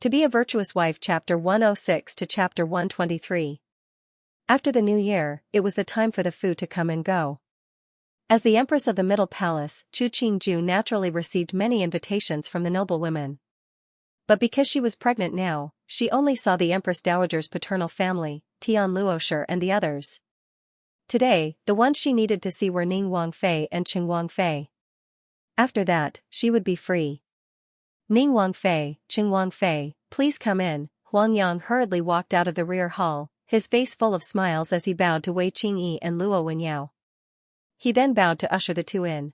To Be a Virtuous Wife Chapter 106 to Chapter 123. After the new year, it was the time for the Fu to come and go. As the Empress of the Middle Palace, Chu Qingju naturally received many invitations from the noble women. But because she was pregnant now, she only saw the Empress Dowager's paternal family, Tian Luoshi and the others. Today, the ones she needed to see were Ning Wangfei and Qing Wangfei. After that, she would be free. Ning Wangfei, Qing Wangfei, please come in. Huang Yang hurriedly walked out of the rear hall, his face full of smiles as he bowed to Wei Qingyi and Luo Wenyao. He then bowed to usher the two in.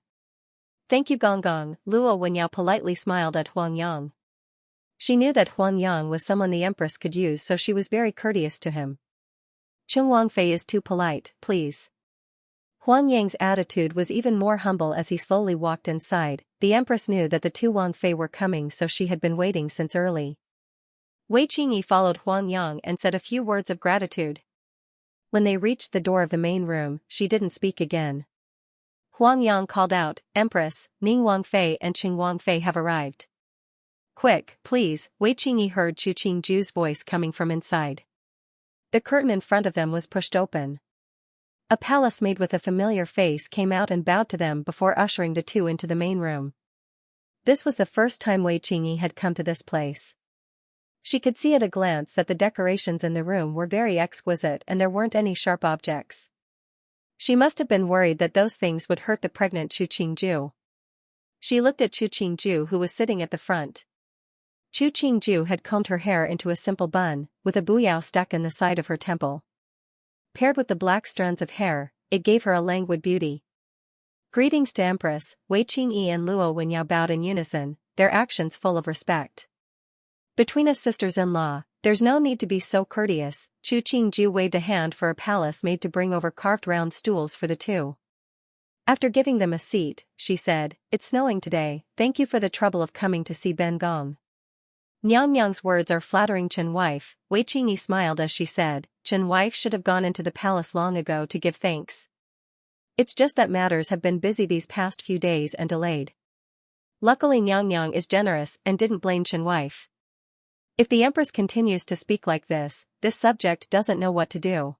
Thank you Gong Gong, Luo Wenyao politely smiled at Huang Yang. She knew that Huang Yang was someone the Empress could use, so she was very courteous to him. Qing Wangfei is too polite, please. Huang Yang's attitude was even more humble as he slowly walked inside. The Empress knew that the two Wangfei were coming, so she had been waiting since early. Wei Qingyi followed Huang Yang and said a few words of gratitude. When they reached the door of the main room, she didn't speak again. Huang Yang called out, Empress, Ning Wangfei and Qing Wangfei have arrived. Quick, please, Wei Qingyi heard Chu Qingju's voice coming from inside. The curtain in front of them was pushed open. A palace maid with a familiar face came out and bowed to them before ushering the two into the main room. This was the first time Wei Qingyi had come to this place. She could see at a glance that the decorations in the room were very exquisite and there weren't any sharp objects. She must have been worried that those things would hurt the pregnant Chu Qingju. She looked at Chu Qingju, who was sitting at the front. Chu Qingju had combed her hair into a simple bun, with a buyao stuck in the side of her temple. Paired with the black strands of hair, it gave her a languid beauty. Greetings to Empress, Wei Qingyi and Luo Wenyao bowed in unison, their actions full of respect. Between us sisters-in-law, there's no need to be so courteous. Chu Qingju waved a hand for a palace maid to bring over carved round stools for the two. After giving them a seat, she said, It's snowing today, thank you for the trouble of coming to see Ben Gong. Nyang Nyang's words are flattering Chen wife. Wei Qingyi smiled as she said, Chen wife should have gone into the palace long ago to give thanks. It's just that matters have been busy these past few days and delayed. Luckily Nyang Nyang is generous and didn't blame Chen wife. If the Empress continues to speak like this subject doesn't know what to do.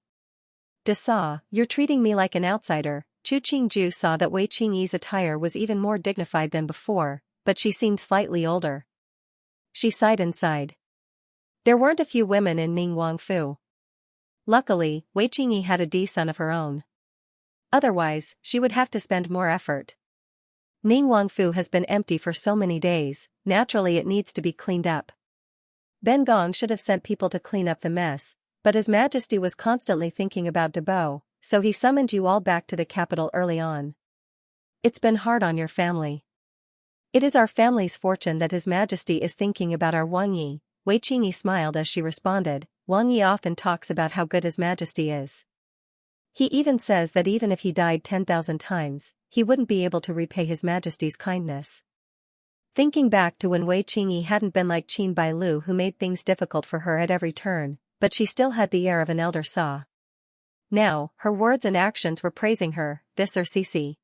Dasa, you're treating me like an outsider. Chu Qingju saw that Wei Qingyi's attire was even more dignified than before, but she seemed slightly older. She sighed inside. There weren't a few women in Ning Wangfu. Luckily, Wei Qingyi had a D-son of her own. Otherwise, she would have to spend more effort. Ning Wangfu has been empty for so many days, naturally it needs to be cleaned up. Ben Gong should have sent people to clean up the mess, but His Majesty was constantly thinking about Dabo, so he summoned you all back to the capital early on. It's been hard on your family. It is our family's fortune that His Majesty is thinking about our Wang Yi. Wei Qingyi smiled as she responded, Wang Yi often talks about how good His Majesty is. He even says that even if he died 10,000 times, he wouldn't be able to repay His Majesty's kindness. Thinking back to when Wei Qingyi hadn't been like Qin Bailu, who made things difficult for her at every turn, but she still had the air of an elder Sa. Now, her words and actions were praising her, this or Cici.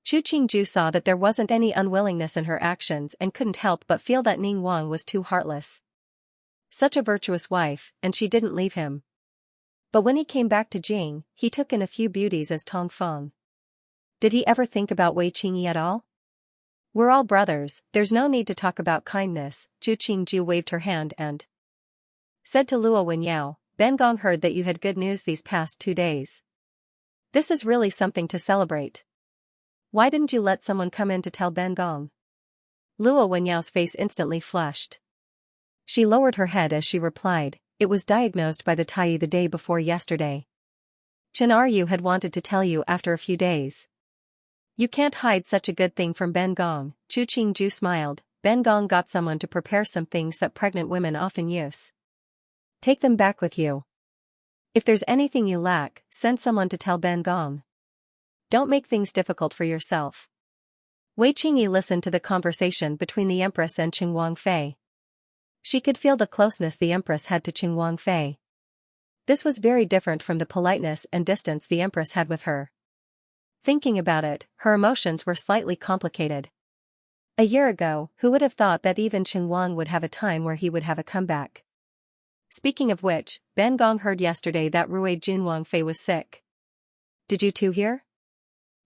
Chu Qingju saw that there wasn't any unwillingness in her actions and couldn't help but feel that Ning Wang was too heartless. Such a virtuous wife, and she didn't leave him. But when he came back to Jing, he took in a few beauties as Tong Feng. Did he ever think about Wei Qingyi at all? We're all brothers, there's no need to talk about kindness. Chu Qingju waved her hand and said to Luo Wenyao, Ben Gong heard that you had good news these past 2 days. This is really something to celebrate. Why didn't you let someone come in to tell Ben Gong? Luo Wenyao's face instantly flushed. She lowered her head as she replied, It was diagnosed by the Tai the day before yesterday. Chen Ryu had wanted to tell you after a few days. You can't hide such a good thing from Ben Gong. Chu Qingju smiled. Ben Gong got someone to prepare some things that pregnant women often use. Take them back with you. If there's anything you lack, send someone to tell Ben Gong. Don't make things difficult for yourself. Wei Qingyi listened to the conversation between the Empress and Qing Wangfei. She could feel the closeness the Empress had to Qing Wangfei. This was very different from the politeness and distance the Empress had with her. Thinking about it, her emotions were slightly complicated. A year ago, who would have thought that even Qin Wang would have a time where he would have a comeback? Speaking of which, Ben Gong heard yesterday that Rui Jun Wang Fei was sick. Did you too hear?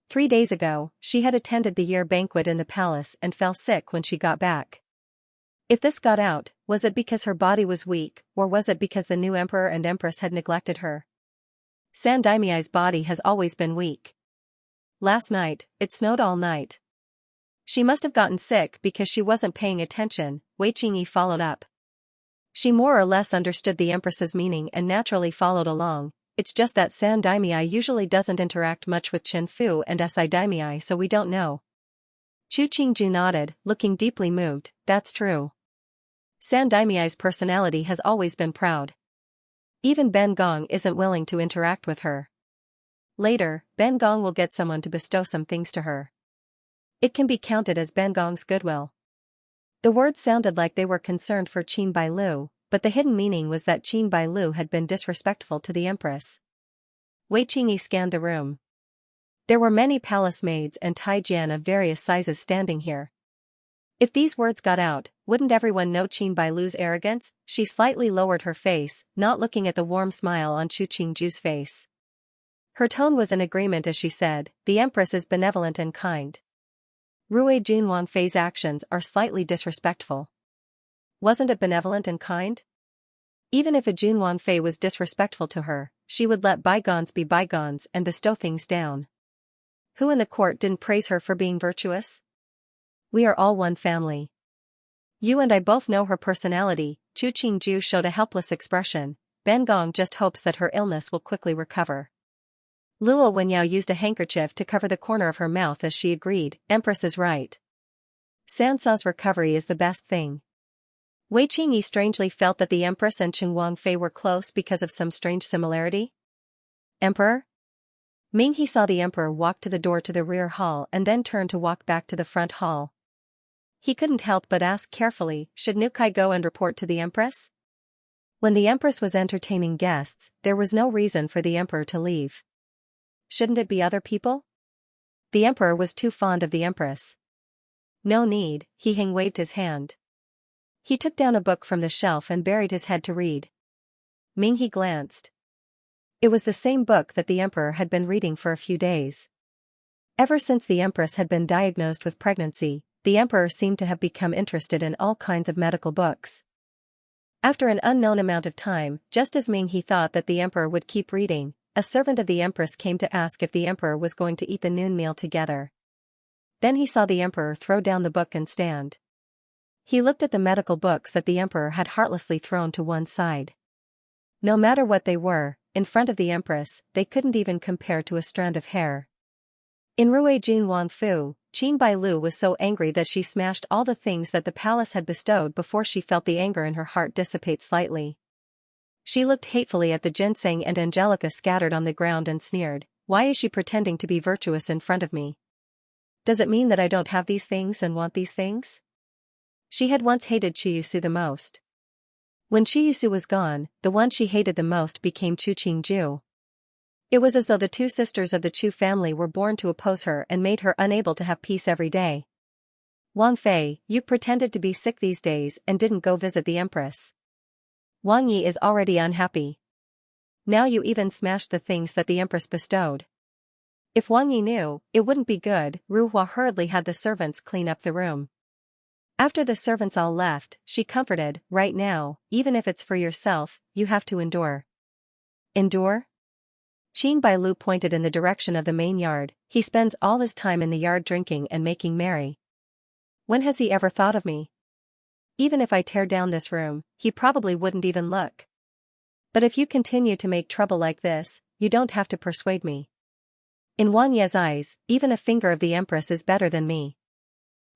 3 days ago, she had attended the year banquet in the palace and fell sick when she got back. If this got out, was it because her body was weak, or was it because the new emperor and empress had neglected her? San Daimiai's body has always been weak. Last night, it snowed all night. She must have gotten sick because she wasn't paying attention, Wei Qingyi followed up. She more or less understood the empress's meaning and naturally followed along. It's just that San Daimiai usually doesn't interact much with Chen Fu and Si Daimiai, so we don't know. Chu Qingju nodded, looking deeply moved. That's true. San Daimiai's personality has always been proud. Even Ben Gong isn't willing to interact with her. Later, Ben Gong will get someone to bestow some things to her. It can be counted as Ben Gong's goodwill. The words sounded like they were concerned for Qin Bailu, but the hidden meaning was that Qin Bailu had been disrespectful to the empress. Wei Qingyi scanned the room. There were many palace maids and Taijian of various sizes standing here. If these words got out, wouldn't everyone know Qin Bailu's arrogance? She slightly lowered her face, not looking at the warm smile on Chu Qingju's face. Her tone was in agreement as she said, "The empress is benevolent and kind. Rui Jun Wang Fei's actions are slightly disrespectful." Wasn't it benevolent and kind? Even if a Jun Wang Fei was disrespectful to her, she would let bygones be bygones and bestow things down. Who in the court didn't praise her for being virtuous? We are all one family. You and I both know her personality. Chu Qingju showed a helpless expression. Ben Gong just hopes that her illness will quickly recover. Luo Wenyao used a handkerchief to cover the corner of her mouth as she agreed, Empress is right. Sansa's recovery is the best thing. Wei Qingyi strangely felt that the Empress and Qin Wang Fei were close because of some strange similarity. Emperor? Ming He saw the Emperor walk to the door to the rear hall and then turn to walk back to the front hall. He couldn't help but ask carefully, should Nukai go and report to the Empress? When the Empress was entertaining guests, there was no reason for the Emperor to leave. Shouldn't it be other people? The Emperor was too fond of the Empress. No need, He Hing waved his hand. He took down a book from the shelf and buried his head to read. Ming He glanced. It was the same book that the Emperor had been reading for a few days. Ever since the Empress had been diagnosed with pregnancy, the Emperor seemed to have become interested in all kinds of medical books. After an unknown amount of time, just as Ming He thought that the Emperor would keep reading, a servant of the Empress came to ask if the Emperor was going to eat the noon meal together. Then he saw the Emperor throw down the book and stand. He looked at the medical books that the Emperor had heartlessly thrown to one side. No matter what they were, in front of the Empress, they couldn't even compare to a strand of hair. In Rui Jun Wang Fu, Qin Bailu was so angry that she smashed all the things that the palace had bestowed before she felt the anger in her heart dissipate slightly. She looked hatefully at the ginseng and angelica scattered on the ground and sneered, why is she pretending to be virtuous in front of me? Does it mean that I don't have these things and want these things? She had once hated Chiyusu the most. When Chiyusu was gone, the one she hated the most became Chu Qingju. It was as though the two sisters of the Chu family were born to oppose her and made her unable to have peace every day. Wang Fei, you pretended to be sick these days and didn't go visit the Empress. Wang Yi is already unhappy. Now you even smashed the things that the Empress bestowed. If Wang Yi knew, it wouldn't be good. Ru Hua hurriedly had the servants clean up the room. After the servants all left, she comforted, right now, even if it's for yourself, you have to endure. Endure? Qin Bailu pointed in the direction of the main yard. He spends all his time in the yard drinking and making merry. When has he ever thought of me? Even if I tear down this room, he probably wouldn't even look. But if you continue to make trouble like this, you don't have to persuade me. In Wang Ye's eyes, even a finger of the Empress is better than me.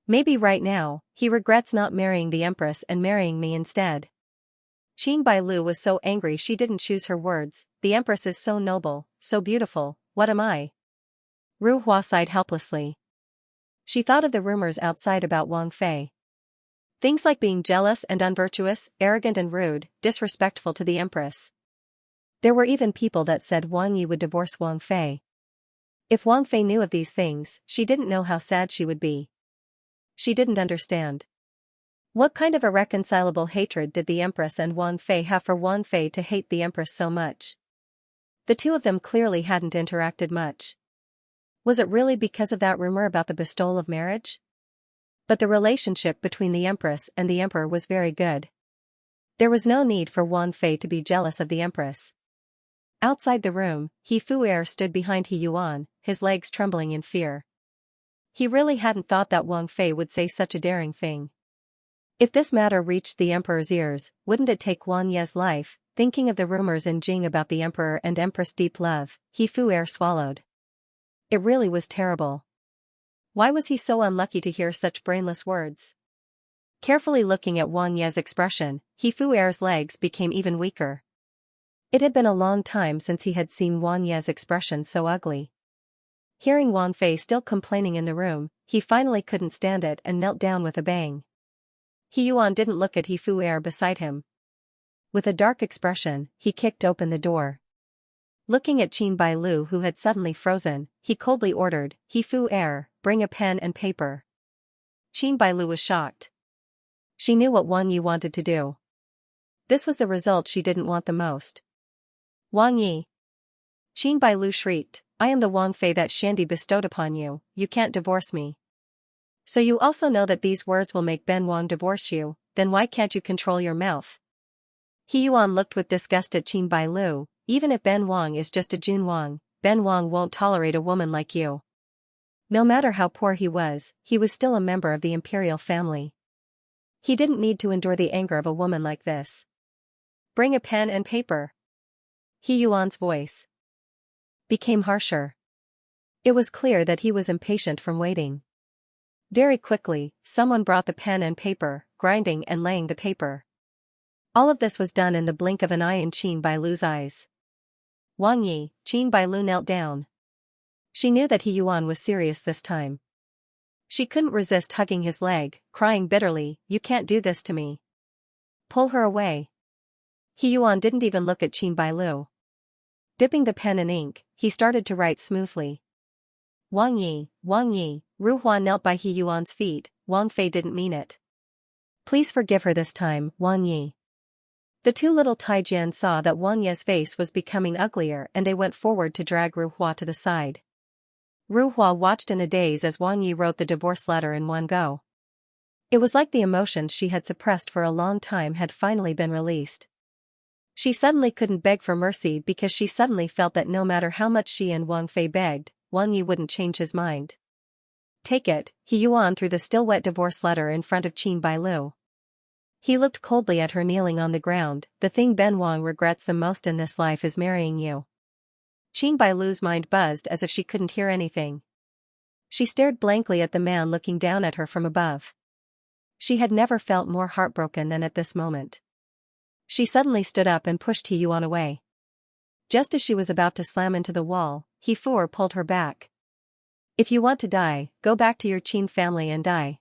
Maybe right now, he regrets not marrying the Empress and marrying me instead. Qin Bailu was so angry she didn't choose her words, the Empress is so noble, so beautiful, what am I? Ru Hua sighed helplessly. She thought of the rumors outside about Wang Fei. Things like being jealous and unvirtuous, arrogant and rude, disrespectful to the Empress. There were even people that said Wang Yi would divorce Wang Fei. If Wang Fei knew of these things, she didn't know how sad she would be. She didn't understand. What kind of irreconcilable hatred did the Empress and Wang Fei have for Wang Fei to hate the Empress so much? The two of them clearly hadn't interacted much. Was it really because of that rumor about the bestowal of marriage? But the relationship between the Empress and the Emperor was very good. There was no need for Wang Fei to be jealous of the Empress. Outside the room, He Fu'er stood behind He Yuan, his legs trembling in fear. He really hadn't thought that Wang Fei would say such a daring thing. If this matter reached the Emperor's ears, wouldn't it take Wang Ye's life? Thinking of the rumors in Jing about the Emperor and Empress' deep love, He Fu'er swallowed. It really was terrible. Why was he so unlucky to hear such brainless words? Carefully looking at Wang Ye's expression, He Fu'er's legs became even weaker. It had been a long time since he had seen Wang Ye's expression so ugly. Hearing Wang Fei still complaining in the room, he finally couldn't stand it and knelt down with a bang. He Yuan didn't look at He Fu'er beside him. With a dark expression, he kicked open the door. Looking at Qin Bailu, who had suddenly frozen, he coldly ordered, He Fu'er, bring a pen and paper. Qin Bailu was shocked. She knew what Wang Yi wanted to do. This was the result she didn't want the most. Wang Yi. Qin Bailu shrieked, I am the Wang Fei that Shandi bestowed upon you, you can't divorce me. So you also know that these words will make Ben Wang divorce you, then why can't you control your mouth? He Yuan looked with disgust at Qin Bailu, even if Ben Wang is just a Jun Wang, Ben Wang won't tolerate a woman like you. No matter how poor he was still a member of the imperial family. He didn't need to endure the anger of a woman like this. Bring a pen and paper. He Yuan's voice became harsher. It was clear that he was impatient from waiting. Very quickly, someone brought the pen and paper, grinding and laying the paper. All of this was done in the blink of an eye in Qin Bailu's eyes. Wang Yi, Qin Bailu knelt down. She knew that He Yuan was serious this time. She couldn't resist hugging his leg, crying bitterly, you can't do this to me. Pull her away. He Yuan didn't even look at Qin Bailu. Dipping the pen in ink, he started to write smoothly. Wang Yi, Ru Hua knelt by He Yuan's feet, Wang Fei didn't mean it. Please forgive her this time, Wang Yi. The two little Taijian saw that Wang Ye's face was becoming uglier and they went forward to drag Ru Hua to the side. Ru Hua watched in a daze as Wang Yi wrote the divorce letter in one go. It was like the emotions she had suppressed for a long time had finally been released. She suddenly couldn't beg for mercy because she suddenly felt that no matter how much she and Wang Fei begged, Wang Yi wouldn't change his mind. Take it, He Yuan threw the still wet divorce letter in front of Qin Bailu. He looked coldly at her kneeling on the ground, the thing Ben Wang regrets the most in this life is marrying you. Qin Bailu's mind buzzed as if she couldn't hear anything. She stared blankly at the man looking down at her from above. She had never felt more heartbroken than at this moment. She suddenly stood up and pushed He Yuan away. Just as she was about to slam into the wall, He Fu'er pulled her back. If you want to die, go back to your Qin family and die.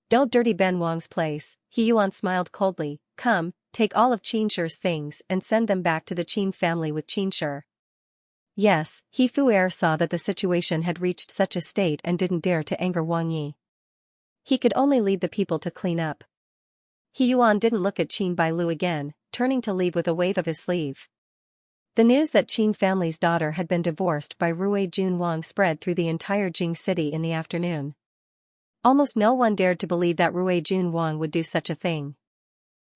Don't dirty Ben Wang's place, He Yuan smiled coldly, come, take all of Qinshi's things and send them back to the Qin family with Qinshi. Yes, He Fu'er saw that the situation had reached such a state and didn't dare to anger Wang Yi. He could only lead the people to clean up. He Yuan didn't look at Qin Bailu again, turning to leave with a wave of his sleeve. The news that Qin family's daughter had been divorced by Rui Jun Wang spread through the entire Jing city in the afternoon. Almost no one dared to believe that Rui Jun Wang would do such a thing.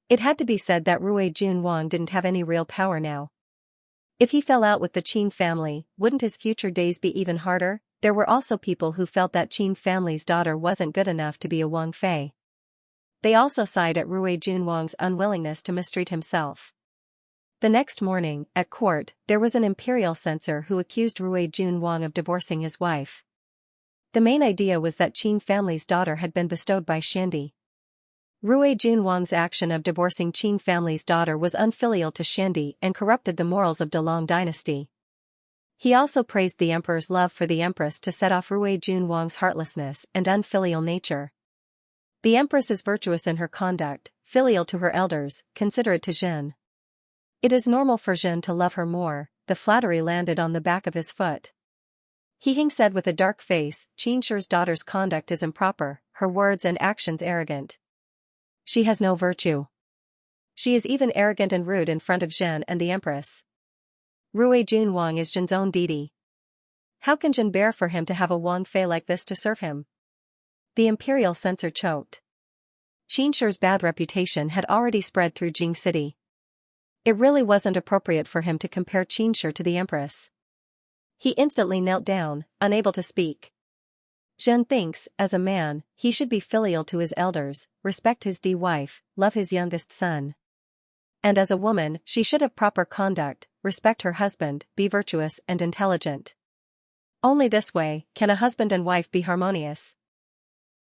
It had to be said that Rui Jun Wang didn't have any real power now. If he fell out with the Qin family, wouldn't his future days be even harder? There were also people who felt that Qin family's daughter wasn't good enough to be a Wang Fei. They also sighed at Rui Jun Wang's unwillingness to mistreat himself. The next morning, at court, there was an imperial censor who accused Rui Jun Wang of divorcing his wife. The main idea was that Qin family's daughter had been bestowed by Shandi. Rui Jun Wang's action of divorcing Qin family's daughter was unfilial to Shandi and corrupted the morals of Delong dynasty. He also praised the emperor's love for the empress to set off Rui Jun Wang's heartlessness and unfilial nature. The empress is virtuous in her conduct, filial to her elders, considerate to Zhen. It is normal for Zhen to love her more. The flattery landed on the back of his foot. He Hing said with a dark face, Xianxia's daughter's conduct is improper, her words and actions arrogant. She has no virtue. She is even arrogant and rude in front of Zhen and the Empress. Rui Junwang is Zhen's own deity. How can Zhen bear for him to have a Wang Fei like this to serve him? The imperial censor choked. Xianxia's bad reputation had already spread through Jing City. It really wasn't appropriate for him to compare Xianxia to the Empress. He instantly knelt down, unable to speak. Zhen thinks, as a man, he should be filial to his elders, respect his wife, love his youngest son. And as a woman, she should have proper conduct, respect her husband, be virtuous and intelligent. Only this way can a husband and wife be harmonious.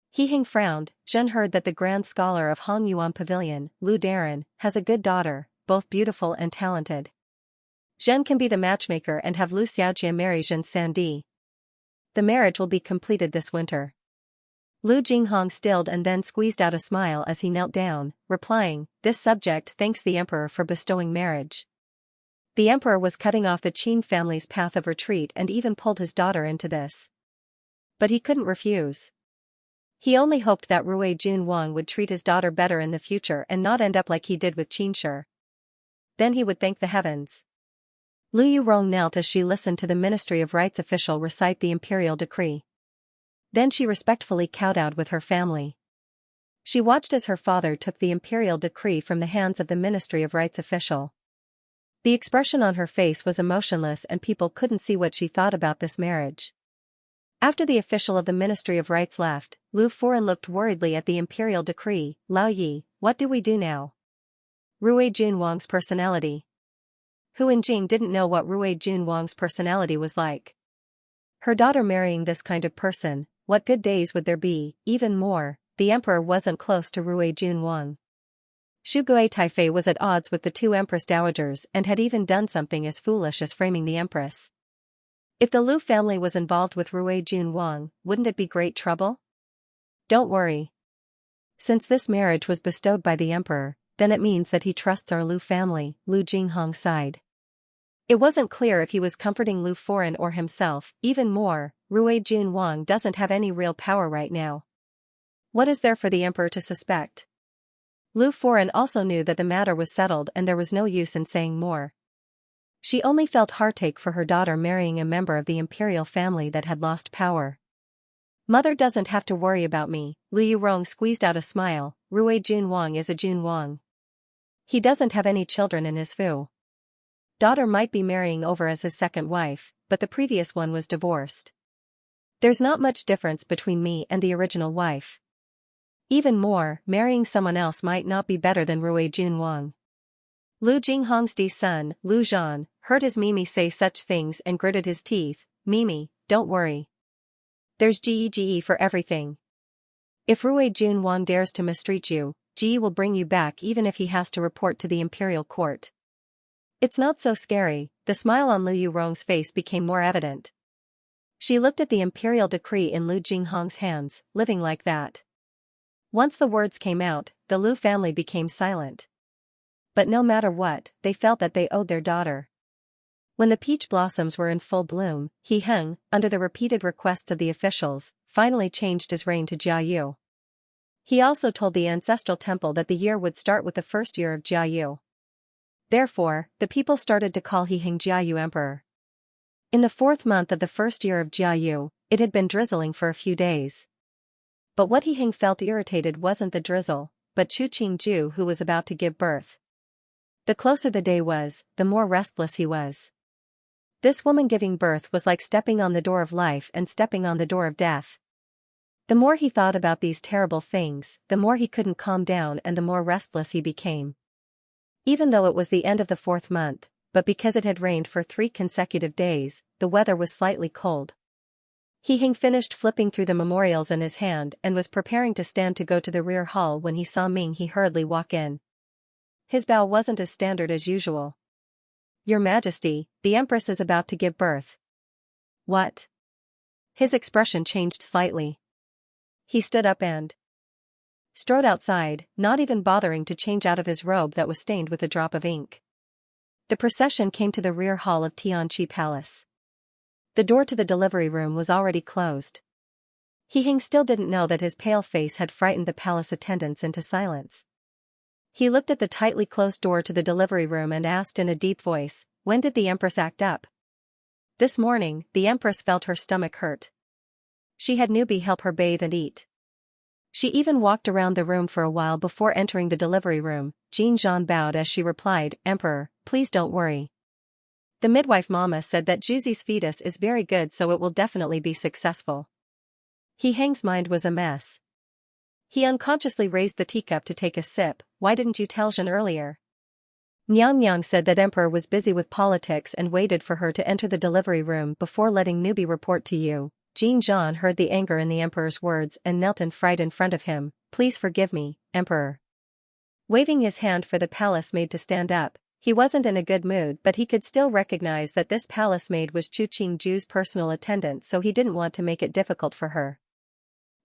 He Hing frowned. Zhen heard that the grand scholar of Hong Yuan Pavilion, Lu Darren, has a good daughter, both beautiful and talented. Zhen can be the matchmaker and have Lu Xiaojie marry Zhen Sandi. The marriage will be completed this winter. Lu Jinghong stilled and then squeezed out a smile as he knelt down, replying, "This subject thanks the emperor for bestowing marriage." The emperor was cutting off the Qin family's path of retreat and even pulled his daughter into this. But he couldn't refuse. He only hoped that Rui Junwang would treat his daughter better in the future and not end up like he did with Xianxia. Then he would thank the heavens. Lu Yurong knelt as she listened to the Ministry of Rights official recite the imperial decree. Then she respectfully kowtowed with her family. She watched as her father took the imperial decree from the hands of the Ministry of Rights official. The expression on her face was emotionless and people couldn't see what she thought about this marriage. After the official of the Ministry of Rights left, Lu Furen looked worriedly at the imperial decree. "Lao Yi, what do we do now?" Rui Junwang's personality. Who in Jing didn't know what Rui Junwang's personality was like? Her daughter marrying this kind of person, what good days would there be? Even more, the emperor wasn't close to Rui Junwang. Shugue Taifei was at odds with the two empress dowagers and had even done something as foolish as framing the empress. If the Lu family was involved with Rui Junwang, wouldn't it be great trouble? Don't worry. Since this marriage was bestowed by the emperor, then it means that he trusts our Lu family, Lu Jinghong sighed. It wasn't clear if he was comforting Lu Furen or himself. Even more, Rui Junwang doesn't have any real power right now. What is there for the emperor to suspect? Lu Furen also knew that the matter was settled and there was no use in saying more. She only felt heartache for her daughter marrying a member of the imperial family that had lost power. Mother doesn't have to worry about me. Lu Yurong squeezed out a smile. Rui Junwang is a Junwang. He doesn't have any children in his fu. Daughter might be marrying over as his second wife, but the previous one was divorced. There's not much difference between me and the original wife. Even more, marrying someone else might not be better than Rui Junwang. Lu Jinghong's son, Lu Zhan, heard his Mimi say such things and gritted his teeth. "Mimi, don't worry. There's Ge for everything. If Rui Junwang dares to mistreat you, Ge will bring you back even if he has to report to the imperial court." It's not so scary. The smile on Lu Yurong's face became more evident. She looked at the imperial decree in Lu Jinghong's hands, living like that. Once the words came out, the Lu family became silent. But no matter what, they felt that they owed their daughter. When the peach blossoms were in full bloom, He Heng, under the repeated requests of the officials, finally changed his reign to Jiayu. He also told the ancestral temple that the year would start with the first year of Jiayu. Therefore, the people started to call He Heng Jiayu Emperor. In the 4th month of the first year of Jiayu, it had been drizzling for a few days. But what He Heng felt irritated wasn't the drizzle, but Chu Qingju who was about to give birth. The closer the day was, the more restless he was. This woman giving birth was like stepping on the door of life and stepping on the door of death. The more he thought about these terrible things, the more he couldn't calm down and the more restless he became. Even though it was the end of the 4th month, but because it had rained for 3 consecutive days, the weather was slightly cold. He Heng finished flipping through the memorials in his hand and was preparing to stand to go to the rear hall when he saw Ming He hurriedly walk in. His bow wasn't as standard as usual. "Your Majesty, the Empress is about to give birth." "What?" His expression changed slightly. He stood up and strode outside, not even bothering to change out of his robe that was stained with a drop of ink. The procession came to the rear hall of Tianqi Palace. The door to the delivery room was already closed. He Hing still didn't know that his pale face had frightened the palace attendants into silence. He looked at the tightly closed door to the delivery room and asked in a deep voice, "When did the Empress act up?" This morning, the Empress felt her stomach hurt. She had Newbie help her bathe and eat. She even walked around the room for a while before entering the delivery room. Jean Jean bowed as she replied, "Emperor, please don't worry. The midwife mama said that Juzi's fetus is very good, so it will definitely be successful." He Heng's mind was a mess. He unconsciously raised the teacup to take a sip. "Why didn't you tell Jean earlier?" Nyang Nyang said that Emperor was busy with politics and waited for her to enter the delivery room before letting Newbie report to you. Jean Jean heard the anger in the Emperor's words and knelt in fright in front of him. "Please forgive me, Emperor." Waving his hand for the palace maid to stand up, he wasn't in a good mood, but he could still recognize that this palace maid was Chu Qingju's personal attendant, so he didn't want to make it difficult for her.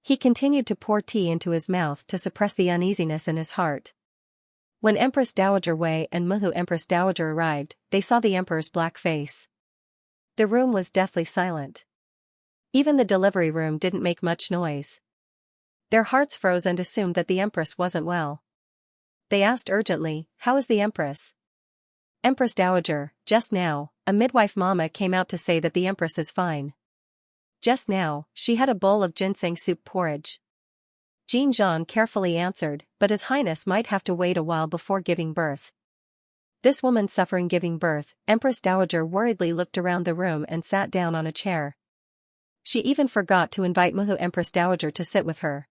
He continued to pour tea into his mouth to suppress the uneasiness in his heart. When Empress Dowager Wei and Muhu Empress Dowager arrived, they saw the Emperor's black face. The room was deathly silent. Even the delivery room didn't make much noise. Their hearts froze and assumed that the Empress wasn't well. They asked urgently, "How is the Empress?" "Empress Dowager, just now, a midwife mama came out to say that the Empress is fine. Just now, she had a bowl of ginseng soup porridge." Jean Jean carefully answered, "But His Highness might have to wait a while before giving birth." This woman suffering giving birth. Empress Dowager worriedly looked around the room and sat down on a chair. She even forgot to invite Muhu Empress Dowager to sit with her.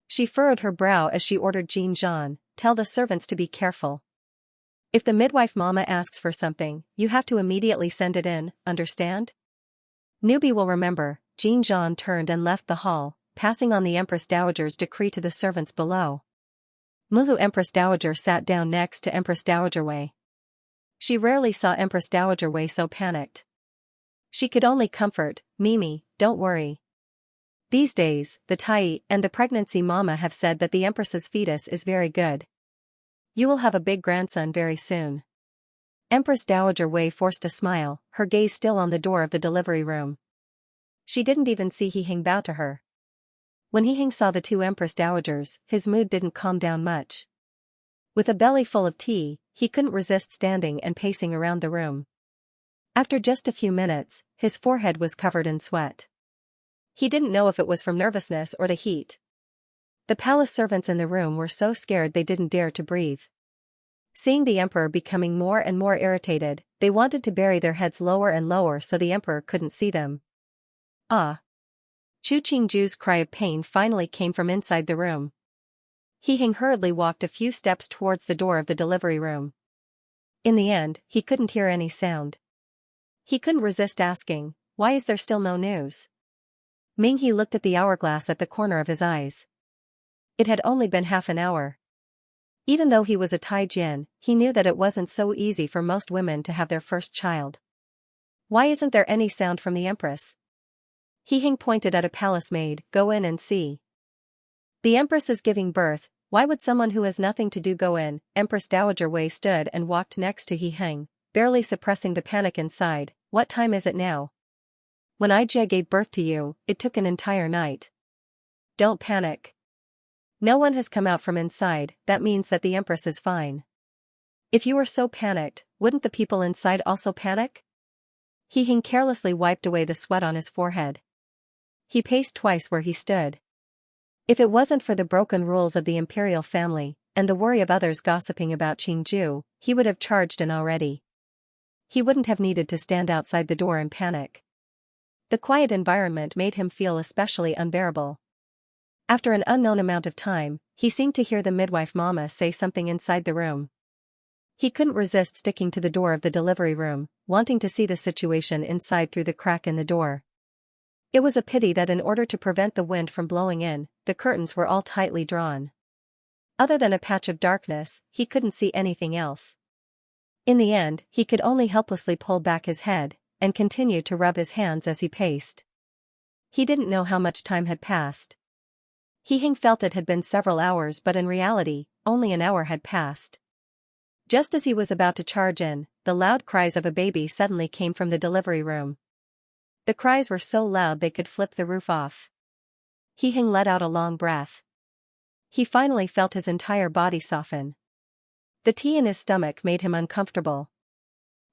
She furrowed her brow as she ordered Jean Jean, "Tell the servants to be careful. If the midwife mama asks for something, you have to immediately send it in, understand?" "Newbie will remember." Jean Jean turned and left the hall, passing on the Empress Dowager's decree to the servants below. Muhu Empress Dowager sat down next to Empress Dowager Wei. She rarely saw Empress Dowager Wei so panicked. She could only comfort, "Mimi, don't worry. These days, the Tai and the pregnancy mama have said that the Empress's fetus is very good. You will have a big grandson very soon." Empress Dowager Wei forced a smile, her gaze still on the door of the delivery room. She didn't even see He Hing bow to her. When He Hing saw the two Empress Dowagers, his mood didn't calm down much. With a belly full of tea, he couldn't resist standing and pacing around the room. After just a few minutes, his forehead was covered in sweat. He didn't know if it was from nervousness or the heat. The palace servants in the room were so scared they didn't dare to breathe. Seeing the Emperor becoming more and more irritated, they wanted to bury their heads lower and lower so the Emperor couldn't see them. "Ah!" Chu Qingju's cry of pain finally came from inside the room. He Hing hurriedly walked a few steps towards the door of the delivery room. In the end, he couldn't hear any sound. He couldn't resist asking, "Why is there still no news?" Ming He looked at the hourglass at the corner of his eyes. It had only been half an hour. Even though he was a Tai Jin, he knew that it wasn't so easy for most women to have their first child. "Why isn't there any sound from the Empress?" He Hing pointed at a palace maid. "Go in and see. The Empress is giving birth. Why would someone who has nothing to do go in?" Empress Dowager Wei stood and walked next to He Hing, barely suppressing the panic inside. "What time is it now? When I gave birth to you, it took an entire night. Don't panic. No one has come out from inside, that means that the Empress is fine. If you were so panicked, wouldn't the people inside also panic?" He Hing carelessly wiped away the sweat on his forehead. He paced twice where he stood. If it wasn't for the broken rules of the imperial family, and the worry of others gossiping about Qingju, he would have charged in already. He wouldn't have needed to stand outside the door in panic. The quiet environment made him feel especially unbearable. After an unknown amount of time, he seemed to hear the midwife mama say something inside the room. He couldn't resist sticking to the door of the delivery room, wanting to see the situation inside through the crack in the door. It was a pity that in order to prevent the wind from blowing in, the curtains were all tightly drawn. Other than a patch of darkness, he couldn't see anything else. In the end, he could only helplessly pull back his head, and continue to rub his hands as he paced. He didn't know how much time had passed. He Hing felt it had been several hours, but in reality, only an hour had passed. Just as he was about to charge in, the loud cries of a baby suddenly came from the delivery room. The cries were so loud they could flip the roof off. He Hing let out a long breath. He finally felt his entire body soften. The tea in his stomach made him uncomfortable.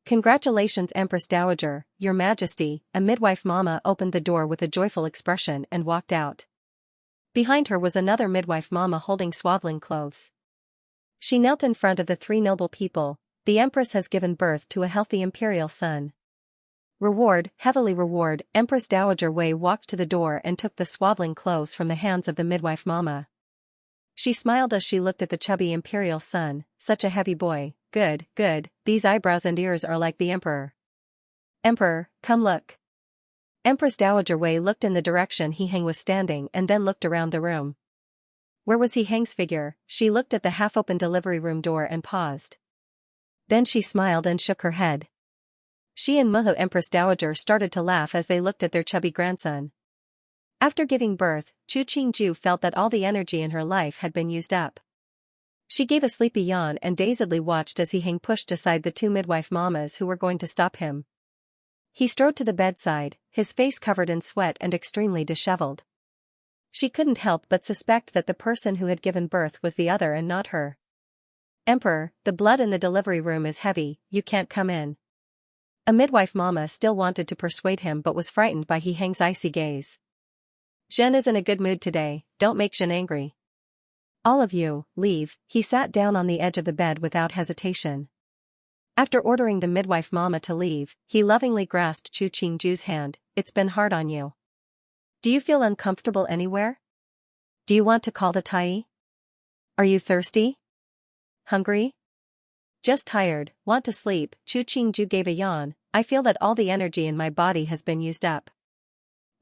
"Congratulations, Empress Dowager, Your Majesty," a midwife mama opened the door with a joyful expression and walked out. Behind her was another midwife mama holding swaddling clothes. She knelt in front of the three noble people. "The Empress has given birth to a healthy imperial son. Reward, heavily reward." Empress Dowager Wei walked to the door and took the swaddling clothes from the hands of the midwife mama. She smiled as she looked at the chubby imperial son. "Such a heavy boy, good, good, these eyebrows and ears are like the emperor." "Emperor, come look." Empress Dowager Wei looked in the direction He Hing was standing and then looked around the room. Where was He Hing's figure? She looked at the half-open delivery room door and paused. Then she smiled and shook her head. She and Muhu Empress Dowager started to laugh as they looked at their chubby grandson. After giving birth, Chu Qingju felt that all the energy in her life had been used up. She gave a sleepy yawn and dazedly watched as He Hing pushed aside the two midwife mamas who were going to stop him. He strode to the bedside, his face covered in sweat and extremely disheveled. She couldn't help but suspect that the person who had given birth was the other and not her. "Emperor, the blood in the delivery room is heavy, you can't come in." A midwife mama still wanted to persuade him but was frightened by He Hing's icy gaze. "Zhen is in a good mood today, don't make Zhen angry. All of you, leave." He sat down on the edge of the bed without hesitation. After ordering the midwife mama to leave, he lovingly grasped Chu Qingju's hand. "It's been hard on you. Do you feel uncomfortable anywhere? Do you want to call the Tai? Are you thirsty? Hungry? Just tired, want to sleep?" Chu Qingju gave a yawn. "I feel that all the energy in my body has been used up."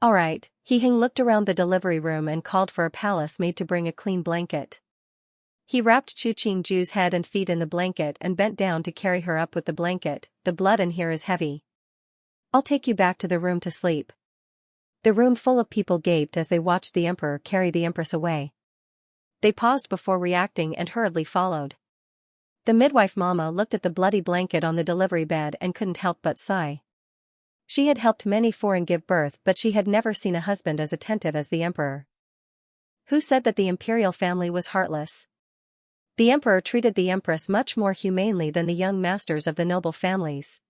"Alright." He Hing looked around the delivery room and called for a palace maid to bring a clean blanket. He wrapped Chu Qingju's head and feet in the blanket and bent down to carry her up with the blanket. "The blood in here is heavy. I'll take you back to the room to sleep." The room full of people gaped as they watched the emperor carry the empress away. They paused before reacting and hurriedly followed. The midwife mama looked at the bloody blanket on the delivery bed and couldn't help but sigh. She had helped many foreign give birth but she had never seen a husband as attentive as the emperor. Who said that the imperial family was heartless? The emperor treated the empress much more humanely than the young masters of the noble families.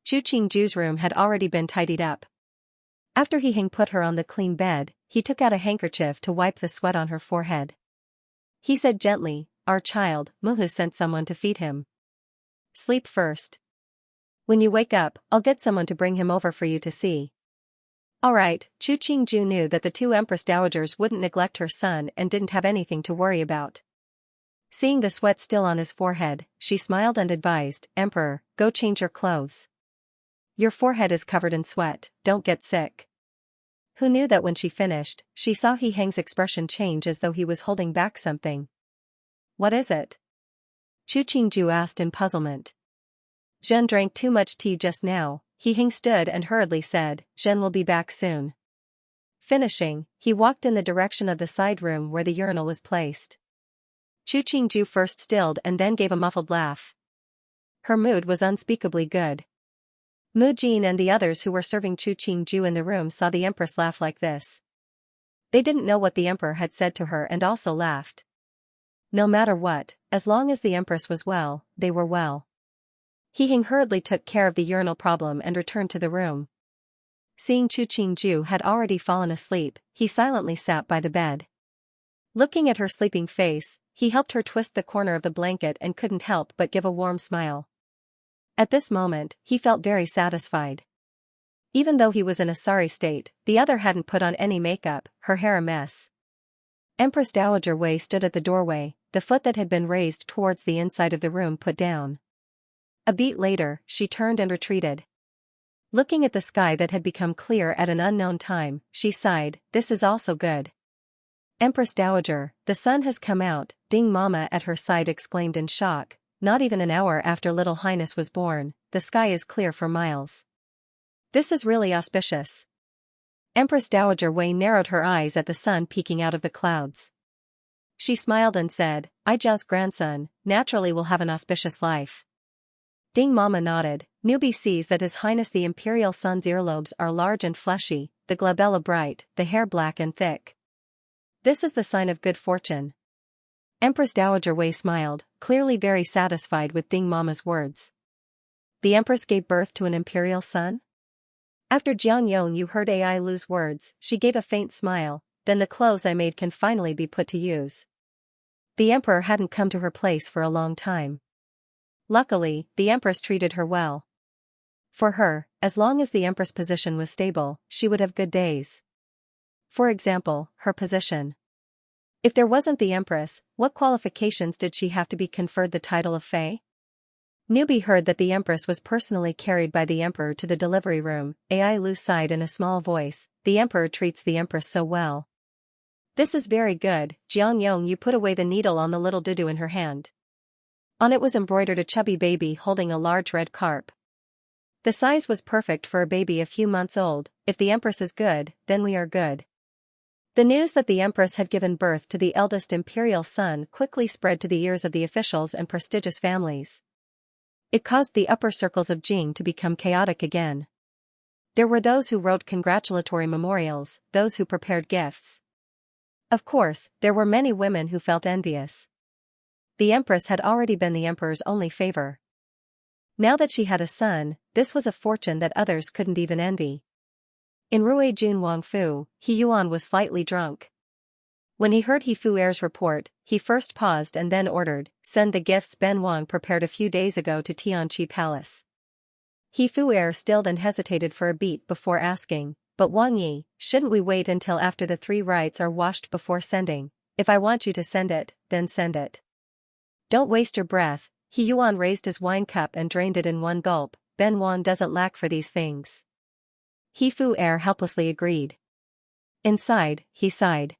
Chu Qingju's room had already been tidied up. After He Hing put her on the clean bed, he took out a handkerchief to wipe the sweat on her forehead. He said gently, "Our child, Muhu sent someone to feed him. Sleep first. When you wake up, I'll get someone to bring him over for you to see." Alright. Chu Qingju knew that the two empress dowagers wouldn't neglect her son and didn't have anything to worry about. Seeing the sweat still on his forehead, she smiled and advised, "Emperor, go change your clothes. Your forehead is covered in sweat, don't get sick." Who knew that when she finished, she saw He Hing's expression change as though he was holding back something. "What is it?" Chu Qingju asked in puzzlement. "Zhen drank too much tea just now." He Hing stood and hurriedly said, "Zhen will be back soon." Finishing, he walked in the direction of the side room where the urinal was placed. Chu Qingju first stilled and then gave a muffled laugh. Her mood was unspeakably good. Mu Jin and the others who were serving Chu Qingju in the room saw the empress laugh like this. They didn't know what the emperor had said to her and also laughed. No matter what, as long as the empress was well, they were well. He Hing hurriedly took care of the urinal problem and returned to the room. Seeing Chu Qingju had already fallen asleep, he silently sat by the bed. Looking at her sleeping face, he helped her twist the corner of the blanket and couldn't help but give a warm smile. At this moment, he felt very satisfied. Even though he was in a sorry state, the other hadn't put on any makeup, her hair a mess. Empress Dowager Wei stood at the doorway, the foot that had been raised towards the inside of the room put down. A beat later, she turned and retreated. Looking at the sky that had become clear at an unknown time, she sighed, "This is also good." "Empress Dowager, the sun has come out," Ding Mama at her side exclaimed in shock. "Not even an hour after Little Highness was born, the sky is clear for miles. This is really auspicious." Empress Dowager Wei narrowed her eyes at the sun peeking out of the clouds. She smiled and said, "Ai Jiao's grandson, naturally will have an auspicious life." Ding Mama nodded. Newbie sees that His Highness the Imperial Sun's earlobes are large and fleshy, the glabella bright, the hair black and thick. This is the sign of good fortune. Empress Dowager Wei smiled, clearly very satisfied with Ding Mama's words. The Empress gave birth to an imperial son? After Jiang Yongyu heard Ai Lu's words, she gave a faint smile. Then the clothes I made can finally be put to use. The Emperor hadn't come to her place for a long time. Luckily, the Empress treated her well. For her, as long as the Empress' position was stable, she would have good days. For example, her position. If there wasn't the Empress, what qualifications did she have to be conferred the title of Fei? Newbie heard that the Empress was personally carried by the Emperor to the delivery room. Ai Lu sighed in a small voice. The Emperor treats the Empress so well. This is very good. Jiang Yongyu put away the needle on the little dudu in her hand. On it was embroidered a chubby baby holding a large red carp. The size was perfect for a baby a few months old. If the Empress is good, then we are good. The news that the Empress had given birth to the eldest imperial son quickly spread to the ears of the officials and prestigious families. It caused the upper circles of Jing to become chaotic again. There were those who wrote congratulatory memorials, those who prepared gifts. Of course, there were many women who felt envious. The Empress had already been the Emperor's only favor. Now that she had a son, this was a fortune that others couldn't even envy. In Rui Jun Wangfu, He Yuan was slightly drunk. When he heard He Fu Er's report, he first paused and then ordered, "Send the gifts Ben Wang prepared a few days ago to Tianqi Palace." He Fu Er stilled and hesitated for a beat before asking, "But Wang Yi, shouldn't we wait until after the 3 rites are washed before sending? If I want you to send it, then send it. Don't waste your breath." He Yuan raised his wine cup and drained it in one gulp. Ben Wang doesn't lack for these things. He Fu Er helplessly agreed. Inside, he sighed.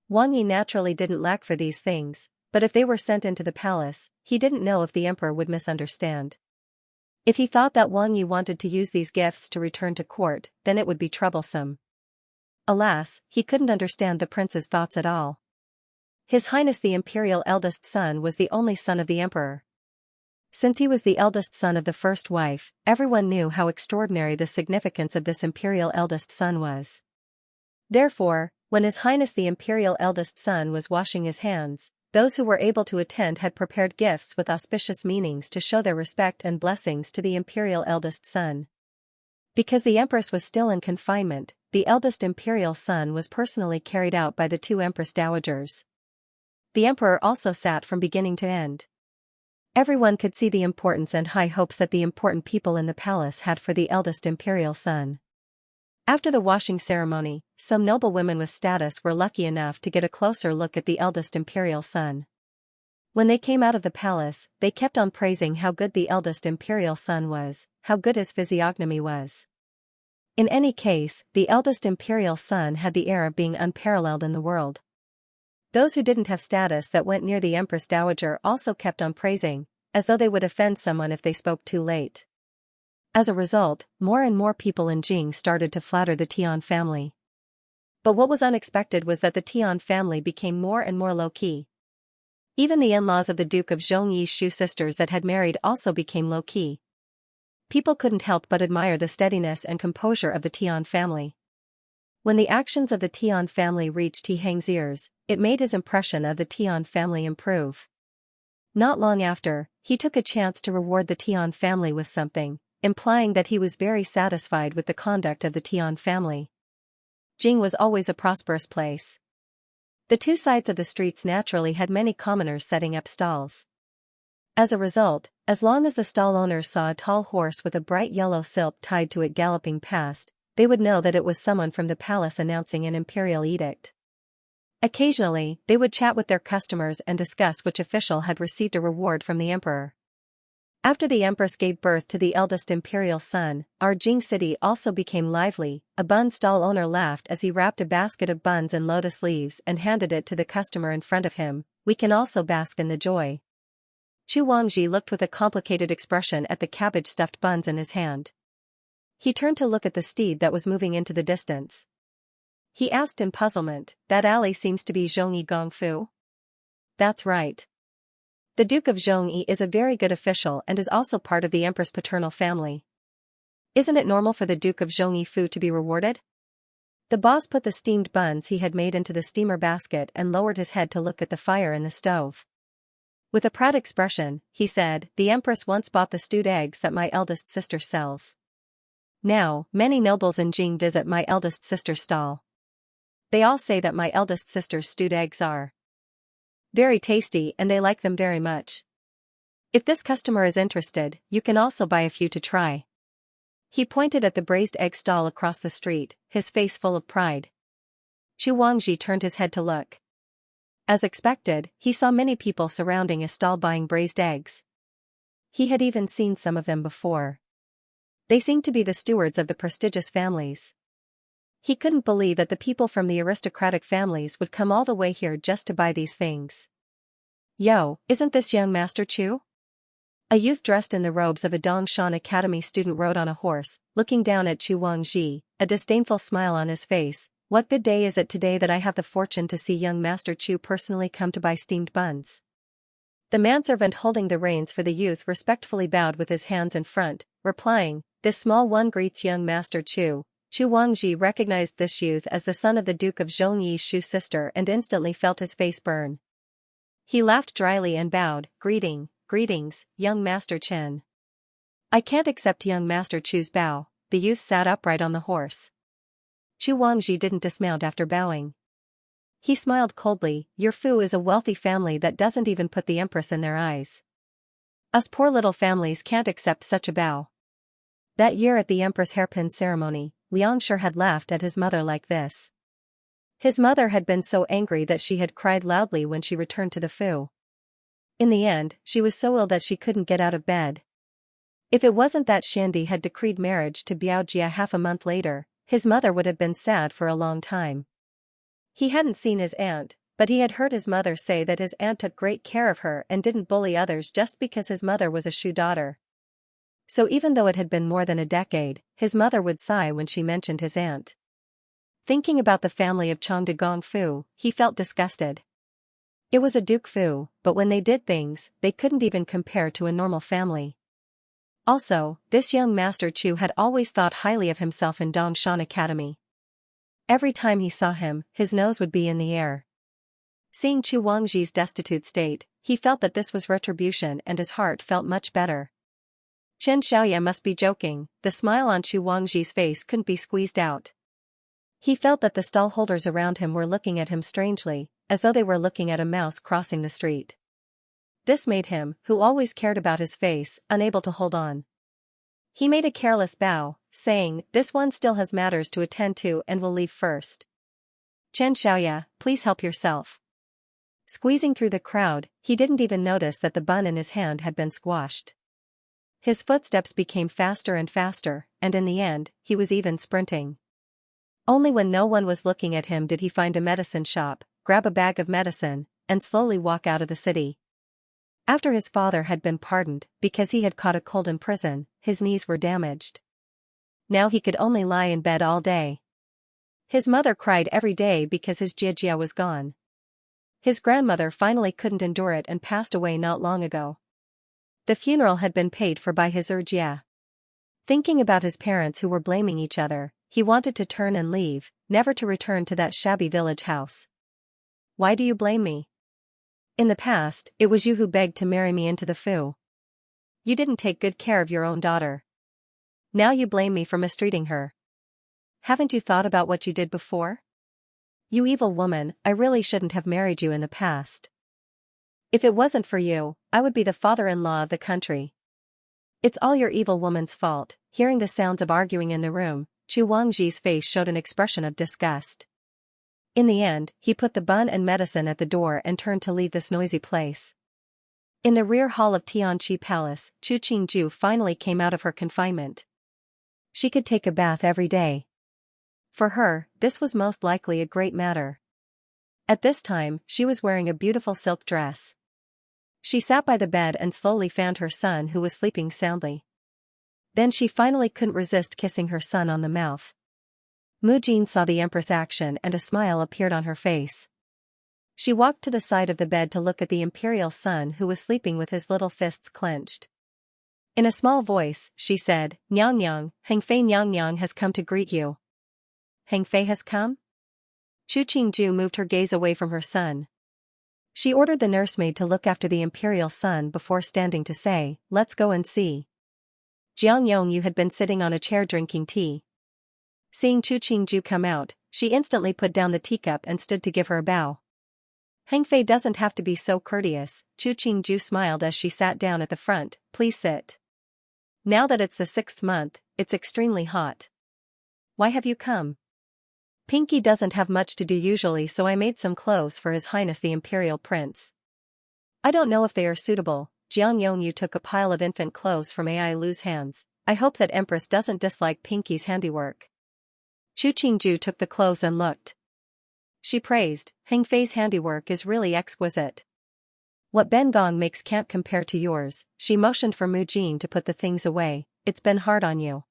Wang Yi naturally didn't lack for these things, but if they were sent into the palace, he didn't know if the Emperor would misunderstand. If he thought that Wang Yi wanted to use these gifts to return to court, then it would be troublesome. Alas, he couldn't understand the prince's thoughts at all. His Highness the Imperial eldest son was the only son of the Emperor. Since he was the eldest son of the first wife, everyone knew how extraordinary the significance of this Imperial eldest son was. Therefore, when His Highness the Imperial eldest son was washing his hands, those who were able to attend had prepared gifts with auspicious meanings to show their respect and blessings to the Imperial eldest son. Because the Empress was still in confinement, the eldest Imperial son was personally carried out by the 2 Empress Dowagers. The Emperor also sat from beginning to end. Everyone could see the importance and high hopes that the important people in the palace had for the eldest Imperial son. After the washing ceremony, some noble women with status were lucky enough to get a closer look at the eldest Imperial son. When they came out of the palace, they kept on praising how good the eldest Imperial son was, how good his physiognomy was. In any case, the eldest Imperial son had the air of being unparalleled in the world. Those who didn't have status that went near the Empress Dowager also kept on praising, as though they would offend someone if they spoke too late. As a result, more and more people in Jing started to flatter the Tian family. But what was unexpected was that the Tian family became more and more low-key. Even the in-laws of the Duke of Zhongyi's Shu sisters that had married also became low-key. People couldn't help but admire the steadiness and composure of the Tian family. When the actions of the Tian family reached He Heng's ears, it made his impression of the Tian family improve. Not long after, he took a chance to reward the Tian family with something, implying that he was very satisfied with the conduct of the Tian family. Jing was always a prosperous place. The 2 sides of the streets naturally had many commoners setting up stalls. As a result, as long as the stall owners saw a tall horse with a bright yellow silk tied to it galloping past, they would know that it was someone from the palace announcing an imperial edict. Occasionally, they would chat with their customers and discuss which official had received a reward from the emperor. After the empress gave birth to the eldest imperial son, our Jing city also became lively. A bun stall owner laughed as he wrapped a basket of buns in lotus leaves and handed it to the customer in front of him. "We can also bask in the joy." Chu Wangji looked with a complicated expression at the cabbage-stuffed buns in his hand. He turned to look at the steed that was moving into the distance. He asked in puzzlement, "That alley seems to be Zhongyi Gongfu?" "That's right." The Duke of Zhongyi is a very good official and is also part of the Empress paternal family. Isn't it normal for the Duke of Zhongyi food to be rewarded? The boss put the steamed buns he had made into the steamer basket and lowered his head to look at the fire in the stove. With a proud expression, he said, "The Empress once bought the stewed eggs that my eldest sister sells. Now, many nobles in Jing visit my eldest sister's stall. They all say that my eldest sister's stewed eggs are very tasty and they like them very much. If this customer is interested, you can also buy a few to try." He pointed at the braised egg stall across the street, his face full of pride. Chu Wangji turned his head to look. As expected, he saw many people surrounding a stall buying braised eggs. He had even seen some of them before. They seemed to be the stewards of the prestigious families. He couldn't believe that the people from the aristocratic families would come all the way here just to buy these things. "Yo, isn't this young Master Chu?" A youth dressed in the robes of a Dongshan Academy student rode on a horse, looking down at Chu Wangji, a disdainful smile on his face. "What good day is it today that I have the fortune to see young Master Chu personally come to buy steamed buns?" The manservant holding the reins for the youth respectfully bowed with his hands in front, replying, "This small one greets young Master Chu." Chu Wangji recognized this youth as the son of the Duke of Zhongyi's Shu sister and instantly felt his face burn. He laughed dryly and bowed, Greetings, young Master Chen." "I can't accept young Master Chu's bow." The youth sat upright on the horse. Chu Wangji didn't dismount after bowing. He smiled coldly, "Your Fu is a wealthy family that doesn't even put the Empress in their eyes. Us poor little families can't accept such a bow." That year at the Empress hairpin ceremony, Xianxia had laughed at his mother like this. His mother had been so angry that she had cried loudly when she returned to the Fu. In the end, she was so ill that she couldn't get out of bed. If it wasn't that Shandi had decreed marriage to Biaojia half a month later, his mother would have been sad for a long time. He hadn't seen his aunt, but he had heard his mother say that his aunt took great care of her and didn't bully others just because his mother was a Shu daughter. So even though it had been more than a decade, his mother would sigh when she mentioned his aunt. Thinking about the family of Chongdegong Fu, he felt disgusted. It was a Duke Fu, but when they did things, they couldn't even compare to a normal family. Also, this young Master Chu had always thought highly of himself in Dongshan Academy. Every time he saw him, his nose would be in the air. Seeing Chu Wangji's destitute state, he felt that this was retribution and his heart felt much better. Chen Xiaoya must be joking, the smile on Chu Wangji's face couldn't be squeezed out. He felt that the stallholders around him were looking at him strangely, as though they were looking at a mouse crossing the street. This made him, who always cared about his face, unable to hold on. He made a careless bow, saying, "This one still has matters to attend to and will leave first. Chen Xiaoya, please help yourself." Squeezing through the crowd, he didn't even notice that the bun in his hand had been squashed. His footsteps became faster and faster, and in the end, he was even sprinting. Only when no one was looking at him did he find a medicine shop, grab a bag of medicine, and slowly walk out of the city. After his father had been pardoned because he had caught a cold in prison, his knees were damaged. Now he could only lie in bed all day. His mother cried every day because his Jiejia was gone. His grandmother finally couldn't endure it and passed away not long ago. The funeral had been paid for by his Jia. Thinking about his parents who were blaming each other, he wanted to turn and leave, never to return to that shabby village house. "Why do you blame me? In the past, it was you who begged to marry me into the Fu. You didn't take good care of your own daughter. Now you blame me for mistreating her. Haven't you thought about what you did before? You evil woman, I really shouldn't have married you in the past. If it wasn't for you, I would be the father-in-law of the country. It's all your evil woman's fault." Hearing the sounds of arguing in the room, Chu Wangji's face showed an expression of disgust. In the end, he put the bun and medicine at the door and turned to leave this noisy place. In the rear hall of Tianqi Palace, Chu Qingju finally came out of her confinement. She could take a bath every day. For her, this was most likely a great matter. At this time, she was wearing a beautiful silk dress. She sat by the bed and slowly fanned her son who was sleeping soundly. Then she finally couldn't resist kissing her son on the mouth. Mu Jin saw the Empress' action and a smile appeared on her face. She walked to the side of the bed to look at the imperial son who was sleeping with his little fists clenched. In a small voice, she said, "Nyang Nyang, Hengfei Nyang Nyang has come to greet you." "Hengfei has come?" Chu Qingju moved her gaze away from her son. She ordered the nursemaid to look after the imperial son before standing to say, "Let's go and see." Jiang Yongyu had been sitting on a chair drinking tea. Seeing Chu Qingju come out, she instantly put down the teacup and stood to give her a bow. "Hengfei doesn't have to be so courteous," Chu Qingju smiled as she sat down at the front. "Please sit. Now that it's the 6th month, it's extremely hot. Why have you come?" "Pinky doesn't have much to do usually, so I made some clothes for His Highness the Imperial Prince. I don't know if they are suitable." Jiang Yongyu took a pile of infant clothes from Ai Lu's hands. "I hope that Empress doesn't dislike Pinky's handiwork." Chu Qingju took the clothes and looked. She praised, "Hengfei's handiwork is really exquisite. What Ben Gong makes can't compare to yours." She motioned for Mu Jin to put the things away. "It's been hard on you.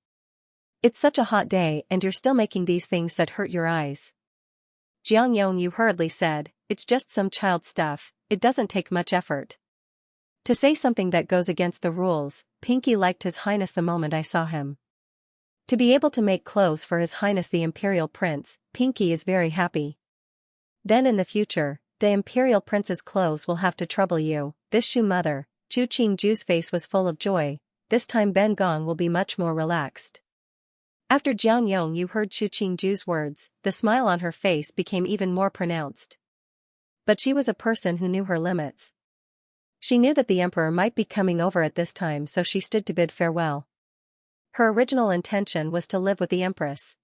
It's such a hot day and you're still making these things that hurt your eyes." Jiang Yongyu hurriedly said, "It's just some child stuff, it doesn't take much effort." To say something that goes against the rules, Pinky liked His Highness the moment I saw him. To be able to make clothes for His Highness the Imperial Prince, Pinky is very happy. Then in the future, the Imperial Prince's clothes will have to trouble you. This shoe mother. Chu Qingju's face was full of joy. This time Ben Gong will be much more relaxed. After Jiang Yongyu heard Chu Qingju's words, the smile on her face became even more pronounced. But she was a person who knew her limits. She knew that the emperor might be coming over at this time, so she stood to bid farewell. Her original intention was to live with the empress.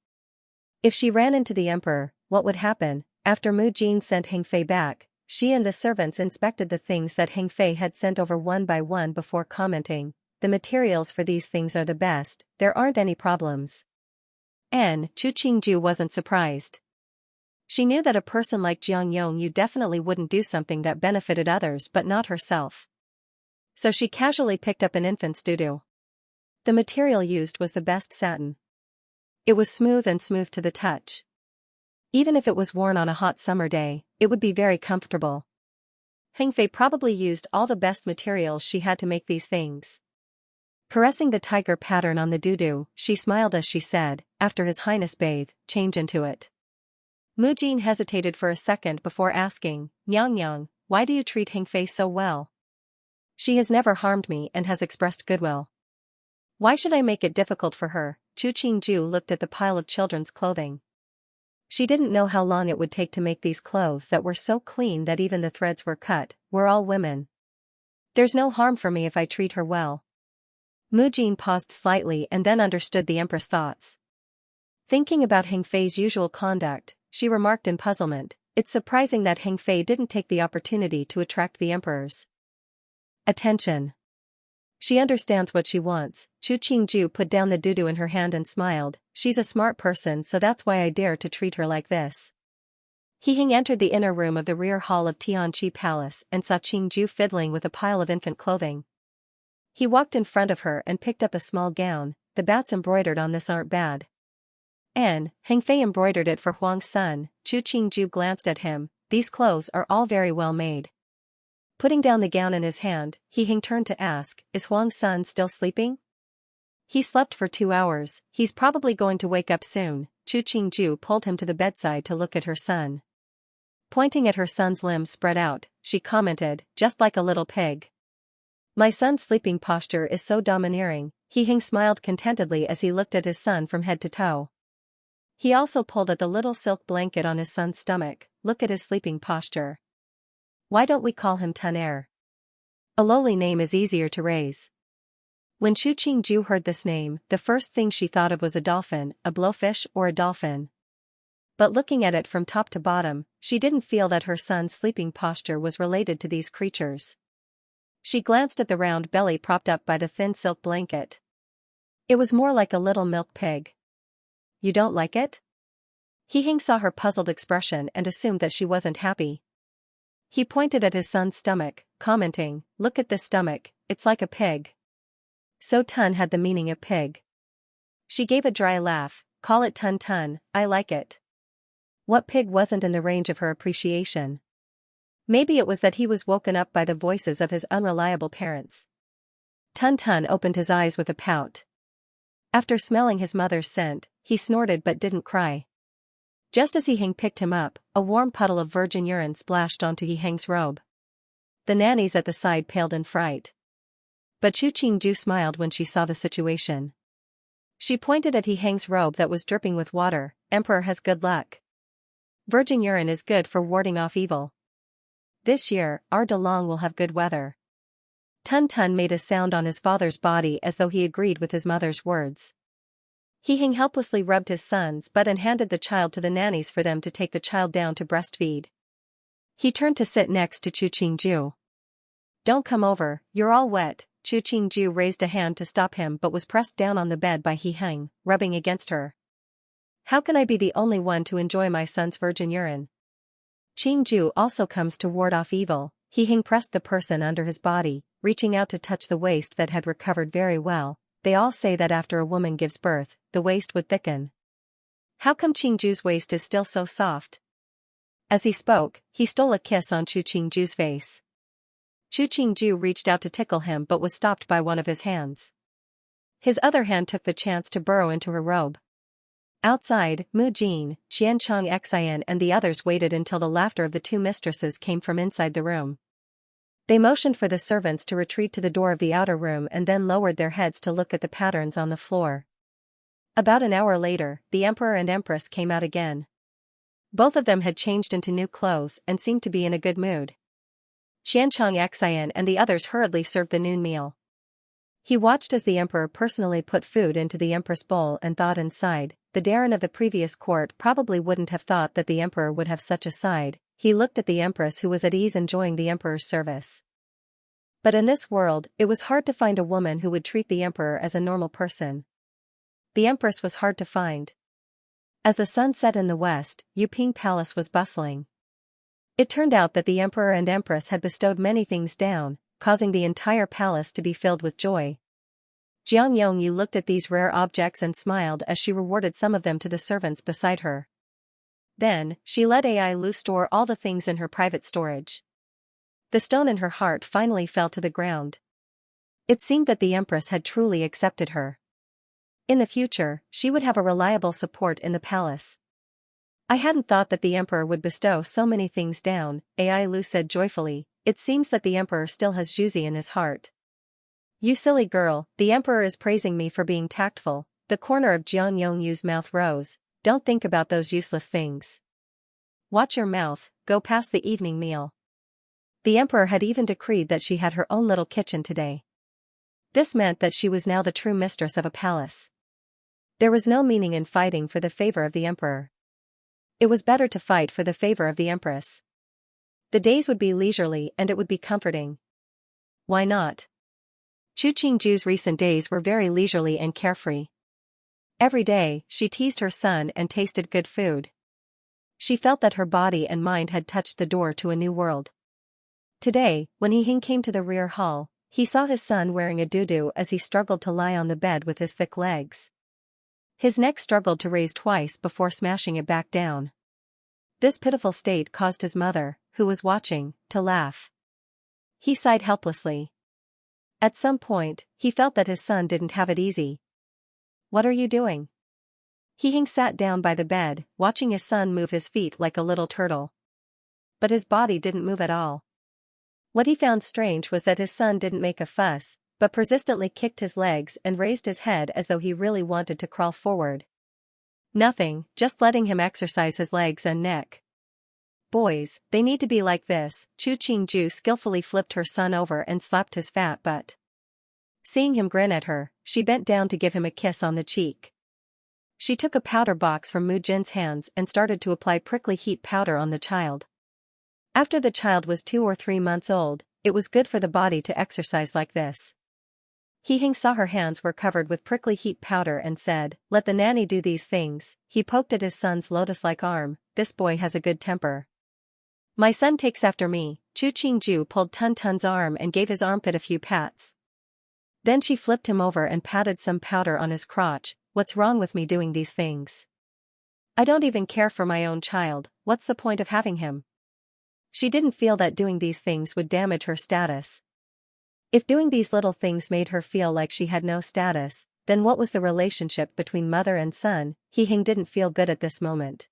If she ran into the emperor, what would happen? After Mu Jin sent Hengfei back, she and the servants inspected the things that Hengfei had sent over one by one before commenting, "The materials for these things are the best, there aren't any problems." And Chu Qingju wasn't surprised. She knew that a person like Jiang Yongyu definitely wouldn't do something that benefited others but not herself. So she casually picked up an infant's doo-doo. The material used was the best satin. It was smooth to the touch. Even if it was worn on a hot summer day, it would be very comfortable. Hengfei probably used all the best materials she had to make these things. Caressing the tiger pattern on the doo-doo, she smiled as she said, "After His Highness bathe, change into it." Mu Jin hesitated for a second before asking, "Nyang Yang, why do you treat Hengfei so well? She has never harmed me and has expressed goodwill. Why should I make it difficult for her?" Chu Qingju looked at the pile of children's clothing. She didn't know how long it would take to make these clothes that were so clean that even the threads were cut. "We're all women. There's no harm for me if I treat her well." Mu Jin paused slightly and then understood the empress' thoughts. Thinking about Hengfei's usual conduct, she remarked in puzzlement, "It's surprising that Hengfei didn't take the opportunity to attract the emperor's attention. She understands what she wants." Chu Qingju put down the doo-doo in her hand and smiled, "She's a smart person, so that's why I dare to treat her like this." He entered the inner room of the rear hall of Tianqi Palace and saw Qingju fiddling with a pile of infant clothing. He walked in front of her and picked up a small gown. "The bats embroidered on this aren't bad." "And Hengfei embroidered it for Huang's son." Chu Qingju glanced at him. "These clothes are all very well made." Putting down the gown in his hand, he turned to ask, "Is Huang's son still sleeping?" "He slept for 2 hours, he's probably going to wake up soon." Chu Qingju pulled him to the bedside to look at her son. Pointing at her son's limbs spread out, she commented, "Just like a little pig. My son's sleeping posture is so domineering." He smiled contentedly as he looked at his son from head to toe. He also pulled at the little silk blanket on his son's stomach. "Look at his sleeping posture. Why don't we call him Tunair? A lowly name is easier to raise." When Chu Qingju heard this name, the first thing she thought of was a dolphin, a blowfish or a dolphin. But looking at it from top to bottom, she didn't feel that her son's sleeping posture was related to these creatures. She glanced at the round belly propped up by the thin silk blanket. It was more like a little milk pig. "You don't like it?" He saw her puzzled expression and assumed that she wasn't happy. He pointed at his son's stomach, commenting, "Look at this stomach, it's like a pig." So Tun had the meaning of pig. She gave a dry laugh. "Call it Tun Tun, I like it." What pig wasn't in the range of her appreciation? Maybe it was that he was woken up by the voices of his unreliable parents. Tun Tun opened his eyes with a pout. After smelling his mother's scent, he snorted but didn't cry. Just as He Heng picked him up, a warm puddle of virgin urine splashed onto He Heng's robe. The nannies at the side paled in fright. But Chu Qingju smiled when she saw the situation. She pointed at He Heng's robe that was dripping with water. Emperor has good luck. Virgin urine is good for warding off evil. This year, our Delong will have good weather. Tun Tun made a sound on his father's body as though he agreed with his mother's words. He Heng helplessly rubbed his son's butt and handed the child to the nannies for them to take the child down to breastfeed. He turned to sit next to Chu Qingju. Don't come over, you're all wet. Chu Qingju raised a hand to stop him but was pressed down on the bed by He Heng, rubbing against her. How can I be the only one to enjoy my son's virgin urine? Qingju also comes to ward off evil. He Heng pressed the person under his body, reaching out to touch the waist that had recovered very well. They all say that after a woman gives birth, the waist would thicken. How come Qingju's waist is still so soft? As he spoke, he stole a kiss on Chu Qingju's face. Chu Qingju reached out to tickle him but was stopped by one of his hands. His other hand took the chance to burrow into her robe. Outside, Mu Jin, Xianxia and the others waited until the laughter of the two mistresses came from inside the room. They motioned for the servants to retreat to the door of the outer room and then lowered their heads to look at the patterns on the floor. About an hour later, the emperor and empress came out again. Both of them had changed into new clothes and seemed to be in a good mood. Xianxia and the others hurriedly served the noon meal. He watched as the emperor personally put food into the empress bowl and thought inside, the Darren of the previous court probably wouldn't have thought that the emperor would have such a side. He looked at the empress who was at ease enjoying the emperor's service. But in this world, it was hard to find a woman who would treat the emperor as a normal person. The empress was hard to find. As the sun set in the west, Yuping Palace was bustling. It turned out that the emperor and empress had bestowed many things down, causing the entire palace to be filled with joy. Jiang Yongyu looked at these rare objects and smiled as she rewarded some of them to the servants beside her. Then, she let Ai Lu store all the things in her private storage. The stone in her heart finally fell to the ground. It seemed that the empress had truly accepted her. In the future, she would have a reliable support in the palace. I hadn't thought that the emperor would bestow so many things down, Ai Lu said joyfully. It seems that the emperor still has Juzi in his heart. You silly girl, the emperor is praising me for being tactful. The corner of Jiang Yongyu's mouth rose. Don't think about those useless things. Watch your mouth, go past the evening meal. The emperor had even decreed that she had her own little kitchen today. This meant that she was now the true mistress of a palace. There was no meaning in fighting for the favor of the emperor. It was better to fight for the favor of the empress. The days would be leisurely and it would be comforting. Why not? Chu Qingju's recent days were very leisurely and carefree. Every day, she teased her son and tasted good food. She felt that her body and mind had touched the door to a new world. Today, when He Heng came to the rear hall, he saw his son wearing a doo-doo as he struggled to lie on the bed with his thick legs. His neck struggled to raise twice before smashing it back down. This pitiful state caused his mother, who was watching, to laugh. He sighed helplessly. At some point, he felt that his son didn't have it easy. What are you doing? He Heng sat down by the bed, watching his son move his feet like a little turtle. But his body didn't move at all. What he found strange was that his son didn't make a fuss, but persistently kicked his legs and raised his head as though he really wanted to crawl forward. Nothing, just letting him exercise his legs and neck. Boys, they need to be like this. Chu Qingju skillfully flipped her son over and slapped his fat butt. Seeing him grin at her, she bent down to give him a kiss on the cheek. She took a powder box from Mu Jin's hands and started to apply prickly heat powder on the child. After the child was 2 or 3 months old, it was good for the body to exercise like this. He Heng saw her hands were covered with prickly heat powder and said, "Let the nanny do these things." He poked at his son's lotus-like arm. This boy has a good temper. My son takes after me. Chu Qingju pulled Tun Tun's arm and gave his armpit a few pats. Then she flipped him over and patted some powder on his crotch. What's wrong with me doing these things? I don't even care for my own child, what's the point of having him? She didn't feel that doing these things would damage her status. If doing these little things made her feel like she had no status, then what was the relationship between mother and son? He didn't feel good at this moment.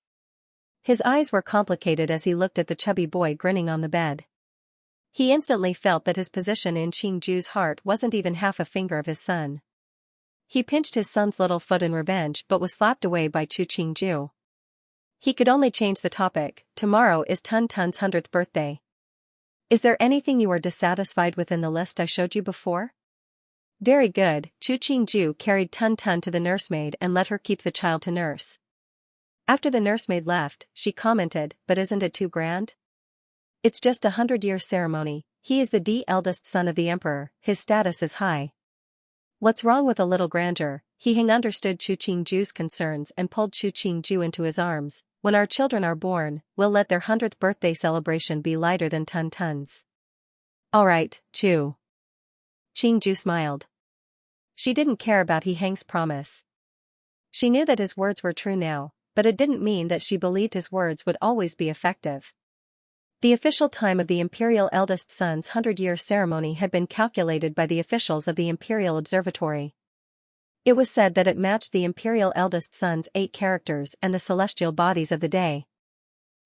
His eyes were complicated as he looked at the chubby boy grinning on the bed. He instantly felt that his position in Qingju's heart wasn't even half a finger of his son. He pinched his son's little foot in revenge but was slapped away by Qingju. He could only change the topic. Tomorrow is Tun Tun's 100th birthday. Is there anything you are dissatisfied with in the list I showed you before? Very good. Qingju carried Tun Tun to the nursemaid and let her keep the child to nurse. After the nursemaid left, she commented, but isn't it too grand? It's just a 100-year ceremony. He is the eldest son of the emperor, his status is high. What's wrong with a little grandeur? He understood Qingju's concerns and pulled Qingju into his arms. When our children are born, we'll let their 100th birthday celebration be lighter than Tun Tun's. Alright, Qingju smiled. She didn't care about Hang's promise. She knew that his words were true now, but it didn't mean that she believed his words would always be effective. The official time of the imperial eldest son's 100-year ceremony had been calculated by the officials of the Imperial Observatory. It was said that it matched the imperial eldest son's 8 characters and the celestial bodies of the day.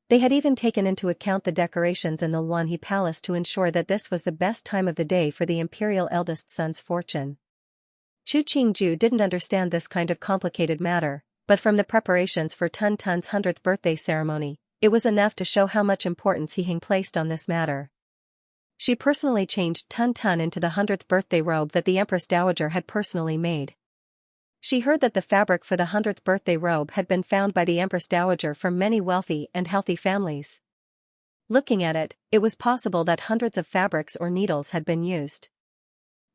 They had even taken into account the decorations in the Luanhe Palace to ensure that this was the best time of the day for the imperial eldest son's fortune. Qingju didn't understand this kind of complicated matter, but from the preparations for Tun Tun's 100th birthday ceremony, it was enough to show how much importance Hang placed on this matter. She personally changed Tun Tun into the 100th birthday robe that the Empress Dowager had personally made. She heard that the fabric for the 100th birthday robe had been found by the Empress Dowager from many wealthy and healthy families. Looking at it, it was possible that hundreds of fabrics or needles had been used.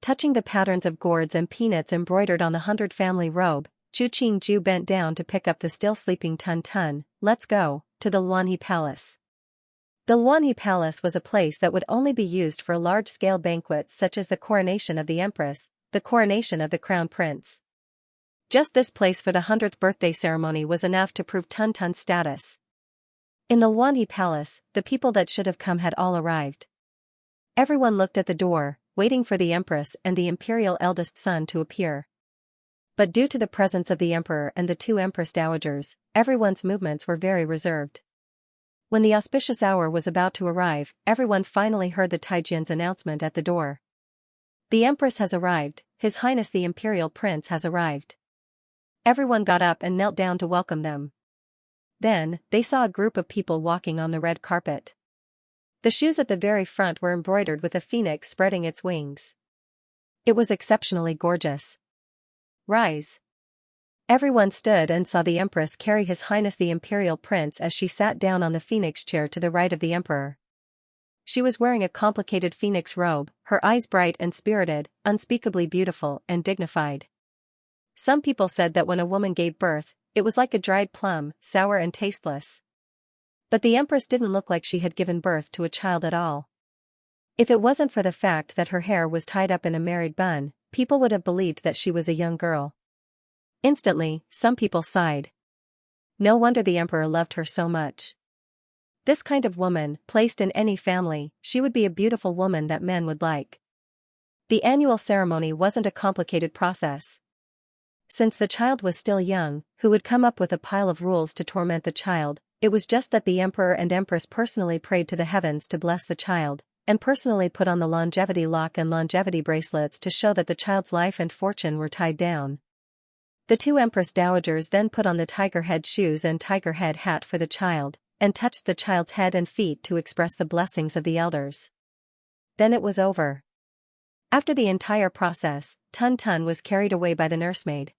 Touching the patterns of gourds and peanuts embroidered on the 100 family robe, Qingju bent down to pick up the still sleeping Tun Tun. Let's go to the Luanhe Palace. The Luanhe Palace was a place that would only be used for large-scale banquets such as the coronation of the Empress, the coronation of the Crown Prince. Just this place for the 100th birthday ceremony was enough to prove Tun Tun's status. In the Luanhe Palace, the people that should have come had all arrived. Everyone looked at the door, waiting for the Empress and the imperial eldest son to appear. But due to the presence of the Emperor and the 2 Empress Dowagers, everyone's movements were very reserved. When the auspicious hour was about to arrive, everyone finally heard the Taijian's announcement at the door. The Empress has arrived, His Highness the Imperial Prince has arrived. Everyone got up and knelt down to welcome them. Then, they saw a group of people walking on the red carpet. The shoes at the very front were embroidered with a phoenix spreading its wings. It was exceptionally gorgeous. Rise. Everyone stood and saw the Empress carry His Highness the Imperial Prince as she sat down on the phoenix chair to the right of the Emperor. She was wearing a complicated phoenix robe, her eyes bright and spirited, unspeakably beautiful and dignified. Some people said that when a woman gave birth, it was like a dried plum, sour and tasteless. But the Empress didn't look like she had given birth to a child at all. If it wasn't for the fact that her hair was tied up in a married bun, people would have believed that she was a young girl. Instantly, some people sighed. No wonder the Emperor loved her so much. This kind of woman, placed in any family, she would be a beautiful woman that men would like. The annual ceremony wasn't a complicated process. Since the child was still young, who would come up with a pile of rules to torment the child? It was just that the Emperor and Empress personally prayed to the heavens to bless the child, and personally put on the longevity lock and longevity bracelets to show that the child's life and fortune were tied down. The 2 Empress Dowagers then put on the tiger head shoes and tiger head hat for the child, and touched the child's head and feet to express the blessings of the elders. Then it was over. After the entire process, Tun Tun was carried away by the nursemaid.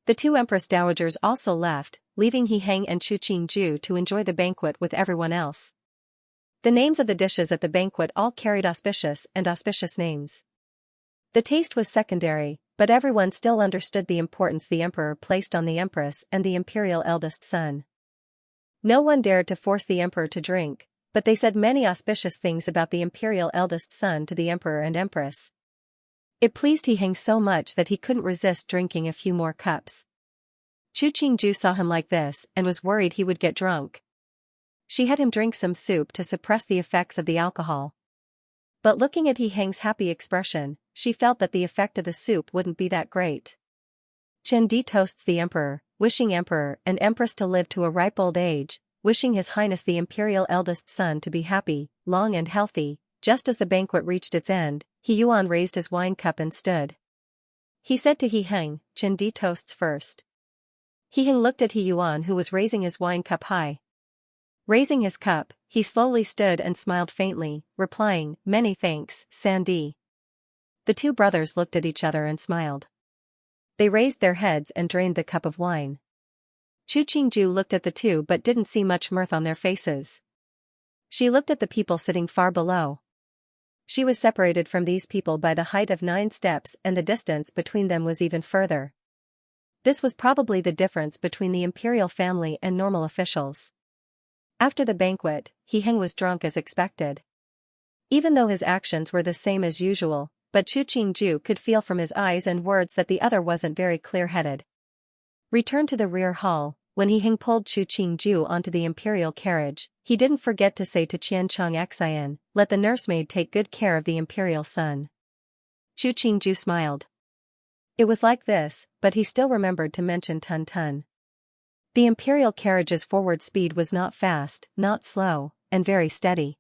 The 2 Empress Dowagers also left, leaving Hang and Qingju to enjoy the banquet with everyone else. The names of the dishes at the banquet all carried auspicious names. The taste was secondary, but everyone still understood the importance the Emperor placed on the Empress and the imperial eldest son. No one dared to force the Emperor to drink, but they said many auspicious things about the imperial eldest son to the Emperor and Empress. It pleased Hang so much that he couldn't resist drinking a few more cups. Qingju saw him like this and was worried he would get drunk. She had him drink some soup to suppress the effects of the alcohol. But looking at He Heng's happy expression, she felt that the effect of the soup wouldn't be that great. Chen Di toasts the emperor, wishing emperor and empress to live to a ripe old age, wishing His Highness the imperial eldest son to be happy, long and healthy. Just as the banquet reached its end, He Yuan raised his wine cup and stood. He said to He Heng, Chen Di toasts first. He Heng looked at He Yuan, who was raising his wine cup high. Raising his cup, he slowly stood and smiled faintly, replying, "Many thanks, San Di." The two brothers looked at each other and smiled. They raised their heads and drained the cup of wine. Chu Qingju looked at the two but didn't see much mirth on their faces. She looked at the people sitting far below. She was separated from these people by the height of 9 steps, and the distance between them was even further. This was probably the difference between the imperial family and normal officials. After the banquet, He Heng was drunk as expected. Even though his actions were the same as usual, but Chu Qingju could feel from his eyes and words that the other wasn't very clear-headed. Returned to the rear hall, when He Heng pulled Chu Qingju onto the imperial carriage, he didn't forget to say to Xianxia, "Let the nursemaid take good care of the imperial son." Chu Qingju smiled. It was like this, but he still remembered to mention Tun Tun. The imperial carriage's forward speed was not fast, not slow, and very steady.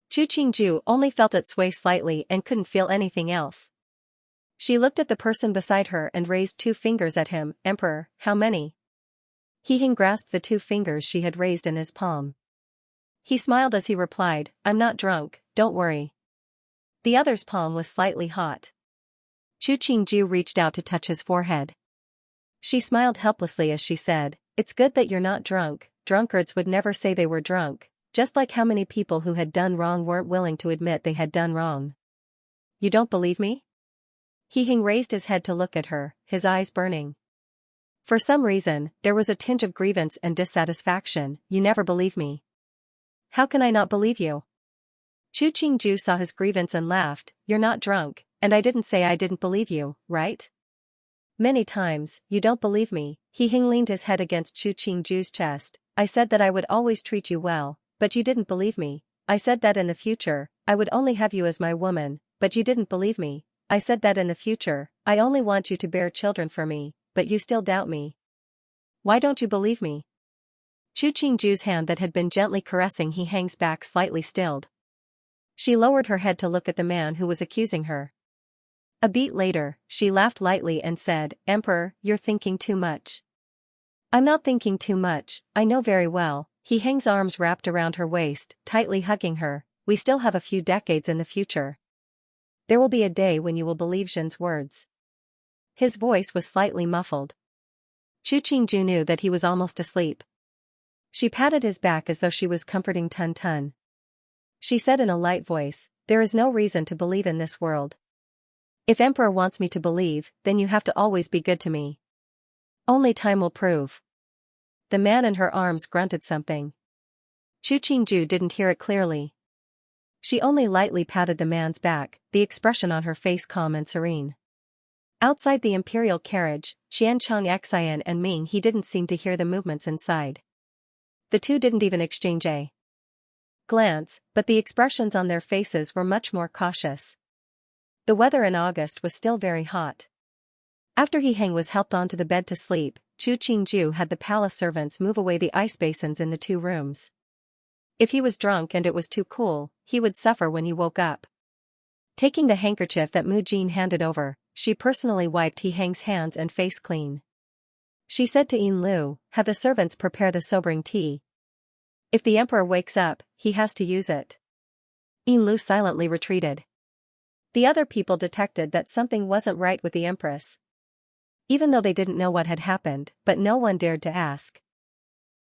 Chu Qingju only felt it sway slightly and couldn't feel anything else. She looked at the person beside her and raised 2 fingers at him. "Emperor, how many?" He Heng grasped the 2 fingers she had raised in his palm. He smiled as he replied, "I'm not drunk, don't worry." The other's palm was slightly hot. Chu Qingju reached out to touch his forehead. She smiled helplessly as she said, "It's good that you're not drunk. Drunkards would never say they were drunk, just like how many people who had done wrong weren't willing to admit they had done wrong." "You don't believe me?" He Heng raised his head to look at her, his eyes burning. For some reason, there was a tinge of grievance and dissatisfaction. "You never believe me." "How can I not believe you?" Chu Qingju saw his grievance and laughed, "You're not drunk, and I didn't say I didn't believe you, right?" "Many times, you don't believe me." He Heng leaned his head against Chu Qingju's chest. "I said that I would always treat you well, but you didn't believe me. I said that in the future, I would only have you as my woman, but you didn't believe me. I said that in the future, I only want you to bear children for me, but you still doubt me. Why don't you believe me?" Chu Qingju's hand that had been gently caressing He Heng's back slightly stilled. She lowered her head to look at the man who was accusing her. A beat later, she laughed lightly and said, "Emperor, you're thinking too much." "I'm not thinking too much, I know very well." He Heng's arms wrapped around her waist, tightly hugging her. "We still have a few decades in the future. There will be a day when you will believe Zhen's words." His voice was slightly muffled. Chu Qingju knew that he was almost asleep. She patted his back as though she was comforting Tun Tun. She said in a light voice, "There is no reason to believe in this world. If Emperor wants me to believe, then you have to always be good to me. Only time will prove." The man in her arms grunted something. Chu Qingju didn't hear it clearly. She only lightly patted the man's back, the expression on her face calm and serene. Outside the imperial carriage, Xianxia and Ming He didn't seem to hear the movements inside. The two didn't even exchange a glance, but the expressions on their faces were much more cautious. The weather in August was still very hot. After He Heng was helped onto the bed to sleep, Chu Qingju had the palace servants move away the ice basins in the 2 rooms. If he was drunk and it was too cool, he would suffer when he woke up. Taking the handkerchief that Mu Jin handed over, she personally wiped He Heng's hands and face clean. She said to Yin Lu, "Have the servants prepare the sobering tea. If the emperor wakes up, he has to use it." Yin Lu silently retreated. The other people detected that something wasn't right with the empress. Even though they didn't know what had happened, but no one dared to ask.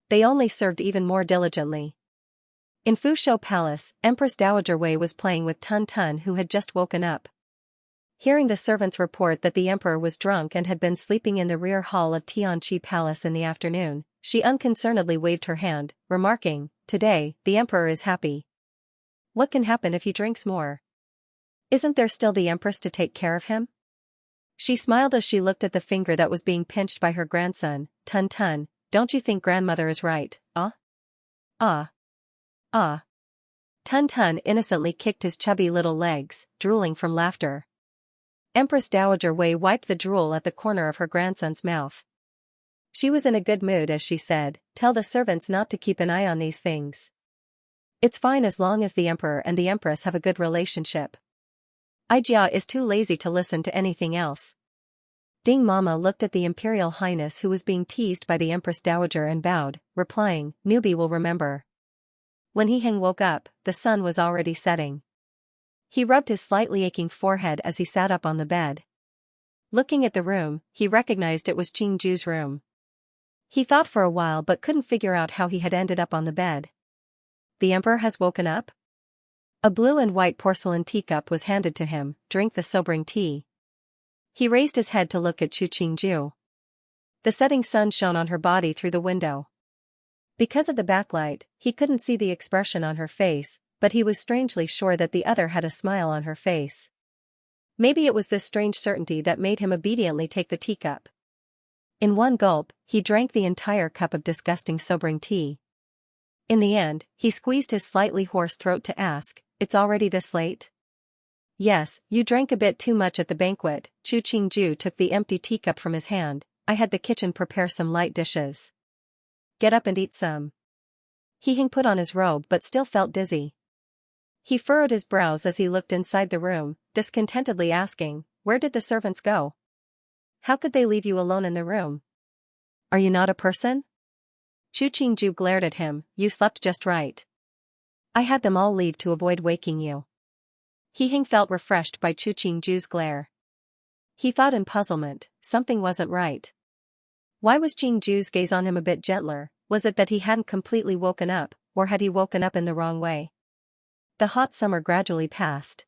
They only served even more diligently. In Fushou Palace, Empress Dowager Wei was playing with Tun Tun, who had just woken up. Hearing the servants report that the emperor was drunk and had been sleeping in the rear hall of Tianqi Palace in the afternoon, she unconcernedly waved her hand, remarking, "Today, the emperor is happy. What can happen if he drinks more? Isn't there still the empress to take care of him?" She smiled as she looked at the finger that was being pinched by her grandson. "Tun Tun, don't you think grandmother is right, ah?" "Ah." Ah. Tun Tun innocently kicked his chubby little legs, drooling from laughter. Empress Dowager Wei wiped the drool at the corner of her grandson's mouth. She was in a good mood as she said, "Tell the servants not to keep an eye on these things. It's fine as long as the emperor and the empress have a good relationship. Ijia is too lazy to listen to anything else." Ding Mama looked at the Imperial Highness who was being teased by the Empress Dowager and bowed, replying, "Newbie will remember." When He Heng woke up, the sun was already setting. He rubbed his slightly aching forehead as he sat up on the bed. Looking at the room, he recognized it was Qingju's room. He thought for a while but couldn't figure out how he had ended up on the bed. The emperor has woken up? A blue and white porcelain teacup was handed to him. "Drink the sobering tea." He raised his head to look at Qingju. The setting sun shone on her body through the window. Because of the backlight, he couldn't see the expression on her face, but he was strangely sure that the other had a smile on her face. Maybe it was this strange certainty that made him obediently take the teacup. In one gulp, he drank the entire cup of disgusting sobering tea. In the end, he squeezed his slightly hoarse throat to ask, "It's already this late?" "Yes, you drank a bit too much at the banquet." Qingju took the empty teacup from his hand. "I had the kitchen prepare some light dishes. Get up and eat some." He Heng put on his robe but still felt dizzy. He furrowed his brows as he looked inside the room, discontentedly asking, "Where did the servants go? How could they leave you alone in the room? Are you not a person?" Qingju glared at him. "You slept just right. I had them all leave to avoid waking you." He Heng felt refreshed by Qingju's glare. He thought in puzzlement, something wasn't right. Why was Qingju's gaze on him a bit gentler? Was it that he hadn't completely woken up, or had he woken up in the wrong way? The hot summer gradually passed.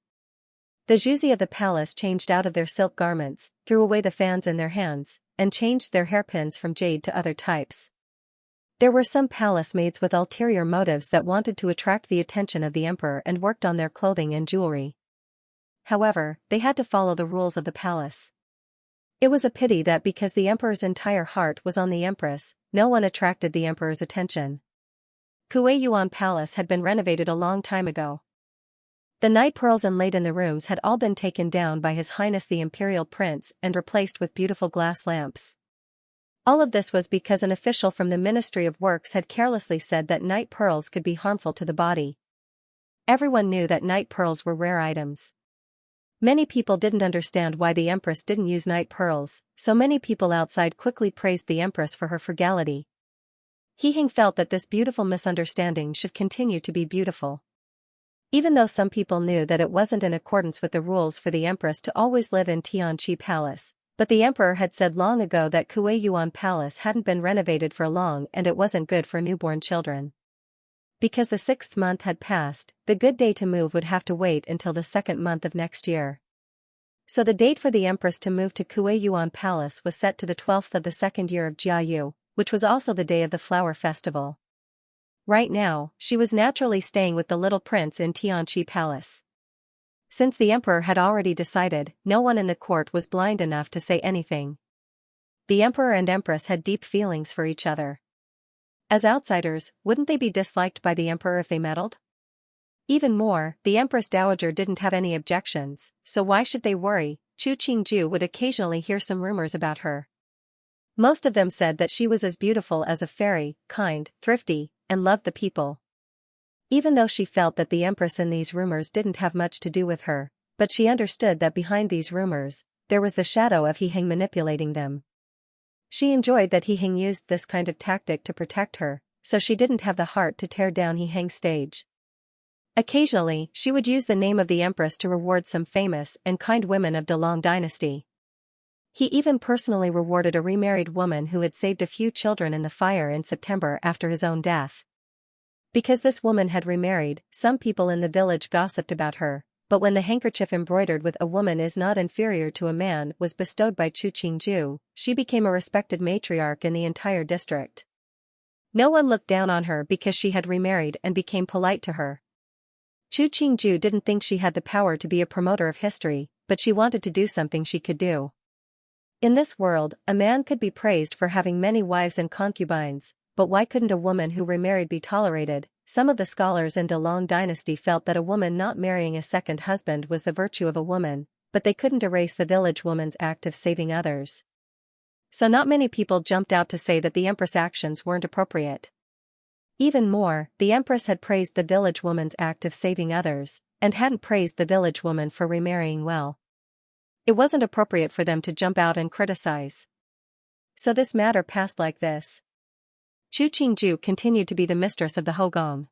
The Zhuzi of the palace changed out of their silk garments, threw away the fans in their hands, and changed their hairpins from jade to other types. There were some palace maids with ulterior motives that wanted to attract the attention of the emperor and worked on their clothing and jewelry. However, they had to follow the rules of the palace. It was a pity that because the emperor's entire heart was on the empress, no one attracted the emperor's attention. Kuei Yuan Palace had been renovated a long time ago. The night pearls inlaid in the rooms had all been taken down by His Highness the Imperial Prince and replaced with beautiful glass lamps. All of this was because an official from the Ministry of Works had carelessly said that night pearls could be harmful to the body. Everyone knew that night pearls were rare items. Many people didn't understand why the empress didn't use night pearls, so many people outside quickly praised the empress for her frugality. He Heng felt that this beautiful misunderstanding should continue to be beautiful. Even though some people knew that it wasn't in accordance with the rules for the empress to always live in Tianqi Palace, but the emperor had said long ago that Kuei Yuan Palace hadn't been renovated for long and it wasn't good for newborn children. Because the 6th month had passed, the good day to move would have to wait until the 2nd month of next year. So the date for the empress to move to Kuei Yuan Palace was set to the 12th of the 2nd year of Jiayu, which was also the day of the flower festival. Right now, she was naturally staying with the little prince in Tianqi Palace. Since the emperor had already decided, no one in the court was blind enough to say anything. The emperor and empress had deep feelings for each other. As outsiders, wouldn't they be disliked by the emperor if they meddled? Even more, the Empress Dowager didn't have any objections, so why should they worry? Qingju would occasionally hear some rumors about her. Most of them said that she was as beautiful as a fairy, kind, thrifty, and loved the people. Even though she felt that the empress in these rumors didn't have much to do with her, but she understood that behind these rumors, there was the shadow of He Heng manipulating them. She enjoyed that He Heng used this kind of tactic to protect her, so she didn't have the heart to tear down He Heng's stage. Occasionally, she would use the name of the empress to reward some famous and kind women of Delong dynasty. He even personally rewarded a remarried woman who had saved a few children in the fire in September after his own death. Because this woman had remarried, some people in the village gossiped about her, but when the handkerchief embroidered with "a woman is not inferior to a man" was bestowed by Qingju, she became a respected matriarch in the entire district. No one looked down on her because she had remarried and became polite to her. Qingju didn't think she had the power to be a promoter of history, but she wanted to do something she could do. In this world, a man could be praised for having many wives and concubines, but why couldn't a woman who remarried be tolerated? some of the scholars in Delong dynasty felt that a woman not marrying a second husband was the virtue of a woman, but they couldn't erase the village woman's act of saving others. So not many people jumped out to say that the empress' actions weren't appropriate. Even more, the empress had praised the village woman's act of saving others, and hadn't praised the village woman for remarrying well. It wasn't appropriate for them to jump out and criticize. So this matter passed like this. Chu Qingju continued to be the mistress of the Hogong.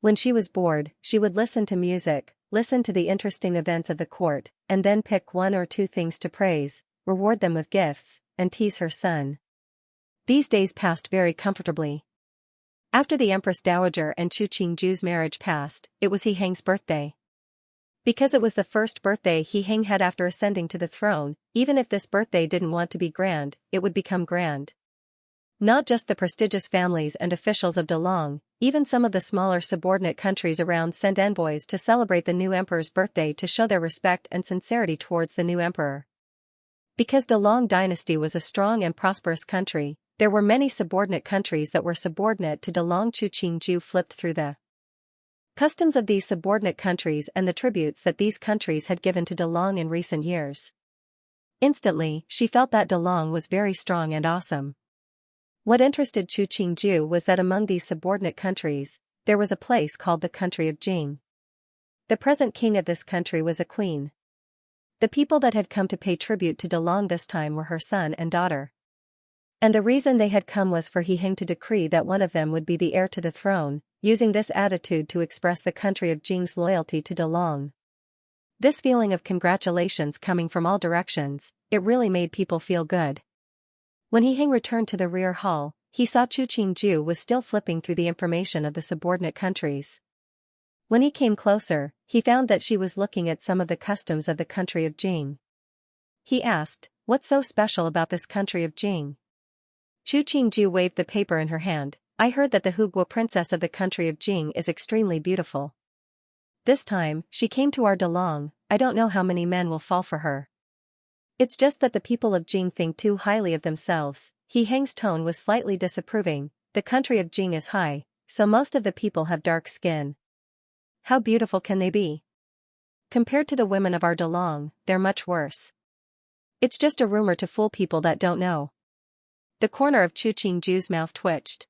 When she was bored, she would listen to music, listen to the interesting events of the court, and then pick one or two things to praise, reward them with gifts, and tease her son. These days passed very comfortably. After the Empress Dowager and Chu Qingju's marriage passed, it was He Heng's birthday. Because it was the first birthday He Heng had after ascending to the throne, even if this birthday didn't want to be grand, it would become grand. Not just the prestigious families and officials of Delong, even some of the smaller subordinate countries around sent envoys to celebrate the new emperor's birthday to show their respect and sincerity towards the new emperor. Because Delong dynasty was a strong and prosperous country, there were many subordinate countries that were subordinate to Delong. Chu Qingju flipped through the customs of these subordinate countries and the tributes that these countries had given to Delong in recent years. Instantly, she felt that Delong was very strong and awesome. What interested Chu Qingju was that among these subordinate countries, there was a place called the country of Jing. The present king of this country was a queen. The people that had come to pay tribute to Delong this time were her son and daughter. And the reason they had come was for He Heng to decree that one of them would be the heir to the throne, using this attitude to express the country of Jing's loyalty to Delong. This feeling of congratulations coming from all directions, it really made people feel good. When He Heng returned to the rear hall, he saw Chu Qingju was still flipping through the information of the subordinate countries. When he came closer, he found that she was looking at some of the customs of the country of Jing. He asked, "What's so special about this country of Jing?" Chu Qingju waved the paper in her hand. "I heard that the Huguo princess of the country of Jing is extremely beautiful. This time, she came to our Delong. I don't know how many men will fall for her. It's just that the people of Jing think too highly of themselves." He Heng's tone was slightly disapproving. "The country of Jing is high, so most of the people have dark skin. How beautiful can they be? Compared to the women of our Delong, they're much worse. It's just a rumor to fool people that don't know." The corner of Chu Qingju's mouth twitched.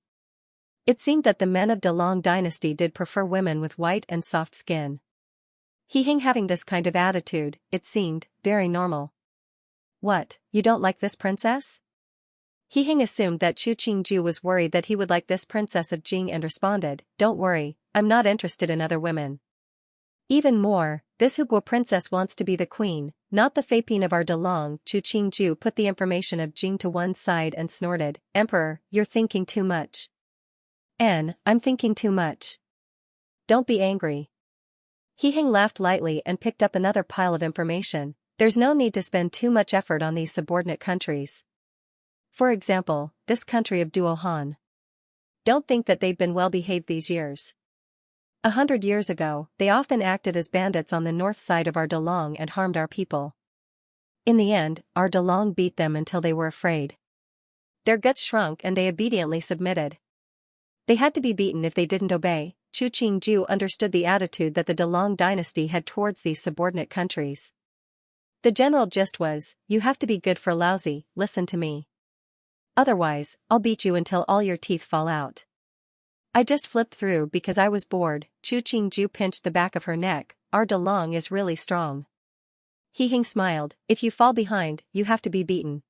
It seemed that the men of Delong dynasty did prefer women with white and soft skin. He Heng having this kind of attitude, it seemed, very normal. "What, you don't like this princess?" He Heng assumed that Chu Qingju was worried that he would like this princess of Jing and responded, "Don't worry, I'm not interested in other women. Even more, this Huguo princess wants to be the queen, not the Feiping of our Delong." Chu Qingju put the information of Jing to one side and snorted, "Emperor, you're thinking too much." I'm thinking too much. Don't be angry." He Heng laughed lightly and picked up another pile of information. "There's no need to spend too much effort on these subordinate countries. For example, this country of Duohan. Don't think that they've been well behaved these years. 100 years ago, they often acted as bandits on the north side of our Delong and harmed our people. In the end, our Delong beat them until they were afraid. Their guts shrunk and they obediently submitted. They had to be beaten if they didn't obey." Chu Qingju understood the attitude that the Delong dynasty had towards these subordinate countries. The general gist was, "You have to be good for lousy, listen to me. Otherwise, I'll beat you until all your teeth fall out." "I just flipped through because I was bored." Chu Qingju pinched the back of her neck. "Our Delong is really strong." He Heng smiled. "If you fall behind, you have to be beaten.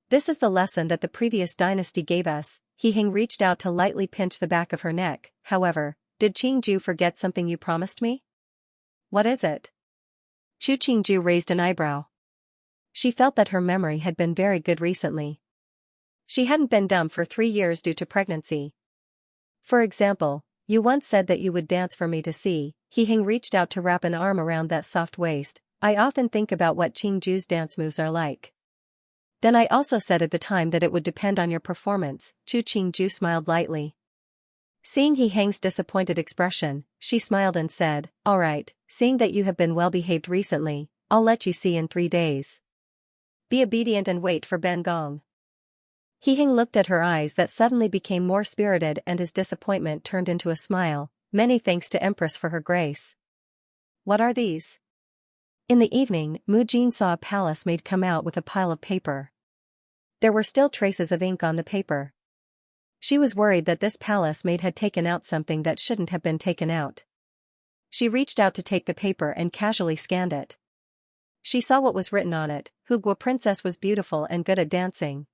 This is the lesson that the previous dynasty gave us." He Heng reached out to lightly pinch the back of her neck. "However, did Qingju forget something you promised me?" "What is it?" Chu Qingju raised an eyebrow. She felt that her memory had been very good recently. She hadn't been dumb for 3 years due to pregnancy. "For example, you once said that you would dance for me to see." He Heng reached out to wrap an arm around that soft waist. "I often think about what Qingju's dance moves are like." "Then I also said at the time that it would depend on your performance." Chu Qingju smiled lightly. Seeing He Heng's disappointed expression, she smiled and said, "All right, seeing that you have been well behaved recently, I'll let you see in 3 days. Be obedient and wait for Ben Gong." He looked at her eyes that suddenly became more spirited and his disappointment turned into a smile. Many thanks to Empress for her grace. What are these? In the evening, Mu Jin saw a palace maid come out with a pile of paper. There were still traces of ink on the paper. She was worried that this palace maid had taken out something that shouldn't have been taken out. She reached out to take the paper and casually scanned it. She saw what was written on it: Hugua princess was beautiful and good at dancing.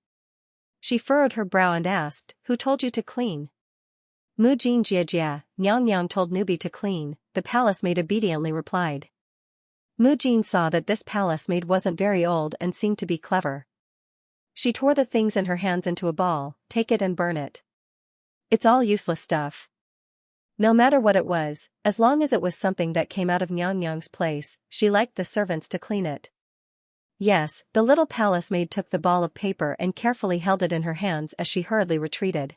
She furrowed her brow and asked, "Who told you to clean?" Mu Jin Jia, Nyang Nyang told newbie to clean, the palace maid obediently replied. Mu Jin saw that this palace maid wasn't very old and seemed to be clever. She tore the things in her hands into a ball. Take it and burn it. It's all useless stuff. No matter what it was, as long as it was something that came out of Nyang Nyang's place, she liked the servants to clean it. Yes, the little palace maid took the ball of paper and carefully held it in her hands as she hurriedly retreated.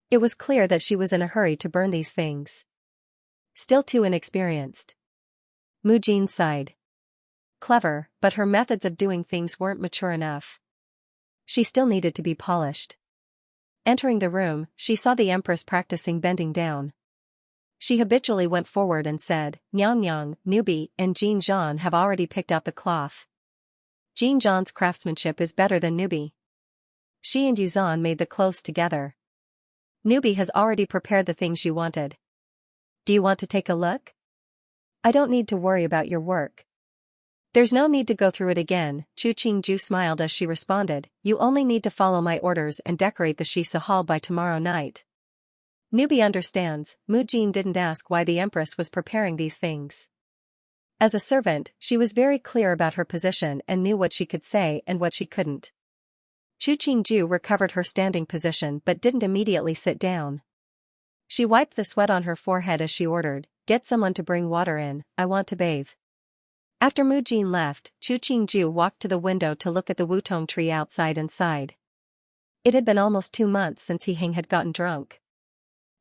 It was clear that she was in a hurry to burn these things. Still too inexperienced. Mu Jin sighed. Clever, but her methods of doing things weren't mature enough. She still needed to be polished. Entering the room, she saw the Empress practicing bending down. She habitually went forward and said, "Nyang Nyang, newbie, and Jin Zhan have already picked out the cloth. Jin Zhan's craftsmanship is better than newbie. She and Yuzhan made the clothes together. Newbie has already prepared the things you wanted. Do you want to take a look? I don't need to worry about your work." "There's no need to go through it again," Chu Qingju smiled as she responded, "You only need to follow my orders and decorate the Xianxia hall by tomorrow night." Newbie understands. Mu Jin didn't ask why the Empress was preparing these things. As a servant, she was very clear about her position and knew what she could say and what she couldn't. Chu Qingju recovered her standing position but didn't immediately sit down. She wiped the sweat on her forehead as she ordered, "Get someone to bring water in, I want to bathe." After Mu Jin left, Chu Qingju walked to the window to look at the wutong tree outside and sighed. It had been almost 2 months since Heng had gotten drunk.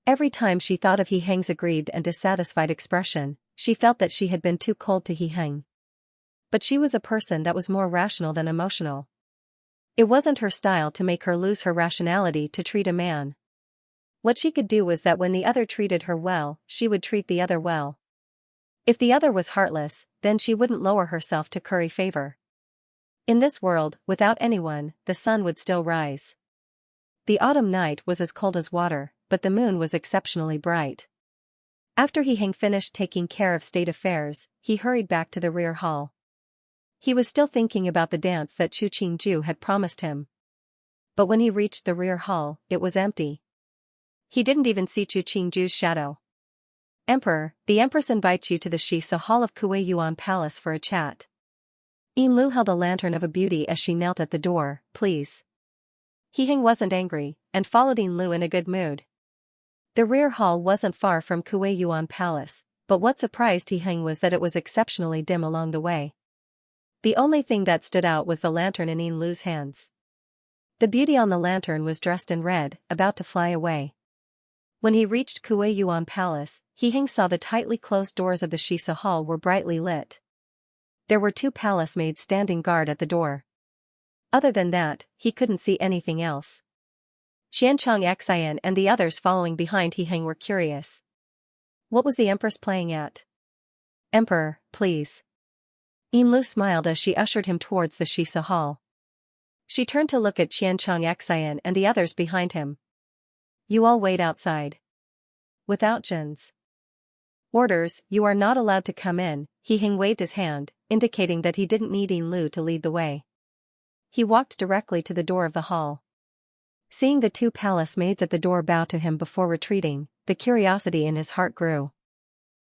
Every time she thought of Heng's aggrieved and dissatisfied expression, she felt that she had been too cold to Heng. But she was a person that was more rational than emotional. It wasn't her style to make her lose her rationality to treat a man. What she could do was that when the other treated her well, she would treat the other well. If the other was heartless, then she wouldn't lower herself to curry favor. In this world, without anyone, the sun would still rise. The autumn night was as cold as water, but the moon was exceptionally bright. After Heng finished taking care of state affairs, he hurried back to the rear hall. He was still thinking about the dance that Chu Qingju had promised him. But when he reached the rear hall, it was empty. He didn't even see Chu Qingju's shadow. "Emperor, the Empress invites you to the Xianxia Hall of Kuei Yuan Palace for a chat." Yin Lu held a lantern of a beauty as she knelt at the door. "Please." Heng wasn't angry, and followed Yin Lu in a good mood. The rear hall wasn't far from Kuei Yuan Palace, but what surprised Heng was that it was exceptionally dim along the way. The only thing that stood out was the lantern in Yin Lu's hands. The beauty on the lantern was dressed in red, about to fly away. When he reached Kuei Yuan Palace, Heng saw the tightly closed doors of the Xianxia Hall were brightly lit. There were 2 palace maids standing guard at the door. Other than that, he couldn't see anything else. Xianxia and the others following behind Heng were curious. What was the Empress playing at? "Emperor, please." Yin Lu smiled as she ushered him towards the Xianxia Hall. She turned to look at Xianxia and the others behind him. "You all wait outside. Without Jin's orders, you are not allowed to come in." Heng waved his hand, indicating that he didn't need Yin Lu to lead the way. He walked directly to the door of the hall. Seeing the 2 palace maids at the door bow to him before retreating, the curiosity in his heart grew.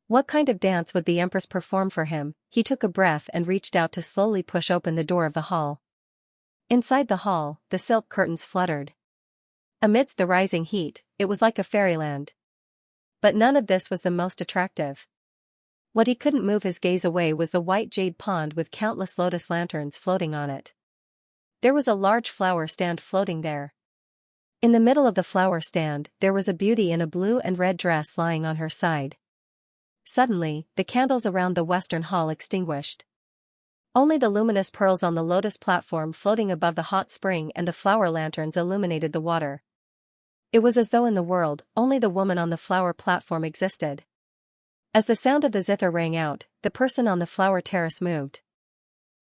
What kind of dance would the Empress perform for him? He took a breath and reached out to slowly push open the door of the hall. Inside the hall, the silk curtains fluttered. Amidst the rising heat, it was like a fairyland. But none of this was the most attractive. What he couldn't move his gaze away was the white jade pond with countless lotus lanterns floating on it. There was a large flower stand floating there. In the middle of the flower stand, there was a beauty in a blue and red dress lying on her side. Suddenly, the candles around the western hall extinguished. Only the luminous pearls on the lotus platform floating above the hot spring and the flower lanterns illuminated the water. It was as though in the world, only the woman on the flower platform existed. As the sound of the zither rang out, the person on the flower terrace moved.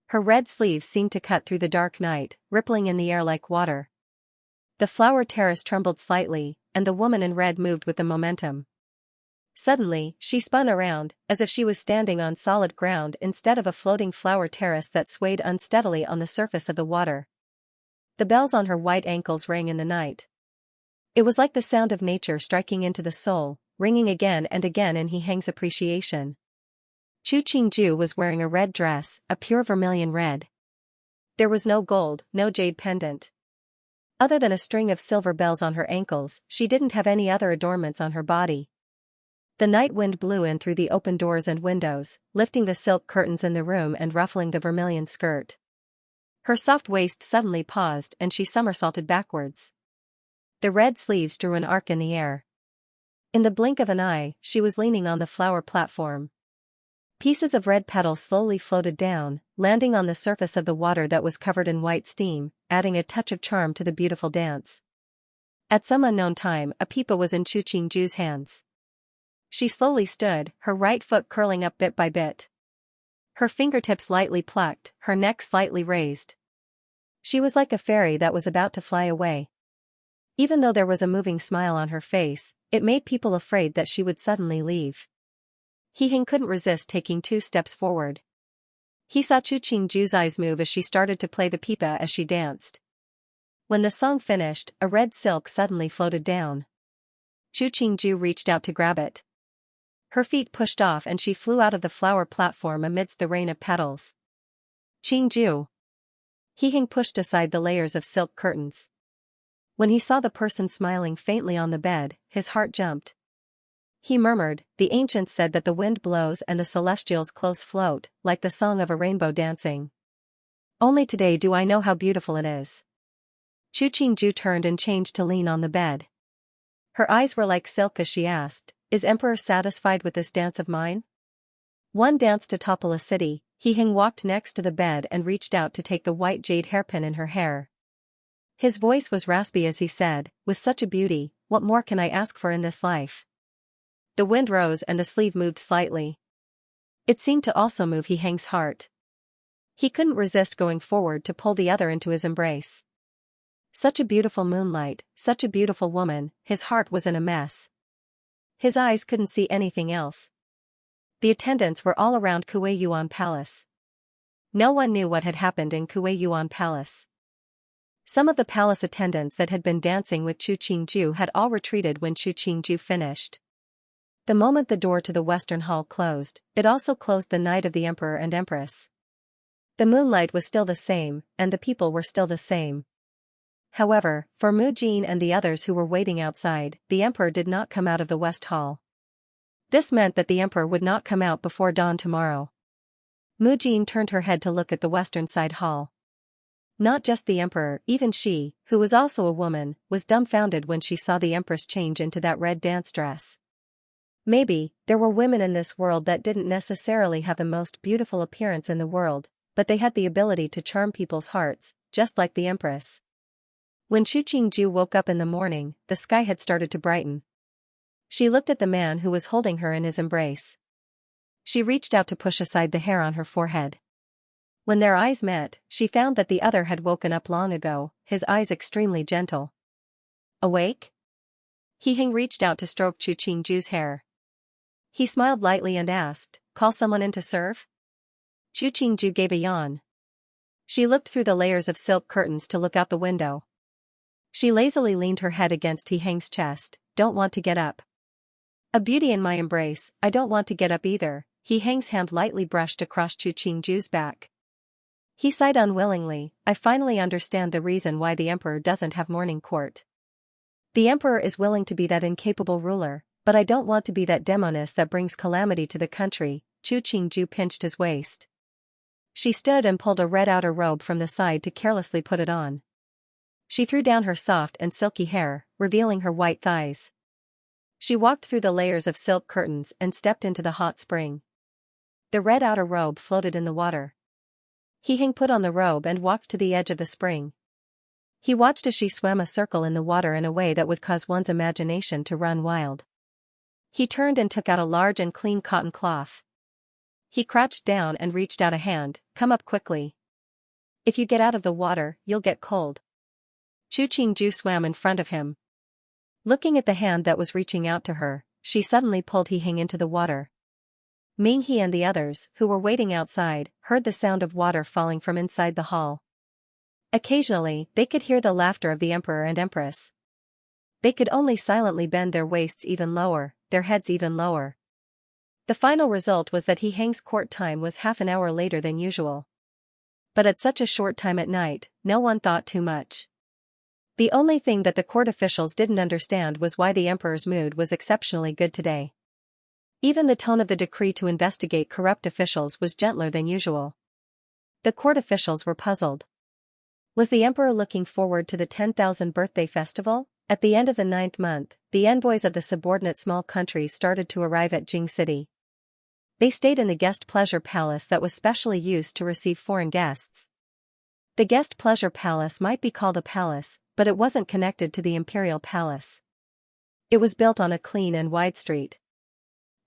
Her red sleeves seemed to cut through the dark night, rippling in the air like water. The flower terrace trembled slightly, and the woman in red moved with the momentum. Suddenly, she spun around, as if she was standing on solid ground instead of a floating flower terrace that swayed unsteadily on the surface of the water. The bells on her white ankles rang in the night. It was like the sound of nature striking into the soul, ringing again and again in Hang's appreciation. Chu Qingju was wearing a red dress, a pure vermilion red. There was no gold, no jade pendant. Other than a string of silver bells on her ankles, she didn't have any other adornments on her body. The night wind blew in through the open doors and windows, lifting the silk curtains in the room and ruffling the vermilion skirt. Her soft waist suddenly paused and she somersaulted backwards. The red sleeves drew an arc in the air. In the blink of an eye, she was leaning on the flower platform. Pieces of red petals slowly floated down, landing on the surface of the water that was covered in white steam, adding a touch of charm to the beautiful dance. At some unknown time, a pipa was in Chu Qingju's hands. She slowly stood, her right foot curling up bit by bit. Her fingertips lightly plucked, her neck slightly raised. She was like a fairy that was about to fly away. Even though there was a moving smile on her face, it made people afraid that she would suddenly leave. Hang couldn't resist taking 2 steps forward. He saw Chu Qingju's eyes move as she started to play the pipa as she danced. When the song finished, a red silk suddenly floated down. Chu Qingju reached out to grab it. Her feet pushed off and she flew out of the flower platform amidst the rain of petals. Qingju. Hang pushed aside the layers of silk curtains. When he saw the person smiling faintly on the bed, his heart jumped. He murmured, "The ancients said that the wind blows and the celestials close float, like the song of a rainbow dancing. Only today do I know how beautiful it is." Chu Qingju turned and changed to lean on the bed. Her eyes were like silk as she asked, "Is Emperor satisfied with this dance of mine?" One dance to topple a city, Hang walked next to the bed and reached out to take the white jade hairpin in her hair. His voice was raspy as he said, "With such a beauty, what more can I ask for in this life?" The wind rose and the sleeve moved slightly. It seemed to also move Hang's heart. He couldn't resist going forward to pull the other into his embrace. Such a beautiful moonlight, such a beautiful woman, his heart was in a mess. His eyes couldn't see anything else. The attendants were all around Kuei Yuan Palace. No one knew what had happened in Kuei Yuan Palace. Some of the palace attendants that had been dancing with Chu Qingju had all retreated when Chu Qingju finished. The moment the door to the western hall closed, it also closed the night of the emperor and empress. The moonlight was still the same, and the people were still the same. However, for Mu Jin and the others who were waiting outside, the emperor did not come out of the west hall. This meant that the emperor would not come out before dawn tomorrow. Mu Jin turned her head to look at the western side hall. Not just the emperor, even she, who was also a woman, was dumbfounded when she saw the empress change into that red dance dress. Maybe, there were women in this world that didn't necessarily have the most beautiful appearance in the world, but they had the ability to charm people's hearts, just like the empress. When Chu Qingju woke up in the morning, the sky had started to brighten. She looked at the man who was holding her in his embrace. She reached out to push aside the hair on her forehead. When their eyes met, she found that the other had woken up long ago, his eyes extremely gentle. "Awake?" Hang reached out to stroke Chu Qingju's hair. He smiled lightly and asked, "Call someone in to serve?" Chu Qingju gave a yawn. She looked through the layers of silk curtains to look out the window. She lazily leaned her head against Hang's chest. "Don't want to get up." "A beauty in my embrace, I don't want to get up either." Hang's hand lightly brushed across Chu Qingju's back. He sighed unwillingly. "I finally understand the reason why the emperor doesn't have morning court. The emperor is willing to be that incapable ruler, but I don't want to be that demoness that brings calamity to the country." Chu Qingju pinched his waist. She stood and pulled a red outer robe from the side to carelessly put it on. She threw down her soft and silky hair, revealing her white thighs. She walked through the layers of silk curtains and stepped into the hot spring. The red outer robe floated in the water. He Hing put on the robe and walked to the edge of the spring. He watched as she swam a circle in the water in a way that would cause one's imagination to run wild. He turned and took out a large and clean cotton cloth. He crouched down and reached out a hand. Come up quickly. If you get out of the water, you'll get cold. Chu Qingju swam in front of him. Looking at the hand that was reaching out to her, she suddenly pulled He Hing into the water. Ming He and the others, who were waiting outside, heard the sound of water falling from inside the hall. Occasionally, they could hear the laughter of the emperor and empress. They could only silently bend their waists even lower, their heads even lower. The final result was that He Hing's court time was half an hour later than usual. But at such a short time at night, no one thought too much. The only thing that the court officials didn't understand was why the emperor's mood was exceptionally good today. Even the tone of the decree to investigate corrupt officials was gentler than usual. The court officials were puzzled. Was the emperor looking forward to the 10,000th birthday festival? At the end of the 9th month, the envoys of the subordinate small countries started to arrive at Jing City. They stayed in the guest pleasure palace that was specially used to receive foreign guests. The guest pleasure palace might be called a palace, but it wasn't connected to the imperial palace. It was built on a clean and wide street.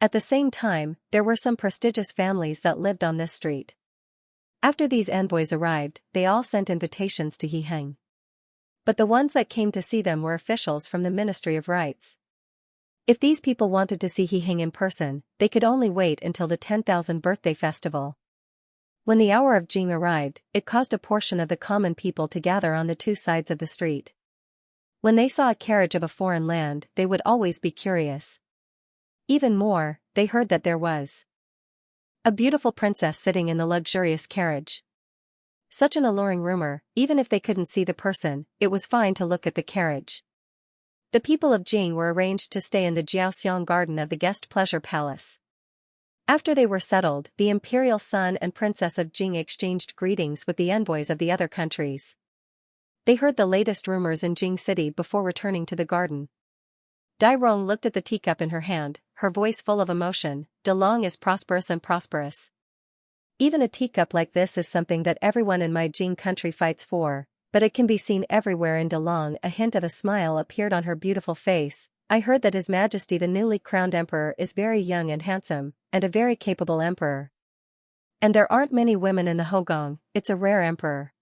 At the same time, there were some prestigious families that lived on this street. After these envoys arrived, they all sent invitations to He Hing. But the ones that came to see them were officials from the Ministry of Rights. If these people wanted to see He Hing in person, they could only wait until the 10,000th birthday festival. When the hour of Jing arrived, it caused a portion of the common people to gather on the two sides of the street. When they saw a carriage of a foreign land, they would always be curious. Even more, they heard that there was a beautiful princess sitting in the luxurious carriage. Such an alluring rumor, even if they couldn't see the person, it was fine to look at the carriage. The people of Jing were arranged to stay in the Jiaoxiang garden of the guest pleasure palace. After they were settled, the imperial son and princess of Jing exchanged greetings with the envoys of the other countries. They heard the latest rumors in Jing City before returning to the garden. Dai Rong looked at the teacup in her hand, her voice full of emotion. Delong is prosperous and prosperous. Even a teacup like this is something that everyone in my Jing country fights for, but it can be seen everywhere in Delong. A hint of a smile appeared on her beautiful face. I heard that His Majesty the newly crowned emperor is very young and handsome, and a very capable emperor. And there aren't many women in the Hogong, it's a rare emperor.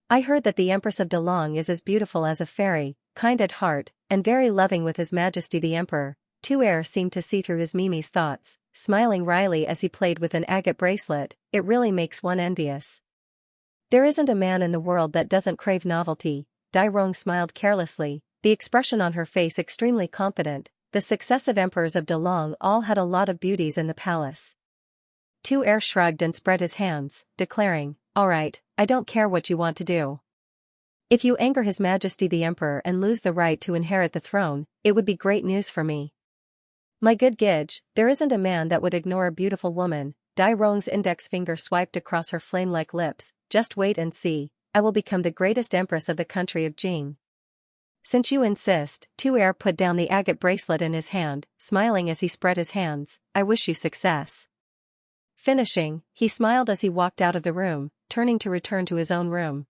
I heard that the Empress of Delong is as beautiful as a fairy, kind at heart, and very loving with His Majesty the Emperor. Tu Erh seemed to see through his Mimi's thoughts, smiling wryly as he played with an agate bracelet. It really makes one envious. There isn't a man in the world that doesn't crave novelty. Dai Rong smiled carelessly, the expression on her face extremely confident. The successive emperors of Delong all had a lot of beauties in the palace. Tu Erh shrugged and spread his hands, declaring, "All right, I don't care what you want to do. If you anger His Majesty the Emperor and lose the right to inherit the throne, it would be great news for me. My good Gidge, there isn't a man that would ignore a beautiful woman." Dai Rong's index finger swiped across her flame-like lips. "Just wait and see, I will become the greatest empress of the country of Jing." "Since you insist," Tu Erh put down the agate bracelet in his hand, smiling as he spread his hands. "I wish you success." Finishing, he smiled as he walked out of the room, turning to return to his own room.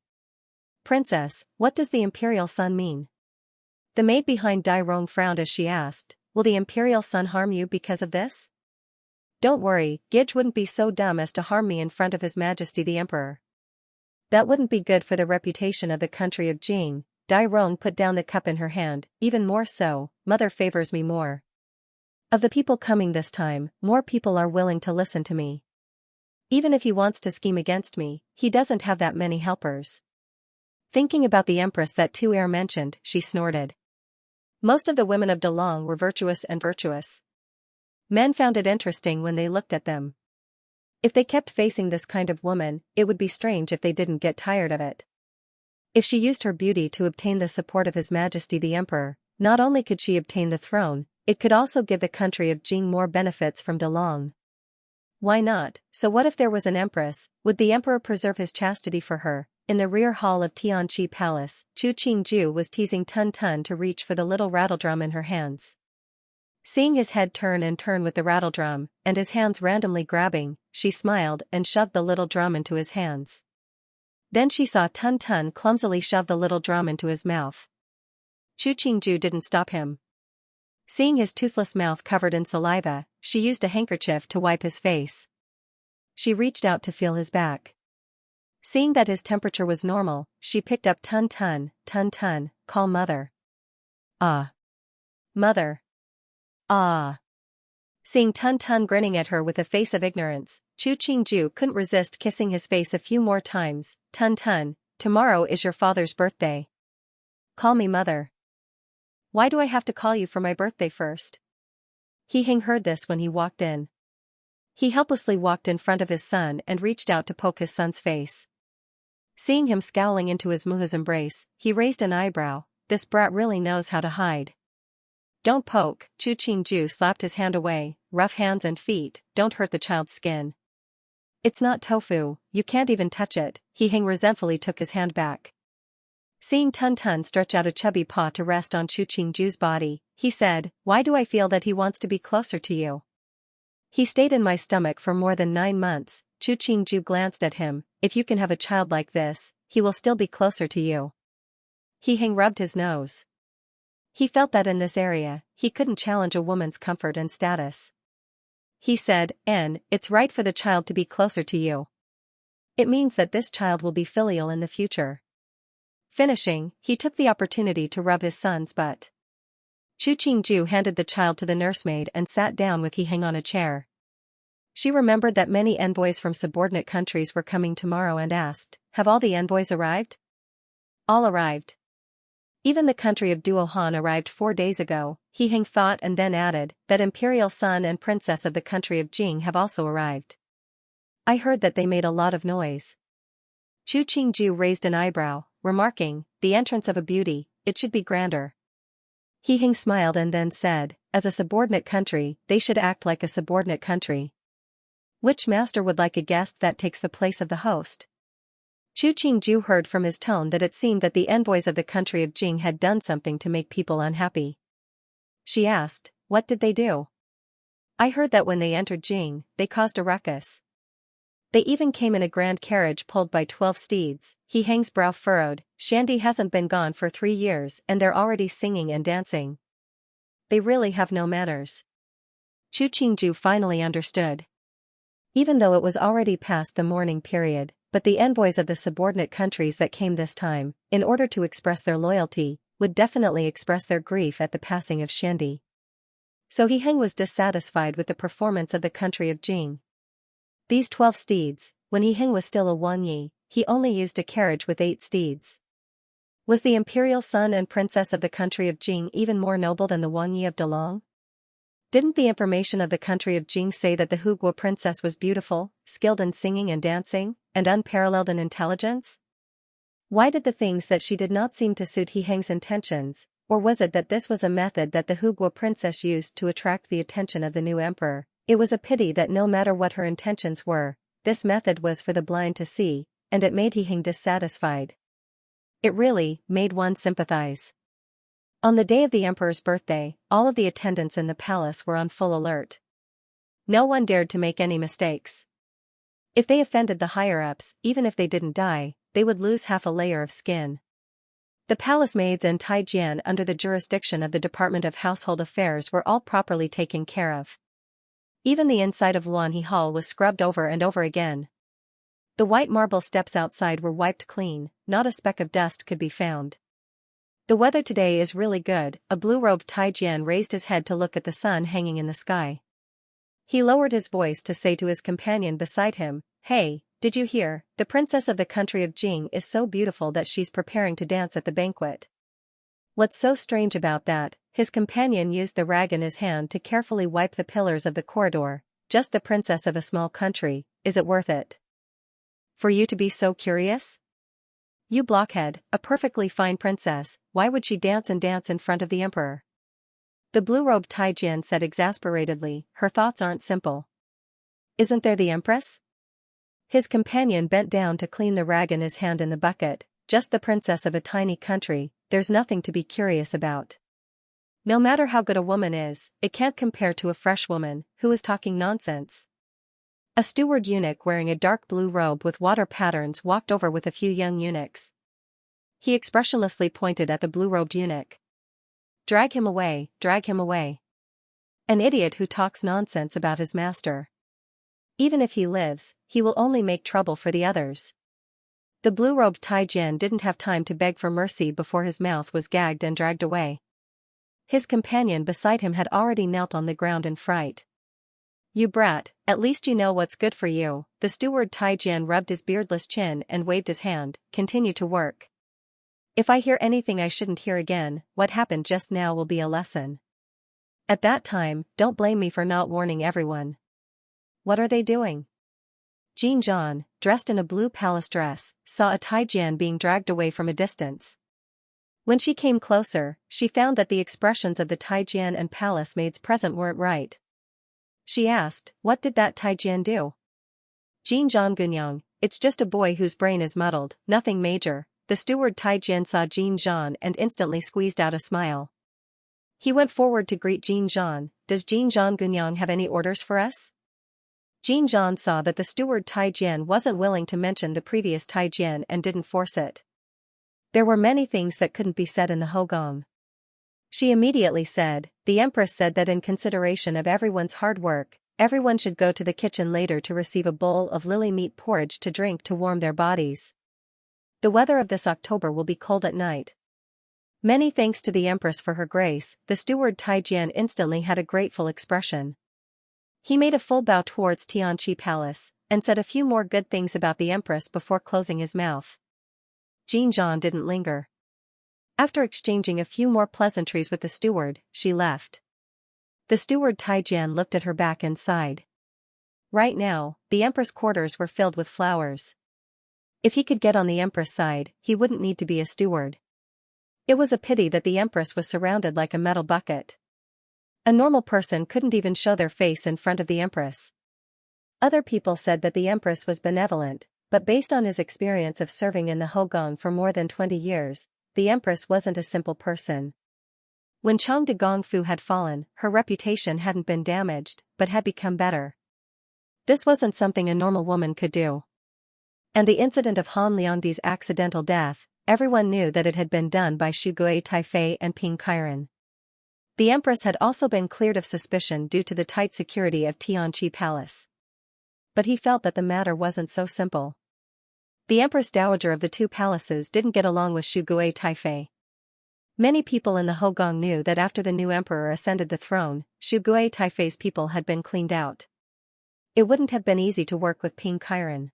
"Princess, what does the imperial sun mean?" The maid behind Dai Rong frowned as she asked, "Will the imperial sun harm you because of this?" "Don't worry, Gidge wouldn't be so dumb as to harm me in front of His Majesty the Emperor. That wouldn't be good for the reputation of the country of Jing." Dai Rong put down the cup in her hand. "Even more so, Mother favors me more. Of the people coming this time, more people are willing to listen to me. Even if he wants to scheme against me, he doesn't have that many helpers." Thinking about the empress that Tu Erh mentioned, she snorted. Most of the women of Delong were virtuous and virtuous. Men found it interesting when they looked at them. If they kept facing this kind of woman, it would be strange if they didn't get tired of it. If she used her beauty to obtain the support of His Majesty the Emperor, not only could she obtain the throne, it could also give the country of Jing more benefits from Delong. Why not? So what if there was an empress? Would the emperor preserve his chastity for her? In the rear hall of Tianqi Palace, Chu Qingju was teasing Tun Tun to reach for the little rattledrum in her hands. Seeing his head turn and turn with the rattledrum, and his hands randomly grabbing, she smiled and shoved the little drum into his hands. Then she saw Tun Tun clumsily shove the little drum into his mouth. Chu Qingju didn't stop him. Seeing his toothless mouth covered in saliva, she used a handkerchief to wipe his face. She reached out to feel his back. Seeing that his temperature was normal, she picked up Tun Tun. Tun Tun, call mother. Ah. Mother. Ah. Seeing Tun Tun grinning at her with a face of ignorance, Chu Qingju couldn't resist kissing his face a few more times. Tun Tun, tomorrow is your father's birthday. Call me mother. Why do I have to call you for my birthday first? He heard this when he walked in. He helplessly walked in front of his son and reached out to poke his son's face. Seeing him scowling into his muha's embrace, he raised an eyebrow. This brat really knows how to hide. Don't poke, Chu Qingju slapped his hand away. Rough hands and feet, don't hurt the child's skin. It's not tofu, you can't even touch it. He resentfully took his hand back. Seeing Tun Tun stretch out a chubby paw to rest on Chu Qingju's body, he said, why do I feel that he wants to be closer to you? He stayed in my stomach for more than 9 months. Chu Qingju glanced at him. If you can have a child like this, he will still be closer to you. He rubbed his nose. He felt that in this area, he couldn't challenge a woman's comfort and status. He said, it's right for the child to be closer to you. It means that this child will be filial in the future. Finishing, he took the opportunity to rub his son's butt. Chu Qingju handed the child to the nursemaid and sat down with He on a chair. She remembered that many envoys from subordinate countries were coming tomorrow and asked, have all the envoys arrived? All arrived. Even the country of Duohan arrived 4 days ago, He thought and then added, that imperial son and princess of the country of Jing have also arrived. I heard that they made a lot of noise. Chu Qingju raised an eyebrow, remarking, the entrance of a beauty, it should be grander. He smiled and then said, as a subordinate country, they should act like a subordinate country. Which master would like a guest that takes the place of the host? Chu Qingju heard from his tone that it seemed that the envoys of the country of Jing had done something to make people unhappy. She asked, what did they do? I heard that when they entered Jing, they caused a ruckus. They even came in a grand carriage pulled by 12 steeds. He's brow furrowed. Shandy hasn't been gone for 3 years and they're already singing and dancing. They really have no manners. Chu Qingju finally understood. Even though it was already past the mourning period, but the envoys of the subordinate countries that came this time, in order to express their loyalty, would definitely express their grief at the passing of Shandy. So He was dissatisfied with the performance of the country of Jing. These 12 steeds, when He was still a Wanyi, he only used a carriage with 8 steeds. Was the imperial son and princess of the country of Jing even more noble than the Wanyi of Dalong? Didn't the information of the country of Jing say that the Huguo princess was beautiful, skilled in singing and dancing, and unparalleled in intelligence? Why did the things that she did not seem to suit He's intentions, or was it that this was a method that the Huguo princess used to attract the attention of the new emperor? It was a pity that no matter what her intentions were, this method was for the blind to see, and it made He dissatisfied. It really made one sympathize. On the day of the emperor's birthday, all of the attendants in the palace were on full alert. No one dared to make any mistakes. If they offended the higher-ups, even if they didn't die, they would lose half a layer of skin. The palace maids and Taijian under the jurisdiction of the Department of Household Affairs were all properly taken care of. Even the inside of Luanhe Hall was scrubbed over and over again. The white marble steps outside were wiped clean, not a speck of dust could be found. The weather today is really good. A blue-robed Taijian raised his head to look at the sun hanging in the sky. He lowered his voice to say to his companion beside him, hey, did you hear, the princess of the country of Jing is so beautiful that she's preparing to dance at the banquet. What's so strange about that? His companion used the rag in his hand to carefully wipe the pillars of the corridor. Just the princess of a small country, is it worth it? For you to be so curious? You blockhead, a perfectly fine princess, why would she dance and dance in front of the emperor? The blue-robed Taijian said exasperatedly, her thoughts aren't simple. Isn't there the empress? His companion bent down to clean the rag in his hand in the bucket. Just the princess of a tiny country, there's nothing to be curious about. No matter how good a woman is, it can't compare to a fresh woman, who is talking nonsense. A steward eunuch wearing a dark blue robe with water patterns walked over with a few young eunuchs. He expressionlessly pointed at the blue-robed eunuch. "Drag him away, drag him away. An idiot who talks nonsense about his master. Even if he lives, he will only make trouble for the others." The blue-robed Taijian didn't have time to beg for mercy before his mouth was gagged and dragged away. His companion beside him had already knelt on the ground in fright. "You brat, at least you know what's good for you." The steward Taijian rubbed his beardless chin and waved his hand. "Continue to work. If I hear anything I shouldn't hear again, what happened just now will be a lesson. At that time, don't blame me for not warning everyone." "What are they doing?" Jin Zhan, dressed in a blue palace dress, saw a Taijian being dragged away from a distance. When she came closer, she found that the expressions of the Taijian and palace maids present weren't right. She asked, "What did that Taijian do?" "Jin Zhan Gunyang, it's just a boy whose brain is muddled, nothing major." The steward Taijian saw Jin Zhan and instantly squeezed out a smile. He went forward to greet Jin Zhan. "Does Jin Zhan Gunyang have any orders for us?" Jin Zhan saw that the steward Taijian wasn't willing to mention the previous Taijian and didn't force it. There were many things that couldn't be said in the Hogong. She immediately said, "The Empress said that in consideration of everyone's hard work, everyone should go to the kitchen later to receive a bowl of lily meat porridge to drink to warm their bodies. The weather of this October will be cold at night." Many thanks to the Empress for her grace. The steward Taijian instantly had a grateful expression. He made a full bow towards Xianxia Palace, and said a few more good things about the Empress before closing his mouth. Jin Zhan didn't linger. After exchanging a few more pleasantries with the steward, she left. The steward Taijian looked at her back and sighed. Right now, the Empress' quarters were filled with flowers. If he could get on the Empress' side, he wouldn't need to be a steward. It was a pity that the Empress was surrounded like a metal bucket. A normal person couldn't even show their face in front of the Empress. Other people said that the Empress was benevolent, but based on his experience of serving in the Hogong for more than 20 years, the Empress wasn't a simple person. When Chang de Gongfu had fallen, her reputation hadn't been damaged, but had become better. This wasn't something a normal woman could do. And the incident of Han Liangdi's accidental death, everyone knew that it had been done by Shugui Taifei and Ping Kairan. The Empress had also been cleared of suspicion due to the tight security of Tianqi Palace. But he felt that the matter wasn't so simple. The Empress Dowager of the two palaces didn't get along with Shugui Taifei. Many people in the Hogong knew that after the new emperor ascended the throne, Shugui Taifei's people had been cleaned out. It wouldn't have been easy to work with Ping Kairan.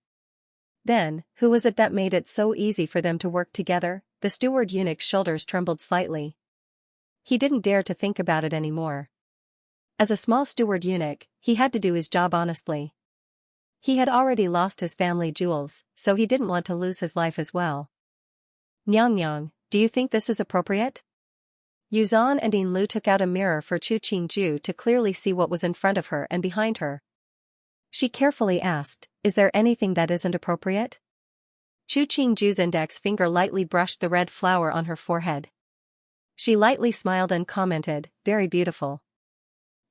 Then, who was it that made it so easy for them to work together? The steward eunuch's shoulders trembled slightly. He didn't dare to think about it anymore. As a small steward eunuch, he had to do his job honestly. He had already lost his family jewels, so he didn't want to lose his life as well. "Nyang Nyang, do you think this is appropriate?" Yuzhan and Yin Lu took out a mirror for Chu Qingju to clearly see what was in front of her and behind her. She carefully asked, "Is there anything that isn't appropriate?" Chu Qingju's index finger lightly brushed the red flower on her forehead. She lightly smiled and commented, "Very beautiful.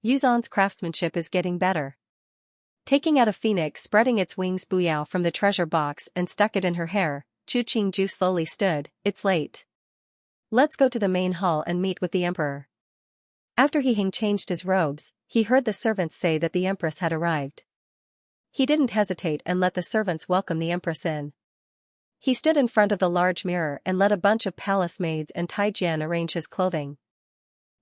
Yuzhan's craftsmanship is getting better." Taking out a phoenix spreading its wings Buyao from the treasure box and stuck it in her hair, Chu Qingju slowly stood. "It's late. Let's go to the main hall and meet with the emperor." After he had changed his robes, he heard the servants say that the Empress had arrived. He didn't hesitate and let the servants welcome the Empress in. He stood in front of the large mirror and let a bunch of palace maids and Taijian arrange his clothing.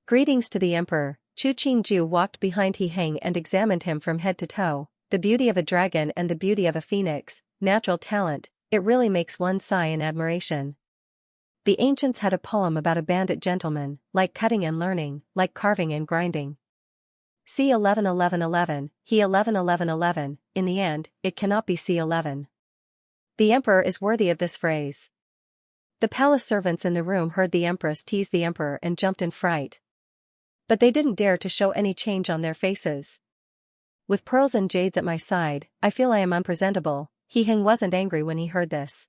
"Greetings to the emperor." Chu Qingju walked behind He Heng and examined him from head to toe. The beauty of a dragon and the beauty of a phoenix, natural talent, it really makes one sigh in admiration. The ancients had a poem about a bandit gentleman, like cutting and learning, like carving and grinding. C111111, he 111111, in the end, it cannot be C11. The emperor is worthy of this phrase. The palace servants in the room heard the Empress tease the emperor and jumped in fright. But they didn't dare to show any change on their faces. "With pearls and jades at my side, I feel I am unpresentable." He Heng wasn't angry when he heard this.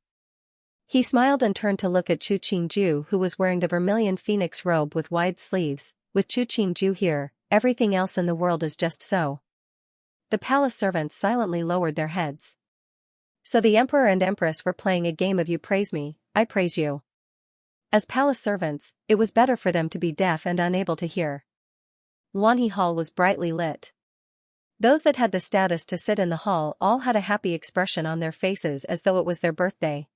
He smiled and turned to look at Chu Qingju, who was wearing the vermilion phoenix robe with wide sleeves. "With Chu Qingju here, everything else in the world is just so." the palace servants silently lowered their heads. So the emperor and empress were playing a game of you praise me, I praise you. As palace servants, it was better for them to be deaf and unable to hear. Luanhe Hall was brightly lit. Those that had the status to sit in the hall all had a happy expression on their faces as though it was their birthday.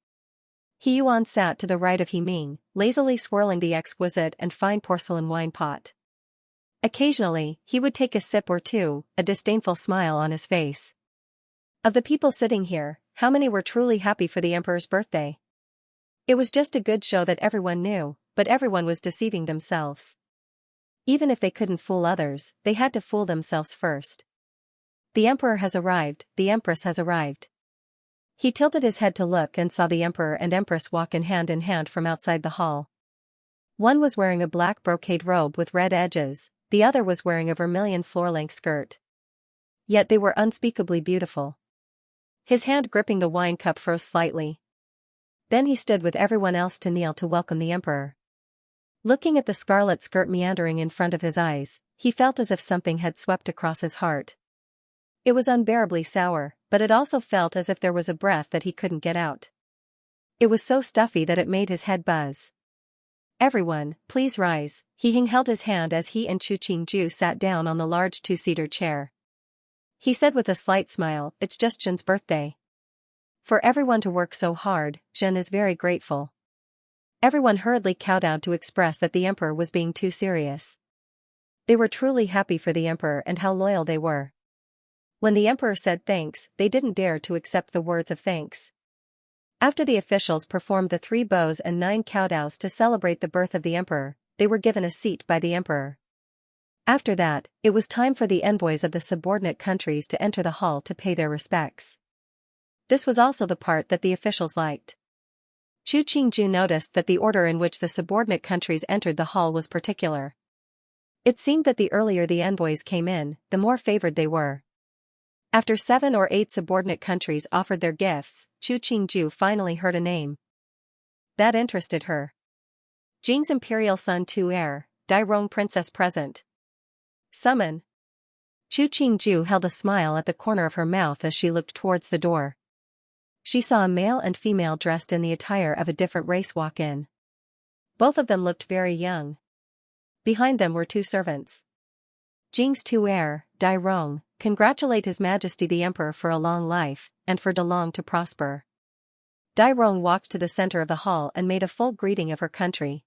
He Yuan sat to the right of He Ming, lazily swirling the exquisite and fine porcelain wine pot. Occasionally, he would take a sip or two, a disdainful smile on his face. Of the people sitting here, how many were truly happy for the emperor's birthday? It was just a good show that everyone knew, but everyone was deceiving themselves. Even if they couldn't fool others, they had to fool themselves first. The emperor has arrived, the empress has arrived. He tilted his head to look and saw the emperor and empress walk in hand from outside the hall. One was wearing a black brocade robe with red edges, the other was wearing a vermilion floor-length skirt. Yet they were unspeakably beautiful. His hand gripping the wine cup froze slightly. Then he stood with everyone else to kneel to welcome the emperor. Looking at the scarlet skirt meandering in front of his eyes, he felt as if something had swept across his heart. It was unbearably sour, but it also felt as if there was a breath that he couldn't get out. It was so stuffy that it made his head buzz. Everyone, please rise, He Hing held his hand as he and Chu Qingju sat down on the large two-seater chair. He said with a slight smile, it's just Zhen's birthday. For everyone to work so hard, Zhen is very grateful. Everyone hurriedly kowtowed to express that the emperor was being too serious. They were truly happy for the emperor and how loyal they were. When the emperor said thanks, they didn't dare to accept the words of thanks. After the officials performed the 3 bows and 9 kowtows to celebrate the birth of the emperor, they were given a seat by the emperor. After that, it was time for the envoys of the subordinate countries to enter the hall to pay their respects. This was also the part that the officials liked. Chu Qingju noticed that the order in which the subordinate countries entered the hall was particular. It seemed that the earlier the envoys came in, the more favored they were. After 7 or 8 subordinate countries offered their gifts, Chu Qingju finally heard a name. That interested her. Jing's imperial son Tu Er, Dairong princess present. Summon. Chu Qingju held a smile at the corner of her mouth as she looked towards the door. She saw a male and female dressed in the attire of a different race walk in. Both of them looked very young. Behind them were 2 servants. Jing's Tu Er, Dairong, congratulate His Majesty the Emperor for a long life, and for Delong to prosper. Dairong walked to the center of the hall and made a full greeting of her country.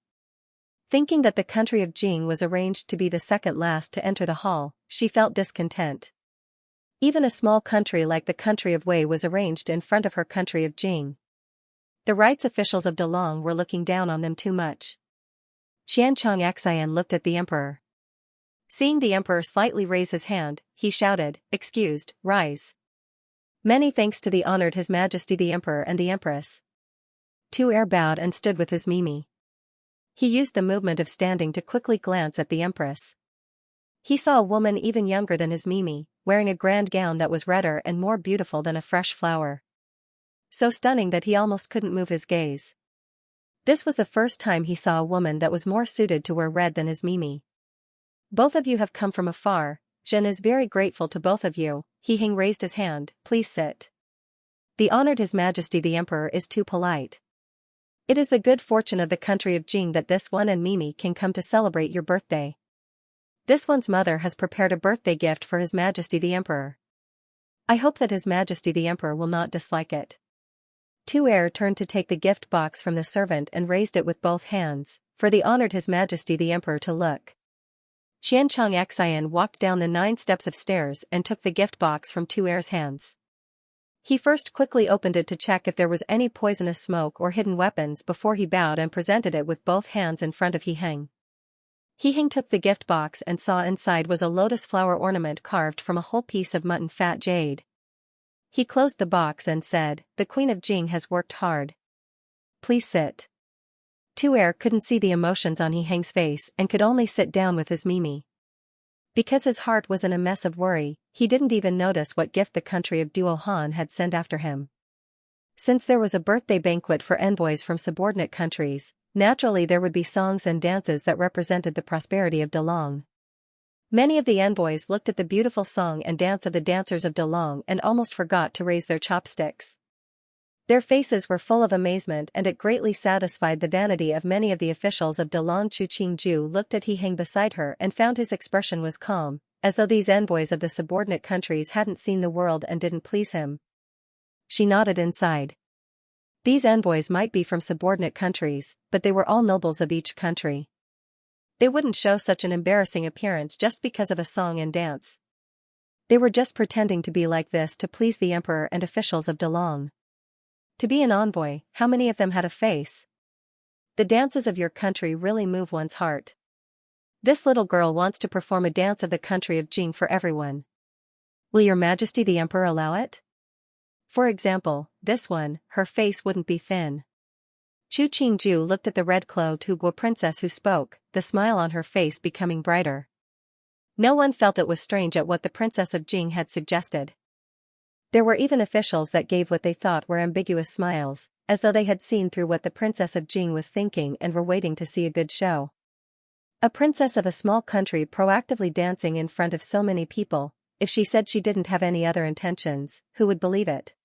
Thinking that the country of Jing was arranged to be the second last to enter the hall, she felt discontent. Even a small country like the country of Wei was arranged in front of her country of Jing. The rights officials of Delong were looking down on them too much. Xianxia looked at the emperor. Seeing the emperor slightly raise his hand, he shouted, "Excused, rise." Many thanks to the honored His Majesty the Emperor and the Empress. Tu Er bowed and stood with his Mimi. He used the movement of standing to quickly glance at the Empress. He saw a woman even younger than his Mimi, wearing a grand gown that was redder and more beautiful than a fresh flower. So stunning that he almost couldn't move his gaze. This was the first time he saw a woman that was more suited to wear red than his Mimi. Both of you have come from afar, Zhen is very grateful to both of you. He Hing raised his hand, please sit. The honored His Majesty the Emperor is too polite. It is the good fortune of the country of Jing that this one and Mimi can come to celebrate your birthday. This one's mother has prepared a birthday gift for His Majesty the Emperor. I hope that His Majesty the Emperor will not dislike it. Tu Er turned to take the gift box from the servant and raised it with both hands, for the honored His Majesty the Emperor to look. Xianxia walked down the 9 steps of stairs and took the gift box from Tu Er's hands. He first quickly opened it to check if there was any poisonous smoke or hidden weapons before he bowed and presented it with both hands in front of He Hing. He Hing took the gift box and saw inside was a lotus flower ornament carved from a whole piece of mutton fat jade. He closed the box and said, "The Queen of Jing has worked hard. Please sit." Tu Er couldn't see the emotions on He Hing's face and could only sit down with his Mimi. Because his heart was in a mess of worry, he didn't even notice what gift the country of Duo Han had sent after him. Since there was a birthday banquet for envoys from subordinate countries, naturally there would be songs and dances that represented the prosperity of Delong. Many of the envoys looked at the beautiful song and dance of the dancers of Delong and almost forgot to raise their chopsticks. Their faces were full of amazement, and it greatly satisfied the vanity of many of the officials of Delong. Chu Qingju looked at He Heng beside her and found his expression was calm, as though these envoys of the subordinate countries hadn't seen the world and didn't please him. She nodded inside. These envoys might be from subordinate countries, but they were all nobles of each country. They wouldn't show such an embarrassing appearance just because of a song and dance. They were just pretending to be like this to please the emperor and officials of Delong. To be an envoy, how many of them had a face? The dances of your country really move one's heart. This little girl wants to perform a dance of the country of Jing for everyone. Will your majesty the emperor allow it? For example, this one, her face wouldn't be thin. Chu Qingju looked at the red-clothed Huguo princess who spoke, the smile on her face becoming brighter. No one felt it was strange at what the princess of Jing had suggested. There were even officials that gave what they thought were ambiguous smiles, as though they had seen through what the princess of Jing was thinking and were waiting to see a good show. A princess of a small country proactively dancing in front of so many people, if she said she didn't have any other intentions, who would believe it?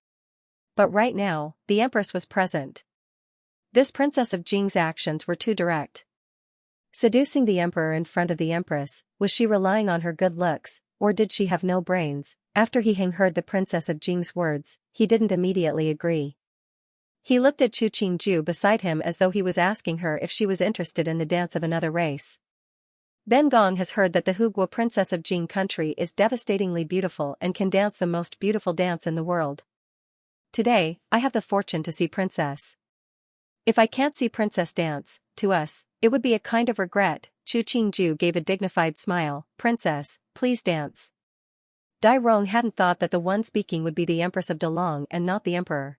But right now, the empress was present. This princess of Jing's actions were too direct. Seducing the emperor in front of the empress, was she relying on her good looks, or did she have no brains? After He Heng heard the princess of Jing's words, he didn't immediately agree. He looked at Chu Qingju beside him as though he was asking her if she was interested in the dance of another race. Ben Gong has heard that the Huguo princess of Jing country is devastatingly beautiful and can dance the most beautiful dance in the world. Today, I have the fortune to see princess. If I can't see princess dance, to us, it would be a kind of regret. Chu Qingju gave a dignified smile. Princess, please dance. Dai Rong hadn't thought that the one speaking would be the Empress of Delong and not the Emperor.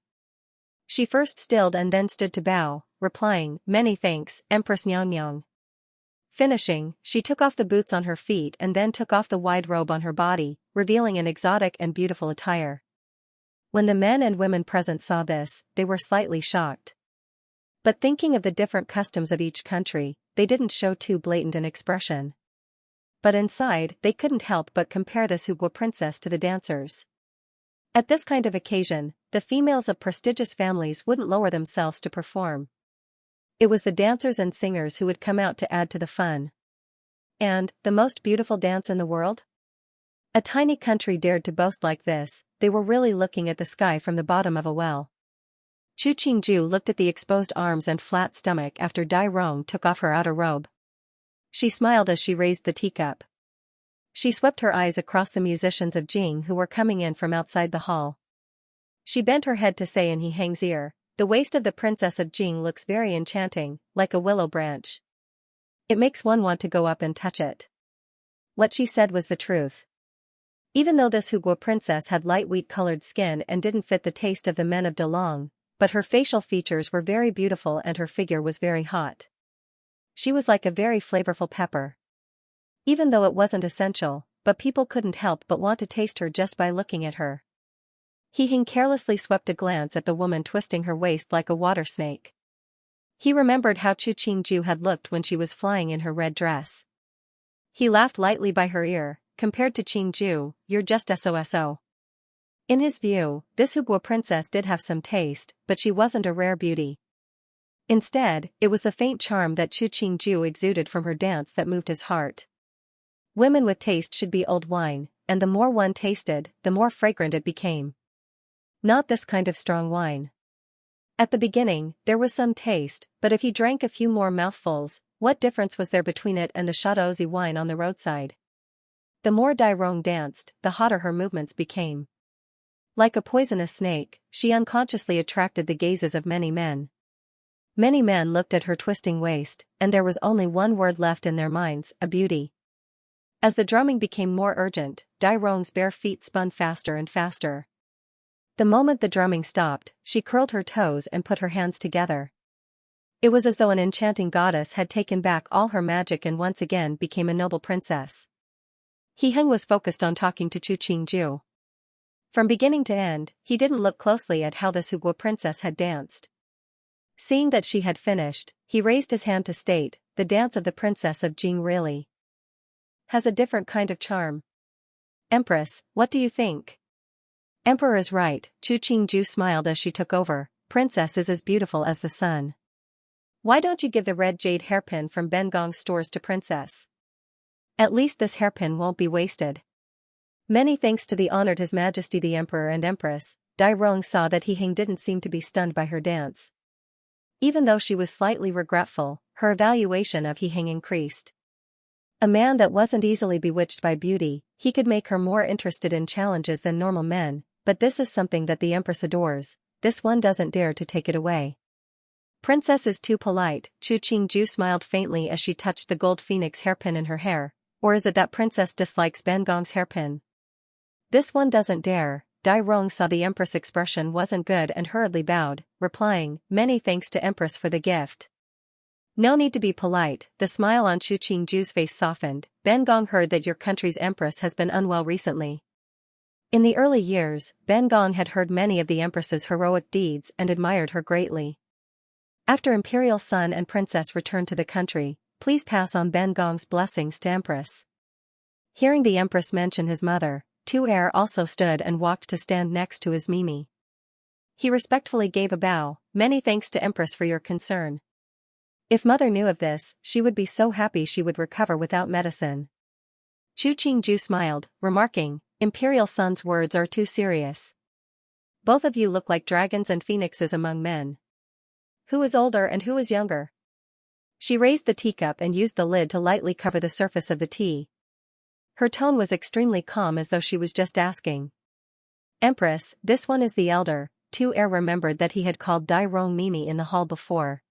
She first stilled and then stood to bow, replying, "Many thanks, Empress Nyang." Finishing, she took off the boots on her feet and then took off the wide robe on her body, revealing an exotic and beautiful attire. When the men and women present saw this, they were slightly shocked. But thinking of the different customs of each country, they didn't show too blatant an expression. But inside, they couldn't help but compare this Huguo princess to the dancers. At this kind of occasion, the females of prestigious families wouldn't lower themselves to perform. It was the dancers and singers who would come out to add to the fun. And, the most beautiful dance in the world? A tiny country dared to boast like this, they were really looking at the sky from the bottom of a well. Chu Qingju looked at the exposed arms and flat stomach after Dai Rong took off her outer robe. She smiled as she raised the teacup. She swept her eyes across the musicians of Jing who were coming in from outside the hall. She bent her head to say in He Heng's ear, "The waist of the princess of Jing looks very enchanting, like a willow branch. It makes one want to go up and touch it." What she said was the truth. Even though this Huguo princess had light wheat-colored skin and didn't fit the taste of the men of Delong, but her facial features were very beautiful and her figure was very hot. She was like a very flavorful pepper. Even though it wasn't essential, but people couldn't help but want to taste her just by looking at her. He Heng carelessly swept a glance at the woman twisting her waist like a water snake. He remembered how Chu Qingju had looked when she was flying in her red dress. He laughed lightly by her ear. Compared to Qingju, you're just SOSO. In his view, this Huguo princess did have some taste, but she wasn't a rare beauty. Instead, it was the faint charm that Chu Qingju exuded from her dance that moved his heart. Women with taste should be old wine, and the more one tasted, the more fragrant it became. Not this kind of strong wine. At the beginning, there was some taste, but if he drank a few more mouthfuls, what difference was there between it and the Shadozi wine on the roadside? The more Dai Rong danced, the hotter her movements became. Like a poisonous snake, she unconsciously attracted the gazes of many men. Many men looked at her twisting waist, and there was only one word left in their minds, a beauty. As the drumming became more urgent, Dai Rong's bare feet spun faster and faster. The moment the drumming stopped, she curled her toes and put her hands together. It was as though an enchanting goddess had taken back all her magic and once again became a noble princess. He Heng was focused on talking to Chu Qingju. From beginning to end, he didn't look closely at how this Huguo princess had danced. Seeing that she had finished, he raised his hand to state, "The dance of the princess of Jing really has a different kind of charm. Empress, what do you think? Emperor is right, Chu Qingju smiled as she took over. Princess is as beautiful as the sun. Why don't you give the red jade hairpin from Bengong's stores to Princess? At least this hairpin won't be wasted. Many thanks to the honored His Majesty the Emperor and Empress. Dai Rong saw that He Hing didn't seem to be stunned by her dance. Even though she was slightly regretful, her evaluation of He Hing increased. A man that wasn't easily bewitched by beauty, he could make her more interested in challenges than normal men, but this is something that the Empress adores. This one doesn't dare to take it away. Princess is too polite, Chu Qingju smiled faintly as she touched the gold phoenix hairpin in her hair. Or is it that Princess dislikes Bengong's hairpin? This one doesn't dare. Dai Rong saw the Empress' expression wasn't good and hurriedly bowed, replying, many thanks to Empress for the gift. No need to be polite. The smile on Chu Qingju's face softened. Bengong heard that your country's Empress has been unwell recently. In the early years, Bengong had heard many of the Empress's heroic deeds and admired her greatly. After Imperial Son and Princess returned to the country, please pass on Bengong's blessings to Empress. Hearing the Empress mention his mother, Tu Erh also stood and walked to stand next to his Mimi. He respectfully gave a bow. Many thanks to Empress for your concern. If mother knew of this, she would be so happy she would recover without medicine. Chu Qingju smiled, remarking, Imperial Son's words are too serious. Both of you look like dragons and phoenixes among men. Who is older and who is younger? She raised the teacup and used the lid to lightly cover the surface of the tea. Her tone was extremely calm as though she was just asking. Empress, this one is the elder. Tu Erh remembered that he had called Dai Rong Mimi in the hall before.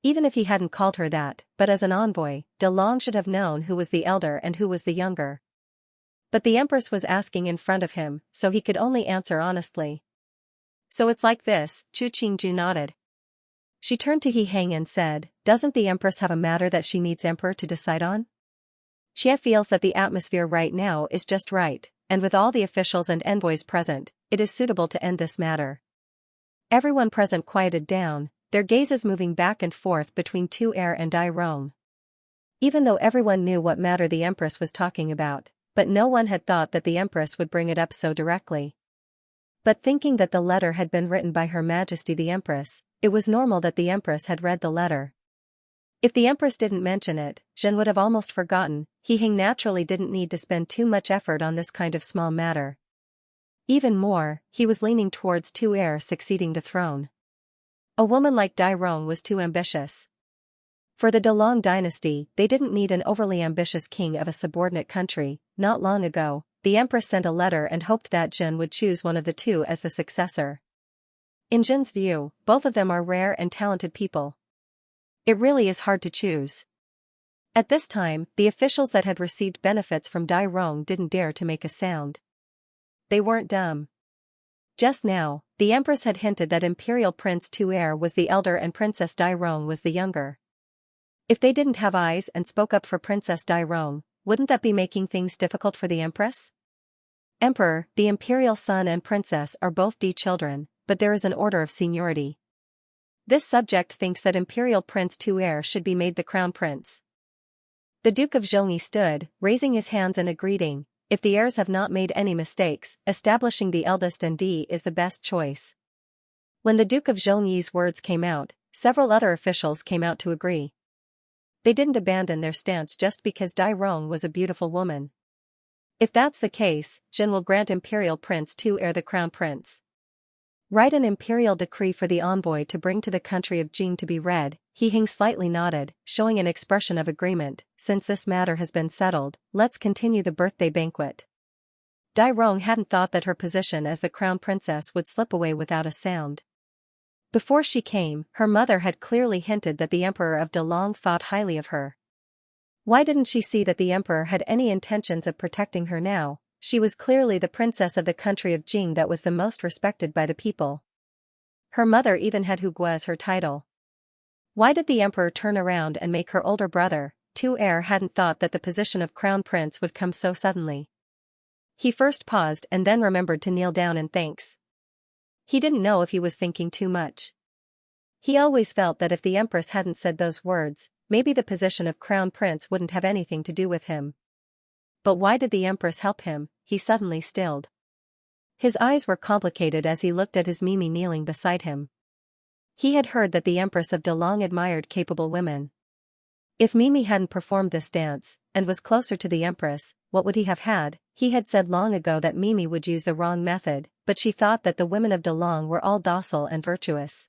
Even if he hadn't called her that, but as an envoy, De Long should have known who was the elder and who was the younger. But the Empress was asking in front of him, so he could only answer honestly. So it's like this, Chu Qingju nodded. She turned to He Hing and said, doesn't the Empress have a matter that she needs Emperor to decide on? Xie feels that the atmosphere right now is just right, and with all the officials and envoys present, it is suitable to end this matter. Everyone present quieted down, their gazes moving back and forth between Tu Erh and Dai Rong. Even though everyone knew what matter the Empress was talking about, but no one had thought that the Empress would bring it up so directly. But thinking that the letter had been written by Her Majesty the Empress, it was normal that the Empress had read the letter. If the Empress didn't mention it, Zhen would have almost forgotten. He Hing naturally didn't need to spend too much effort on this kind of small matter. Even more, he was leaning towards Tu Erh succeeding the throne. A woman like Dai Rong was too ambitious. For the De Long dynasty, they didn't need an overly ambitious king of a subordinate country. Not long ago, the Empress sent a letter and hoped that Zhen would choose one of the two as the successor. In Zhen's view, both of them are rare and talented people. It really is hard to choose. At this time, the officials that had received benefits from Dai Rong didn't dare to make a sound. They weren't dumb. Just now, the Empress had hinted that Imperial Prince Tu Erh was the elder and Princess Dai Rong was the younger. If they didn't have eyes and spoke up for Princess Dai Rong, wouldn't that be making things difficult for the Empress? Emperor, the Imperial Son and Princess are both D children, but there is an order of seniority. This subject thinks that Imperial Prince Tu Erh should be made the Crown Prince. The Duke of Zhongyi stood, raising his hands in a greeting. If the heirs have not made any mistakes, establishing the eldest and D is the best choice. When the Duke of Zhongyi's words came out, several other officials came out to agree. They didn't abandon their stance just because Dai Rong was a beautiful woman. If that's the case, Zhen will grant Imperial Prince Tu Erh the Crown Prince. Write an imperial decree for the envoy to bring to the country of Jing to be read. He Hing slightly nodded, showing an expression of agreement. Since this matter has been settled, let's continue the birthday banquet. Dai Rong hadn't thought that her position as the crown princess would slip away without a sound. Before she came, her mother had clearly hinted that the Emperor of De Long thought highly of her. Why didn't she see that the Emperor had any intentions of protecting her now? She was clearly the princess of the country of Jing that was the most respected by the people. Her mother even had Hugua as her title. Why did the Emperor turn around and make her older brother? Tu Erh hadn't thought that the position of crown prince would come so suddenly. He first paused and then remembered to kneel down in thanks. He didn't know if he was thinking too much. He always felt that if the Empress hadn't said those words, maybe the position of crown prince wouldn't have anything to do with him. but why did the empress help him? He suddenly stilled. His eyes were complicated as he looked at his Mimi kneeling beside him. He had heard that the Empress of Delong admired capable women. If Mimi hadn't performed this dance, and was closer to the Empress, what would he have had? He had said long ago that Mimi would use the wrong method, but she thought that the women of Delong were all docile and virtuous.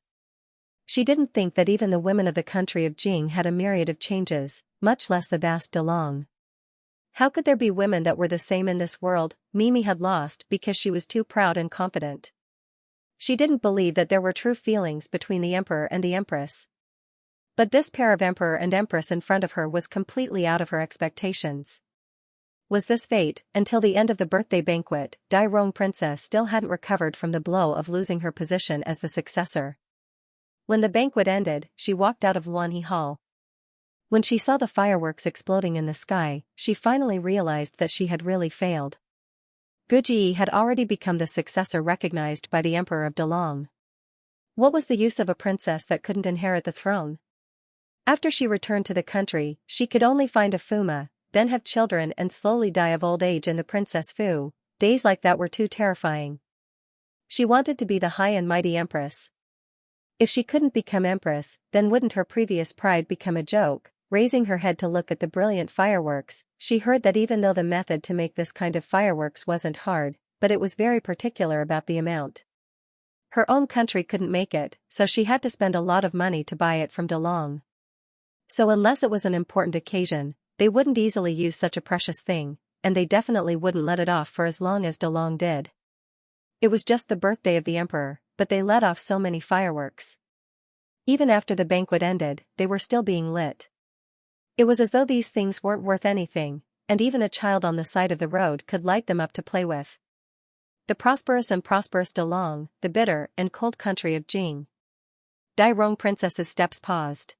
She didn't think that even the women of the country of Jing had a myriad of changes, much less the vast Delong. How could there be women that were the same in this world? Mimi had lost because she was too proud and confident. She didn't believe that there were true feelings between the emperor and the empress. But this pair of emperor and empress in front of her was completely out of her expectations. Was this fate? Until the end of the birthday banquet, Dai Rong princess still hadn't recovered from the blow of losing her position as the successor. When the banquet ended, she walked out of Luanhe Hall. When she saw the fireworks exploding in the sky, she finally realized that she had really failed. Guji had already become the successor recognized by the Emperor of Delong. What was the use of a princess that couldn't inherit the throne? After she returned to the country, she could only find a Fuma, then have children and slowly die of old age in the Princess Fu. Days like that were too terrifying. She wanted to be the high and mighty empress. If she couldn't become empress, then wouldn't her previous pride become a joke? Raising her head to look at the brilliant fireworks, she heard that even though the method to make this kind of fireworks wasn't hard, but it was very particular about the amount. Her own country couldn't make it, so she had to spend a lot of money to buy it from Delong. So unless it was an important occasion, they wouldn't easily use such a precious thing, and they definitely wouldn't let it off for as long as Delong did. It was just the birthday of the emperor, but they let off so many fireworks. Even after the banquet ended, they were still being lit. It was as though these things weren't worth anything, and even a child on the side of the road could light them up to play with. The prosperous Delong, the bitter and cold country of Jing. Dai Rong princess's steps paused.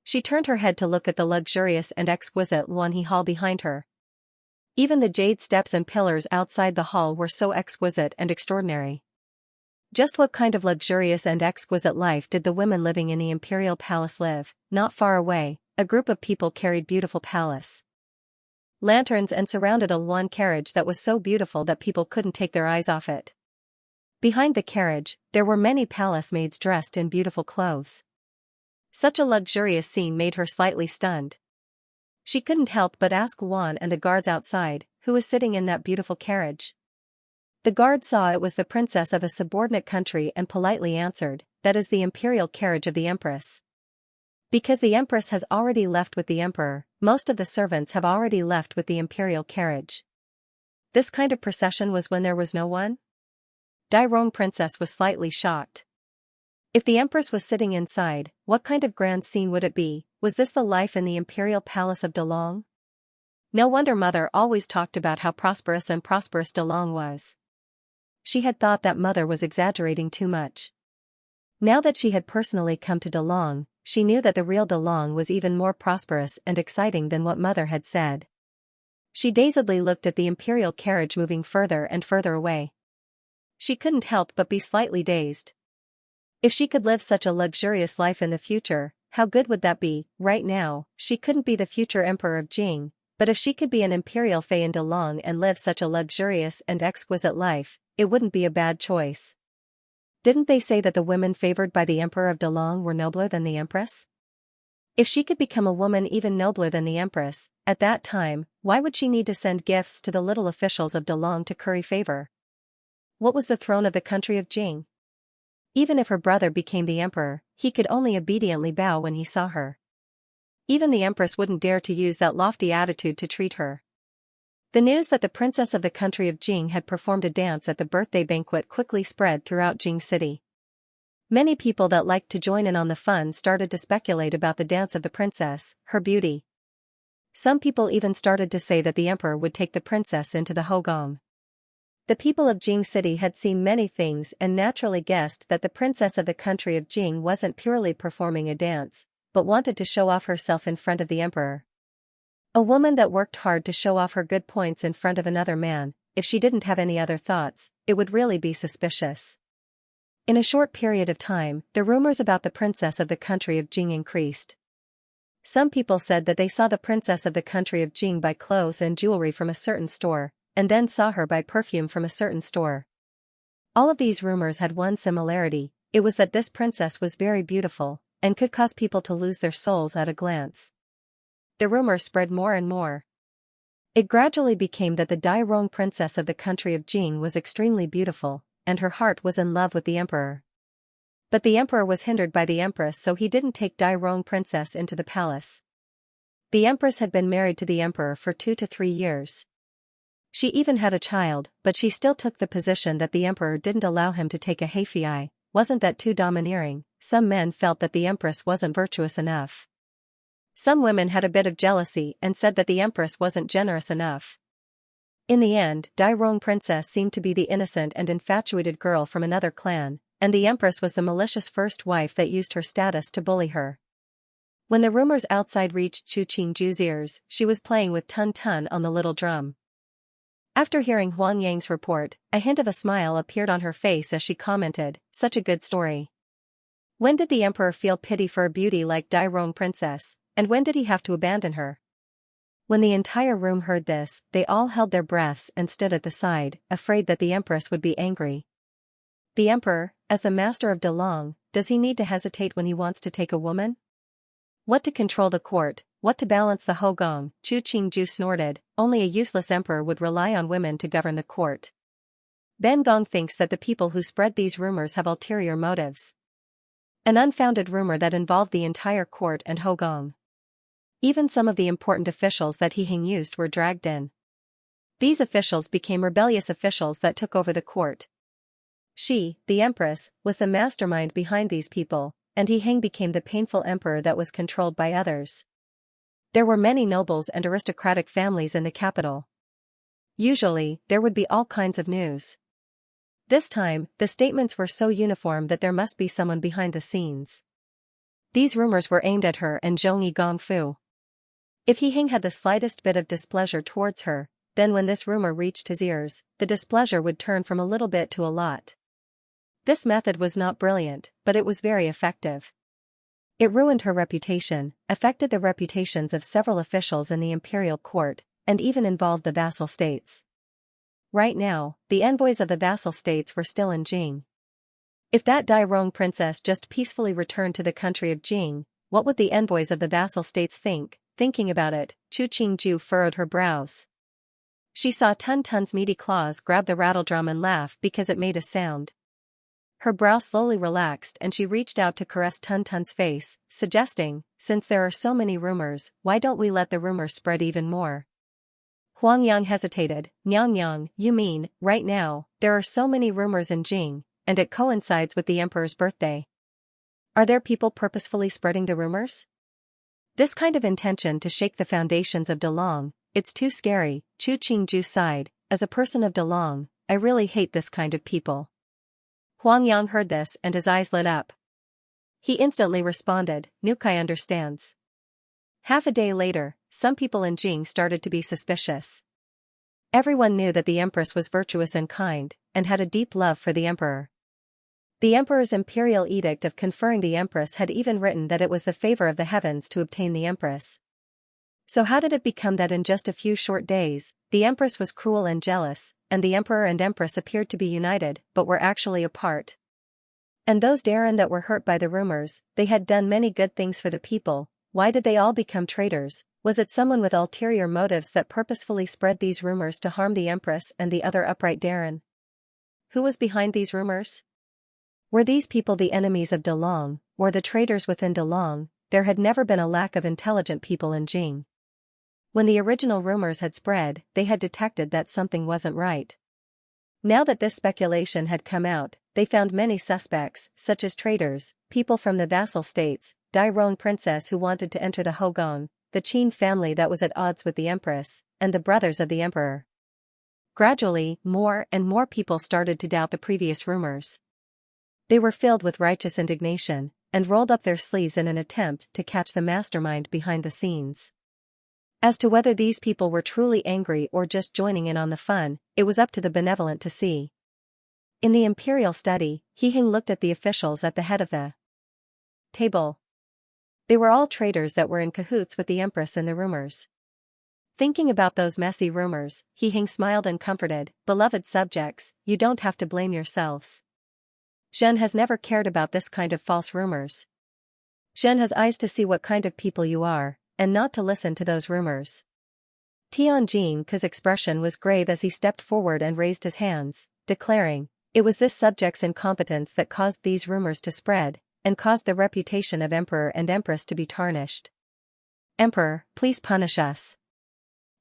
She turned her head to look at the luxurious and exquisite Luanhe Hall behind her. Even the jade steps and pillars outside the hall were so exquisite and extraordinary. Just what kind of luxurious and exquisite life did the women living in the imperial palace live? Not far away, a group of people carried beautiful palace lanterns and surrounded a Luan carriage that was so beautiful that people couldn't take their eyes off it. Behind the carriage, there were many palace maids dressed in beautiful clothes. Such a luxurious scene made her slightly stunned. She couldn't help but ask Luan and the guards outside, who was sitting in that beautiful carriage. The guard saw it was the princess of a subordinate country and politely answered, "That is the imperial carriage of the empress." Because the empress has already left with the emperor, most of the servants have already left with the imperial carriage. This kind of procession was when there was no one? Dai Rong princess was slightly shocked. If the empress was sitting inside, what kind of grand scene would it be? Was this the life in the imperial palace of Delong? No wonder mother always talked about how prosperous Delong was. She had thought that mother was exaggerating too much. Now that she had personally come to Delong, she knew that the real Delong was even more prosperous and exciting than what mother had said. She dazedly looked at the imperial carriage moving further and further away. She couldn't help but be slightly dazed. If she could live such a luxurious life in the future, how good would that be? Right now, she couldn't be the future emperor of Jing, but if she could be an imperial fae in Delong and live such a luxurious and exquisite life, it wouldn't be a bad choice. Didn't they say that the women favored by the emperor of Delong were nobler than the empress? If she could become a woman even nobler than the empress, at that time, why would she need to send gifts to the little officials of Delong to curry favor? What was the throne of the country of Jing? Even if her brother became the emperor, he could only obediently bow when he saw her. Even the empress wouldn't dare to use that lofty attitude to treat her. The news that the princess of the country of Jing had performed a dance at the birthday banquet quickly spread throughout Jing City. Many people that liked to join in on the fun started to speculate about the dance of the princess, her beauty. Some people even started to say that the emperor would take the princess into the Hogong. The people of Jing City had seen many things and naturally guessed that the princess of the country of Jing wasn't purely performing a dance, but wanted to show off herself in front of the emperor. A woman that worked hard to show off her good points in front of another man, if she didn't have any other thoughts, it would really be suspicious. In a short period of time, the rumors about the princess of the country of Jing increased. Some people said that they saw the princess of the country of Jing buy clothes and jewelry from a certain store, and then saw her buy perfume from a certain store. All of these rumors had one similarity: it was that this princess was very beautiful, and could cause people to lose their souls at a glance. The rumor spread more and more. It gradually became that the Dai Rong princess of the country of Jing was extremely beautiful, and her heart was in love with the emperor. But the emperor was hindered by the empress, so he didn't take Dai Rong princess into the palace. The empress had been married to the emperor for 2 to 3 years. She even had a child, but she still took the position that the emperor didn't allow him to take a Heifei. Wasn't that too domineering? Some men felt that the empress wasn't virtuous enough. Some women had a bit of jealousy and said that the empress wasn't generous enough. In the end, Dai Rong princess seemed to be the innocent and infatuated girl from another clan, and the empress was the malicious first wife that used her status to bully her. When the rumors outside reached Chu Qingju's ears, she was playing with Tun Tun on the little drum. After hearing Huang Yang's report, a hint of a smile appeared on her face as she commented, "Such a good story. When did the emperor feel pity for a beauty like Dai Rong princess, and when did he have to abandon her?" When the entire room heard this, they all held their breaths and stood at the side, afraid that the empress would be angry. The emperor, as the master of Delong, does he need to hesitate when he wants to take a woman? What to control the court, what to balance the Hogong? Chu Qingju snorted, only a useless emperor would rely on women to govern the court. Ben Gong thinks that the people who spread these rumors have ulterior motives. An unfounded rumor that involved the entire court and Hogong. Even some of the important officials that He Hing used were dragged in. These officials became rebellious officials that took over the court. She, the empress, was the mastermind behind these people, and He Hing became the painful emperor that was controlled by others. There were many nobles and aristocratic families in the capital. Usually, there would be all kinds of news. This time, the statements were so uniform that there must be someone behind the scenes. These rumors were aimed at her and Zhongyi Gongfu. If He Hing had the slightest bit of displeasure towards her, then when this rumor reached his ears, the displeasure would turn from a little bit to a lot. This method was not brilliant, but it was very effective. It ruined her reputation, affected the reputations of several officials in the imperial court, and even involved the vassal states. Right now, the envoys of the vassal states were still in Jing. If that Dai Rong princess just peacefully returned to the country of Jing, what would the envoys of the vassal states think? Thinking about it, Chu Qingju furrowed her brows. She saw Tun Tun's meaty claws grab the rattledrum and laugh because it made a sound. Her brow slowly relaxed and she reached out to caress Tun Tun's face, suggesting, "Since there are so many rumors, why don't we let the rumors spread even more?" Huang Yang hesitated. "Nyang Yang, you mean, right now, there are so many rumors in Jing, and it coincides with the emperor's birthday. Are there people purposefully spreading the rumors? This kind of intention to shake the foundations of Delong, it's too scary." Chu Qingju sighed, "As a person of Delong, I really hate this kind of people." Huang Yang heard this and his eyes lit up. He instantly responded, "Nukai understands." Half a day later, some people in Jing started to be suspicious. Everyone knew that the empress was virtuous and kind, and had a deep love for the emperor. The emperor's imperial edict of conferring the empress had even written that it was the favor of the heavens to obtain the empress. So how did it become that in just a few short days, the empress was cruel and jealous, and the emperor and empress appeared to be united but were actually apart? And those Darren that were hurt by the rumors, they had done many good things for the people, why did they all become traitors? Was it someone with ulterior motives that purposefully spread these rumors to harm the empress and the other upright Darren? Who was behind these rumors? Were these people the enemies of Delong, or the traitors within Delong? There had never been a lack of intelligent people in Jing. When the original rumors had spread, they had detected that something wasn't right. Now that this speculation had come out, they found many suspects, such as traitors, people from the vassal states, Dai Rong princess who wanted to enter the Hogong, the Qin family that was at odds with the empress, and the brothers of the emperor. Gradually, more and more people started to doubt the previous rumors. They were filled with righteous indignation, and rolled up their sleeves in an attempt to catch the mastermind behind the scenes. As to whether these people were truly angry or just joining in on the fun, it was up to the benevolent to see. In the imperial study, He Hing looked at the officials at the head of the table. They were all traitors that were in cahoots with the empress in the rumors. Thinking about those messy rumors, He smiled and comforted, "Beloved subjects, you don't have to blame yourselves. Zhen has never cared about this kind of false rumors. Zhen has eyes to see what kind of people you are, and not to listen to those rumors." Tianjin's expression was grave as he stepped forward and raised his hands, declaring, "It was this subject's incompetence that caused these rumors to spread, and caused the reputation of emperor and empress to be tarnished. Emperor, please punish us."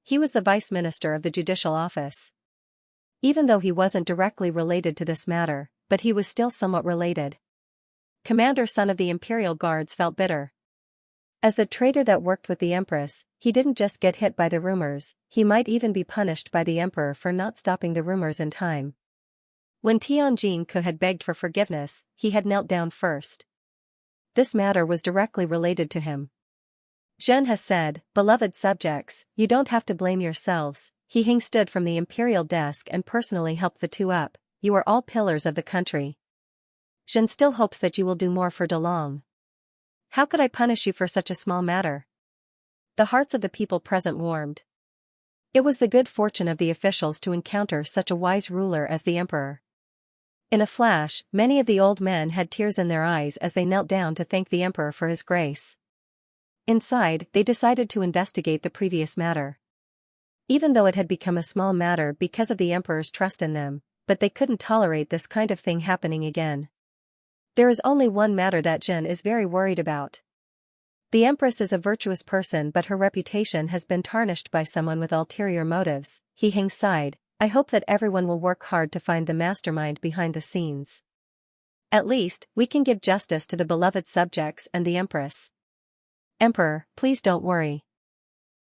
He was the vice minister of the judicial office. Even though he wasn't directly related to this matter, but he was still somewhat related. Commander Sun of the Imperial Guards felt bitter. As the traitor that worked with the empress, he didn't just get hit by the rumors, he might even be punished by the emperor for not stopping the rumors in time. When Tianjin had begged for forgiveness, he had knelt down first. This matter was directly related to him. Zhen has said, "Beloved subjects, you don't have to blame yourselves." He stood from the imperial desk and personally helped the two up. "You are all pillars of the country. Zhen still hopes that you will do more for Delong. How could I punish you for such a small matter?" The hearts of the people present warmed. It was the good fortune of the officials to encounter such a wise ruler as the emperor. In a flash, many of the old men had tears in their eyes as they knelt down to thank the emperor for his grace. Inside, they decided to investigate the previous matter. Even though it had become a small matter because of the emperor's trust in them, but they couldn't tolerate this kind of thing happening again. There is only one matter that Zhen is very worried about. The empress is a virtuous person, but her reputation has been tarnished by someone with ulterior motives. He sighed, "I hope that everyone will work hard to find the mastermind behind the scenes. At least, we can give justice to the beloved subjects and the empress." "Emperor, please don't worry.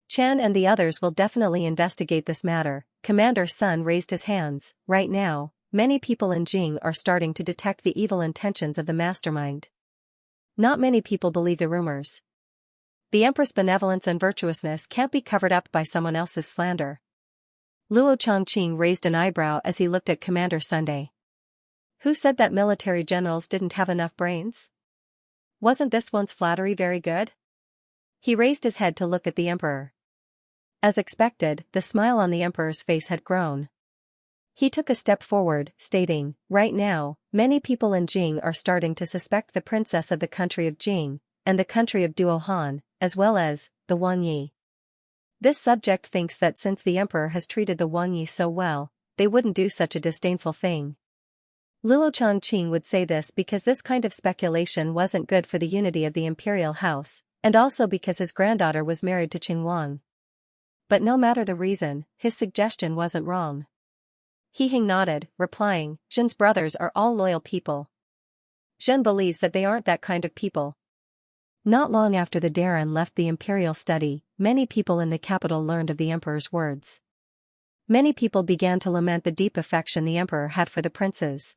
Chan and the others will definitely investigate this matter." Commander Sun raised his hands. "Right now, many people in Jing are starting to detect the evil intentions of the mastermind. Not many people believe the rumors. The empress' benevolence and virtuousness can't be covered up by someone else's slander." Luo Chongqing raised an eyebrow as he looked at Commander Sunday. "Who said that military generals didn't have enough brains? Wasn't this one's flattery very good?" He raised his head to look at the emperor. As expected, the smile on the emperor's face had grown. He took a step forward, stating, "Right now, many people in Jing are starting to suspect the princess of the country of Jing, and the country of Duohan, as well as the Wang Yi. This subject thinks that since the emperor has treated the Wang Yi so well, they wouldn't do such a disdainful thing." Luo Chongqing would say this because this kind of speculation wasn't good for the unity of the imperial house, and also because his granddaughter was married to Qingwang. But no matter the reason, his suggestion wasn't wrong. He nodded, replying, "Zhen's brothers are all loyal people. Zhen believes that they aren't that kind of people." Not long after the Darren left the imperial study, many people in the capital learned of the emperor's words. Many people began to lament the deep affection the emperor had for the princes.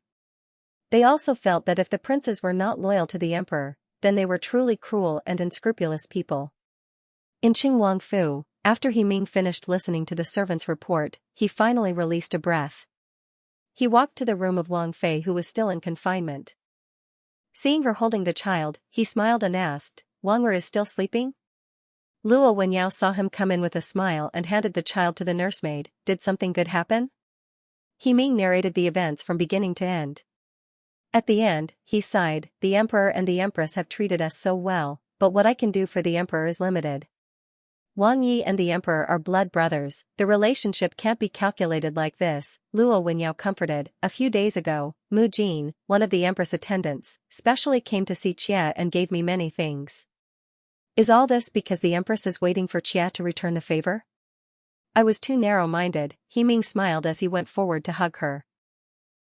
They also felt that if the princes were not loyal to the emperor, then they were truly cruel and unscrupulous people. In Qingwang Fu, after He finished listening to the servant's report, he finally released a breath. He walked to the room of Wang Fei, who was still in confinement. Seeing her holding the child, he smiled and asked, "Wang Er is still sleeping?" Luo Wenyao saw him come in with a smile and handed the child to the nursemaid. "Did something good happen?" He narrated the events from beginning to end. At the end, he sighed, "The emperor and the empress have treated us so well, but what I can do for the emperor is limited. Wang Yi and the emperor are blood brothers, the relationship can't be calculated like this." Luo Wenyao comforted, "A few days ago, Mu Jin, one of the empress attendants, specially came to see Xia and gave me many things. Is all this because the empress is waiting for Xia to return the favor?" "I was too narrow-minded." He smiled as he went forward to hug her.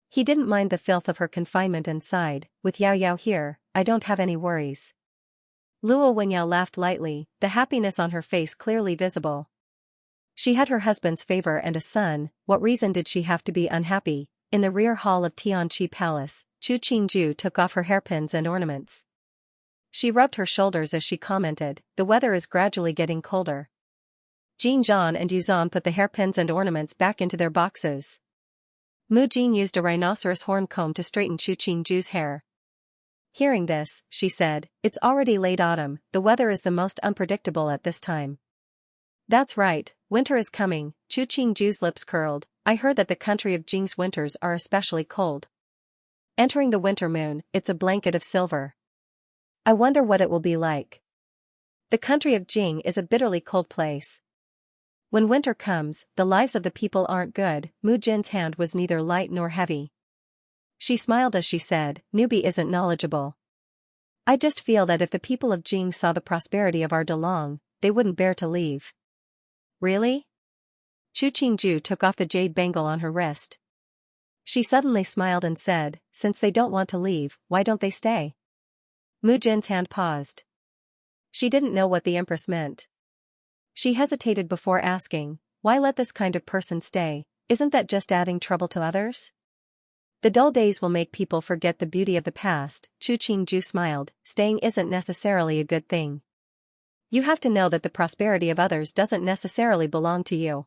He didn't mind the filth of her confinement and sighed, "With Yao Yao here, I don't have any worries." Luo Wenyao laughed lightly, the happiness on her face clearly visible. She had her husband's favor and a son, what reason did she have to be unhappy? In the rear hall of Tianqi Palace, Chu Qingju took off her hairpins and ornaments. She rubbed her shoulders as she commented, "The weather is gradually getting colder." Jin Zhan and Yuzan put the hairpins and ornaments back into their boxes. Mu Jin used a rhinoceros horn comb to straighten Chu Qingju's hair. Hearing this, she said, "It's already late autumn, the weather is the most unpredictable at this time." "That's right, winter is coming," Chu Qingju's lips curled. "I heard that the country of Jing's winters are especially cold. Entering the winter moon, it's a blanket of silver. I wonder what it will be like." The country of Jing is a bitterly cold place. When winter comes, the lives of the people aren't good. Mu Jin's hand was neither light nor heavy. She smiled as she said, "Newbie isn't knowledgeable. I just feel that if the people of Jing saw the prosperity of our Delong, they wouldn't bear to leave." "Really?" Chu Qingju took off the jade bangle on her wrist. She suddenly smiled and said, "Since they don't want to leave, why don't they stay?" Mu Jin's hand paused. She didn't know what the empress meant. She hesitated before asking, "Why let this kind of person stay? Isn't that just adding trouble to others?" "The dull days will make people forget the beauty of the past," Chu Qingju smiled. "Staying isn't necessarily a good thing. You have to know that the prosperity of others doesn't necessarily belong to you.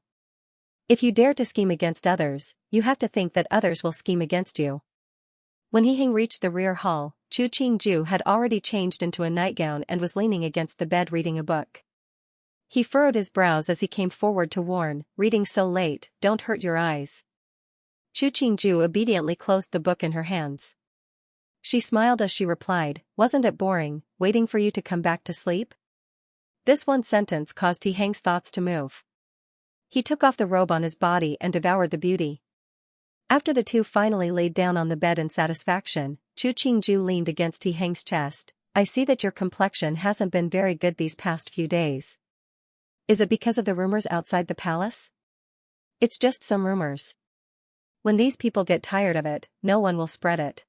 If you dare to scheme against others, you have to think that others will scheme against you." When He Hing reached the rear hall, Chu Qingju had already changed into a nightgown and was leaning against the bed reading a book. He furrowed his brows as he came forward to warn, "Reading so late, don't hurt your eyes." Chu Qingju obediently closed the book in her hands. She smiled as she replied, "Wasn't it boring, waiting for you to come back to sleep?" This one sentence caused He Hang's thoughts to move. He took off the robe on his body and devoured the beauty. After the two finally laid down on the bed in satisfaction, Chu Qingju leaned against He Hang's chest. "I see that your complexion hasn't been very good these past few days. Is it because of the rumors outside the palace?" "It's just some rumors. When these people get tired of it, no one will spread it.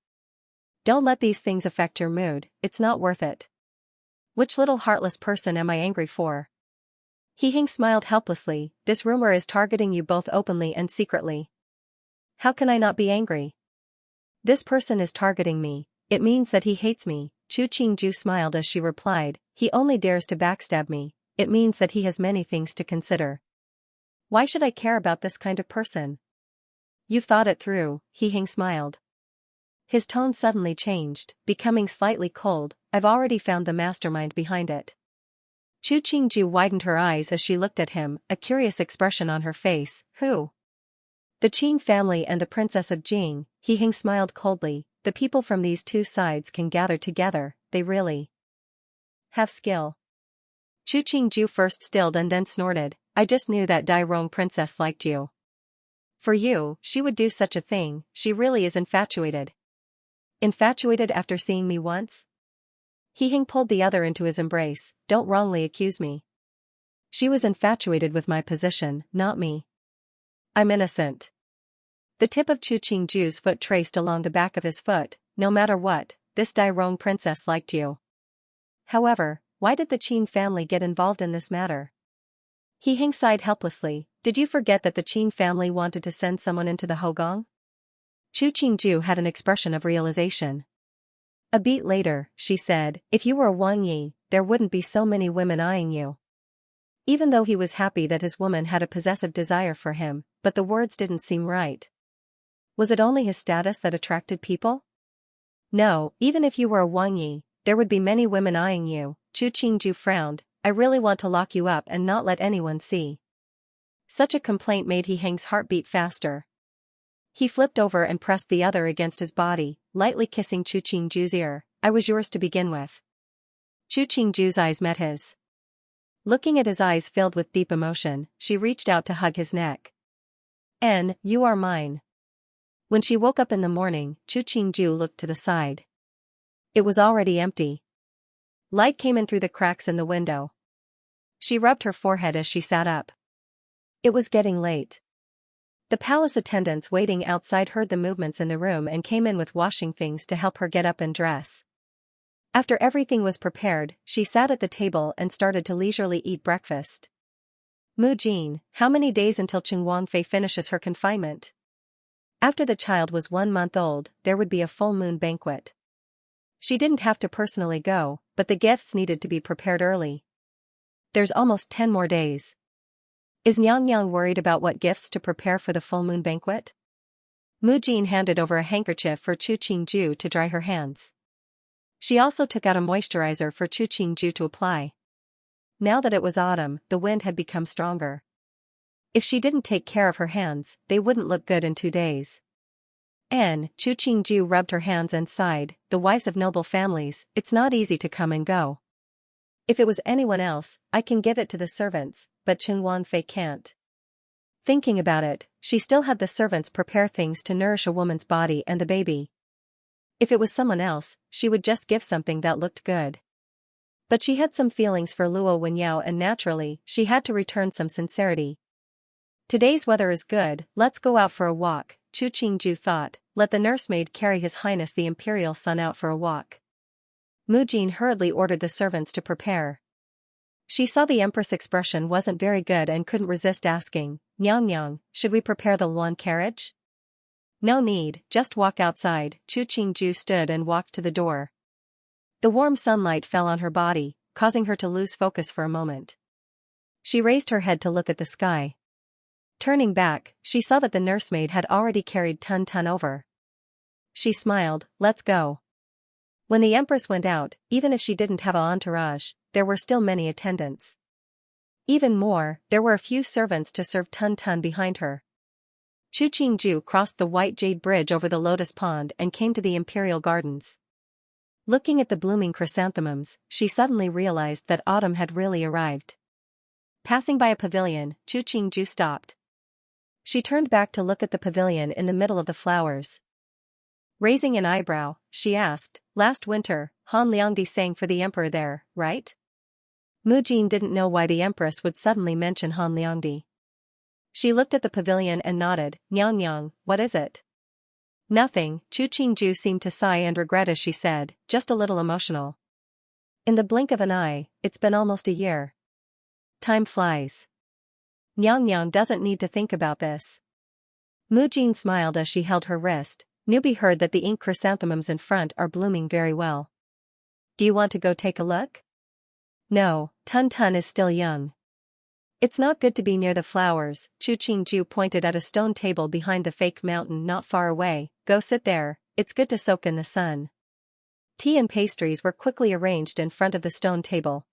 Don't let these things affect your mood, it's not worth it. Which little heartless person am I angry for?" He Hing smiled helplessly. "This rumor is targeting you both openly and secretly. How can I not be angry? This person is targeting me, it means that he hates me." Chu Qingju smiled as she replied, "He only dares to backstab me, it means that he has many things to consider. Why should I care about this kind of person?" "You've thought it through," He Hing smiled. His tone suddenly changed, becoming slightly cold. "I've already found the mastermind behind it." Chu Qingju widened her eyes as she looked at him, a curious expression on her face. "Who?" "The Qing family and the Princess of Jing." He Hing smiled coldly. "The people from these two sides can gather together, they really have skill." Chu Qingju first stilled and then snorted, "I just knew that Dai Rong princess liked you. For you, she would do such a thing, she really is infatuated." "Infatuated after seeing me once?" He Hing pulled the other into his embrace. "Don't wrongly accuse me. She was infatuated with my position, not me. I'm innocent." The tip of Chu Qingju's foot traced along the back of his foot. "No matter what, this Dai Rong princess liked you. However, why did the Qin family get involved in this matter?" He Hing sighed helplessly. "Did you forget that the Qin family wanted to send someone into the Hogong?" Chu Qingju had an expression of realization. A beat later, she said, "If you were a Wang Yi, there wouldn't be so many women eyeing you." Even though he was happy that his woman had a possessive desire for him, but the words didn't seem right. Was it only his status that attracted people? "No, even if you were a Wang Yi, there would be many women eyeing you." Chu Qingju frowned. "I really want to lock you up and not let anyone see." Such a complaint made He Hang's heart beat faster. He flipped over and pressed the other against his body, lightly kissing Chu Qingju's ear. "I was yours to begin with." Chu Qingju's eyes met his. Looking at his eyes filled with deep emotion, she reached out to hug his neck. You are mine." When she woke up in the morning, Chu Qingju looked to the side. It was already empty. Light came in through the cracks in the window. She rubbed her forehead as she sat up. It was getting late. The palace attendants waiting outside heard the movements in the room and came in with washing things to help her get up and dress. After everything was prepared, she sat at the table and started to leisurely eat breakfast. "Mu Jin, how many days until Qing Wangfei finishes her confinement?" After the child was 1 month old, there would be a full moon banquet. She didn't have to personally go, but the gifts needed to be prepared early. "There's almost 10 more days. Is Nyang worried about what gifts to prepare for the full moon banquet?" Mu Jin handed over a handkerchief for Chu Qingju to dry her hands. She also took out a moisturizer for Chu Qingju to apply. Now that it was autumn, the wind had become stronger. If she didn't take care of her hands, they wouldn't look good in 2 days. Chu Qingju rubbed her hands and sighed, the wives of noble families, it's not easy to come and go. If it was anyone else, I can give it to the servants, but Chen Wanfei can't. Thinking about it, she still had the servants prepare things to nourish a woman's body and the baby. If it was someone else, she would just give something that looked good. But she had some feelings for Luo Wenyao and naturally, she had to return some sincerity. Today's weather is good, let's go out for a walk, Chu Qingju thought, let the nursemaid carry His Highness the Imperial Son out for a walk. Mu Jin hurriedly ordered the servants to prepare. She saw the Empress' expression wasn't very good and couldn't resist asking, Nyang, should we prepare the Luan carriage? No need, just walk outside, Chu Qingju stood and walked to the door. The warm sunlight fell on her body, causing her to lose focus for a moment. She raised her head to look at the sky. Turning back, she saw that the nursemaid had already carried Tun Tun over. She smiled, let's go. When the Empress went out, even if she didn't have an entourage, there were still many attendants. Even more, there were a few servants to serve Tun Tun behind her. Chu Qingju crossed the white jade bridge over the lotus pond and came to the imperial gardens. Looking at the blooming chrysanthemums, she suddenly realized that autumn had really arrived. Passing by a pavilion, Chu Qingju stopped. She turned back to look at the pavilion in the middle of the flowers. Raising an eyebrow, she asked, last winter, Han Liangdi sang for the emperor there, right? Mu Jin didn't know why the empress would suddenly mention Han Liangdi. She looked at the pavilion and nodded, Nyang, what is it? Nothing, Chu Qingju seemed to sigh and regret as she said, just a little emotional. In the blink of an eye, it's been almost a year. Time flies. Nyang doesn't need to think about this. Mu Jin smiled as she held her wrist. Newbie heard that the ink chrysanthemums in front are blooming very well. Do you want to go take a look? No, Tun Tun is still young. It's not good to be near the flowers, Chu Qingju pointed at a stone table behind the fake mountain not far away, go sit there, it's good to soak in the sun. Tea and pastries were quickly arranged in front of the stone table.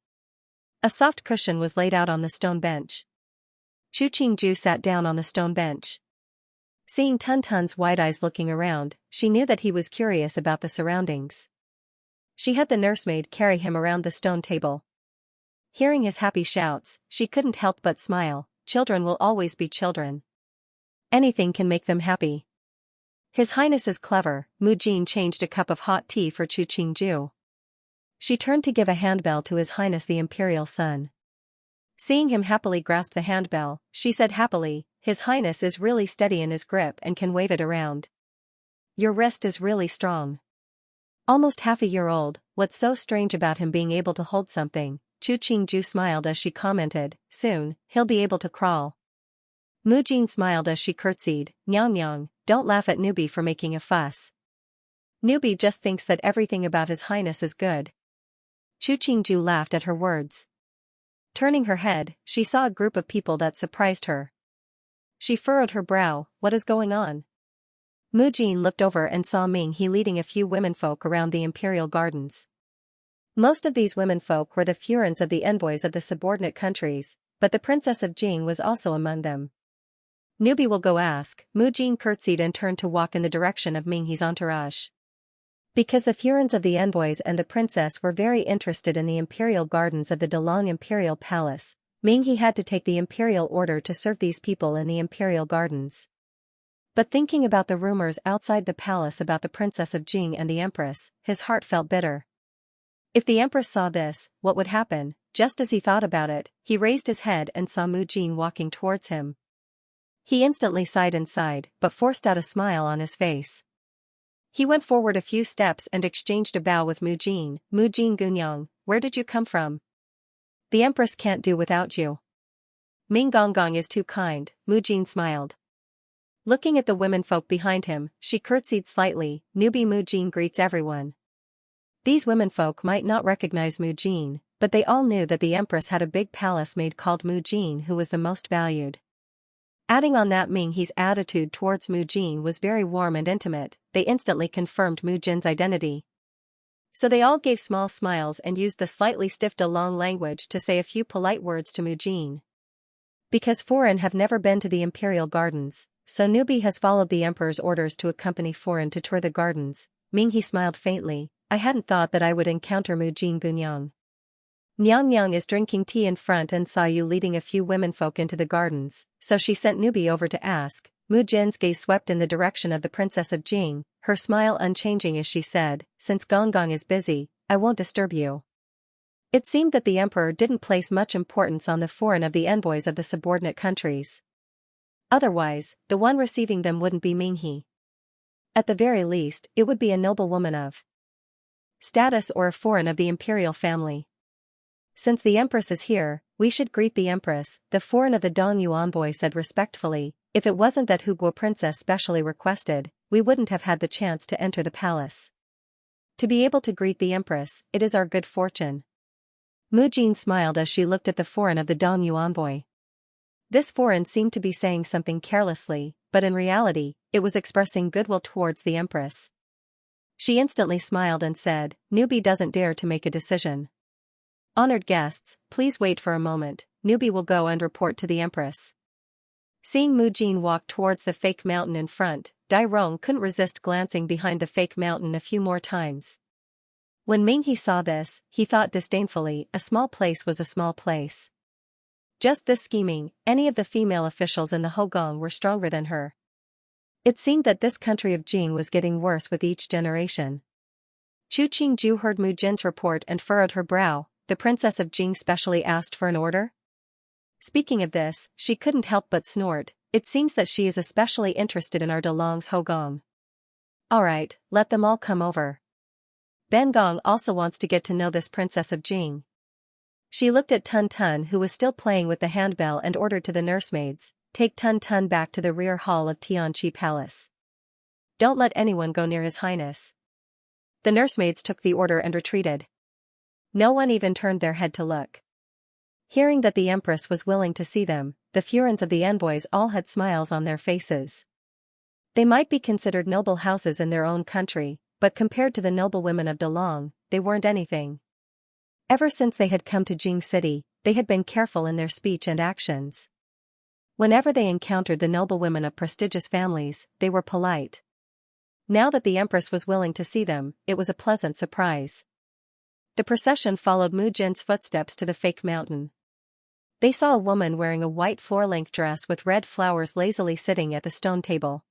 A soft cushion was laid out on the stone bench. Chu Qingju sat down on the stone bench. Seeing Tun Tun's wide eyes looking around, she knew that he was curious about the surroundings. She had the nursemaid carry him around the stone table. Hearing his happy shouts, she couldn't help but smile, children will always be children. Anything can make them happy. His Highness is clever, Mu Jin changed a cup of hot tea for Chu Qingju. She turned to give a handbell to His Highness the Imperial Son. Seeing him happily grasp the handbell, she said happily, His Highness is really steady in his grip and can wave it around. Your wrist is really strong. Almost half a year old, what's so strange about him being able to hold something? Chu Qingju smiled as she commented, soon, he'll be able to crawl. Mu Jin smiled as she curtsied, Nyang, don't laugh at Newbie for making a fuss. Newbie just thinks that everything about His Highness is good. Chu Qingju laughed at her words. Turning her head, she saw a group of people that surprised her. She furrowed her brow, what is going on? Mu Jin looked over and saw Ming He leading a few womenfolk around the imperial gardens. Most of these womenfolk were the furins of the envoys of the subordinate countries, but the Princess of Jing was also among them. Newbie will go ask, Mu Jin curtsied and turned to walk in the direction of Ming He's entourage. Because the furins of the envoys and the princess were very interested in the imperial gardens of the Delong Imperial Palace, Ming He had to take the imperial order to serve these people in the imperial gardens. But thinking about the rumors outside the palace about the Princess of Jing and the Empress, his heart felt bitter. If the Empress saw this, what would happen? Just as he thought about it, he raised his head and saw Mu Jin walking towards him. He instantly sighed, but forced out a smile on his face. He went forward a few steps and exchanged a bow with Mu Jin. Mu Jin Gunyang, where did you come from? The Empress can't do without you. Ming Gonggong is too kind, Mu Jin smiled. Looking at the womenfolk behind him, she curtsied slightly, Newbie Mu Jin greets everyone. These womenfolk might not recognize Mu Jin, but they all knew that the Empress had a big palace maid called Mu Jin who was the most valued. Adding on that Ming He's attitude towards Mu Jin was very warm and intimate, they instantly confirmed Mu Jin's identity. So they all gave small smiles and used the slightly stiff Dalong language to say a few polite words to Mujin. Because foreign have never been to the imperial gardens, so newbie has followed the emperor's orders to accompany foreign to tour the gardens. Minghe smiled faintly. I hadn't thought that I would encounter Mujin Gunyang. Nyang Nyang is drinking tea in front and saw you leading a few womenfolk into the gardens, so she sent newbie over to ask. Mujin's gaze swept in the direction of the princess of Jing, her smile unchanging as she said, since Gong Gong is busy, I won't disturb you. It seemed that the emperor didn't place much importance on the foreign of the envoys of the subordinate countries. Otherwise, the one receiving them wouldn't be Minghe. At the very least, it would be a noblewoman of status or a foreign of the imperial family. Since the empress is here, we should greet the empress, the foreign of the Dongyu envoy said respectfully. If it wasn't that Huguo princess specially requested, we wouldn't have had the chance to enter the palace. To be able to greet the empress, it is our good fortune. Mujin smiled as she looked at the foreign of the Dongyu envoy. This foreign seemed to be saying something carelessly, but in reality, it was expressing goodwill towards the empress. She instantly smiled and said, newbie doesn't dare to make a decision. Honored guests, please wait for a moment, newbie will go and report to the empress. Seeing Mujin walk towards the fake mountain in front, Dai Rong couldn't resist glancing behind the fake mountain a few more times. When Minghe saw this, he thought disdainfully, a small place was a small place. Just this scheming, any of the female officials in the Hogong were stronger than her. It seemed that this country of Jing was getting worse with each generation. Chu Qingju heard Mujin's report and furrowed her brow. The princess of Jing specially asked for an order? Speaking of this, she couldn't help but snort. It seems that she is especially interested in our Dalong's Hogong. Alright, let them all come over. Ben Gong also wants to get to know this princess of Jing. She looked at Tun Tun who was still playing with the handbell and ordered to the nursemaids, take Tun Tun back to the rear hall of Tianqi Palace. Don't let anyone go near His Highness. The nursemaids took the order and retreated. No one even turned their head to look. Hearing that the empress was willing to see them, the furins of the envoys all had smiles on their faces. They might be considered noble houses in their own country, but compared to the noble women of Dalong, they weren't anything. Ever since they had come to Jing City, they had been careful in their speech and actions. Whenever they encountered the noble women of prestigious families, they were polite. Now that the empress was willing to see them, it was a pleasant surprise. The procession followed Mujin's footsteps to the fake mountain. They saw a woman wearing a white floor-length dress with red flowers lazily sitting at the stone table.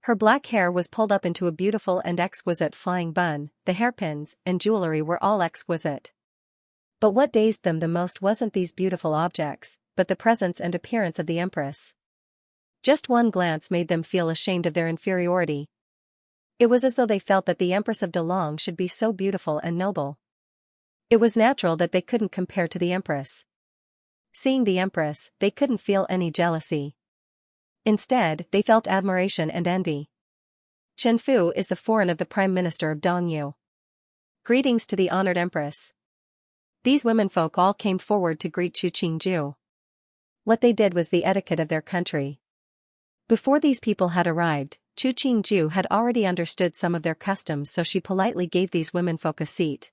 Her black hair was pulled up into a beautiful and exquisite flying bun, the hairpins and jewelry were all exquisite. But what dazed them the most wasn't these beautiful objects, but the presence and appearance of the empress. Just one glance made them feel ashamed of their inferiority. It was as though they felt that the empress of Dalong should be so beautiful and noble. It was natural that they couldn't compare to the empress. Seeing the empress, they couldn't feel any jealousy. Instead, they felt admiration and envy. Chen Fu is the foreign of the Prime Minister of Dongyu. Greetings to the honored empress. These womenfolk all came forward to greet Chu Qingju. What they did was the etiquette of their country. Before these people had arrived, Chu Qingju had already understood some of their customs, so she politely gave these womenfolk a seat.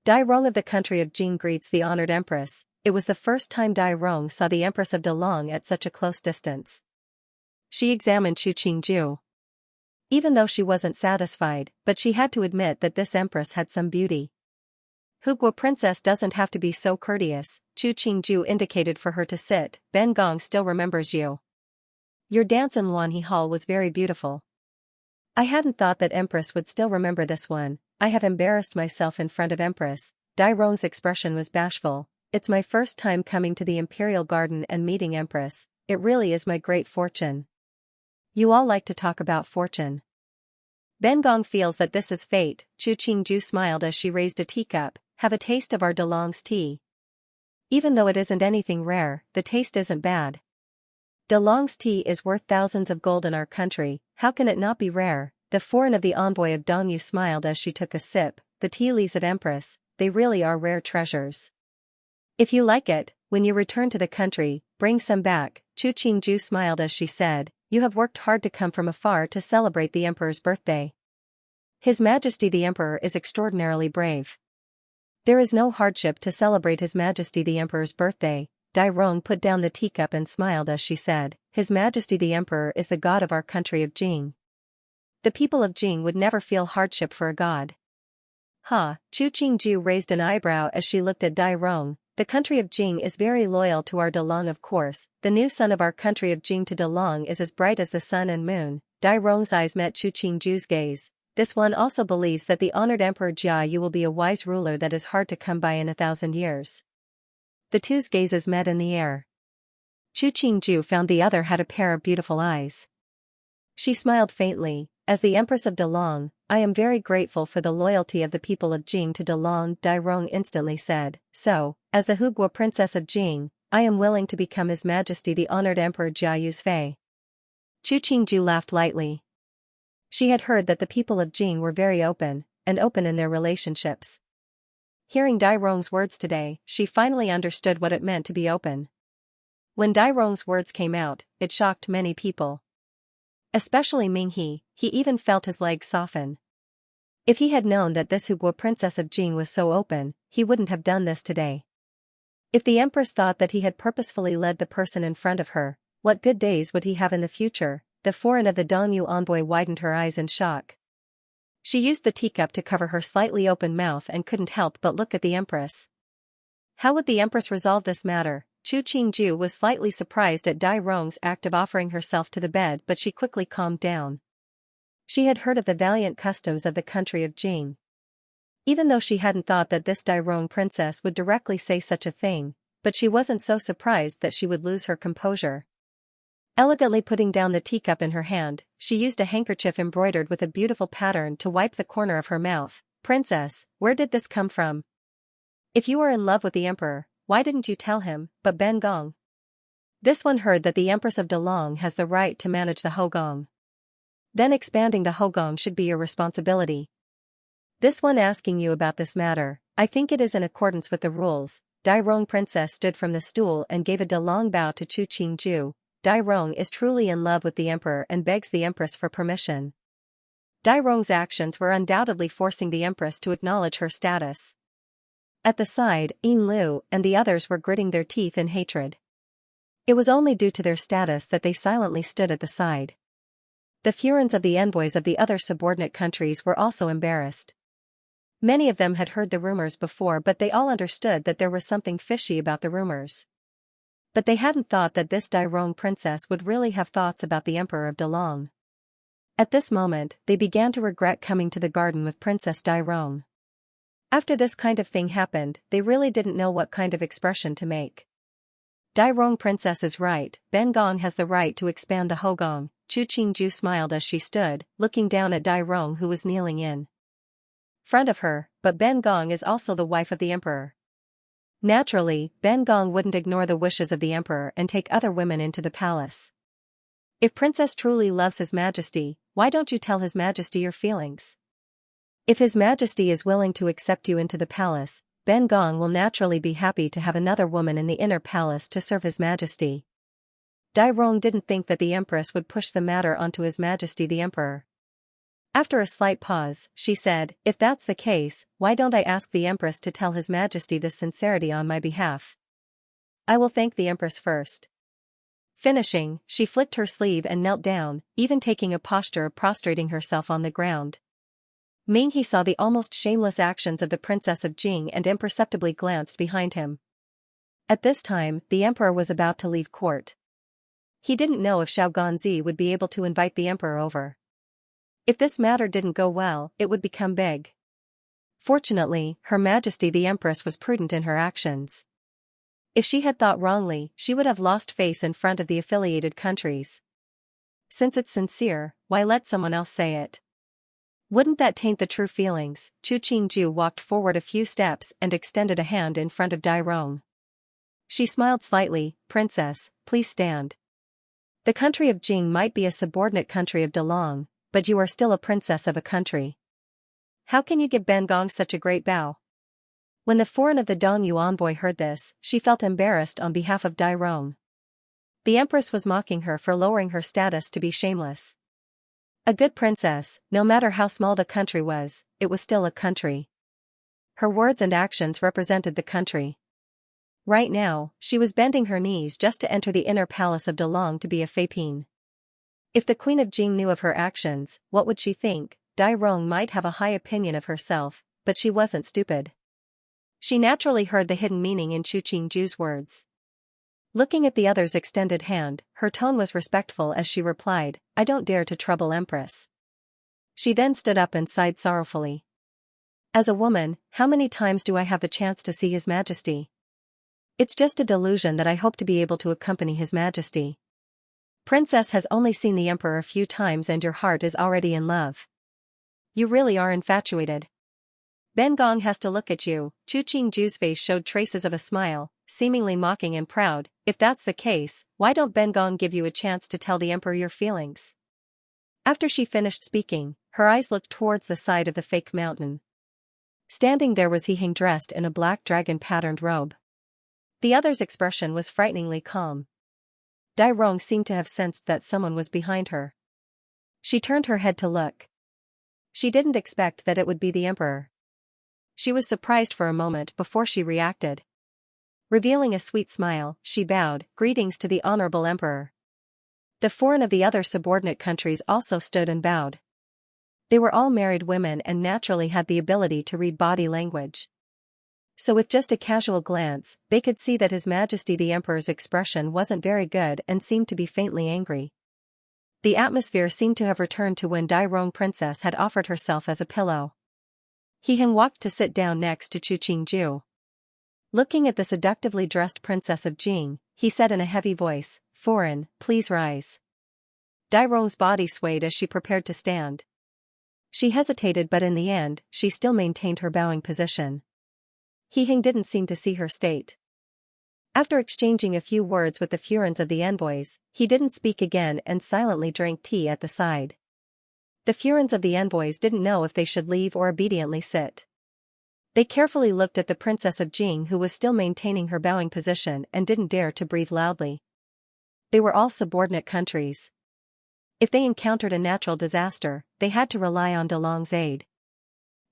Dai Rong of the country of Jing greets the honored empress. It was the first time Dai Rong saw the empress of Dalong at such a close distance. She examined Chu Qingju. Even though she wasn't satisfied, but she had to admit that this empress had some beauty. Huguo princess doesn't have to be so courteous, Chu Qingju indicated for her to sit. Ben Gong still remembers you. Your dance in Wanhe Hall was very beautiful. I hadn't thought that empress would still remember this one. I have embarrassed myself in front of empress. Dai Rong's expression was bashful. It's my first time coming to the imperial garden and meeting empress. It really is my great fortune. You all like to talk about fortune. Ben Gong feels that this is fate. Chu Qingju smiled as she raised a teacup. Have a taste of our Dalong's tea. Even though it isn't anything rare, the taste isn't bad. Dalong's tea is worth thousands of gold in our country, how can it not be rare? The foreign of the envoy of Dongyu smiled as she took a sip. The tea leaves of empress, they really are rare treasures. If you like it, when you return to the country, bring some back. Chu Qingju smiled as she said, you have worked hard to come from afar to celebrate the emperor's birthday. His Majesty the Emperor is extraordinarily brave. There is no hardship to celebrate His Majesty the Emperor's birthday. Dai Rong put down the teacup and smiled as she said, His Majesty the Emperor is the god of our country of Jing. The people of Jing would never feel hardship for a god. Chu Qingju raised an eyebrow as she looked at Dai Rong. The country of Jing is very loyal to our Dalong, of course. The new son of our country of Jing to Dalong is as bright as the sun and moon. Dai Rong's eyes met Chu Qingju's gaze. This one also believes that the honored Emperor Jia Yu will be a wise ruler that is hard to come by in 1,000 years. The two's gazes met in the air. Chu Qingju found the other had a pair of beautiful eyes. She smiled faintly. As the Empress of Dalong, I am very grateful for the loyalty of the people of Jing to Dalong. Dai Rong instantly said, so, as the Huguo Princess of Jing, I am willing to become His Majesty the honored Emperor Jia Yu's fei. Chu Qingju laughed lightly. She had heard that the people of Jing were very open in their relationships. Hearing Dai Rong's words today, she finally understood what it meant to be open. When Dai Rong's words came out, it shocked many people. Especially Ming He even felt his legs soften. If he had known that this Huguo Princess of Jing was so open, he wouldn't have done this today. If the Empress thought that he had purposefully led the person in front of her, what good days would he have in the future? The foreign of the Dongyu envoy widened her eyes in shock. She used the teacup to cover her slightly open mouth and couldn't help but look at the Empress. How would the Empress resolve this matter? Chu Qingju was slightly surprised at Dai Rong's act of offering herself to the bed, but she quickly calmed down. She had heard of the valiant customs of the country of Jing. Even though she hadn't thought that this Dai Rong princess would directly say such a thing, but she wasn't so surprised that she would lose her composure. Elegantly putting down the teacup in her hand, she used a handkerchief embroidered with a beautiful pattern to wipe the corner of her mouth. Princess, where did this come from? If you are in love with the Emperor, why didn't you tell him? But Ben Gong. This one heard that the Empress of Dalong has the right to manage the Hogong. Then expanding the Hogong should be your responsibility. This one asking you about this matter, I think it is in accordance with the rules. Dai Rong Princess stood from the stool and gave a Dalong bow to Chu Qingju. Dai Rong is truly in love with the Emperor and begs the Empress for permission. Dai Rong's actions were undoubtedly forcing the Empress to acknowledge her status. At the side, Yin Lu and the others were gritting their teeth in hatred. It was only due to their status that they silently stood at the side. The furons of the envoys of the other subordinate countries were also embarrassed. Many of them had heard the rumors before, but they all understood that there was something fishy about the rumors. But they hadn't thought that this Dai Rong princess would really have thoughts about the Emperor of Dalong. At this moment, they began to regret coming to the garden with Princess Dai Rong. After this kind of thing happened, they really didn't know what kind of expression to make. Dai Rong princess is right, Ben Gong has the right to expand the Hogong. Chu Qingju smiled as she stood, looking down at Dai Rong, who was kneeling in front of her, but Ben Gong is also the wife of the Emperor. Naturally, Ben Gong wouldn't ignore the wishes of the Emperor and take other women into the palace. If Princess truly loves His Majesty, why don't you tell His Majesty your feelings? If His Majesty is willing to accept you into the palace, Ben Gong will naturally be happy to have another woman in the inner palace to serve His Majesty. Dai Rong didn't think that the Empress would push the matter onto His Majesty the Emperor. After a slight pause, she said, if that's the case, why don't I ask the Empress to tell His Majesty this sincerity on my behalf? I will thank the Empress first. Finishing, she flicked her sleeve and knelt down, even taking a posture of prostrating herself on the ground. Ming He saw the almost shameless actions of the Princess of Jing and imperceptibly glanced behind him. At this time, the Emperor was about to leave court. He didn't know if Xiao Ganzi would be able to invite the Emperor over. If this matter didn't go well, it would become big. Fortunately, Her Majesty the Empress was prudent in her actions. If she had thought wrongly, she would have lost face in front of the affiliated countries. Since it's sincere, why let someone else say it? Wouldn't that taint the true feelings? Chu Qingju walked forward a few steps and extended a hand in front of Dai Rong. She smiled slightly. Princess, please stand. The country of Jing might be a subordinate country of Dalong, but you are still a princess of a country. How can you give Ben Gong such a great bow? When the foreign of the Dongyu envoy heard this, she felt embarrassed on behalf of Dai Rong. The Empress was mocking her for lowering her status to be shameless. A good princess, no matter how small the country was, it was still a country. Her words and actions represented the country. Right now, she was bending her knees just to enter the inner palace of Delong to be a Fapine. If the Queen of Jing knew of her actions, what would she think? Dai Rong might have a high opinion of herself, but she wasn't stupid. She naturally heard the hidden meaning in Chu Qingju's words. Looking at the other's extended hand, her tone was respectful as she replied, "I don't dare to trouble Empress." She then stood up and sighed sorrowfully. "As a woman, how many times do I have the chance to see His Majesty? It's just a delusion that I hope to be able to accompany His Majesty. Princess has only seen the Emperor a few times and your heart is already in love. You really are infatuated. Ben Gong has to look at you." Chu Qingju's face showed traces of a smile, seemingly mocking and proud. "If that's the case, why don't Ben Gong give you a chance to tell the Emperor your feelings?" After she finished speaking, her eyes looked towards the side of the fake mountain. Standing there was He Hing dressed in a black dragon-patterned robe. The other's expression was frighteningly calm. Dai Rong seemed to have sensed that someone was behind her. She turned her head to look. She didn't expect that it would be the Emperor. She was surprised for a moment before she reacted. Revealing a sweet smile, she bowed, "Greetings to the Honorable Emperor." The foreign of the other subordinate countries also stood and bowed. They were all married women and naturally had the ability to read body language. So with just a casual glance, they could see that His Majesty the Emperor's expression wasn't very good and seemed to be faintly angry. The atmosphere seemed to have returned to when Dai Rong Princess had offered herself as a pillow. He Hing walked to sit down next to Chu Qingju. Looking at the seductively dressed Princess of Jing, he said in a heavy voice, "Foreign, please rise." Dai Rong's body swayed as she prepared to stand. She hesitated, but in the end, she still maintained her bowing position. He Hing didn't seem to see her state. After exchanging a few words with the Furins of the envoys, he didn't speak again and silently drank tea at the side. The Furins of the envoys didn't know if they should leave or obediently sit. They carefully looked at the Princess of Jing, who was still maintaining her bowing position and didn't dare to breathe loudly. They were all subordinate countries. If they encountered a natural disaster, they had to rely on Delong's aid.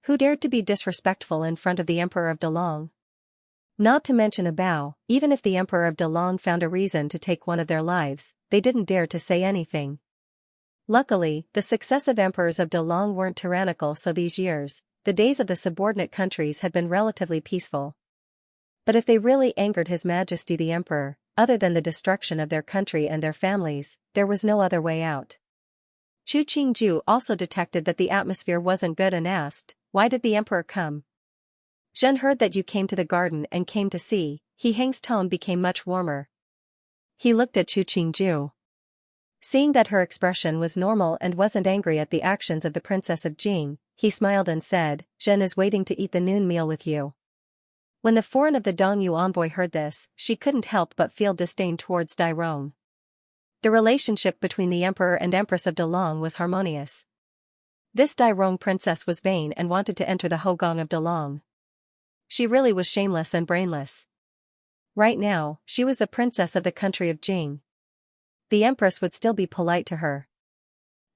Who dared to be disrespectful in front of the Emperor of Delong? Not to mention a bow. Even if the Emperor of Delong found a reason to take one of their lives, they didn't dare to say anything. Luckily, the successive emperors of Delong weren't tyrannical, so these years, the days of the subordinate countries had been relatively peaceful. But if they really angered His Majesty the Emperor, other than the destruction of their country and their families, there was no other way out. Chu Qingju also detected that the atmosphere wasn't good and asked, "Why did the Emperor come?" "Zhen heard that you came to the garden and came to see." He Hing's tone became much warmer. He looked at Chu Qingju. Seeing that her expression was normal and wasn't angry at the actions of the Princess of Jing, he smiled and said, "Zhen is waiting to eat the noon meal with you." When the foreign of the Dongyu envoy heard this, she couldn't help but feel disdain towards Dai Rong. The relationship between the Emperor and Empress of Delong was harmonious. This Dai Rong princess was vain and wanted to enter the Hogong of Delong. She really was shameless and brainless. Right now, she was the princess of the country of Jing. The Empress would still be polite to her.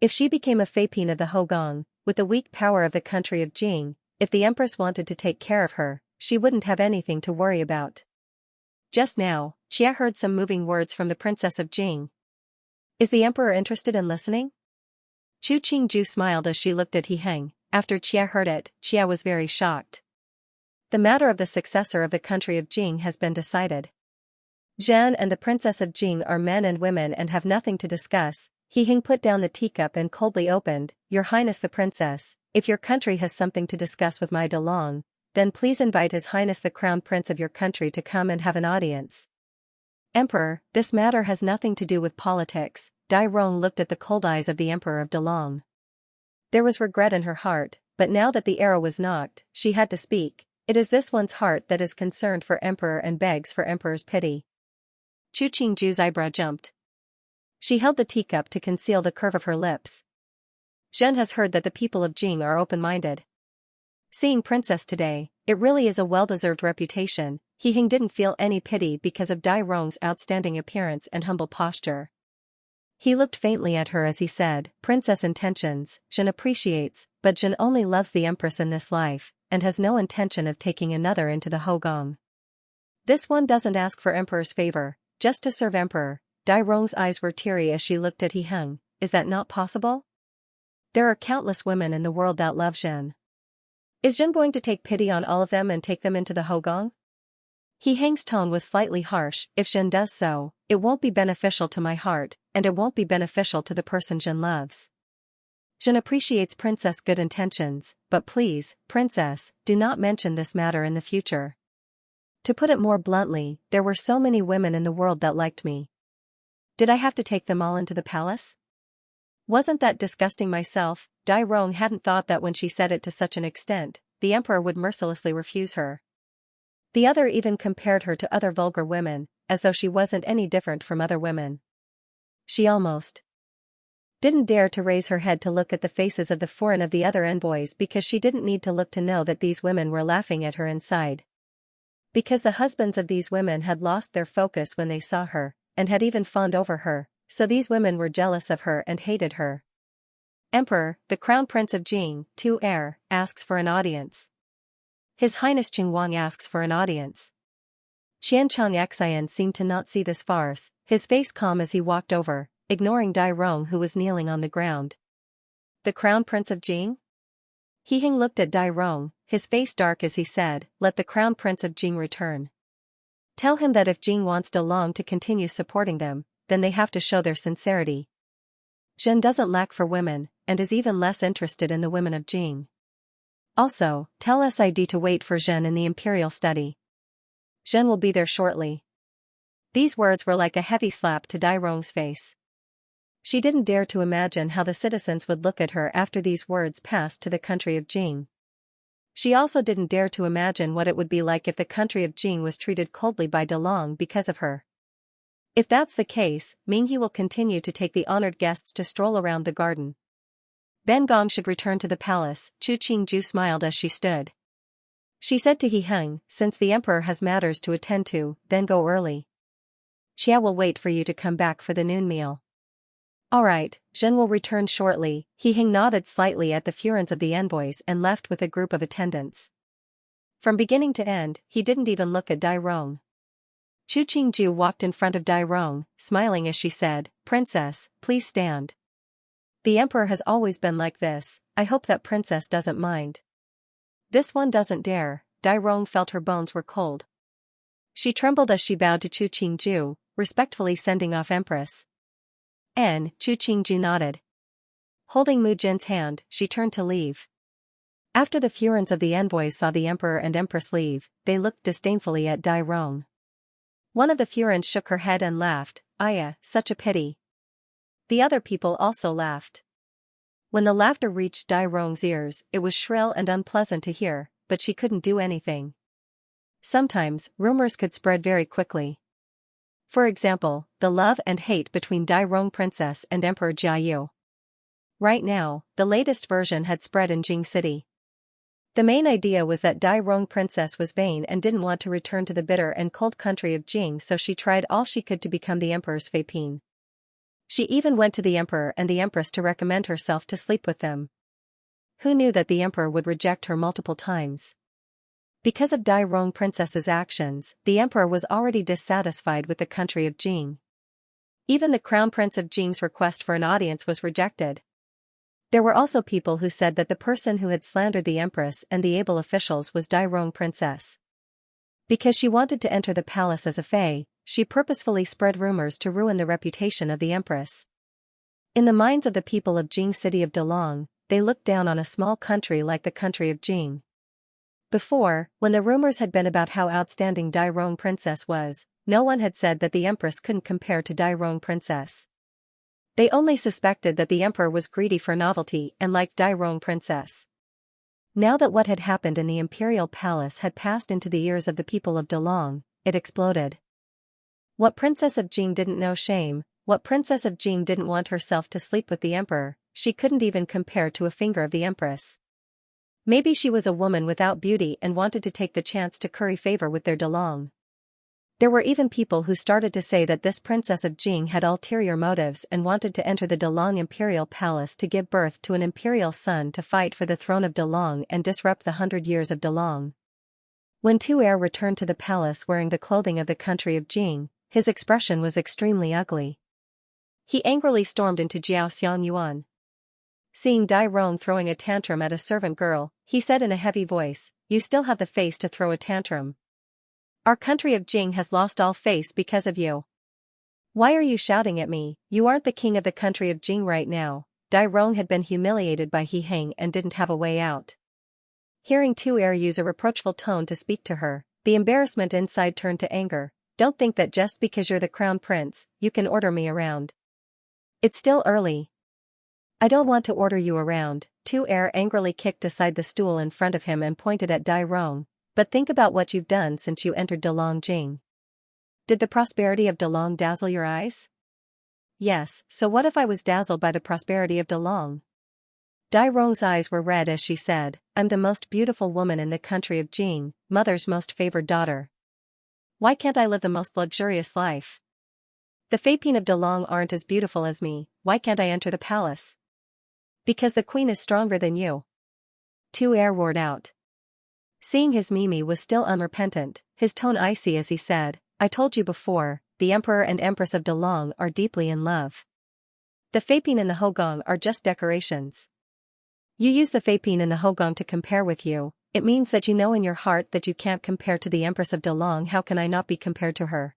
If she became a Fapine of the Hogong, with the weak power of the country of Jing, if the Empress wanted to take care of her, she wouldn't have anything to worry about. Just now, Xia heard some moving words from the Princess of Jing. Is the Emperor interested in listening? Chu Qingju smiled as she looked at He Heng. After Xia heard it, Xia was very shocked. The matter of the successor of the country of Jing has been decided. Zhan and the Princess of Jing are men and women and have nothing to discuss. He Heng put down the teacup and coldly opened, Your Highness the Princess, if your country has something to discuss with my Delong, then please invite His Highness the Crown Prince of your country to come and have an audience. Emperor, this matter has nothing to do with politics. Dai Rong looked at the cold eyes of the Emperor of Delong. There was regret in her heart, but now that the arrow was knocked, she had to speak. It is this one's heart that is concerned for Emperor and begs for Emperor's pity. Chu Qingju's eyebrow jumped. She held the teacup to conceal the curve of her lips. Zhen has heard that the people of Jing are open-minded. Seeing Princess today, it really is a well-deserved reputation. He Heng didn't feel any pity because of Dai Rong's outstanding appearance and humble posture. He looked faintly at her as he said, "Princess intentions, Jin appreciates, but Jin only loves the empress in this life, and has no intention of taking another into the Hogong. This one doesn't ask for emperor's favor, just to serve emperor." Dai Rong's eyes were teary as she looked at He Heng. "Is that not possible? There are countless women in the world that love Jin. Is Jin going to take pity on all of them and take them into the Hogong?" He Heng's tone was slightly harsh. "If Jin does so, it won't be beneficial to my heart, and it won't be beneficial to the person Jin loves. Jin appreciates princess' good intentions, but please, princess, do not mention this matter in the future. To put it more bluntly, there were so many women in the world that liked me. Did I have to take them all into the palace? Wasn't that disgusting myself?" Dai Rong hadn't thought that when she said it to such an extent, the emperor would mercilessly refuse her. The other even compared her to other vulgar women, as though she wasn't any different from other women. She almost didn't dare to raise her head to look at the faces of the foreign of the other envoys because she didn't need to look to know that these women were laughing at her inside. Because the husbands of these women had lost their focus when they saw her, and had even fawned over her, so these women were jealous of her and hated her. "Emperor, the Crown Prince of Jing, Tu Heir, asks for an audience. His Highness Qing Wang asks for an audience." Xianxia seemed to not see this farce, his face calm as he walked over, ignoring Dai Rong who was kneeling on the ground. "The Crown Prince of Jing?" He Heng looked at Dai Rong, his face dark as he said, "Let the Crown Prince of Jing return. Tell him that if Jing wants De Long to continue supporting them, then they have to show their sincerity. Jin doesn't lack for women, and is even less interested in the women of Jing. Also, tell SID to wait for Jin in the imperial study. Jin will be there shortly." These words were like a heavy slap to Dai Rong's face. She didn't dare to imagine how the citizens would look at her after these words passed to the country of Jing. She also didn't dare to imagine what it would be like if the country of Jing was treated coldly by De Long because of her. If that's the case, Minghe will continue to take the honored guests to stroll around the garden. Ben Gong should return to the palace. Chu Qingju smiled as she stood. She said to He Heng, "Since the emperor has matters to attend to, then go early. Xia will wait for you to come back for the noon meal." "All right, Jin will return shortly." He Heng nodded slightly at the furence of the envoys and left with a group of attendants. From beginning to end, he didn't even look at Dai Rong. Chu Qingju walked in front of Dai Rong, smiling as she said, "Princess, please stand. The emperor has always been like this. I hope that princess doesn't mind." "This one doesn't dare." Dai Rong felt her bones were cold. She trembled as she bowed to Chu Qingju, respectfully sending off Empress. Chu Qingju nodded. Holding Mu Jin's hand, she turned to leave. After the furence of the envoys saw the emperor and empress leave, they looked disdainfully at Dai Rong. One of the furence shook her head and laughed, "Aya, such a pity." The other people also laughed. When the laughter reached Dai Rong's ears, it was shrill and unpleasant to hear, but she couldn't do anything. Sometimes, rumors could spread very quickly. For example, the love and hate between Dai Rong Princess and Emperor Jiayu. Right now, the latest version had spread in Jing City. The main idea was that Dai Rong Princess was vain and didn't want to return to the bitter and cold country of Jing, so she tried all she could to become the emperor's Feipin. She even went to the emperor and the empress to recommend herself to sleep with them. Who knew that the emperor would reject her multiple times? Because of Dai Rong Princess's actions, the emperor was already dissatisfied with the country of Jing. Even the crown prince of Jing's request for an audience was rejected. There were also people who said that the person who had slandered the empress and the able officials was Dai Rong Princess. Because she wanted to enter the palace as a fae, she purposefully spread rumors to ruin the reputation of the empress. In the minds of the people of Jing City of De Long, they looked down on a small country like the country of Jing. Before, when the rumors had been about how outstanding Dai Rong Princess was, no one had said that the empress couldn't compare to Dai Rong Princess. They only suspected that the emperor was greedy for novelty and liked Dai Rong Princess. Now that what had happened in the imperial palace had passed into the ears of the people of De Long, it exploded. What princess of Jing didn't know shame? What princess of Jing didn't want herself to sleep with the emperor? She couldn't even compare to a finger of the empress. Maybe she was a woman without beauty and wanted to take the chance to curry favor with their De Long. There were even people who started to say that this princess of Jing had ulterior motives and wanted to enter the Delong imperial palace to give birth to an imperial son to fight for the throne of Delong and disrupt the 100 years of Delong. When Tu Er returned to the palace wearing the clothing of the country of Jing, his expression was extremely ugly. He angrily stormed into Jiao Xianyuan. Seeing Dai Rong throwing a tantrum at a servant girl, he said in a heavy voice, "You still have the face to throw a tantrum. Our country of Jing has lost all face because of you. Why are you shouting at me? You aren't the king of the country of Jing right now." Dai Rong had been humiliated by He Heng and didn't have a way out. Hearing Tu Er use a reproachful tone to speak to her, the embarrassment inside turned to anger. "Don't think that just because you're the crown prince, you can order me around. It's still early. I don't want to order you around." Tu Er angrily kicked aside the stool in front of him and pointed at Dai Rong. "But think about what you've done since you entered Delong Jing. Did the prosperity of Delong dazzle your eyes? Yes, so what if I was dazzled by the prosperity of Delong?" Dai Rong's eyes were red as she said, "I'm the most beautiful woman in the country of Jing, mother's most favored daughter. Why can't I live the most luxurious life? The Fapine of Delong aren't as beautiful as me, why can't I enter the palace? Because the queen is stronger than you." Tu Er roared out. Seeing his Mimi was still unrepentant, his tone icy as he said, "I told you before, the emperor and empress of Delong are deeply in love. The Fapine and the Hogong are just decorations. You use the Fapine and the Hogong to compare with you, it means that you know in your heart that you can't compare to the empress of Delong. How can I not be compared to her?"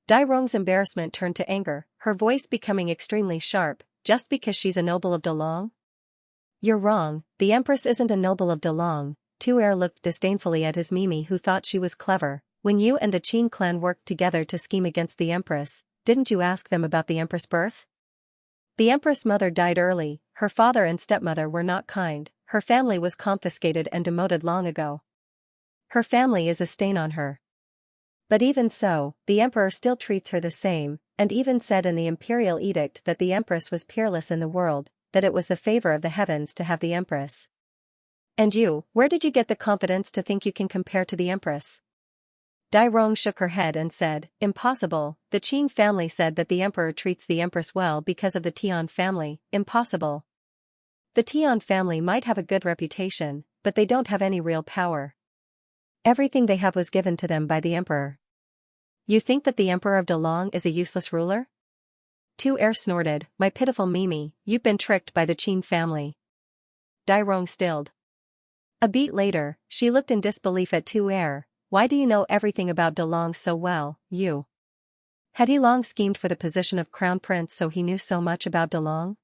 Dai Rong's embarrassment turned to anger, her voice becoming extremely sharp. "Just because she's a noble of Delong? You're wrong, the empress isn't a noble of Delong." Tu Er looked disdainfully at his Mimi who thought she was clever. "When you and the Qin clan worked together to scheme against the empress, didn't you ask them about the empress' birth? The empress' mother died early, her father and stepmother were not kind, her family was confiscated and demoted long ago. Her family is a stain on her. But even so, the emperor still treats her the same, and even said in the imperial edict that the empress was peerless in the world, that it was the favor of the heavens to have the empress. And you, where did you get the confidence to think you can compare to the empress?" Dai Rong shook her head and said, "Impossible, the Qin family said that the emperor treats the empress well because of the Tian family, impossible. The Tian family might have a good reputation, but they don't have any real power. Everything they have was given to them by the emperor. You think that the emperor of Delong is a useless ruler?" Tu Er snorted, "My pitiful Mimi, you've been tricked by the Qin family." Dai Rong stilled. A beat later, she looked in disbelief at Tu Er. "Why do you know everything about Delong so well, you? Had he long schemed for the position of crown prince so he knew so much about Delong?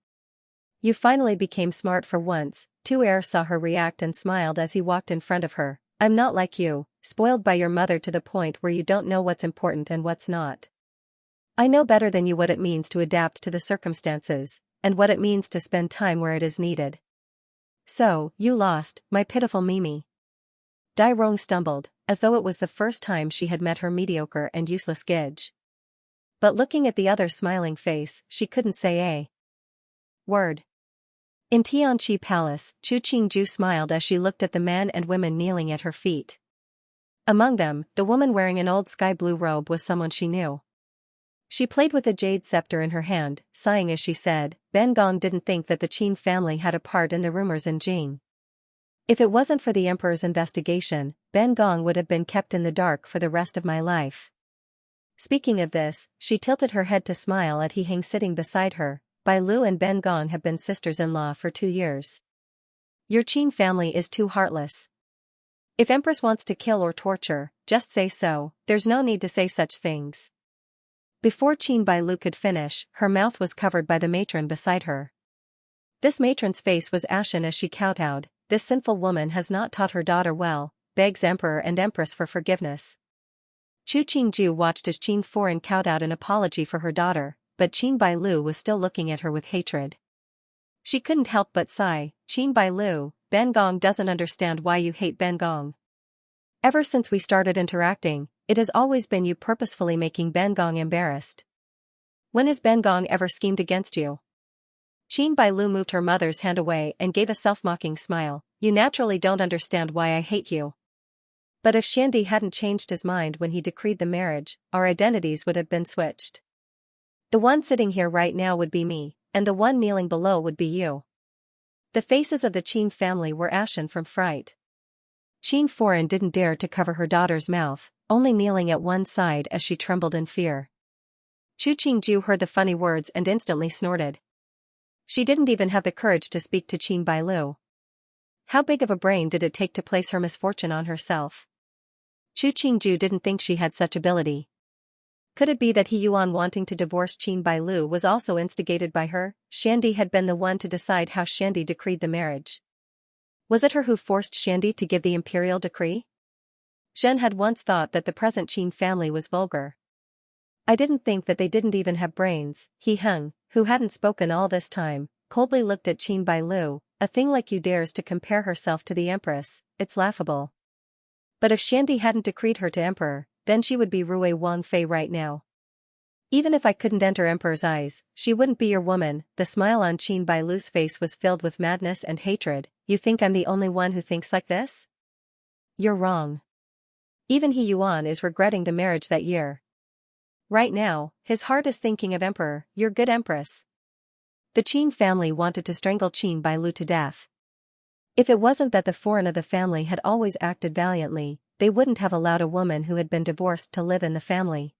You finally became smart for once." Tu Er saw her react and smiled as he walked in front of her. "I'm not like you, spoiled by your mother to the point where you don't know what's important and what's not. I know better than you what it means to adapt to the circumstances, and what it means to spend time where it is needed. So, you lost, my pitiful Mimi." Dai Rong stumbled, as though it was the first time she had met her mediocre and useless Gidge. But looking at the other's smiling face, she couldn't say a word. In Tianqi Palace, Chu Qingju smiled as she looked at the men and women kneeling at her feet. Among them, the woman wearing an old sky-blue robe was someone she knew. She played with a jade scepter in her hand, sighing as she said, "Ben Gong didn't think that the Qin family had a part in the rumors in Jing. If it wasn't for the emperor's investigation, Ben Gong would have been kept in the dark for the rest of my life." Speaking of this, she tilted her head to smile at He Heng sitting beside her. "Bai Lu and Ben Gong have been sisters-in-law for 2 years. Your Qin family is too heartless. If Empress wants to kill or torture, just say so, there's no need to say such things." Before Qin Bai Lu could finish, her mouth was covered by the matron beside her. This matron's face was ashen as she kowtowed. "This sinful woman has not taught her daughter well, begs Emperor and Empress for forgiveness." Chu Qingju watched as Qin Foreign kowtowed an apology for her daughter, but Qin Bai Lu was still looking at her with hatred. She couldn't help but sigh. "Qin Bai Lu, Ben Gong doesn't understand why you hate Ben Gong. Ever since we started interacting, it has always been you purposefully making Ben Gong embarrassed. When has Ben Gong ever schemed against you?" Qin Bai Lu moved her mother's hand away and gave a self-mocking smile. "You naturally don't understand why I hate you. But if Xiandi hadn't changed his mind when he decreed the marriage, our identities would have been switched. The one sitting here right now would be me, and the one kneeling below would be you. The faces of the Qin family were ashen from fright. Qin Foran didn't dare to cover her daughter's mouth, only kneeling at one side as she trembled in fear. Chu Qingju heard the funny words and instantly snorted. She didn't even have the courage to speak to Qin Bailu. How big of a brain did it take to place her misfortune on herself? Chu Qingju didn't think she had such ability. Could it be that He Yuan wanting to divorce Qin Bailu was also instigated by her? Xiandi had been the one to decide how Xiandi decreed the marriage. Was it her who forced Xiandi to give the imperial decree? Zhen had once thought that the present Qin family was vulgar. I didn't think that they didn't even have brains. He Heng, who hadn't spoken all this time, coldly looked at Qin Bailu. A thing like you dares to compare herself to the empress, it's laughable. But if Xiandi hadn't decreed her to emperor, then she would be Rui Wangfei right now. Even if I couldn't enter emperor's eyes, she wouldn't be your woman. The smile on Qin Bailu's face was filled with madness and hatred. You think I'm the only one who thinks like this? You're wrong. Even He Yuan is regretting the marriage that year. Right now, his heart is thinking of emperor, your good empress. The Qin family wanted to strangle Qin Bailu to death. If it wasn't that the foreign of the family had always acted valiantly, they wouldn't have allowed a woman who had been divorced to live in the family.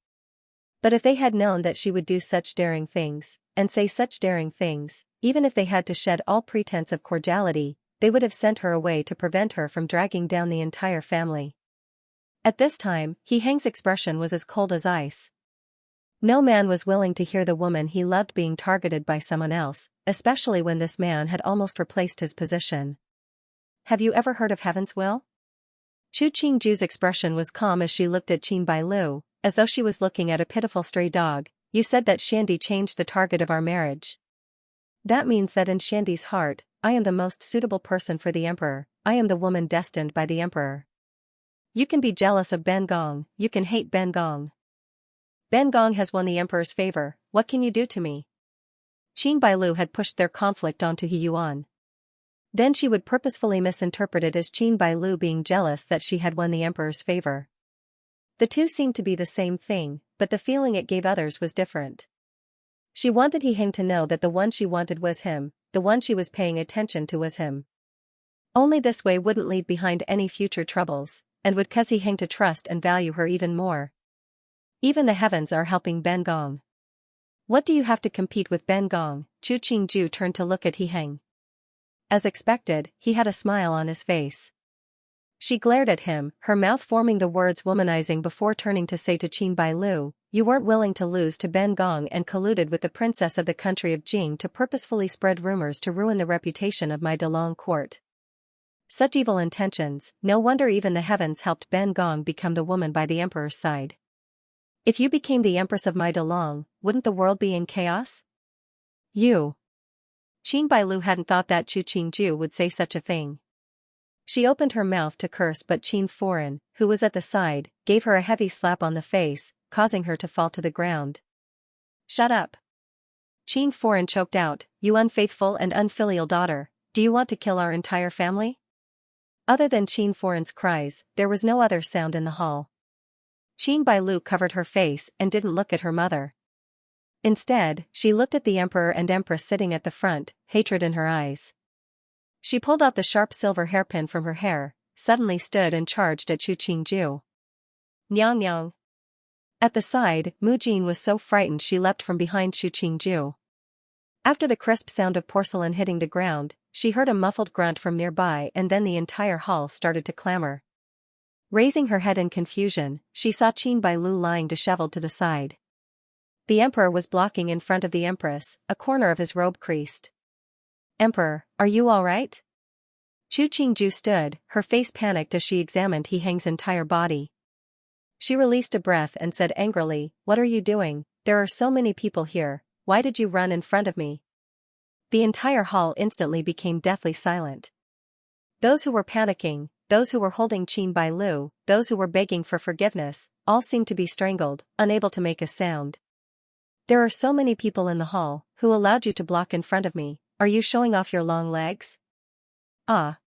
But if they had known that she would do such daring things, and say such daring things, even if they had to shed all pretense of cordiality, they would have sent her away to prevent her from dragging down the entire family. At this time, He Heng's expression was as cold as ice. No man was willing to hear the woman he loved being targeted by someone else, especially when this man had almost replaced his position. Have you ever heard of heaven's will? Chu Qingju's expression was calm as she looked at Qin Bailu, as though she was looking at a pitiful stray dog. You said that Xiandi changed the target of our marriage. That means that in Xiandi's heart, I am the most suitable person for the emperor. I am the woman destined by the emperor. You can be jealous of Ben Gong, you can hate Ben Gong. Ben Gong has won the emperor's favor, what can you do to me? Qin Bailu had pushed their conflict onto He Yuan. Then she would purposefully misinterpret it as Qin Bailu being jealous that she had won the emperor's favor. The two seemed to be the same thing, but the feeling it gave others was different. She wanted He Heng to know that the one she wanted was him, the one she was paying attention to was him. Only this way wouldn't leave behind any future troubles, and would cause He Heng to trust and value her even more. Even the heavens are helping Ben Gong. What do you have to compete with Ben Gong? Chu Qingju turned to look at He Heng. As expected, he had a smile on his face. She glared at him, her mouth forming the words womanizing before turning to say to Qin Bailu, you weren't willing to lose to Ben Gong and colluded with the princess of the country of Jing to purposefully spread rumors to ruin the reputation of my Dalong court. Such evil intentions, no wonder even the heavens helped Ben Gong become the woman by the emperor's side. If you became the empress of my Dalong, wouldn't the world be in chaos? You. Qin Bailu hadn't thought that Chu Qingju would say such a thing. She opened her mouth to curse, but Qin Foran, who was at the side, gave her a heavy slap on the face, causing her to fall to the ground. Shut up. Qin Foran choked out, you unfaithful and unfilial daughter, do you want to kill our entire family? Other than Qin Foran's cries, there was no other sound in the hall. Qin Bailu covered her face and didn't look at her mother. Instead, she looked at the emperor and empress sitting at the front, hatred in her eyes. She pulled out the sharp silver hairpin from her hair, suddenly stood and charged at Chu Qingju. Nyang nyang. At the side, Mu Jin was so frightened she leapt from behind Chu Qingju. After the crisp sound of porcelain hitting the ground, she heard a muffled grunt from nearby and then the entire hall started to clamor. Raising her head in confusion, she saw Qin Bailu lying disheveled to the side. The emperor was blocking in front of the empress, a corner of his robe creased. Emperor, are you all right? Chu Qingju stood, her face panicked as she examined He Heng's entire body. She released a breath and said angrily, what are you doing? There are so many people here, why did you run in front of me? The entire hall instantly became deathly silent. Those who were panicking, those who were holding Qin Bailu, those who were begging for forgiveness, all seemed to be strangled, unable to make a sound. There are so many people in the hall, who allowed you to block in front of me, are you showing off your long legs? Ah.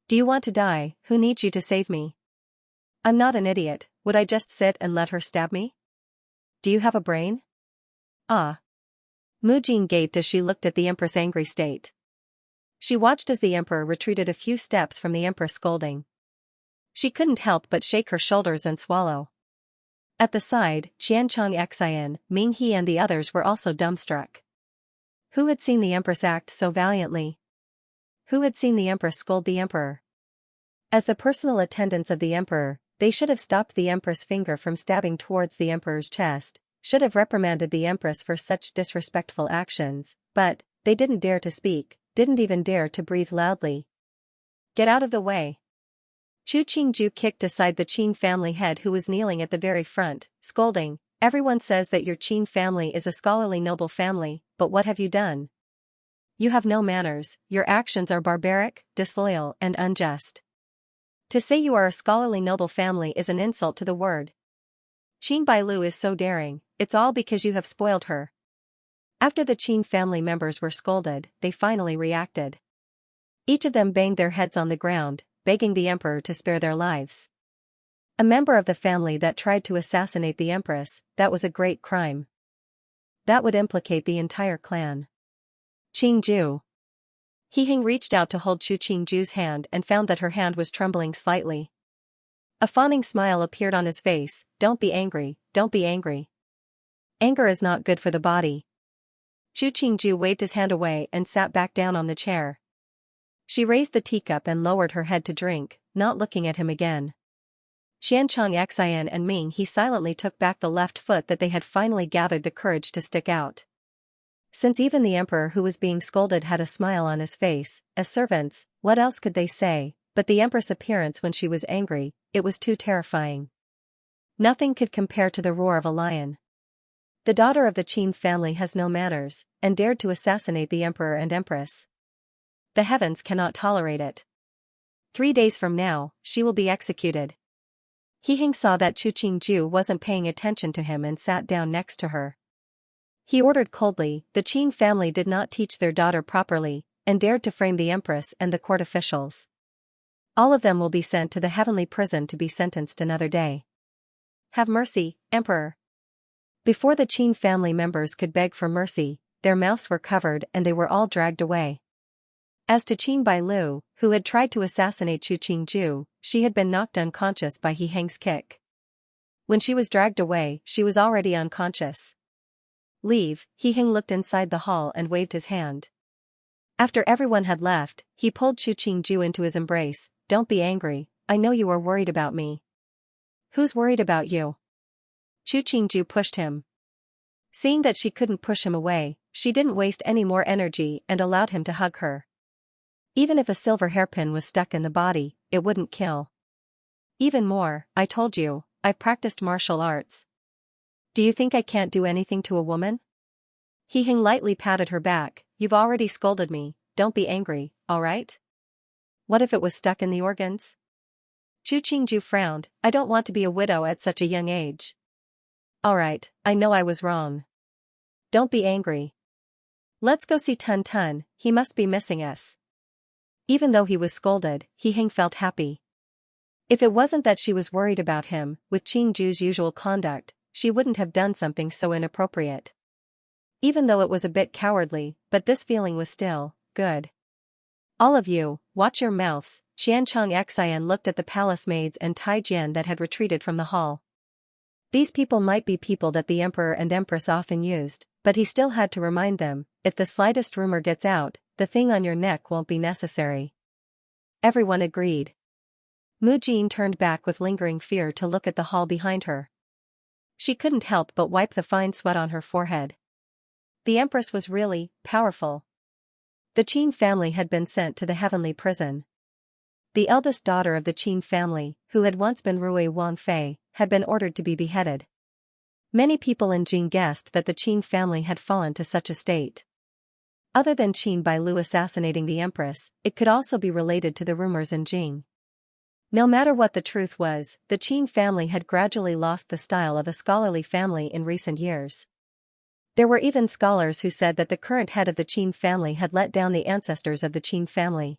Do you want to die, who needs you to save me? I'm not an idiot, would I just sit and let her stab me? Do you have a brain? Ah. Mu Jing gaped as she looked at the Empress' angry state. She watched as the Emperor retreated a few steps from the Empress scolding. She couldn't help but shake her shoulders and swallow. At the side, Xianxia, Ming He and the others were also dumbstruck. Who had seen the Empress act so valiantly? Who had seen the Empress scold the Emperor? As the personal attendants of the Emperor, they should have stopped the Empress' finger from stabbing towards the Emperor's chest, should have reprimanded the Empress for such disrespectful actions, but they didn't dare to speak, didn't even dare to breathe loudly. Get out of the way. Chu Qingju kicked aside the Qin family head who was kneeling at the very front, scolding, "Everyone says that your Qin family is a scholarly noble family, but what have you done? You have no manners, your actions are barbaric, disloyal and unjust. To say you are a scholarly noble family is an insult to the word. Qin Bailu is so daring, it's all because you have spoiled her." After the Qin family members were scolded, they finally reacted. Each of them banged their heads on the ground, begging the Emperor to spare their lives. A member of the family that tried to assassinate the Empress, that was a great crime. That would implicate the entire clan. Qingju. He Hing reached out to hold Chu Qingju's hand and found that her hand was trembling slightly. A fawning smile appeared on his face. Don't be angry, don't be angry. Anger is not good for the body. Chu Qingju waved his hand away and sat back down on the chair. She raised the teacup and lowered her head to drink, not looking at him again. Xianxia and Ming He silently took back the left foot that they had finally gathered the courage to stick out. Since even the Emperor who was being scolded had a smile on his face, as servants, what else could they say? But the Empress' appearance when she was angry, it was too terrifying. Nothing could compare to the roar of a lion. The daughter of the Qin family has no manners, and dared to assassinate the Emperor and Empress. The heavens cannot tolerate it. 3 days from now, she will be executed. He Hing saw that Chu Qingju wasn't paying attention to him and sat down next to her. He ordered coldly, the Qin family did not teach their daughter properly, and dared to frame the Empress and the court officials. All of them will be sent to the heavenly prison to be sentenced another day. Have mercy, Emperor. Before the Qin family members could beg for mercy, their mouths were covered and they were all dragged away. As to Qin Bailu, who had tried to assassinate Chu Qingju, she had been knocked unconscious by He Heng's kick. When she was dragged away, she was already unconscious. Leave, He Heng looked inside the hall and waved his hand. After everyone had left, he pulled Chu Qingju into his embrace. Don't be angry, I know you are worried about me. Who's worried about you? Chu Qingju pushed him. Seeing that she couldn't push him away, she didn't waste any more energy and allowed him to hug her. Even if a silver hairpin was stuck in the body, it wouldn't kill. Even more, I told you, I've practiced martial arts. Do you think I can't do anything to a woman? He Hing lightly patted her back. You've already scolded me, don't be angry, alright? What if it was stuck in the organs? Chu Qingju frowned. I don't want to be a widow at such a young age. Alright, I know I was wrong. Don't be angry. Let's go see Tun Tun, he must be missing us. Even though he was scolded, He Hing felt happy. If it wasn't that she was worried about him, with Qingju's usual conduct, she wouldn't have done something so inappropriate. Even though it was a bit cowardly, but this feeling was still good. All of you, watch your mouths. Xianxia looked at the palace maids and Tai Jian that had retreated from the hall. These people might be people that the Emperor and Empress often used, but he still had to remind them, if the slightest rumor gets out, the thing on your neck won't be necessary. Everyone agreed. Mu Jing turned back with lingering fear to look at the hall behind her. She couldn't help but wipe the fine sweat on her forehead. The Empress was really powerful. The Qin family had been sent to the heavenly prison. The eldest daughter of the Qin family, who had once been Rui Wangfei, had been ordered to be beheaded. Many people in Jing guessed that the Qin family had fallen to such a state. Other than Qin Bailu assassinating the Empress, it could also be related to the rumors in Jing. No matter what the truth was, the Qin family had gradually lost the style of a scholarly family in recent years. There were even scholars who said that the current head of the Qin family had let down the ancestors of the Qin family.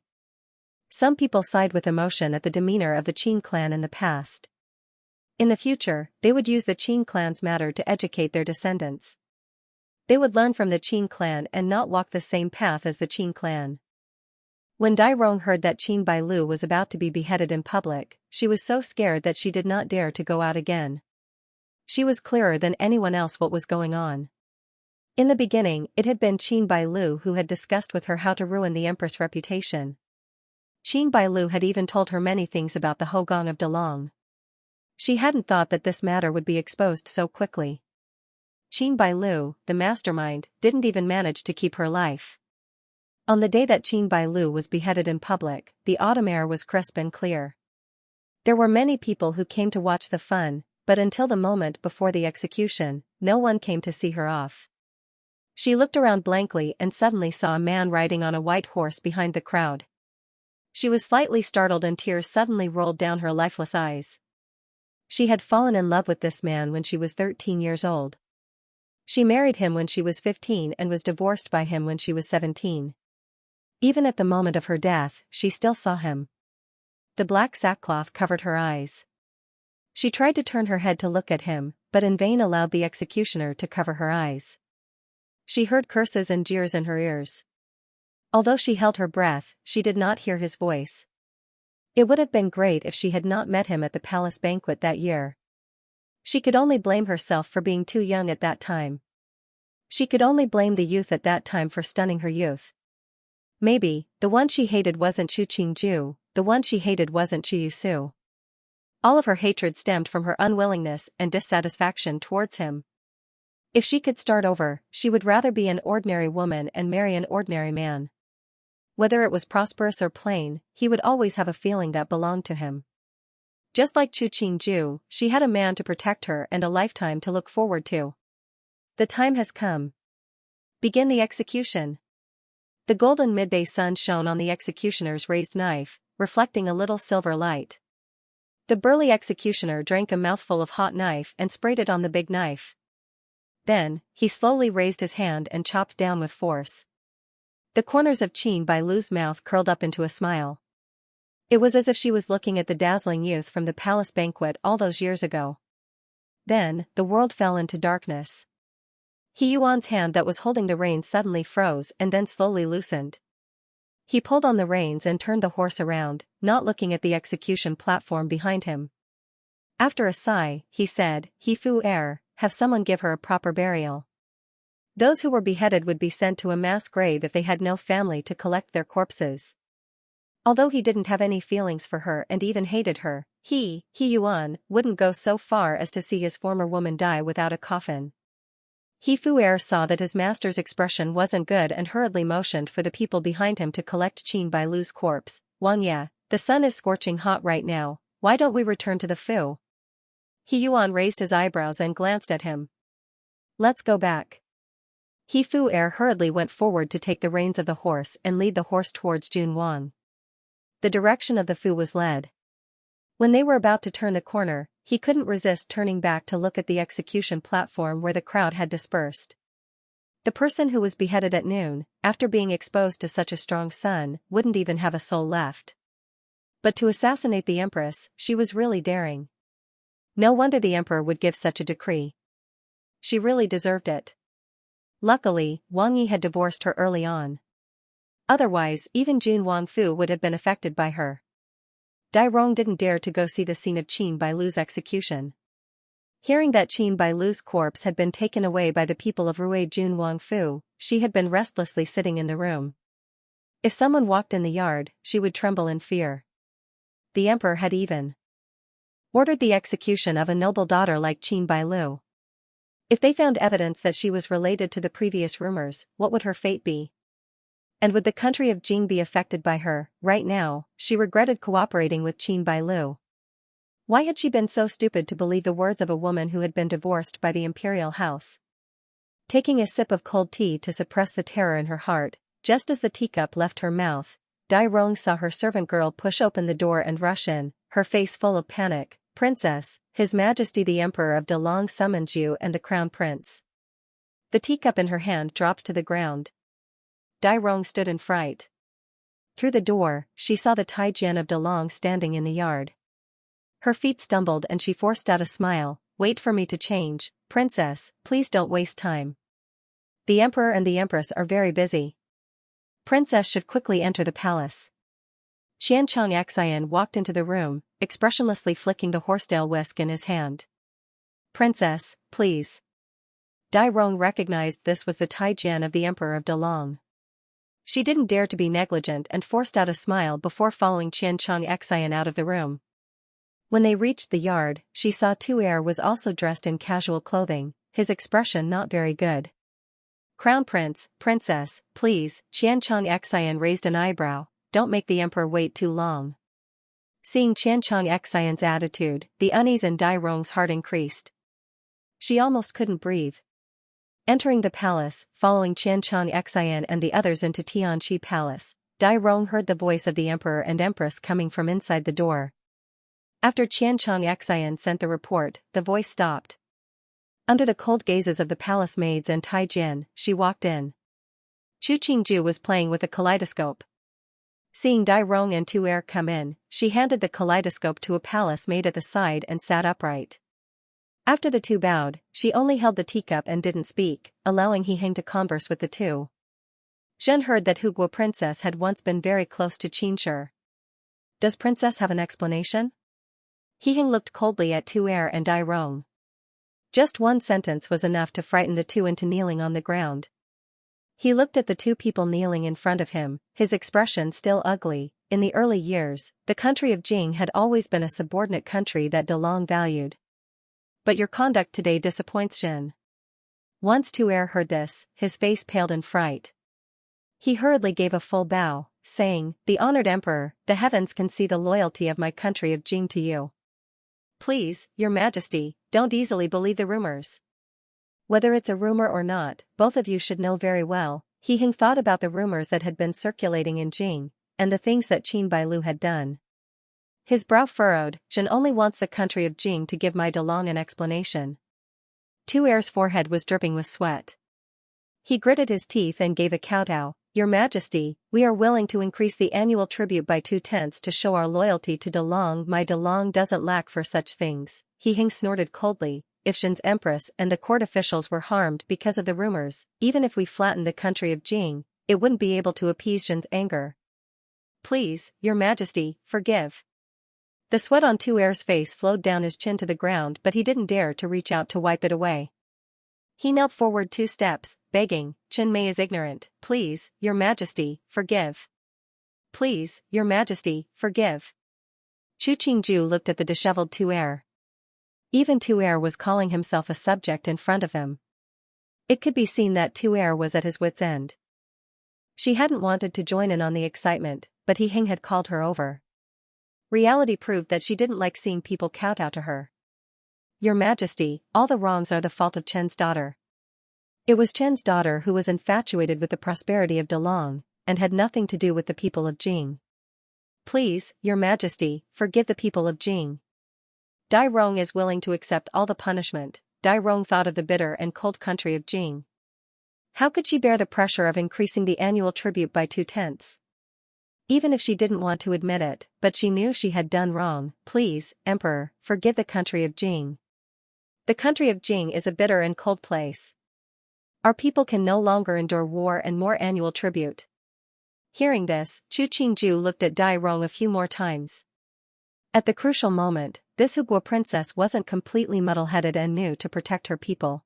Some people sighed with emotion at the demeanor of the Qin clan in the past. In the future, they would use the Qin clan's matter to educate their descendants. They would learn from the Qin clan and not walk the same path as the Qin clan. When Dai Rong heard that Qin Bailu was about to be beheaded in public, she was so scared that she did not dare to go out again. She was clearer than anyone else what was going on. In the beginning, it had been Qin Bailu who had discussed with her how to ruin the empress' reputation. Qin Bailu had even told her many things about the Hogang of Delong. She hadn't thought that this matter would be exposed so quickly. Qin Bailu, the mastermind, didn't even manage to keep her life. On the day that Qin Bailu was beheaded in public, the autumn air was crisp and clear. There were many people who came to watch the fun, but until the moment before the execution, no one came to see her off. She looked around blankly and suddenly saw a man riding on a white horse behind the crowd. She was slightly startled and tears suddenly rolled down her lifeless eyes. She had fallen in love with this man when she was 13 years old. She married him when she was 15 and was divorced by him when she was 17. Even at the moment of her death, she still saw him. The black sackcloth covered her eyes. She tried to turn her head to look at him, but in vain allowed the executioner to cover her eyes. She heard curses and jeers in her ears. Although she held her breath, she did not hear his voice. It would have been great if she had not met him at the palace banquet that year. She could only blame herself for being too young at that time. She could only blame the youth at that time for stunning her youth. Maybe, the one she hated wasn't Chu Qingju, the one she hated wasn't Chu Yusu. All of her hatred stemmed from her unwillingness and dissatisfaction towards him. If she could start over, she would rather be an ordinary woman and marry an ordinary man. Whether it was prosperous or plain, he would always have a feeling that belonged to him. Just like Chu Qingju, she had a man to protect her and a lifetime to look forward to. The time has come. Begin the execution. The golden midday sun shone on the executioner's raised knife, reflecting a little silver light. The burly executioner drank a mouthful of hot knife and sprayed it on the big knife. Then, he slowly raised his hand and chopped down with force. The corners of Qin Bailu's mouth curled up into a smile. It was as if she was looking at the dazzling youth from the palace banquet all those years ago. Then, the world fell into darkness. He Yuan's hand that was holding the reins suddenly froze and then slowly loosened. He pulled on the reins and turned the horse around, not looking at the execution platform behind him. After a sigh, he said, "He Fu Er, have someone give her a proper burial." Those who were beheaded would be sent to a mass grave if they had no family to collect their corpses. Although he didn't have any feelings for her and even hated her, he Yuan, wouldn't go so far as to see his former woman die without a coffin. He Fu Er saw that his master's expression wasn't good and hurriedly motioned for the people behind him to collect Qin Bailu's corpse. "Wang Ya, the sun is scorching hot right now, why don't we return to the Fu?" He Yuan raised his eyebrows and glanced at him. "Let's go back." He Fu Er hurriedly went forward to take the reins of the horse and lead the horse towards Jun Wang. The direction of the Fu was led. When they were about to turn the corner, he couldn't resist turning back to look at the execution platform where the crowd had dispersed. The person who was beheaded at noon, after being exposed to such a strong sun, wouldn't even have a soul left. But to assassinate the empress, she was really daring. No wonder the emperor would give such a decree. She really deserved it. Luckily, Wang Yi had divorced her early on. Otherwise, even Jun Wang Fu would have been affected by her. Dai Rong didn't dare to go see the scene of Qin Bailu's execution. Hearing that Qin Bailu's corpse had been taken away by the people of Rui Jun Wang Fu, she had been restlessly sitting in the room. If someone walked in the yard, she would tremble in fear. The emperor had even ordered the execution of a noble daughter like Qin Bailu. If they found evidence that she was related to the previous rumors, what would her fate be? And would the country of Jing be affected by her? Right now, she regretted cooperating with Qin Bailu. Why had she been so stupid to believe the words of a woman who had been divorced by the imperial house? Taking a sip of cold tea to suppress the terror in her heart, just as the teacup left her mouth, Dai Rong saw her servant girl push open the door and rush in, her face full of panic. "Princess, His Majesty the Emperor of Delong summons you and the Crown Prince." The teacup in her hand dropped to the ground. Dai Rong stood in fright. Through the door, she saw the Taijian of Delong standing in the yard. Her feet stumbled and she forced out a smile. Wait for me to change, princess, please don't waste time. The emperor and the empress are very busy. Princess should quickly enter the palace. Xianxia walked into the room, expressionlessly flicking the horsetail whisk in his hand. Princess, please. Dai Rong recognized this was the Taijian of the Emperor of Delong. She didn't dare to be negligent and forced out a smile before following Xianxia out of the room. When they reached the yard, she saw Tuer was also dressed in casual clothing, his expression not very good. Crown Prince, Princess, please, Xianxia raised an eyebrow, don't make the emperor wait too long. Seeing Xianxia's attitude, the unease in Dai Rong's heart increased. She almost couldn't breathe. Entering the palace, following Xianxia and the others into Tianqi Palace, Dai Rong heard the voice of the emperor and empress coming from inside the door. After Xianxia sent the report, the voice stopped. Under the cold gazes of the palace maids and Taijin, she walked in. Chu Qingju was playing with a kaleidoscope. Seeing Dai Rong and Tuer come in, she handed the kaleidoscope to a palace maid at the side and sat upright. After the two bowed, she only held the teacup and didn't speak, allowing He Hing to converse with the two. Zhen heard that Huguo Princess had once been very close to Qinshi. Does Princess have an explanation? He Hing looked coldly at Tuer and Dai Rong. Just one sentence was enough to frighten the two into kneeling on the ground. He looked at the two people kneeling in front of him, his expression still ugly. In the early years, the country of Jing had always been a subordinate country that Delong valued. But your conduct today disappoints Zhen. Once Tuer heard this, his face paled in fright. He hurriedly gave a full bow, saying, "The honored emperor, the heavens can see the loyalty of my country of Jing to you. Please, your majesty, don't easily believe the rumors. Whether it's a rumor or not, both of you should know very well." He Hing thought about the rumors that had been circulating in Jing, and the things that Qin Bailu had done. His brow furrowed. Zhen only wants the country of Jing to give my Delong an explanation. Tuer's forehead was dripping with sweat. He gritted his teeth and gave a kowtow. "Your Majesty, we are willing to increase the annual tribute by 2/10 to show our loyalty to Delong. My Delong doesn't lack for such things." He Hing snorted coldly. If Zhen's empress and the court officials were harmed because of the rumors, even if we flattened the country of Jing, it wouldn't be able to appease Zhen's anger. Please, your Majesty, forgive. The sweat on Tuer's face flowed down his chin to the ground, but he didn't dare to reach out to wipe it away. He knelt forward 2 steps, begging, "Chen Mei is ignorant. Please, your Majesty, forgive. Please, your Majesty, forgive." Chu Qingju looked at the disheveled Tuer. Even Tuer was calling himself a subject in front of them. It could be seen that Tuer was at his wits' end. She hadn't wanted to join in on the excitement, but He Hing had called her over. Reality proved that she didn't like seeing people kowtow to her. "Your Majesty, all the wrongs are the fault of Chen's daughter. It was Chen's daughter who was infatuated with the prosperity of Delong, and had nothing to do with the people of Jing. Please, your Majesty, forgive the people of Jing. Dai Rong is willing to accept all the punishment." Dai Rong thought of the bitter and cold country of Jing. How could she bear the pressure of increasing the annual tribute by 2/10? Even if she didn't want to admit it, but she knew she had done wrong. "Please, Emperor, forgive the country of Jing. The country of Jing is a bitter and cold place. Our people can no longer endure war and more annual tribute." Hearing this, Chu Qingju looked at Dai Rong a few more times. At the crucial moment, this Huguo princess wasn't completely muddle-headed and knew to protect her people.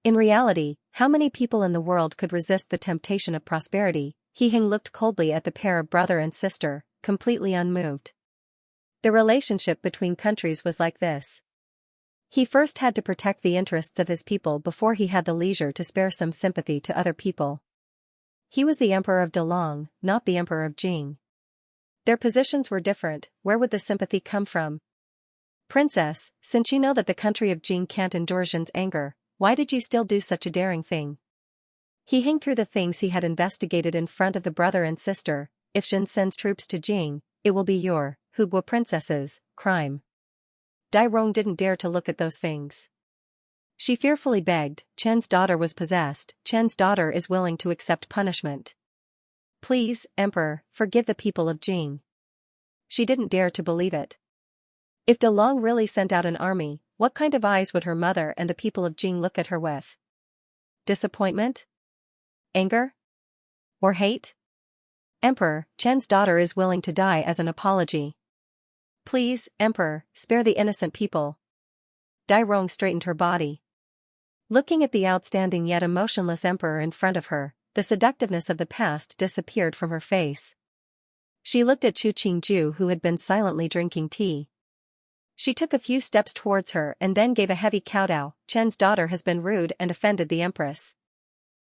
In reality, how many people in the world could resist the temptation of prosperity? He Hing looked coldly at the pair of brother and sister, completely unmoved. The relationship between countries was like this. He first had to protect the interests of his people before he had the leisure to spare some sympathy to other people. He was the Emperor of Delong, not the Emperor of Jing. Their positions were different. Where would the sympathy come from? "Princess, since you know that the country of Jing can't endure Zhen's anger, why did you still do such a daring thing?" He Hing through the things he had investigated in front of the brother and sister. "If Zhen sends troops to Jing, it will be your, Huguo princess's, crime." Dai Rong didn't dare to look at those things. She fearfully begged. "Chen's daughter was possessed. Chen's daughter is willing to accept punishment. Please, Emperor, forgive the people of Jing." She didn't dare to believe it. If De Long really sent out an army, what kind of eyes would her mother and the people of Jing look at her with? Disappointment? Anger? Or hate? Emperor, Chen's daughter is willing to die as an apology. Please, Emperor, spare the innocent people. Dai Rong straightened her body. Looking at the outstanding yet emotionless emperor in front of her, the seductiveness of the past disappeared from her face. She looked at Chu Qingju, who had been silently drinking tea. She took a few steps towards her and then gave a heavy kowtow. Chen's daughter has been rude and offended the empress.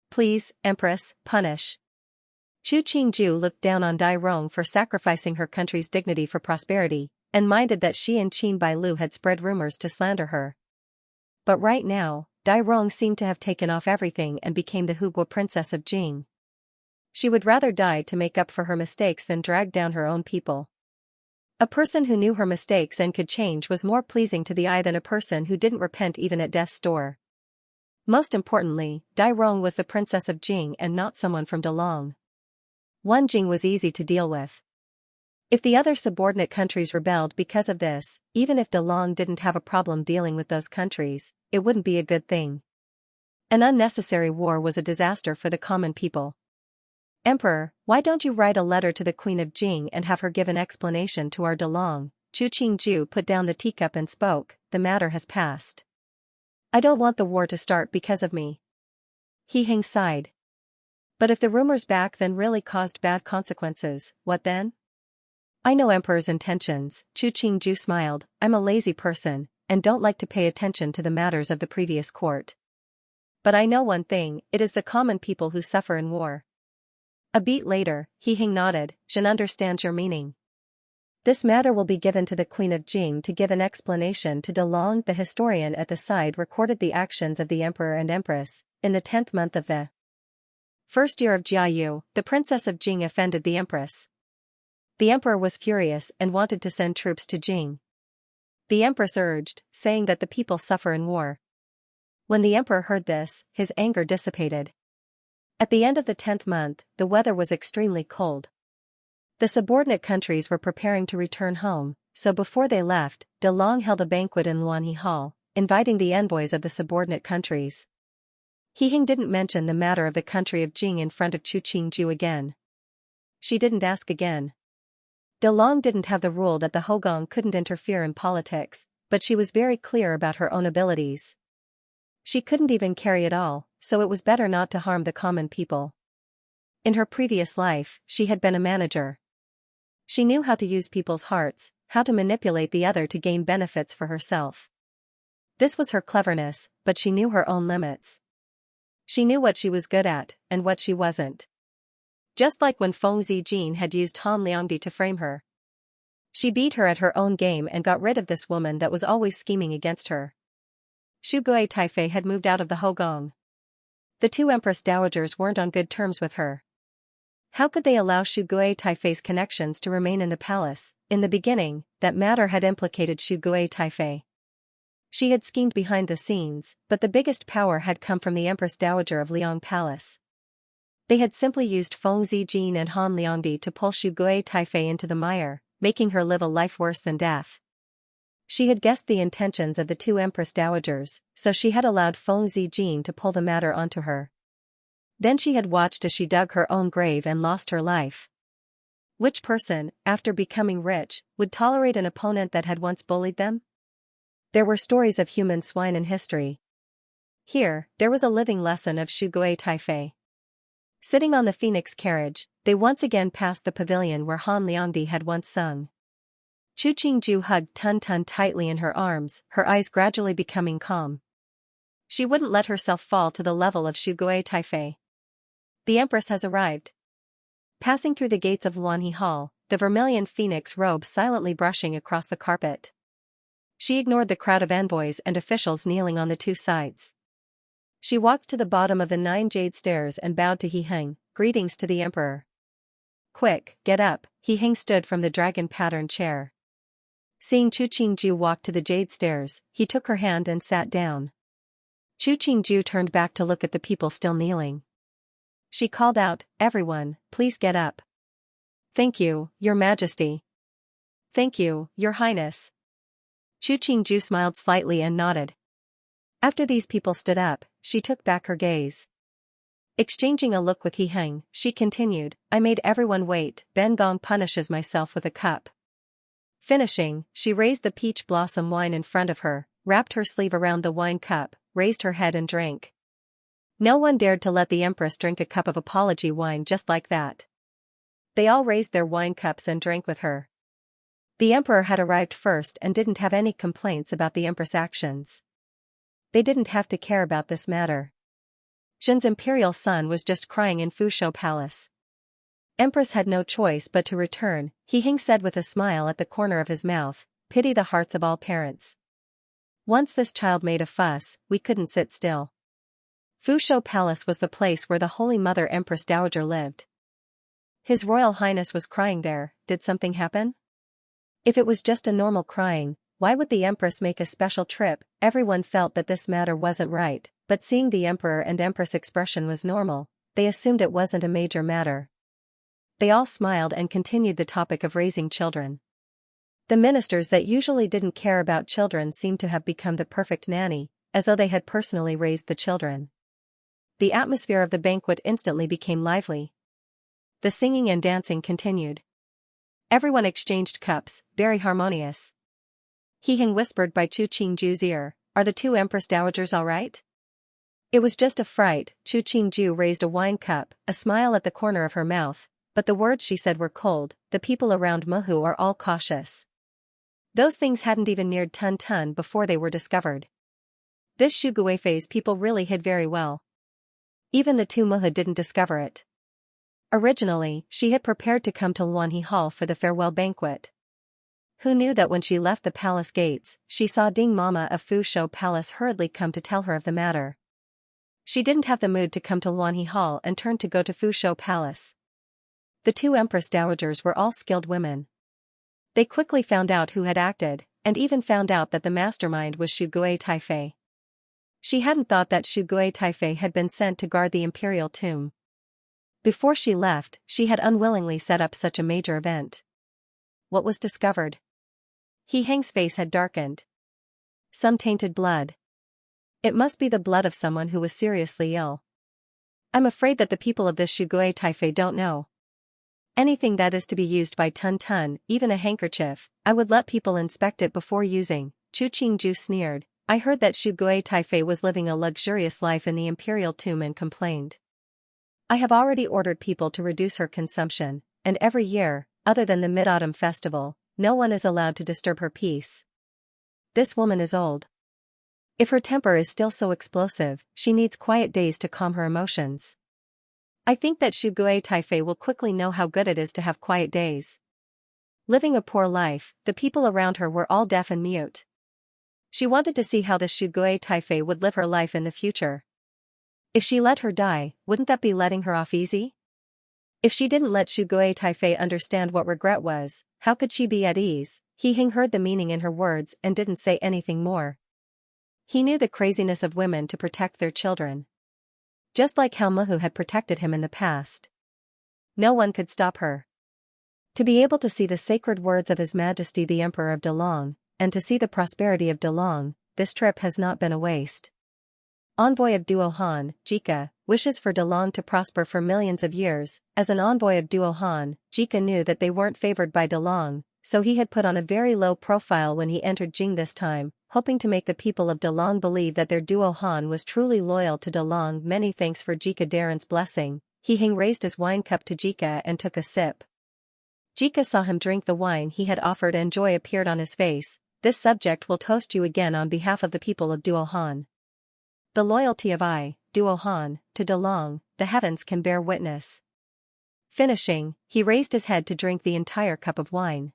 Please, Empress, punish. Chu Qingju looked down on Dai Rong for sacrificing her country's dignity for prosperity, and minded that she and Qin Bailu had spread rumors to slander her. But right now, Dai Rong seemed to have taken off everything and became the Huguo princess of Jing. She would rather die to make up for her mistakes than drag down her own people. A person who knew her mistakes and could change was more pleasing to the eye than a person who didn't repent even at death's door. Most importantly, Dai Rong was the princess of Jing and not someone from De Long. One Jing was easy to deal with. If the other subordinate countries rebelled because of this, even if De Long didn't have a problem dealing with those countries, it wouldn't be a good thing. An unnecessary war was a disaster for the common people. Emperor, why don't you write a letter to the Queen of Jing and have her give an explanation to our De Long? Chu Qingju put down the teacup and spoke, the matter has passed. I don't want the war to start because of me. He Hing sighed. But if the rumors back then really caused bad consequences, what then? I know Emperor's intentions, Chu Qingju smiled. I'm a lazy person, and don't like to pay attention to the matters of the previous court. But I know one thing, it is the common people who suffer in war. A beat later, He Hing nodded, Zhen understands your meaning. This matter will be given to the Queen of Jing to give an explanation to De Long. The historian at the side recorded the actions of the Emperor and Empress. In the 10th month of the first year of Jiayu, the Princess of Jing offended the Empress. The Emperor was furious and wanted to send troops to Jing. The Empress urged, saying that the people suffer in war. When the Emperor heard this, his anger dissipated. At the end of the 10th month, the weather was extremely cold. The subordinate countries were preparing to return home, so before they left, De Long held a banquet in Luanhe Hall, inviting the envoys of the subordinate countries. He Hing didn't mention the matter of the country of Jing in front of Chu Qingju again. She didn't ask again. De Long didn't have the rule that the Hogong couldn't interfere in politics, but she was very clear about her own abilities. She couldn't even carry it all, so it was better not to harm the common people. In her previous life, she had been a manager. She knew how to use people's hearts, how to manipulate the other to gain benefits for herself. This was her cleverness, but she knew her own limits. She knew what she was good at, and what she wasn't. Just like when Feng Zijin had used Han Liangdi to frame her. She beat her at her own game and got rid of this woman that was always scheming against her. Xu Gui Taifei had moved out of the Hogong. The two Empress Dowagers weren't on good terms with her. How could they allow Xu Gui Taifei's connections to remain in the palace? In the beginning, that matter had implicated Xu Gui Taifei. She had schemed behind the scenes, but the biggest power had come from the Empress Dowager of Liang Palace. They had simply used Feng Zijin and Han Liangdi to pull Xu Gui Taifei into the mire, making her live a life worse than death. She had guessed the intentions of the two Empress Dowagers, so she had allowed Feng Zijin to pull the matter onto her. Then she had watched as she dug her own grave and lost her life. Which person, after becoming rich, would tolerate an opponent that had once bullied them? There were stories of human swine in history. Here, there was a living lesson of Xu Gui Taifei. Sitting on the phoenix carriage, they once again passed the pavilion where Han Liangdi had once sung. Chu Qingju hugged Tun Tun tightly in her arms, her eyes gradually becoming calm. She wouldn't let herself fall to the level of Xu Gui Taifei. The Empress has arrived. Passing through the gates of Luanhe Hall, the vermilion phoenix robe silently brushing across the carpet. She ignored the crowd of envoys and officials kneeling on the two sides. She walked to the bottom of the 9 jade stairs and bowed to He Hing, greetings to the Emperor. Quick, get up, He Hing stood from the dragon-patterned chair. Seeing Chu Qingju walk to the jade stairs, he took her hand and sat down. Chu Qingju turned back to look at the people still kneeling. She called out, everyone, please get up. Thank you, Your Majesty. Thank you, Your Highness. Chu Qingju smiled slightly and nodded. After these people stood up, she took back her gaze. Exchanging a look with He Heng, she continued, I made everyone wait, Ben Gong punishes myself with a cup. Finishing, she raised the peach blossom wine in front of her, wrapped her sleeve around the wine cup, raised her head and drank. No one dared to let the empress drink a cup of apology wine just like that. They all raised their wine cups and drank with her. The emperor had arrived first and didn't have any complaints about the empress' actions. They didn't have to care about this matter. Zhen's imperial son was just crying in Fuzhou Palace. Empress had no choice but to return, He Heng said with a smile at the corner of his mouth, pity the hearts of all parents. Once this child made a fuss, we couldn't sit still. Fuzhou Palace was the place where the Holy Mother Empress Dowager lived. His Royal Highness was crying there, did something happen? If it was just a normal crying, why would the Empress make a special trip? Everyone felt that this matter wasn't right, but seeing the Emperor and Empress expression was normal, they assumed it wasn't a major matter. They all smiled and continued the topic of raising children. The ministers that usually didn't care about children seemed to have become the perfect nanny, as though they had personally raised the children. The atmosphere of the banquet instantly became lively. The singing and dancing continued. Everyone exchanged cups, very harmonious. He Heng whispered by Chu Qingju's ear, are the two Empress Dowagers all right? It was just a fright. Chu Qingju raised a wine cup, a smile at the corner of her mouth, but the words she said were cold, the people around Muhu are all cautious. Those things hadn't even neared Tun Tun before they were discovered. This Shu Guifei's people really hid very well. Even the two Muhu didn't discover it. Originally, she had prepared to come to Luanhe Hall for the farewell banquet. Who knew that when she left the palace gates, she saw Ding Mama of Fuzhou Palace hurriedly come to tell her of the matter. She didn't have the mood to come to Luanhe Hall and turned to go to Fuzhou Palace. The two Empress Dowagers were all skilled women. They quickly found out who had acted, and even found out that the mastermind was Shu Guifei. She hadn't thought that Shu Guifei had been sent to guard the imperial tomb. Before she left, she had unwillingly set up such a major event. What was discovered? He Heng's face had darkened. Some tainted blood. It must be the blood of someone who was seriously ill. I'm afraid that the people of this Shu Guifei don't know. Anything that is to be used by Tun Tun, even a handkerchief, I would let people inspect it before using. Chu Qingju sneered. I heard that Shu Guifei was living a luxurious life in the imperial tomb and complained. I have already ordered people to reduce her consumption, and every year, other than the Mid-Autumn Festival, no one is allowed to disturb her peace. This woman is old. If her temper is still so explosive, she needs quiet days to calm her emotions. I think that Shu Guifei will quickly know how good it is to have quiet days. Living a poor life, the people around her were all deaf and mute. She wanted to see how the Shu Guifei would live her life in the future. If she let her die, wouldn't that be letting her off easy? If she didn't let Shu Guifei understand what regret was, how could she be at ease? He Heng heard the meaning in her words and didn't say anything more. He knew the craziness of women to protect their children. Just like how Muhu had protected him in the past. No one could stop her. To be able to see the sacred words of His Majesty the Emperor of Delong, and to see the prosperity of Delong, this trip has not been a waste. Envoy of Duo Han, Jika, wishes for Delong to prosper for millions of years. As an envoy of Duo Han, Jika knew that they weren't favored by Delong, so he had put on a very low profile when he entered Jing this time, hoping to make the people of Delong believe that their Duo Han was truly loyal to Delong. Many thanks for Jika Darren's blessing. He Heng raised his wine cup to Jika and took a sip. Jika saw him drink the wine he had offered and joy appeared on his face. This subject will toast you again on behalf of the people of Duo Han. The loyalty of Duo Han, to Delong, the heavens can bear witness. Finishing, he raised his head to drink the entire cup of wine.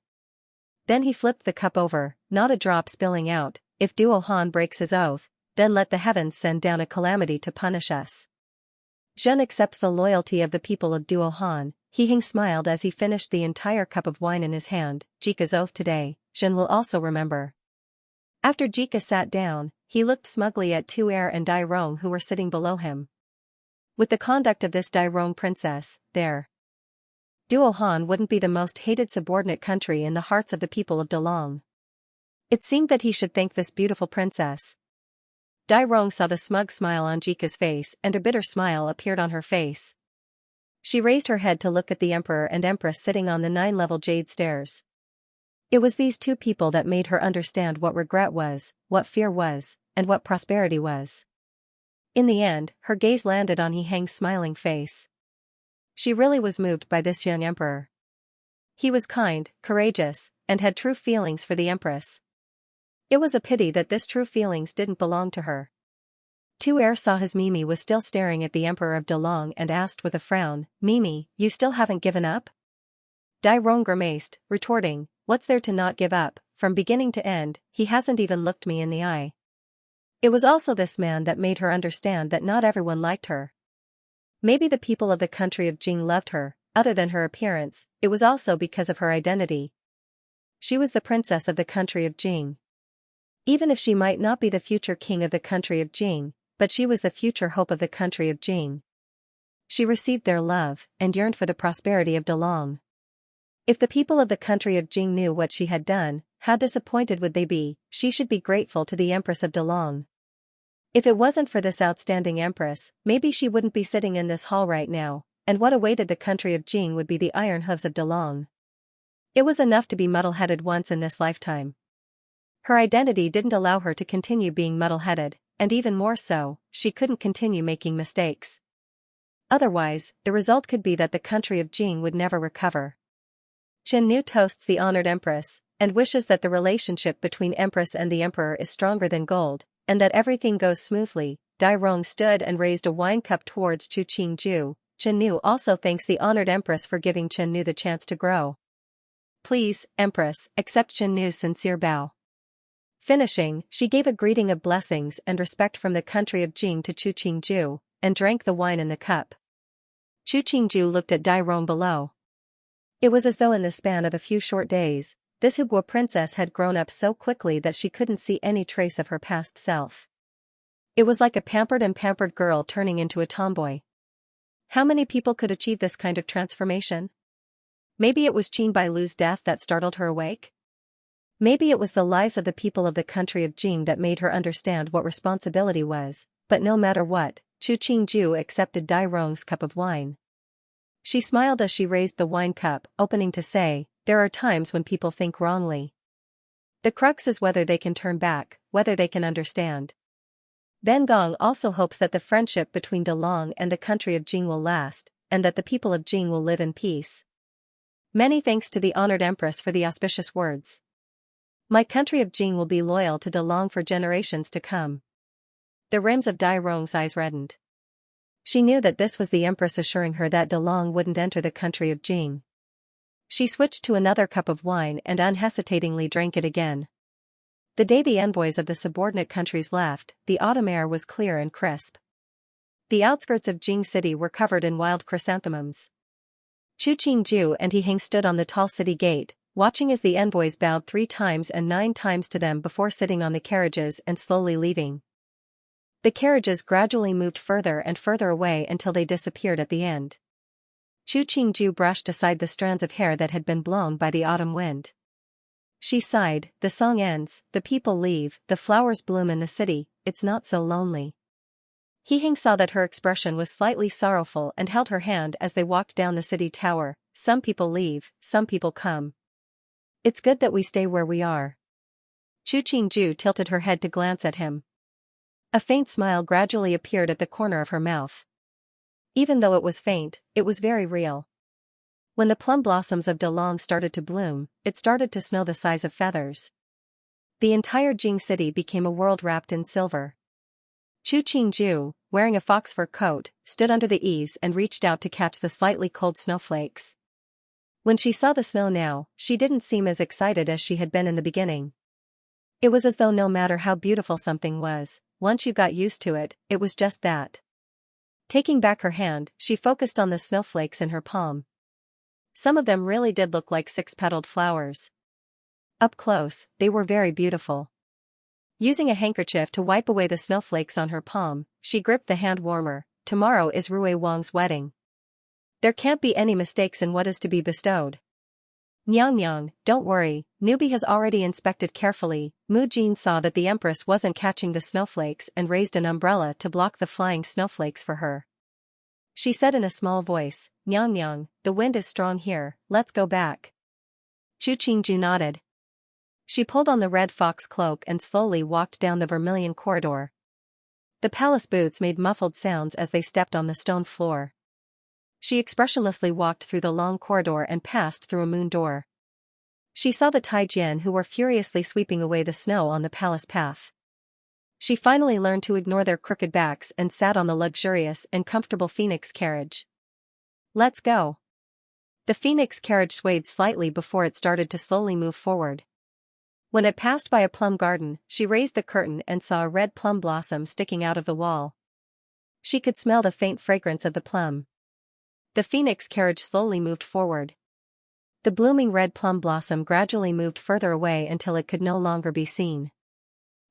Then he flipped the cup over, not a drop spilling out. If Duo Han breaks his oath, then let the heavens send down a calamity to punish us. Zhen accepts the loyalty of the people of Duo Han. He Heng smiled as he finished the entire cup of wine in his hand. Jika's oath today, Zhen will also remember. After Jika sat down, he looked smugly at Tu Er and Dai Rong who were sitting below him. With the conduct of this Dai Rong princess, Duo Han wouldn't be the most hated subordinate country in the hearts of the people of Delong. It seemed that he should thank this beautiful princess. Dai Rong saw the smug smile on Jika's face and a bitter smile appeared on her face. She raised her head to look at the emperor and empress sitting on the 9-level jade stairs. It was these two people that made her understand what regret was, what fear was, and what prosperity was. In the end, her gaze landed on He Hang's smiling face. She really was moved by this young emperor. He was kind, courageous, and had true feelings for the empress. It was a pity that this true feelings didn't belong to her. Tu Er saw his Mimi was still staring at the Emperor of Delong and asked with a frown, "Mimi, you still haven't given up?" Dai Rong grimaced, retorting, "What's there to not give up? From beginning to end, he hasn't even looked me in the eye." It was also this man that made her understand that not everyone liked her. Maybe the people of the country of Jing loved her, other than her appearance, it was also because of her identity. She was the princess of the country of Jing. Even if she might not be the future king of the country of Jing, but she was the future hope of the country of Jing. She received their love and yearned for the prosperity of Delong. If the people of the country of Jing knew what she had done, how disappointed would they be? She should be grateful to the Empress of Delong. If it wasn't for this outstanding empress, maybe she wouldn't be sitting in this hall right now, and what awaited the country of Jing would be the iron hooves of Delong. It was enough to be muddle-headed once in this lifetime. Her identity didn't allow her to continue being muddle-headed, and even more so, she couldn't continue making mistakes. Otherwise, the result could be that the country of Jing would never recover. Chen Nu toasts the honored empress, and wishes that the relationship between empress and the emperor is stronger than gold, and that everything goes smoothly. Dai Rong stood and raised a wine cup towards Chu Qingju. Chen Nu also thanks the honored empress for giving Chen Nu the chance to grow. "Please, empress, accept Chen Nu's sincere bow." Finishing, she gave a greeting of blessings and respect from the country of Jing to Chu Qingju, and drank the wine in the cup. Chu Qingju looked at Dai Rong below. It was as though in the span of a few short days, this Huguo princess had grown up so quickly that she couldn't see any trace of her past self. It was like a pampered girl turning into a tomboy. How many people could achieve this kind of transformation? Maybe it was Qin Bailu's death that startled her awake? Maybe it was the lives of the people of the country of Jing that made her understand what responsibility was, but no matter what, Chu Qingju accepted Dai Rong's cup of wine. She smiled as she raised the wine cup, opening to say, "There are times when people think wrongly. The crux is whether they can turn back, whether they can understand." Ben Gong also hopes that the friendship between Delong and the country of Jing will last, and that the people of Jing will live in peace. Many thanks to the honored empress for the auspicious words. My country of Jing will be loyal to Delong for generations to come. The rims of Dai Rong's eyes reddened. She knew that this was the empress assuring her that Delong wouldn't enter the country of Jing. She switched to another cup of wine and unhesitatingly drank it again. The day the envoys of the subordinate countries left, the autumn air was clear and crisp. The outskirts of Jing City were covered in wild chrysanthemums. Chu Qingju and He Hang stood on the tall city gate, watching as the envoys bowed 3 times and 9 times to them before sitting on the carriages and slowly leaving. The carriages gradually moved further and further away until they disappeared at the end. Chu Qingju brushed aside the strands of hair that had been blown by the autumn wind. She sighed, "The song ends, the people leave, the flowers bloom in the city, it's not so lonely." He Hang saw that her expression was slightly sorrowful and held her hand as they walked down the city tower. "Some people leave, some people come. It's good that we stay where we are." Chu Qingju tilted her head to glance at him. A faint smile gradually appeared at the corner of her mouth. Even though it was faint, it was very real. When the plum blossoms of Delong started to bloom, it started to snow the size of feathers. The entire Jing city became a world wrapped in silver. Chu Qingju, wearing a fox fur coat, stood under the eaves and reached out to catch the slightly cold snowflakes. When she saw the snow now, she didn't seem as excited as she had been in the beginning. It was as though no matter how beautiful something was, once you got used to it, it was just that. Taking back her hand, she focused on the snowflakes in her palm. Some of them really did look like 6-petaled flowers. Up close, they were very beautiful. Using a handkerchief to wipe away the snowflakes on her palm, she gripped the hand warmer. Tomorrow is Rui Wang's wedding. There can't be any mistakes in what is to be bestowed. Nyang, don't worry, newbie has already inspected carefully. Mu Jin saw that the Empress wasn't catching the snowflakes and raised an umbrella to block the flying snowflakes for her. She said in a small voice, Nyang, the wind is strong here, let's go back. Chu Qingju nodded. She pulled on the red fox cloak and slowly walked down the vermilion corridor. The palace boots made muffled sounds as they stepped on the stone floor. She expressionlessly walked through the long corridor and passed through a moon door. She saw the Taijian who were furiously sweeping away the snow on the palace path. She finally learned to ignore their crooked backs and sat on the luxurious and comfortable phoenix carriage. Let's go. The phoenix carriage swayed slightly before it started to slowly move forward. When it passed by a plum garden, she raised the curtain and saw a red plum blossom sticking out of the wall. She could smell the faint fragrance of the plum. The phoenix carriage slowly moved forward. The blooming red plum blossom gradually moved further away until it could no longer be seen.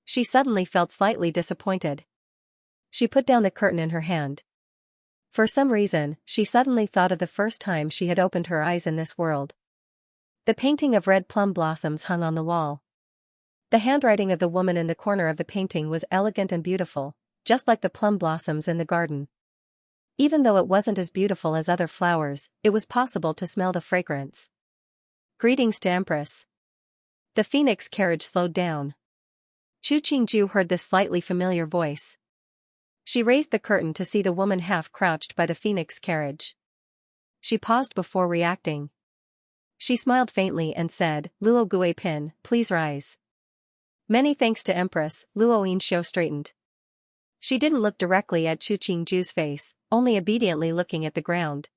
She suddenly felt slightly disappointed. She put down the curtain in her hand. For some reason, she suddenly thought of the first time she had opened her eyes in this world. The painting of red plum blossoms hung on the wall. The handwriting of the woman in the corner of the painting was elegant and beautiful, just like the plum blossoms in the garden. Even though it wasn't as beautiful as other flowers, it was possible to smell the fragrance. Greetings to Empress. The phoenix carriage slowed down. Chu Qingju heard this slightly familiar voice. She raised the curtain to see the woman half crouched by the phoenix carriage. She paused before reacting. She smiled faintly and said, Luo Guipin, please rise. Many thanks to Empress. Luo Yinxiu straightened. She didn't look directly at Chu Qingju's face, only obediently looking at the ground.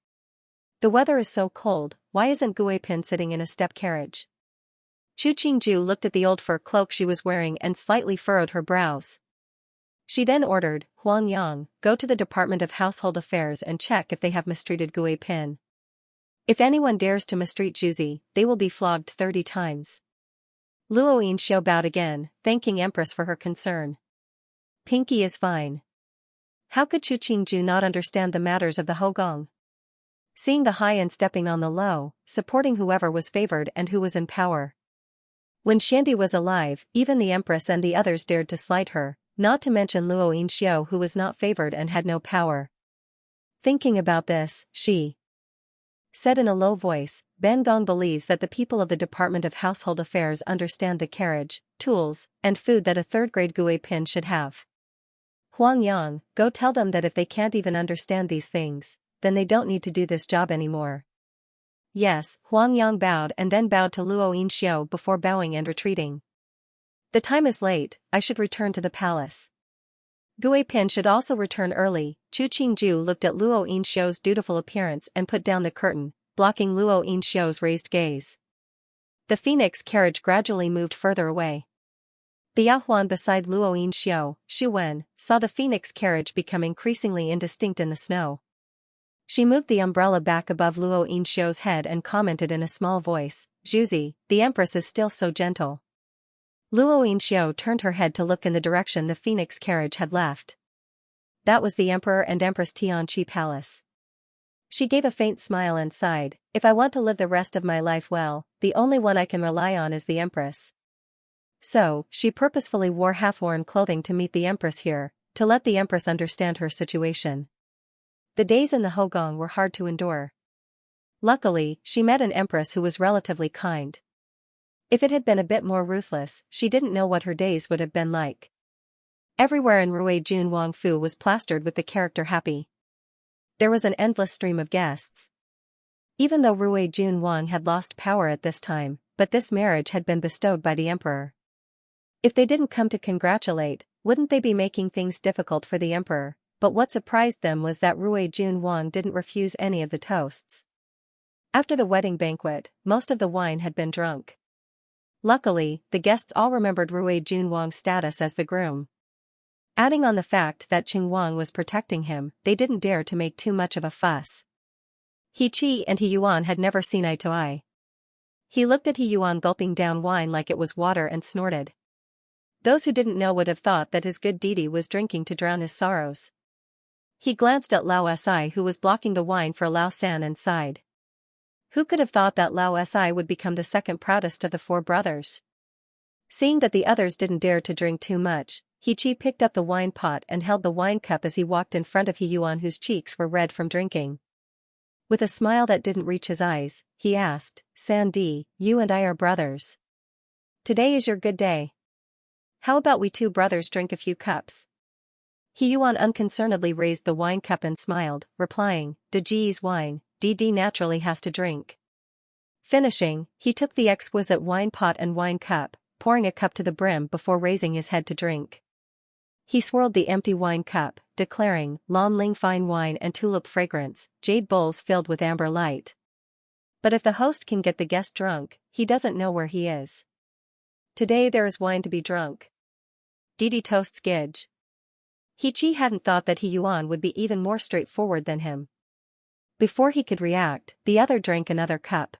The weather is so cold, why isn't Guipin sitting in a step carriage? Chu Qingju looked at the old fur cloak she was wearing and slightly furrowed her brows. She then ordered, Huang Yang, go to the Department of Household Affairs and check if they have mistreated Guipin. If anyone dares to mistreat Juzi, they will be flogged 30 times. Luo Yinxiu bowed again, thanking Empress for her concern. Pinky is fine. How could Chu Qingju not understand the matters of the Hogong? Seeing the high and stepping on the low, supporting whoever was favored and who was in power. When Shandi was alive, even the Empress and the others dared to slight her, not to mention Luo Yinxiu who was not favored and had no power. Thinking about this, she said in a low voice, Ben Gong believes that the people of the Department of Household Affairs understand the carriage, tools, and food that a third-grade Guipin should have. Huang Yang, go tell them that if they can't even understand these things, then they don't need to do this job anymore. Yes, Huang Yang bowed and then bowed to Luo Yinxiu before bowing and retreating. The time is late, I should return to the palace. Guipin should also return early. Chu Qingju looked at Luo Yinxiu's dutiful appearance and put down the curtain, blocking Luo Yinxiu's raised gaze. The phoenix carriage gradually moved further away. The Yahuan beside Luo Yinxiu, Xu Wen, saw the phoenix carriage become increasingly indistinct in the snow. She moved the umbrella back above Luo Yinxiu's head and commented in a small voice, Juzi, the Empress is still so gentle. Luo Yinxiu turned her head to look in the direction the phoenix carriage had left. That was the Emperor and Empress Tianqi Palace. She gave a faint smile and sighed, if I want to live the rest of my life well, the only one I can rely on is the Empress. So, she purposefully wore half-worn clothing to meet the Empress here, to let the Empress understand her situation. The days in the Hogong were hard to endure. Luckily, she met an Empress who was relatively kind. If it had been a bit more ruthless, she didn't know what her days would have been like. Everywhere in Ruijun Wangfu was plastered with the character happy. There was an endless stream of guests. Even though Ruijun Wang had lost power at this time, but this marriage had been bestowed by the emperor. If they didn't come to congratulate, wouldn't they be making things difficult for the emperor? But what surprised them was that Ruijun Wang didn't refuse any of the toasts. After the wedding banquet, most of the wine had been drunk. Luckily, the guests all remembered Ruijun Wang's status as the groom. Adding on the fact that Qing Wang was protecting him, they didn't dare to make too much of a fuss. He Qi and He Yuan had never seen eye to eye. He looked at He Yuan gulping down wine like it was water and snorted. Those who didn't know would have thought that his good deedy was drinking to drown his sorrows. He glanced at Lao Si who was blocking the wine for Lao San and sighed. Who could have thought that Lao Si would become the second proudest of the four brothers? Seeing that the others didn't dare to drink too much, He-chi picked up the wine pot and held the wine cup as he walked in front of He-yuan, whose cheeks were red from drinking. With a smile that didn't reach his eyes, he asked, "Sandy, you and I are brothers. Today is your good day. How about we two brothers drink a few cups?" He-yuan unconcernedly raised the wine cup and smiled, replying, "Deji's wine, DD naturally has to drink." Finishing, he took the exquisite wine pot and wine cup, pouring a cup to the brim before raising his head to drink. He swirled the empty wine cup, declaring, "Lan Ling fine wine and tulip fragrance, jade bowls filled with amber light. But if the host can get the guest drunk, he doesn't know where he is. Today there is wine to be drunk. Didi toasts Gidge." He-chi hadn't thought that He-yuan would be even more straightforward than him. Before he could react, the other drank another cup.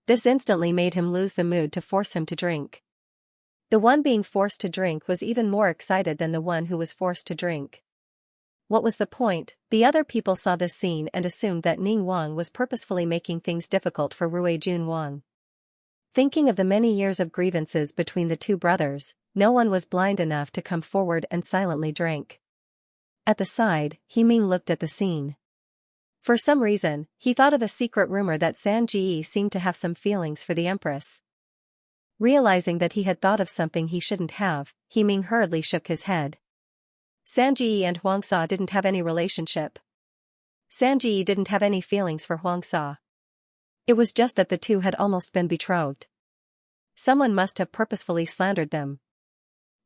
This instantly made him lose the mood to force him to drink. The one being forced to drink was even more excited than the one who was forced to drink. What was the point? The other people saw this scene and assumed that Ning Wang was purposefully making things difficult for Rui Jun Wang. Thinking of the many years of grievances between the two brothers, no one was blind enough to come forward and silently drink. At the side, He Ming looked at the scene. For some reason, he thought of a secret rumor that San Ji seemed to have some feelings for the Empress. Realizing that he had thought of something he shouldn't have, He Ming hurriedly shook his head. San Ji and Huang Sa didn't have any relationship. San Ji didn't have any feelings for Huang Sa. It was just that the two had almost been betrothed. Someone must have purposefully slandered them.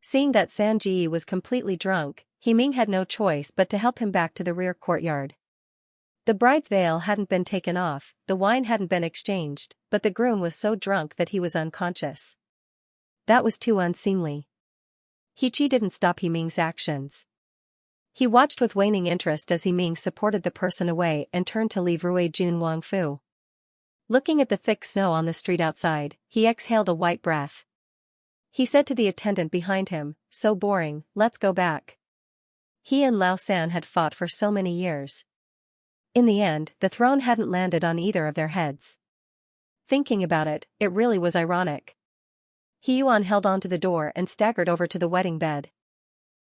Seeing that San Ji was completely drunk, He Ming had no choice but to help him back to the rear courtyard. The bride's veil hadn't been taken off, the wine hadn't been exchanged, but the groom was so drunk that he was unconscious. That was too unseemly. He-chi didn't stop He Ming's actions. He watched with waning interest as He Ming supported the person away and turned to leave Rui Jun Wang Fu. Looking at the thick snow on the street outside, he exhaled a white breath. He said to the attendant behind him, "So boring, let's go back." He and Lao San had fought for so many years. In the end, the throne hadn't landed on either of their heads. Thinking about it, it really was ironic. He-yuan held onto the door and staggered over to the wedding bed.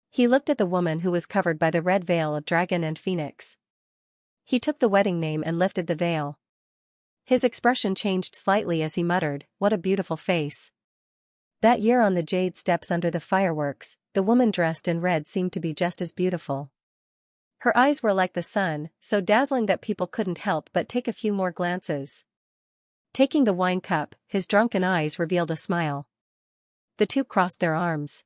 He looked at the woman who was covered by the red veil of dragon and phoenix. He took the wedding name and lifted the veil. His expression changed slightly as he muttered, "What a beautiful face." That year on the jade steps under the fireworks, the woman dressed in red seemed to be just as beautiful. Her eyes were like the sun, so dazzling that people couldn't help but take a few more glances. Taking the wine cup, his drunken eyes revealed a smile. The two crossed their arms.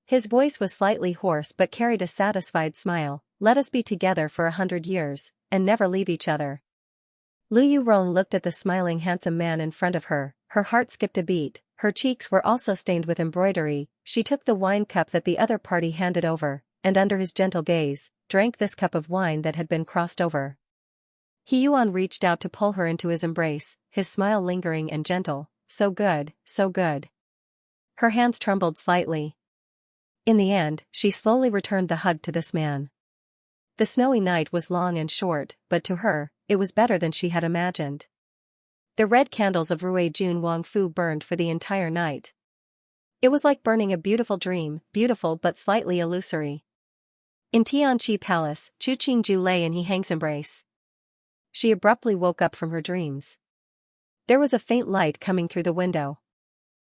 His voice was slightly hoarse but carried a satisfied smile. "Let us be together for 100 years, and never leave each other." Lu Yurong looked at the smiling handsome man in front of her, her heart skipped a beat, her cheeks were also stained with embroidery. She took the wine cup that the other party handed over, and under his gentle gaze, drank this cup of wine that had been crossed over. He-yuan reached out to pull her into his embrace, his smile lingering and gentle. "So good, so good." Her hands trembled slightly. In the end, she slowly returned the hug to this man. The snowy night was long and short, but to her, it was better than she had imagined. The red candles of Rui Jun Wang Fu burned for the entire night. It was like burning a beautiful dream, beautiful but slightly illusory. In Tianqi Palace, Chu Qingju lay in He Hang's embrace. She abruptly woke up from her dreams. There was a faint light coming through the window.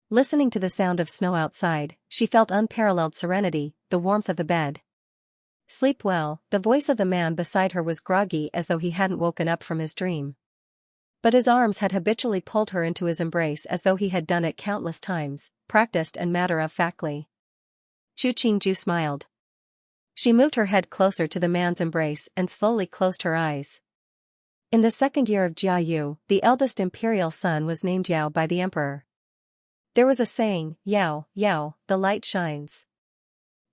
Listening to the sound of snow outside, she felt unparalleled serenity, the warmth of the bed. "Sleep well," the voice of the man beside her was groggy as though he hadn't woken up from his dream. But his arms had habitually pulled her into his embrace as though he had done it countless times, practiced and matter-of-factly. Chu Qingju smiled. She moved her head closer to the man's embrace and slowly closed her eyes. In the second year of Jiayu, the eldest imperial son was named Yao by the emperor. There was a saying, "Yao, Yao, the light shines."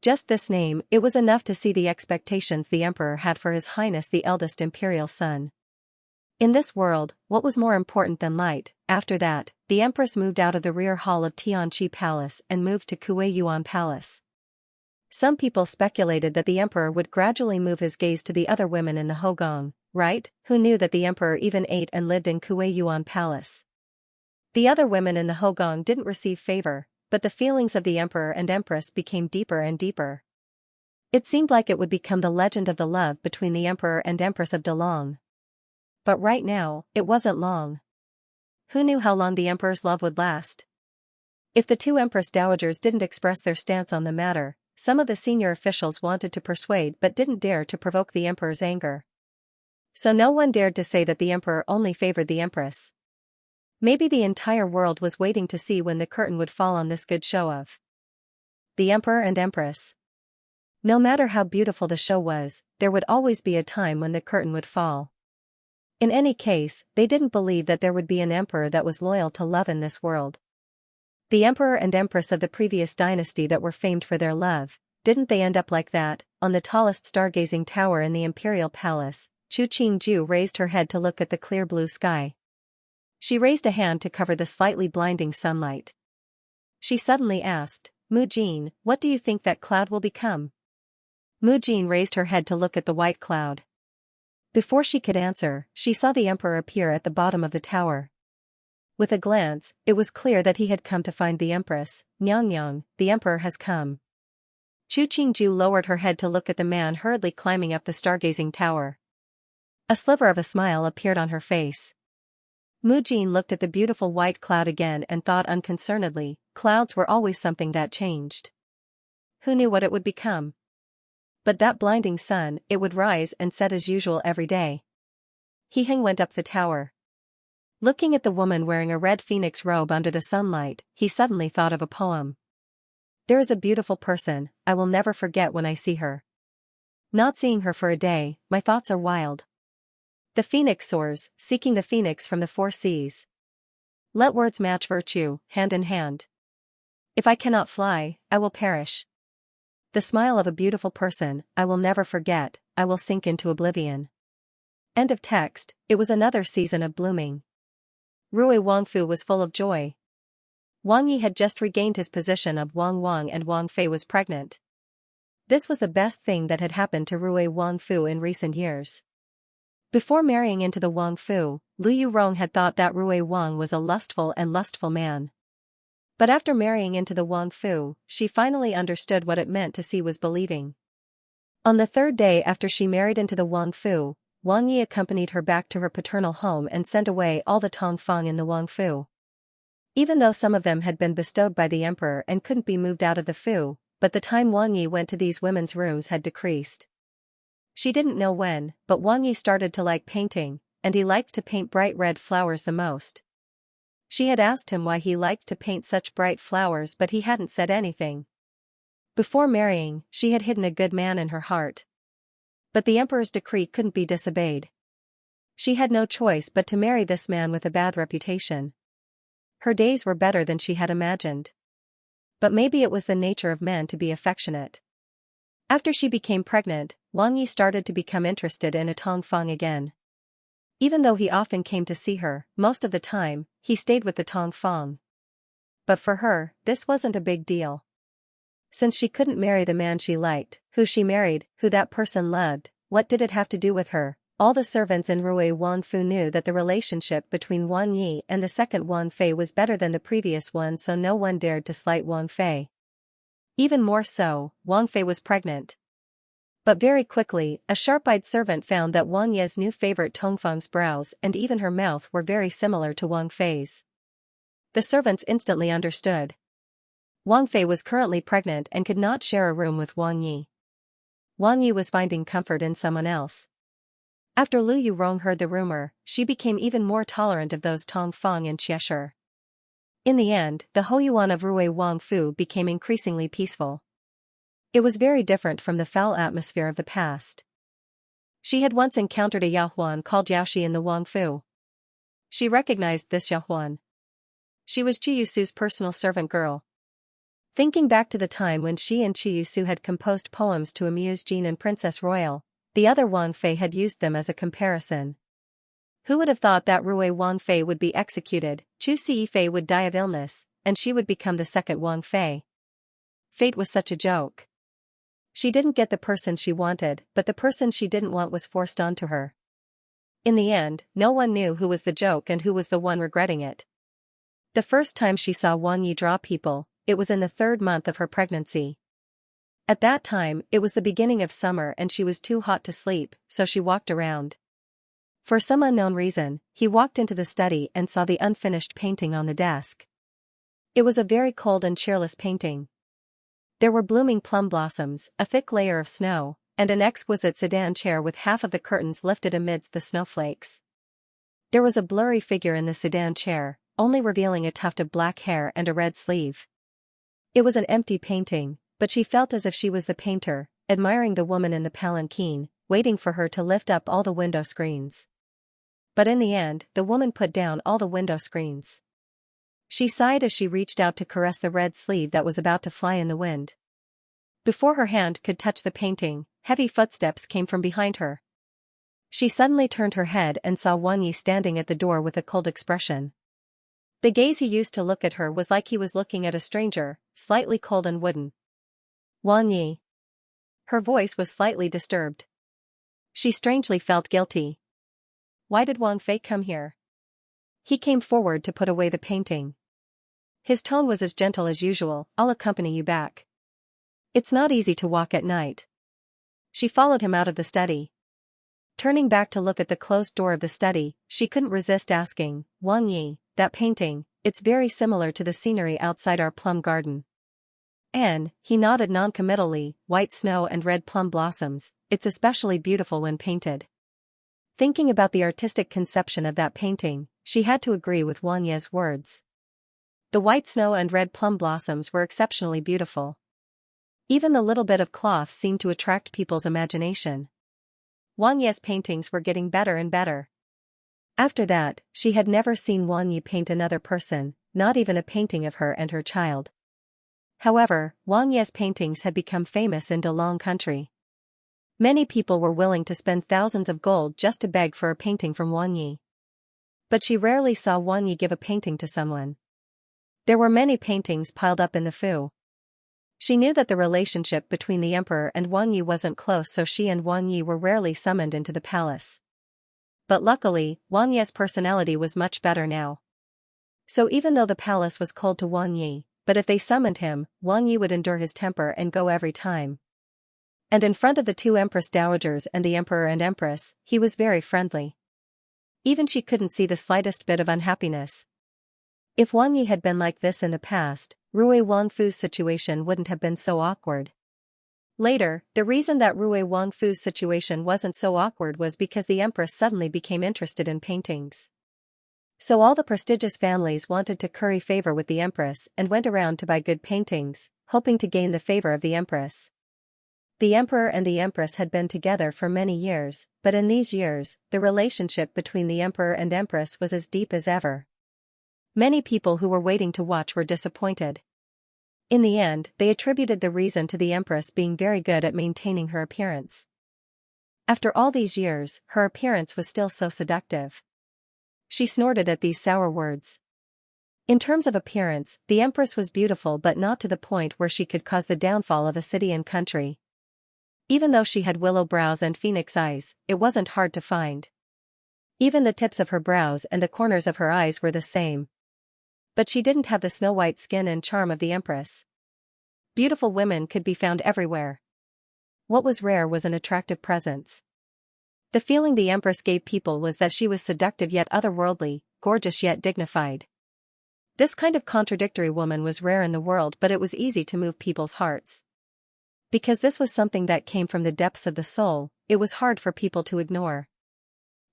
Just this name, it was enough to see the expectations the emperor had for His Highness the eldest imperial son. In this world, what was more important than light? After that, the empress moved out of the rear hall of Tianqi Palace and moved to Kuei-Yuan Palace. Some people speculated that the emperor would gradually move his gaze to the other women in the Hogong, right? Who knew that the emperor even ate and lived in Kuei Yuan Palace? The other women in the Hogong didn't receive favor, but the feelings of the emperor and empress became deeper and deeper. It seemed like it would become the legend of the love between the emperor and empress of Delong. But right now, it wasn't long. Who knew how long the emperor's love would last? If the two empress dowagers didn't express their stance on the matter, some of the senior officials wanted to persuade but didn't dare to provoke the emperor's anger. So no one dared to say that the emperor only favored the empress. Maybe the entire world was waiting to see when the curtain would fall on this good show of the emperor and empress. No matter how beautiful the show was, there would always be a time when the curtain would fall. In any case, they didn't believe that there would be an emperor that was loyal to love in this world. The emperor and empress of the previous dynasty that were famed for their love, didn't they end up like that, on the tallest stargazing tower in the imperial palace? Chu Qingju raised her head to look at the clear blue sky. She raised a hand to cover the slightly blinding sunlight. She suddenly asked, Mu Jin, what do you think that cloud will become? Mu Jin raised her head to look at the white cloud. Before she could answer, she saw the emperor appear at the bottom of the tower. With a glance, it was clear that he had come to find the empress. Nyang, the emperor has come. Chu Qingju lowered her head to look at the man hurriedly climbing up the stargazing tower. A sliver of a smile appeared on her face. Mu Jin looked at the beautiful white cloud again and thought unconcernedly, clouds were always something that changed. Who knew what it would become? But that blinding sun, it would rise and set as usual every day. He went up the tower. Looking at the woman wearing a red phoenix robe under the sunlight, he suddenly thought of a poem. There is a beautiful person, I will never forget when I see her. Not seeing her for a day, my thoughts are wild. The phoenix soars, seeking the phoenix from the four seas. Let words match virtue, hand in hand. If I cannot fly, I will perish. The smile of a beautiful person, I will never forget, I will sink into oblivion. End of text. It was another season of blooming. Rui Wangfu was full of joy. Wang Yi had just regained his position of Wang and Wang Fei was pregnant. This was the best thing that had happened to Rui Wangfu in recent years. Before marrying into the Wangfu, Lu Yurong had thought that Rui Wang was a lustful man. But after marrying into the Wangfu, she finally understood what it meant to see was believing. On the third day after she married into the Wangfu, Wang Yi accompanied her back to her paternal home and sent away all the Tongfang in the Wangfu. Even though some of them had been bestowed by the emperor and couldn't be moved out of the Fu, but the time Wang Yi went to these women's rooms had decreased. She didn't know when, but Wang Yi started to like painting, and he liked to paint bright red flowers the most. She had asked him why he liked to paint such bright flowers but he hadn't said anything. Before marrying, she had hidden a good man in her heart. But the emperor's decree couldn't be disobeyed. She had no choice but to marry this man with a bad reputation. Her days were better than she had imagined. But maybe it was the nature of men to be affectionate. After she became pregnant, Wang Yi started to become interested in a Tongfang again. Even though he often came to see her, most of the time, he stayed with the Tongfang. But for her, this wasn't a big deal. Since she couldn't marry the man she liked, who she married, who that person loved, what did it have to do with her? All the servants in Rui Wangfu knew that the relationship between Wang Yi and the second Wang Fei was better than the previous one, so no one dared to slight Wang Fei. Even more so, Wang Fei was pregnant. But very quickly, a sharp-eyed servant found that Wang Ye's new favorite Tongfang's brows and even her mouth were very similar to Wang Fei's. The servants instantly understood. Wang Fei was currently pregnant and could not share a room with Wang Yi. Wang Yi was finding comfort in someone else. After Lu Yurong heard the rumor, she became even more tolerant of those Tongfang and Xianxia. In the end, the Hoyuan of Rui Wangfu became increasingly peaceful. It was very different from the foul atmosphere of the past. She had once encountered a Yahuan called Yaoshi in the Wangfu. She recognized this Yahuan. She was Chiyusu's personal servant girl. Thinking back to the time when she and Chiyusu had composed poems to amuse Jean and Princess Royal, the other Wang Fei had used them as a comparison. Who would have thought that Rui Wang Fei would be executed, Chu Fei would die of illness, and she would become the second Wang Fei? Fate was such a joke. She didn't get the person she wanted, but the person she didn't want was forced onto her. In the end, no one knew who was the joke and who was the one regretting it. The first time she saw Wang Yi draw people, it was in the 3rd month of her pregnancy. At that time, it was the beginning of summer and she was too hot to sleep, so she walked around. For some unknown reason, he walked into the study and saw the unfinished painting on the desk. It was a very cold and cheerless painting. There were blooming plum blossoms, a thick layer of snow, and an exquisite sedan chair with half of the curtains lifted amidst the snowflakes. There was a blurry figure in the sedan chair, only revealing a tuft of black hair and a red sleeve. It was an empty painting, but she felt as if she was the painter, admiring the woman in the palanquin, waiting for her to lift up all the window screens. But in the end, the woman put down all the window screens. She sighed as she reached out to caress the red sleeve that was about to fly in the wind. Before her hand could touch the painting, heavy footsteps came from behind her. She suddenly turned her head and saw Wang Yi standing at the door with a cold expression. The gaze he used to look at her was like he was looking at a stranger, slightly cold and wooden. Wang Yi. Her voice was slightly disturbed. She strangely felt guilty. Why did Wang Fei come here? He came forward to put away the painting. His tone was as gentle as usual. I'll accompany you back. It's not easy to walk at night. She followed him out of the study. Turning back to look at the closed door of the study, she couldn't resist asking, Wang Yi, that painting, it's very similar to the scenery outside our plum garden. He nodded non-committally, white snow and red plum blossoms, it's especially beautiful when painted. Thinking about the artistic conception of that painting, she had to agree with Wang Yi's words. The white snow and red plum blossoms were exceptionally beautiful. Even the little bit of cloth seemed to attract people's imagination. Wang Yi's paintings were getting better and better. After that, she had never seen Wang Yi paint another person, not even a painting of her and her child. However, Wang Yi's paintings had become famous in Delong country. Many people were willing to spend thousands of gold just to beg for a painting from Wang Yi. But she rarely saw Wang Yi give a painting to someone. There were many paintings piled up in the fu. She knew that the relationship between the emperor and Wang Yi wasn't close, so she and Wang Yi were rarely summoned into the palace. But luckily, Wang Yi's personality was much better now. So even though the palace was cold to Wang Yi, but if they summoned him, Wang Yi would endure his temper and go every time. And in front of the 2 empress dowagers and the emperor and empress, he was very friendly. Even she couldn't see the slightest bit of unhappiness. If Wang Yi had been like this in the past, Rui Wangfu's situation wouldn't have been so awkward. Later, the reason that Rui Wangfu's situation wasn't so awkward was because the empress suddenly became interested in paintings. So all the prestigious families wanted to curry favor with the empress and went around to buy good paintings, hoping to gain the favor of the empress. The emperor and the empress had been together for many years, but in these years, the relationship between the emperor and empress was as deep as ever. Many people who were waiting to watch were disappointed. In the end, they attributed the reason to the empress being very good at maintaining her appearance. After all these years, her appearance was still so seductive. She snorted at these sour words. In terms of appearance, the empress was beautiful, but not to the point where she could cause the downfall of a city and country. Even though she had willow brows and phoenix eyes, it wasn't hard to find. Even the tips of her brows and the corners of her eyes were the same. But she didn't have the snow-white skin and charm of the empress. Beautiful women could be found everywhere. What was rare was an attractive presence. The feeling the empress gave people was that she was seductive yet otherworldly, gorgeous yet dignified. This kind of contradictory woman was rare in the world, but it was easy to move people's hearts. Because this was something that came from the depths of the soul, it was hard for people to ignore.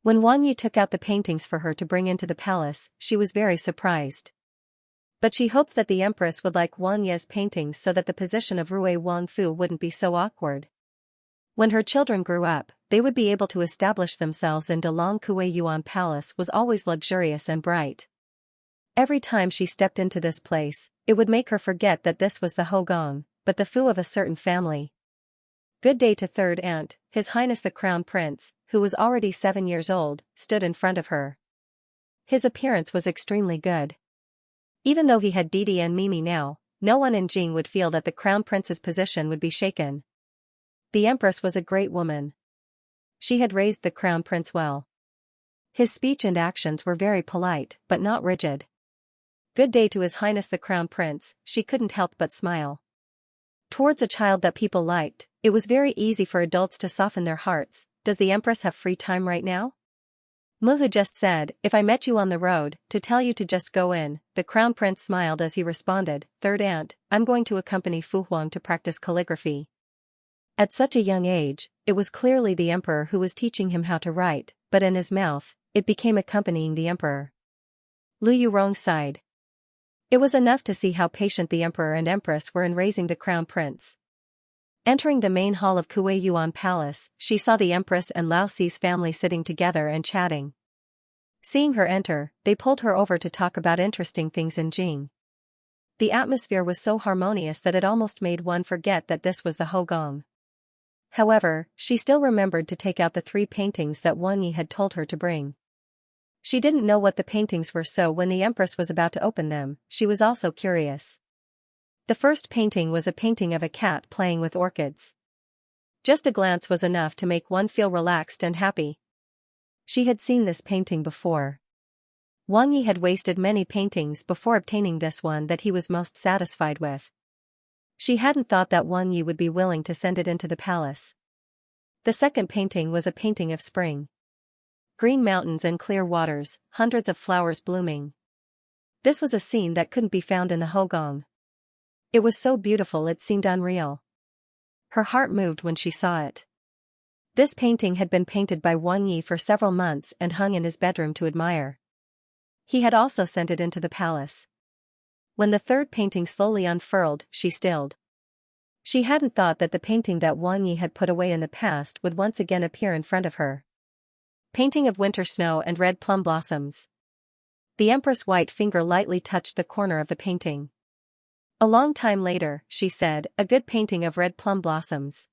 When Wang Yi took out the paintings for her to bring into the palace, she was very surprised. But she hoped that the empress would like Wang Yi's paintings so that the position of Rui Wangfu wouldn't be so awkward. When her children grew up, they would be able to establish themselves in Delong Kue Yuan Palace was always luxurious and bright. Every time she stepped into this place, it would make her forget that this was the Hogong, but the fu of a certain family. Good day to Third Aunt, His Highness the Crown Prince, who was already 7 years old, stood in front of her. His appearance was extremely good. Even though he had Didi and Mimi now, no one in Jing would feel that the Crown Prince's position would be shaken. The Empress was a great woman. She had raised the Crown Prince well. His speech and actions were very polite, but not rigid. "Good day to His Highness the Crown Prince," she couldn't help but smile. Towards a child that people liked, it was very easy for adults to soften their hearts. "Does the Empress have free time right now?" Muhu just said, "If I met you on the road, to tell you to just go in." The Crown Prince smiled as he responded, "Third aunt, I'm going to accompany Fu Huang to practice calligraphy." At such a young age, it was clearly the emperor who was teaching him how to write, but in his mouth, it became accompanying the emperor. Lu Yurong sighed. It was enough to see how patient the emperor and empress were in raising the crown prince. Entering the main hall of Kuei Yuan Palace, she saw the empress and Lao Si's family sitting together and chatting. Seeing her enter, they pulled her over to talk about interesting things in Jing. The atmosphere was so harmonious that it almost made one forget that this was the Hogong. However, she still remembered to take out the 3 paintings that Wang Yi had told her to bring. She didn't know what the paintings were, so when the empress was about to open them, she was also curious. The first painting was a painting of a cat playing with orchids. Just a glance was enough to make one feel relaxed and happy. She had seen this painting before. Wang Yi had wasted many paintings before obtaining this one that he was most satisfied with. She hadn't thought that Wang Yi would be willing to send it into the palace. The second painting was a painting of spring. Green mountains and clear waters, hundreds of flowers blooming. This was a scene that couldn't be found in the Hogong. It was so beautiful it seemed unreal. Her heart moved when she saw it. This painting had been painted by Wang Yi for several months and hung in his bedroom to admire. He had also sent it into the palace. When the third painting slowly unfurled, she stilled. She hadn't thought that the painting that Wang Yi had put away in the past would once again appear in front of her. Painting of winter snow and red plum blossoms. The empress' white finger lightly touched the corner of the painting. A long time later, she said, "A good painting of red plum blossoms.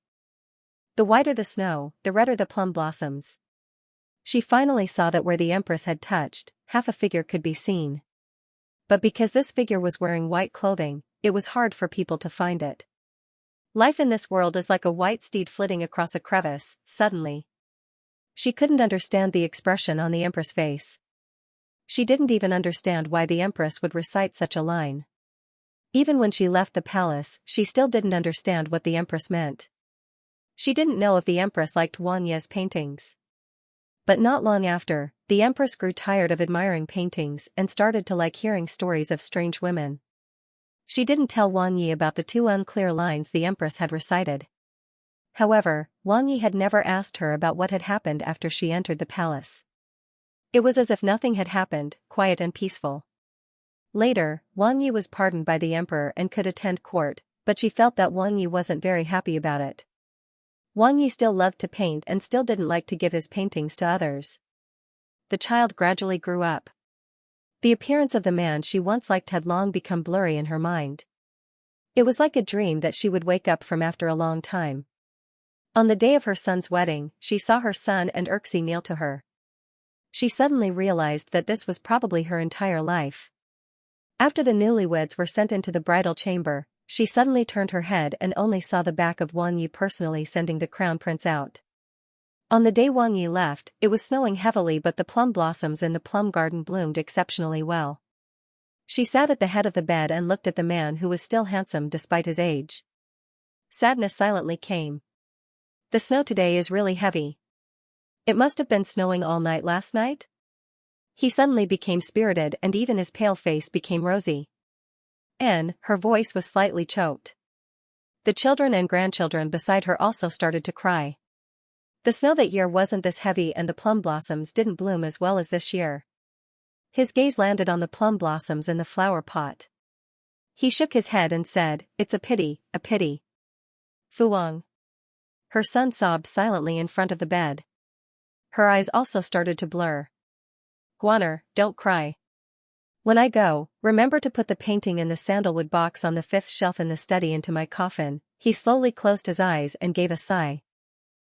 The whiter the snow, the redder the plum blossoms." She finally saw that where the empress had touched, half a figure could be seen. But because this figure was wearing white clothing, it was hard for people to find it. Life in this world is like a white steed flitting across a crevice. Suddenly, she couldn't understand the expression on the empress' face. She didn't even understand why the empress would recite such a line. Even when she left the palace, she still didn't understand what the empress meant. She didn't know if the empress liked Wang Yi's paintings. But not long after, the empress grew tired of admiring paintings and started to like hearing stories of strange women. She didn't tell Wang Yi about the 2 unclear lines the empress had recited. However, Wang Yi had never asked her about what had happened after she entered the palace. It was as if nothing had happened, quiet and peaceful. Later, Wang Yi was pardoned by the emperor and could attend court, but she felt that Wang Yi wasn't very happy about it. Wang Yi still loved to paint and still didn't like to give his paintings to others. The child gradually grew up. The appearance of the man she once liked had long become blurry in her mind. It was like a dream that she would wake up from after a long time. On the day of her son's wedding, she saw her son and Erxi kneel to her. She suddenly realized that this was probably her entire life. After the newlyweds were sent into the bridal chamber, she suddenly turned her head and only saw the back of Wang Yi personally sending the crown prince out. On the day Wang Yi left, it was snowing heavily, but the plum blossoms in the plum garden bloomed exceptionally well. She sat at the head of the bed and looked at the man who was still handsome despite his age. Sadness silently came. The snow today is really heavy. It must have been snowing all night last night? He suddenly became spirited and even his pale face became rosy. Her voice was slightly choked. The children and grandchildren beside her also started to cry. The snow that year wasn't this heavy and the plum blossoms didn't bloom as well as this year. His gaze landed on the plum blossoms in the flower pot. He shook his head and said, "It's a pity, a pity." Fuang. Her son sobbed silently in front of the bed. Her eyes also started to blur. "Guaner, don't cry. When I go, remember to put the painting in the sandalwood box on the 5th shelf in the study into my coffin." He slowly closed his eyes and gave a sigh.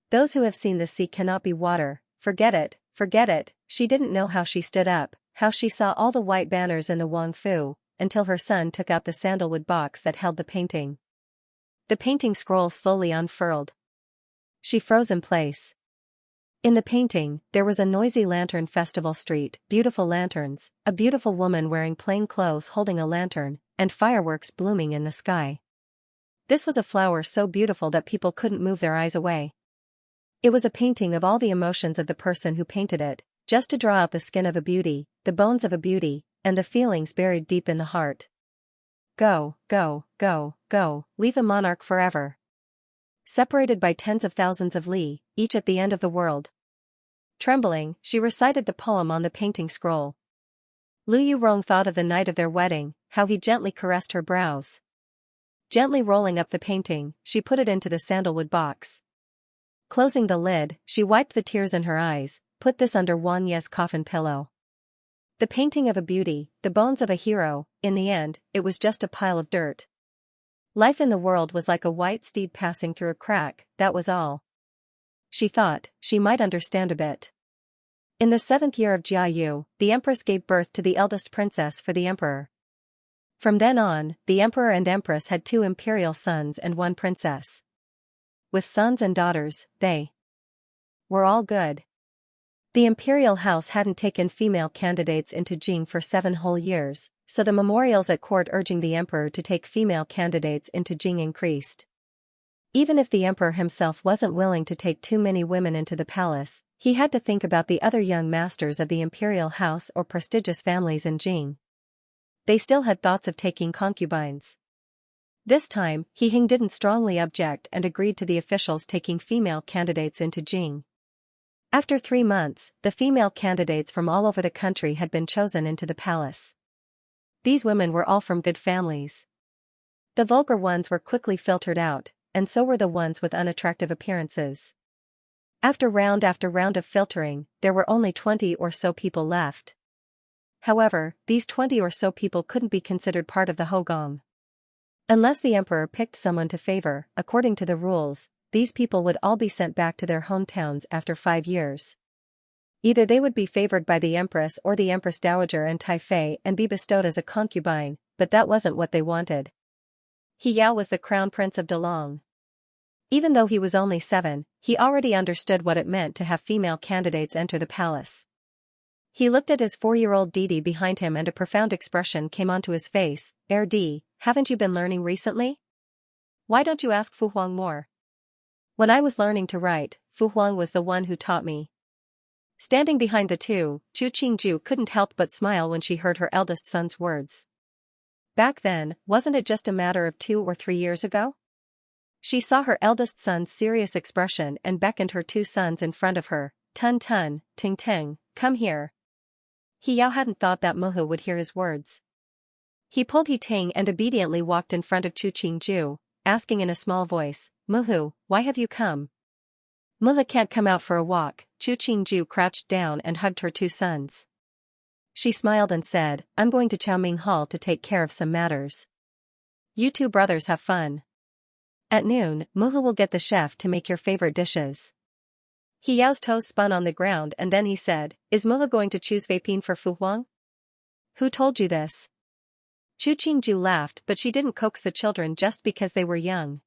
Those who have seen the sea cannot be water. Forget it, forget it. She didn't know how she stood up, how she saw all the white banners in the Wang Fu, until her son took out the sandalwood box that held the painting. The painting scroll slowly unfurled. She froze in place. In the painting, there was a noisy lantern festival street, beautiful lanterns, a beautiful woman wearing plain clothes holding a lantern, and fireworks blooming in the sky. This was a flower so beautiful that people couldn't move their eyes away. It was a painting of all the emotions of the person who painted it, just to draw out the skin of a beauty, the bones of a beauty, and the feelings buried deep in the heart. Go, go, go, go, leave the monarch forever. Separated by tens of thousands of li, each at the end of the world. Trembling, she recited the poem on the painting scroll. Lu Yurong thought of the night of their wedding, how he gently caressed her brows. Gently rolling up the painting, she put it into the sandalwood box. Closing the lid, she wiped the tears in her eyes, put this under Wang Ye's coffin pillow. The painting of a beauty, the bones of a hero, in the end, it was just a pile of dirt. Life in the world was like a white steed passing through a crack, that was all. She thought, she might understand a bit. In the 7th year of Jiayu, the empress gave birth to the eldest princess for the emperor. From then on, the emperor and empress had 2 imperial sons and 1 princess. With sons and daughters, they were all good. The imperial house hadn't taken female candidates into Jing for 7 whole years, so the memorials at court urging the emperor to take female candidates into Jing increased. Even if the emperor himself wasn't willing to take too many women into the palace, he had to think about the other young masters of the imperial house or prestigious families in Jing. They still had thoughts of taking concubines. This time, He Hing didn't strongly object and agreed to the officials taking female candidates into Jing. After 3 months, the female candidates from all over the country had been chosen into the palace. These women were all from good families. The vulgar ones were quickly filtered out, and so were the ones with unattractive appearances. After round of filtering, there were only 20 or so people left. However, these 20 or so people couldn't be considered part of the Hogong. Unless the emperor picked someone to favor, according to the rules, these people would all be sent back to their hometowns after 5 years. Either they would be favored by the empress or the empress dowager and Taifei and be bestowed as a concubine, but that wasn't what they wanted. He Yao was the crown prince of Delong. Even though he was only 7, he already understood what it meant to have female candidates enter the palace. He looked at his 4-year-old Didi behind him and a profound expression came onto his face. Di, haven't you been learning recently? Why don't you ask Fu Huang more? When I was learning to write, Fu Huang was the one who taught me. Standing behind the two, Chu Qingju couldn't help but smile when she heard her eldest son's words. Back then, wasn't it just a matter of 2 or 3 years ago? She saw her eldest son's serious expression and beckoned her 2 sons in front of her. Tun Tun, Ting Ting, come here. He Yao hadn't thought that Muhu would hear his words. He pulled He Ting and obediently walked in front of Chu Qingju, asking in a small voice, Muhu, why have you come? Muhu can't come out for a walk. Chu Qingju crouched down and hugged her 2 sons. She smiled and said, I'm going to Chaoming Hall to take care of some matters. You 2 brothers have fun. At noon, Muhu will get the chef to make your favorite dishes. He Yao's toes spun on the ground and then he said, is Muhu going to choose Fei Pin for Fu Huang? Who told you this? Chu Qingju laughed but she didn't coax the children just because they were young.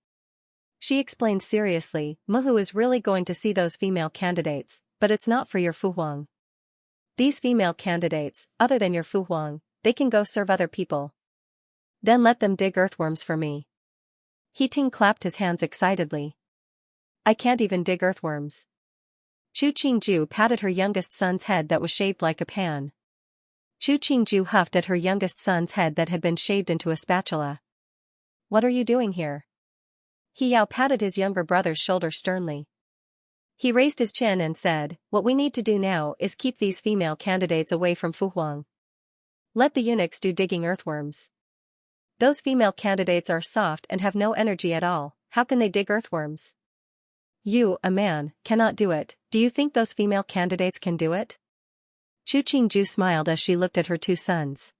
She explained seriously, Muhu is really going to see those female candidates, but it's not for your Fu Huang. These female candidates, other than your Fu Huang, they can go serve other people. Then let them dig earthworms for me. He Ting clapped his hands excitedly. I can't even dig earthworms. Chu Qingju patted her youngest son's head that was shaved like a pan. Chu Qingju huffed at her youngest son's head that had been shaved into a spatula. What are you doing here? He Yao patted his younger brother's shoulder sternly. He raised his chin and said, what we need to do now is keep these female candidates away from Fu Huang. Let the eunuchs do digging earthworms. Those female candidates are soft and have no energy at all, how can they dig earthworms? You, a man, cannot do it, do you think those female candidates can do it? Chu Qingju smiled as she looked at her 2 sons.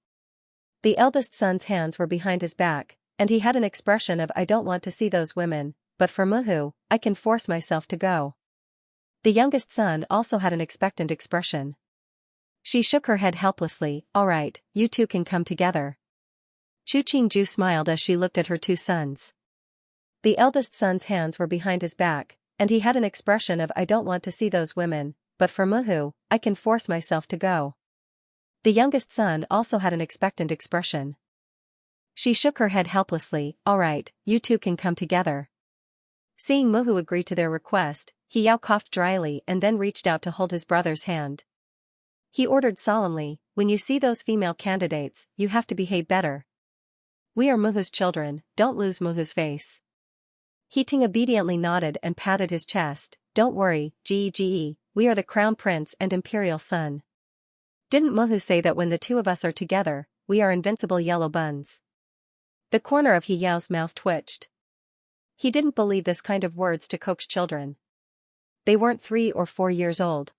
The eldest son's hands were behind his back, and he had an expression of I don't want to see those women, but for Muhu, I can force myself to go. The youngest son also had an expectant expression. She shook her head helplessly, all right, you 2 can come together. Chu Qingju smiled as she looked at her 2 sons. The eldest son's hands were behind his back, And he had an expression of I don't want to see those women, but for Muhu, I can force myself to go. The youngest son also had an expectant expression. She shook her head helplessly. All right, you two can come together. Seeing Muhu agree to their request, Xiao coughed dryly and then reached out to hold his brother's hand. He ordered solemnly, when you see those female candidates, you have to behave better. We are Muhu's children, don't lose Muhu's face. Ting obediently nodded and patted his chest. Don't worry, Ge, we are the crown prince and imperial son. Didn't Muhu say that when the two of us are together, we are invincible yellow buns? The corner of Xiao's mouth twitched. He didn't believe this kind of words to coax children. They weren't 3 or 4 years old.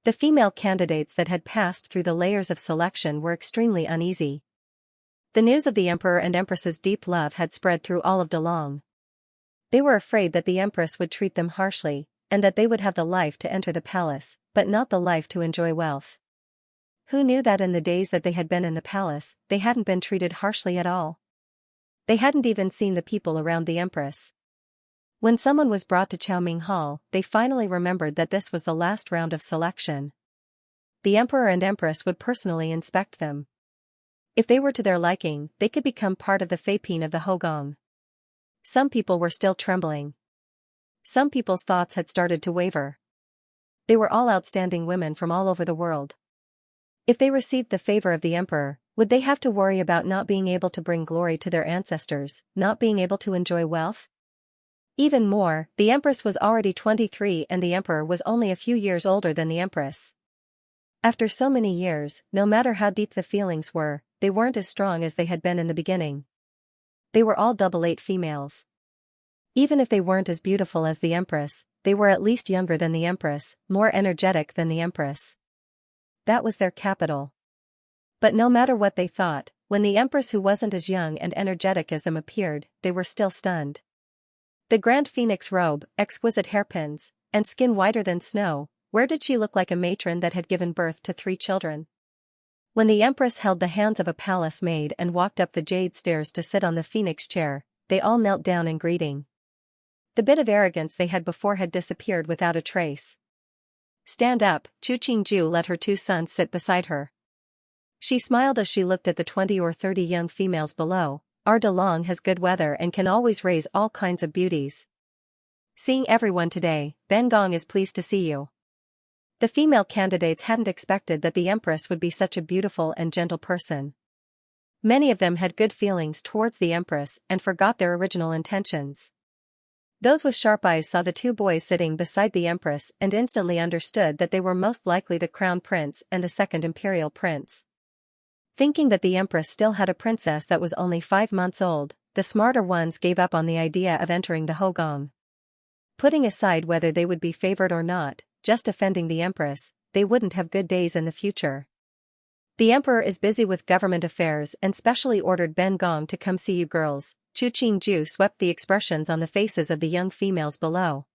The female candidates that had passed through the layers of selection were extremely uneasy. The news of the emperor and empress's deep love had spread through all of Delong. They were afraid that the empress would treat them harshly, and that they would have the life to enter the palace, but not the life to enjoy wealth. Who knew that in the days that they had been in the palace, they hadn't been treated harshly at all? They hadn't even seen the people around the empress. When someone was brought to Xiaoming Hall, they finally remembered that this was the last round of selection. The emperor and empress would personally inspect them. If they were to their liking, they could become part of the Feiping of the Hogong. Some people were still trembling. Some people's thoughts had started to waver. They were all outstanding women from all over the world. If they received the favor of the emperor, would they have to worry about not being able to bring glory to their ancestors, not being able to enjoy wealth? Even more, the empress was already 23 and the emperor was only a few years older than the empress. After so many years, no matter how deep the feelings were, they weren't as strong as they had been in the beginning. They were all 88 females. Even if they weren't as beautiful as the empress, they were at least younger than the empress, more energetic than the empress. That was their capital. But no matter what they thought, when the empress who wasn't as young and energetic as them appeared, they were still stunned. The grand phoenix robe, exquisite hairpins, and skin whiter than snow, where did she look like a matron that had given birth to 3 children? When the empress held the hands of a palace maid and walked up the jade stairs to sit on the phoenix chair, they all knelt down in greeting. The bit of arrogance they had before had disappeared without a trace. Stand up, Chu Qingju let her 2 sons sit beside her. She smiled as she looked at the 20 or 30 young females below. Our Delong has good weather and can always raise all kinds of beauties. Seeing everyone today, Ben Gong is pleased to see you. The female candidates hadn't expected that the empress would be such a beautiful and gentle person. Many of them had good feelings towards the empress and forgot their original intentions. Those with sharp eyes saw the 2 boys sitting beside the empress and instantly understood that they were most likely the crown prince and the second imperial prince. Thinking that the empress still had a princess that was only 5 months old, the smarter ones gave up on the idea of entering the Hogong. Putting aside whether they would be favored or not, just offending the empress, they wouldn't have good days in the future. The emperor is busy with government affairs and specially ordered Ben Gong to come see you girls. Chu Qingju swept the expressions on the faces of the young females below.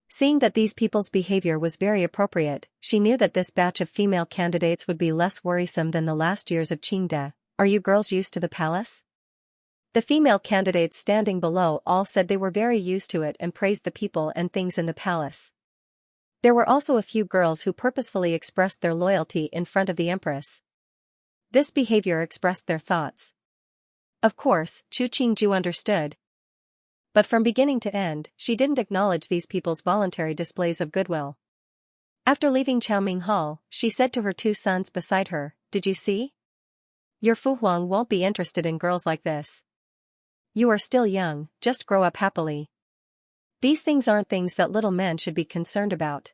Seeing that these people's behavior was very appropriate, she knew that this batch of female candidates would be less worrisome than the last years of Qingde. Are you girls used to the palace? The female candidates standing below all said they were very used to it and praised the people and things in the palace. There were also a few girls who purposefully expressed their loyalty in front of the empress. This behavior expressed their thoughts. Of course, Chu Qingju understood. But from beginning to end, she didn't acknowledge these people's voluntary displays of goodwill. After leaving Xiaoming Hall, she said to her 2 sons beside her, "Did you see? Your Fu Huang won't be interested in girls like this. You are still young, just grow up happily. These things aren't things that little men should be concerned about."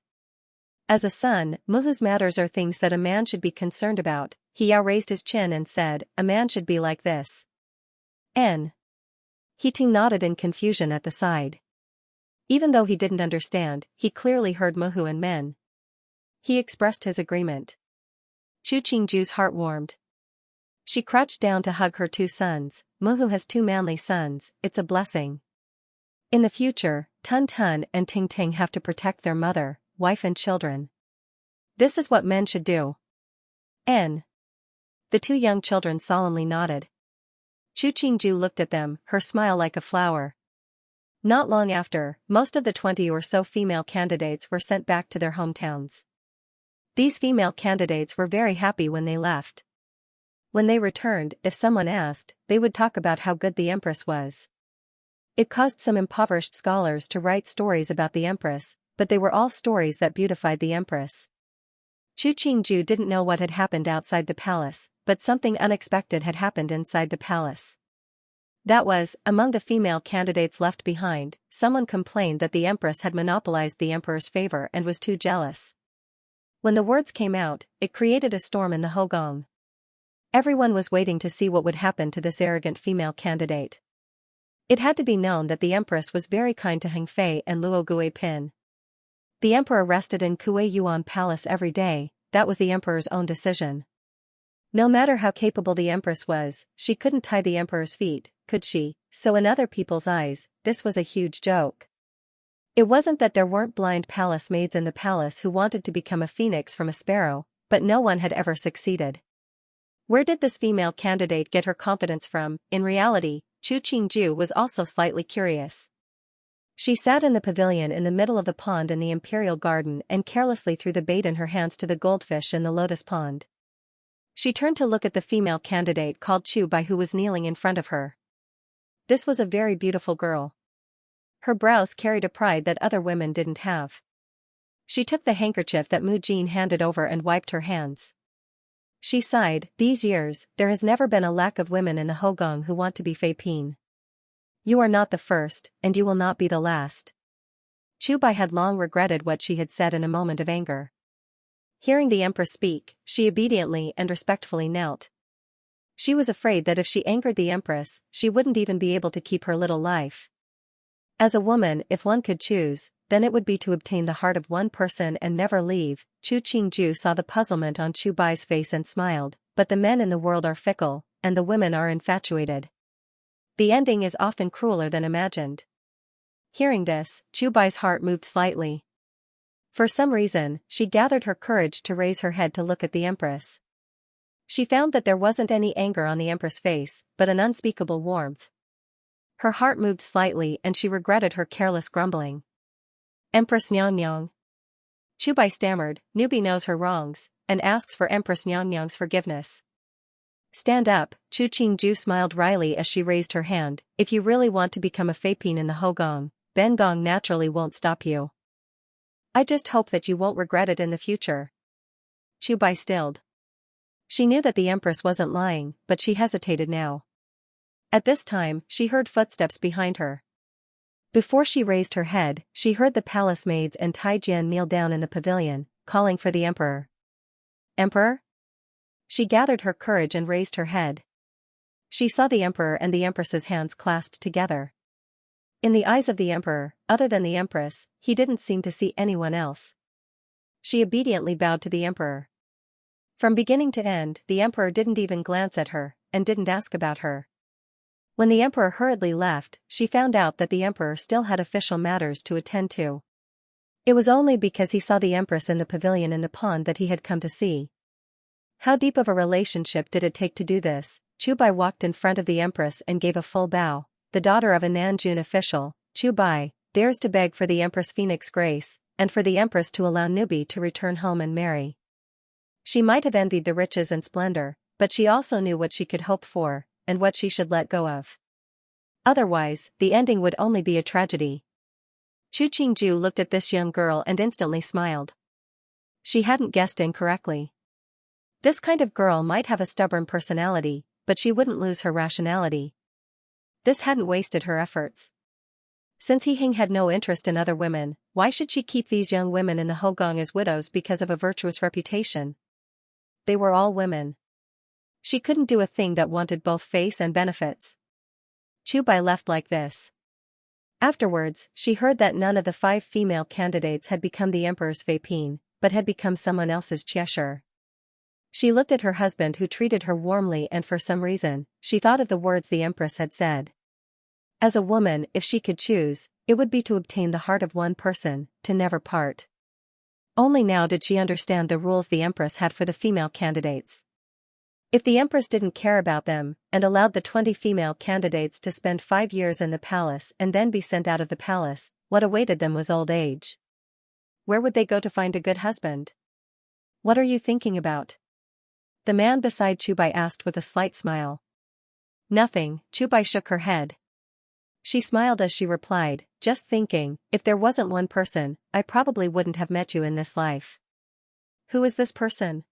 As a son, Muhu's matters are things that a man should be concerned about. Xiao raised his chin and said, "A man should be like this." Ting nodded in confusion at the side. Even though he didn't understand, he clearly heard Muhu and men. He expressed his agreement. Chu Qingju's heart warmed. She crouched down to hug her 2 sons. Muhu has 2 manly sons, it's a blessing. In the future, Tun Tun and Ting Ting have to protect their mother, wife and children. This is what men should do. The 2 young children solemnly nodded. Chu Qingju looked at them, her smile like a flower. Not long after, most of the 20 or so female candidates were sent back to their hometowns. These female candidates were very happy when they left. When they returned, if someone asked, they would talk about how good the empress was. It caused some impoverished scholars to write stories about the empress, but they were all stories that beautified the empress. Chu Qingju didn't know what had happened outside the palace, but something unexpected had happened inside the palace. That was, among the female candidates left behind, someone complained that the empress had monopolized the emperor's favor and was too jealous. When the words came out, it created a storm in the Hogong. Everyone was waiting to see what would happen to this arrogant female candidate. It had to be known that the empress was very kind to Heng Fei and Luo Guipin. The emperor rested in Kuei Yuan Palace every day, that was the emperor's own decision. No matter how capable the empress was, she couldn't tie the emperor's feet, could she? So in other people's eyes, this was a huge joke. It wasn't that there weren't blind palace maids in the palace who wanted to become a phoenix from a sparrow, but no one had ever succeeded. Where did this female candidate get her confidence from? In reality, Chu Qingju was also slightly curious. She sat in the pavilion in the middle of the pond in the imperial garden and carelessly threw the bait in her hands to the goldfish in the lotus pond. She turned to look at the female candidate called Chu Bai who was kneeling in front of her. This was a very beautiful girl. Her brows carried a pride that other women didn't have. She took the handkerchief that Mu Jin handed over and wiped her hands. She sighed, these years, there has never been a lack of women in the Hogong who want to be Fei Pin. You are not the first, and you will not be the last. Chu Bai had long regretted what she had said in a moment of anger. Hearing the empress speak, she obediently and respectfully knelt. She was afraid that if she angered the empress, she wouldn't even be able to keep her little life. As a woman, if one could choose, then it would be to obtain the heart of one person and never leave. Chu Qingju saw the puzzlement on Chu Bai's face and smiled, but the men in the world are fickle, and the women are infatuated. The ending is often crueler than imagined. Hearing this, Chu Bai's heart moved slightly. For some reason, she gathered her courage to raise her head to look at the empress. She found that there wasn't any anger on the empress' face, but an unspeakable warmth. Her heart moved slightly and she regretted her careless grumbling. Empress Nyang. Chu Bai stammered, newbie knows her wrongs, and asks for Empress Nyang's forgiveness. Stand up, Chu Qingju smiled wryly as she raised her hand, if you really want to become a Fei Pin in the Hogong, Ben Gong naturally won't stop you. I just hope that you won't regret it in the future. Chu Bai stilled. She knew that the empress wasn't lying, but she hesitated now. At this time, she heard footsteps behind her. Before she raised her head, she heard the palace maids and Tai Jian kneel down in the pavilion, calling for the emperor. Emperor? She gathered her courage and raised her head. She saw the emperor and the empress's hands clasped together. In the eyes of the emperor, other than the empress, he didn't seem to see anyone else. She obediently bowed to the emperor. From beginning to end, the emperor didn't even glance at her, and didn't ask about her. When the emperor hurriedly left, she found out that the emperor still had official matters to attend to. It was only because he saw the empress in the pavilion in the pond that he had come to see. How deep of a relationship did it take to do this? Chu Bai walked in front of the empress and gave a full bow. The daughter of a Nanjun official, Chu Bai, dares to beg for the empress Phoenix grace, and for the empress to allow newbie to return home and marry. She might have envied the riches and splendor, but she also knew what she could hope for, and what she should let go of. Otherwise, the ending would only be a tragedy. Chu Qingju looked at this young girl and instantly smiled. She hadn't guessed incorrectly. This kind of girl might have a stubborn personality, but she wouldn't lose her rationality. This hadn't wasted her efforts. Since He Hing had no interest in other women, why should she keep these young women in the Hogong as widows because of a virtuous reputation? They were all women. She couldn't do a thing that wanted both face and benefits. Chu Bai left like this. Afterwards, she heard that none of the 5 female candidates had become the emperor's Fei Pin, but had become someone else's Xianxia. She looked at her husband who treated her warmly, and for some reason, she thought of the words the empress had said. As a woman, if she could choose, it would be to obtain the heart of one person, to never part. Only now did she understand the rules the empress had for the female candidates. If the empress didn't care about them, and allowed the 20 female candidates to spend 5 years in the palace and then be sent out of the palace, what awaited them was old age. Where would they go to find a good husband? What are you thinking about? The man beside Chubai asked with a slight smile. Nothing, Chubai shook her head. She smiled as she replied, just thinking, if there wasn't one person, I probably wouldn't have met you in this life. Who is this person?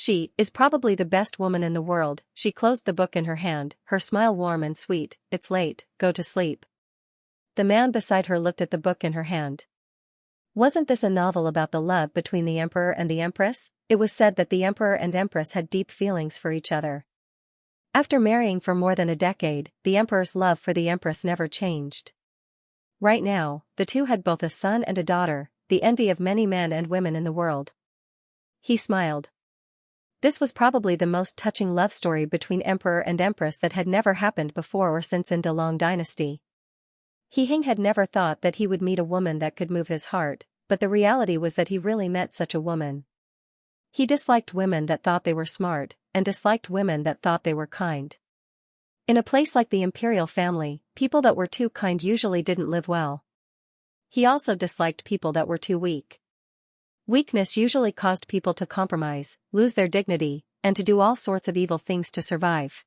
She is probably the best woman in the world. She closed the book in her hand, her smile warm and sweet. It's late, go to sleep. The man beside her looked at the book in her hand. Wasn't this a novel about the love between the emperor and the empress? It was said that the emperor and empress had deep feelings for each other. After marrying for more than a decade, the emperor's love for the empress never changed. Right now, the two had both a son and a daughter, the envy of many men and women in the world. He smiled. This was probably the most touching love story between emperor and empress that had never happened before or since in the Long dynasty. He had never thought that he would meet a woman that could move his heart, but the reality was that he really met such a woman. He disliked women that thought they were smart, and disliked women that thought they were kind. In a place like the imperial family, people that were too kind usually didn't live well. He also disliked people that were too weak. Weakness usually caused people to compromise, lose their dignity, and to do all sorts of evil things to survive.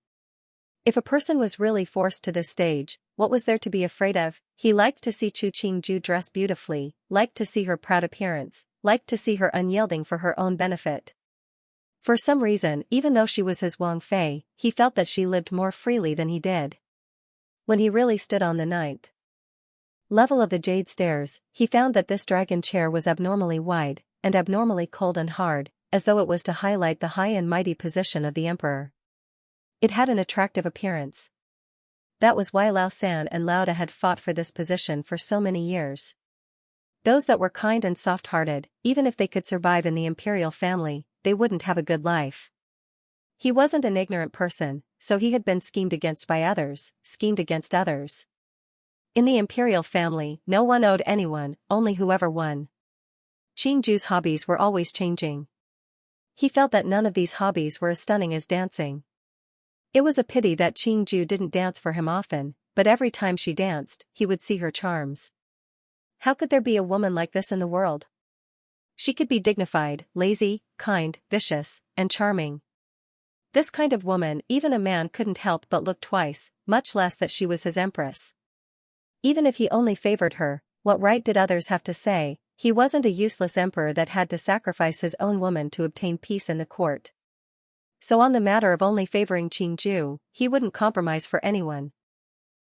If a person was really forced to this stage, what was there to be afraid of? He liked to see Chu Qingju dress beautifully, liked to see her proud appearance, liked to see her unyielding for her own benefit. For some reason, even though she was his Wang Fei, he felt that she lived more freely than he did. When he really stood on the 9th level of the jade stairs, he found that this dragon chair was abnormally wide, and abnormally cold and hard, as though it was to highlight the high and mighty position of the emperor. It had an attractive appearance. That was why Lao San and Lauda had fought for this position for so many years. Those that were kind and soft-hearted, even if they could survive in the imperial family, they wouldn't have a good life. He wasn't an ignorant person, so he had been schemed against by others, schemed against others. In the imperial family, no one owed anyone, only whoever won. Qingju's hobbies were always changing. He felt that none of these hobbies were as stunning as dancing. It was a pity that Qingju didn't dance for him often, but every time she danced, he would see her charms. How could there be a woman like this in the world? She could be dignified, lazy, kind, vicious, and charming. This kind of woman even a man couldn't help but look twice, much less that she was his empress. Even if he only favored her, what right did others have to say? He wasn't a useless emperor that had to sacrifice his own woman to obtain peace in the court. So on the matter of only favoring Qingju, he wouldn't compromise for anyone.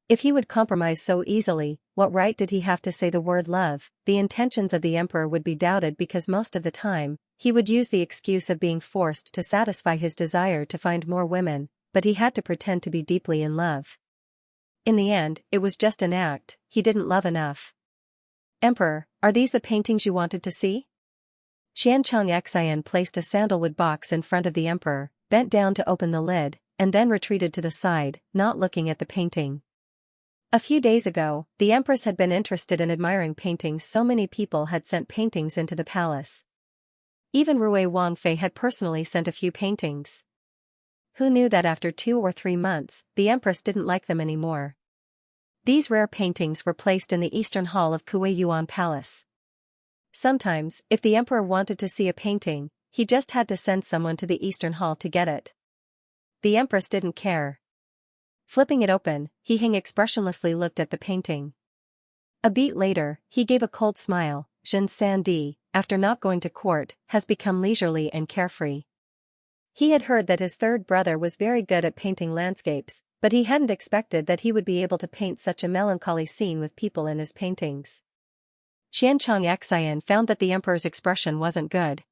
If he would compromise so easily, what right did he have to say the word love? The intentions of the emperor would be doubted because most of the time, he would use the excuse of being forced to satisfy his desire to find more women, but he had to pretend to be deeply in love. In the end, it was just an act, he didn't love enough. Emperor, are these the paintings you wanted to see? Xianxia placed a sandalwood box in front of the emperor, bent down to open the lid, and then retreated to the side, not looking at the painting. A few days ago, the empress had been interested in admiring paintings, so many people had sent paintings into the palace. Even Rui Wangfei had personally sent a few paintings. Who knew that after 2 or 3 months, the empress didn't like them anymore? These rare paintings were placed in the eastern hall of Kuei Yuan Palace. Sometimes, if the emperor wanted to see a painting, he just had to send someone to the eastern hall to get it. The empress didn't care. Flipping it open, he expressionlessly looked at the painting. A beat later, he gave a cold smile. Zhen Sandi, after not going to court, has become leisurely and carefree. He had heard that his third brother was very good at painting landscapes, but he hadn't expected that he would be able to paint such a melancholy scene with people in his paintings. Xianxia found that the emperor's expression wasn't good.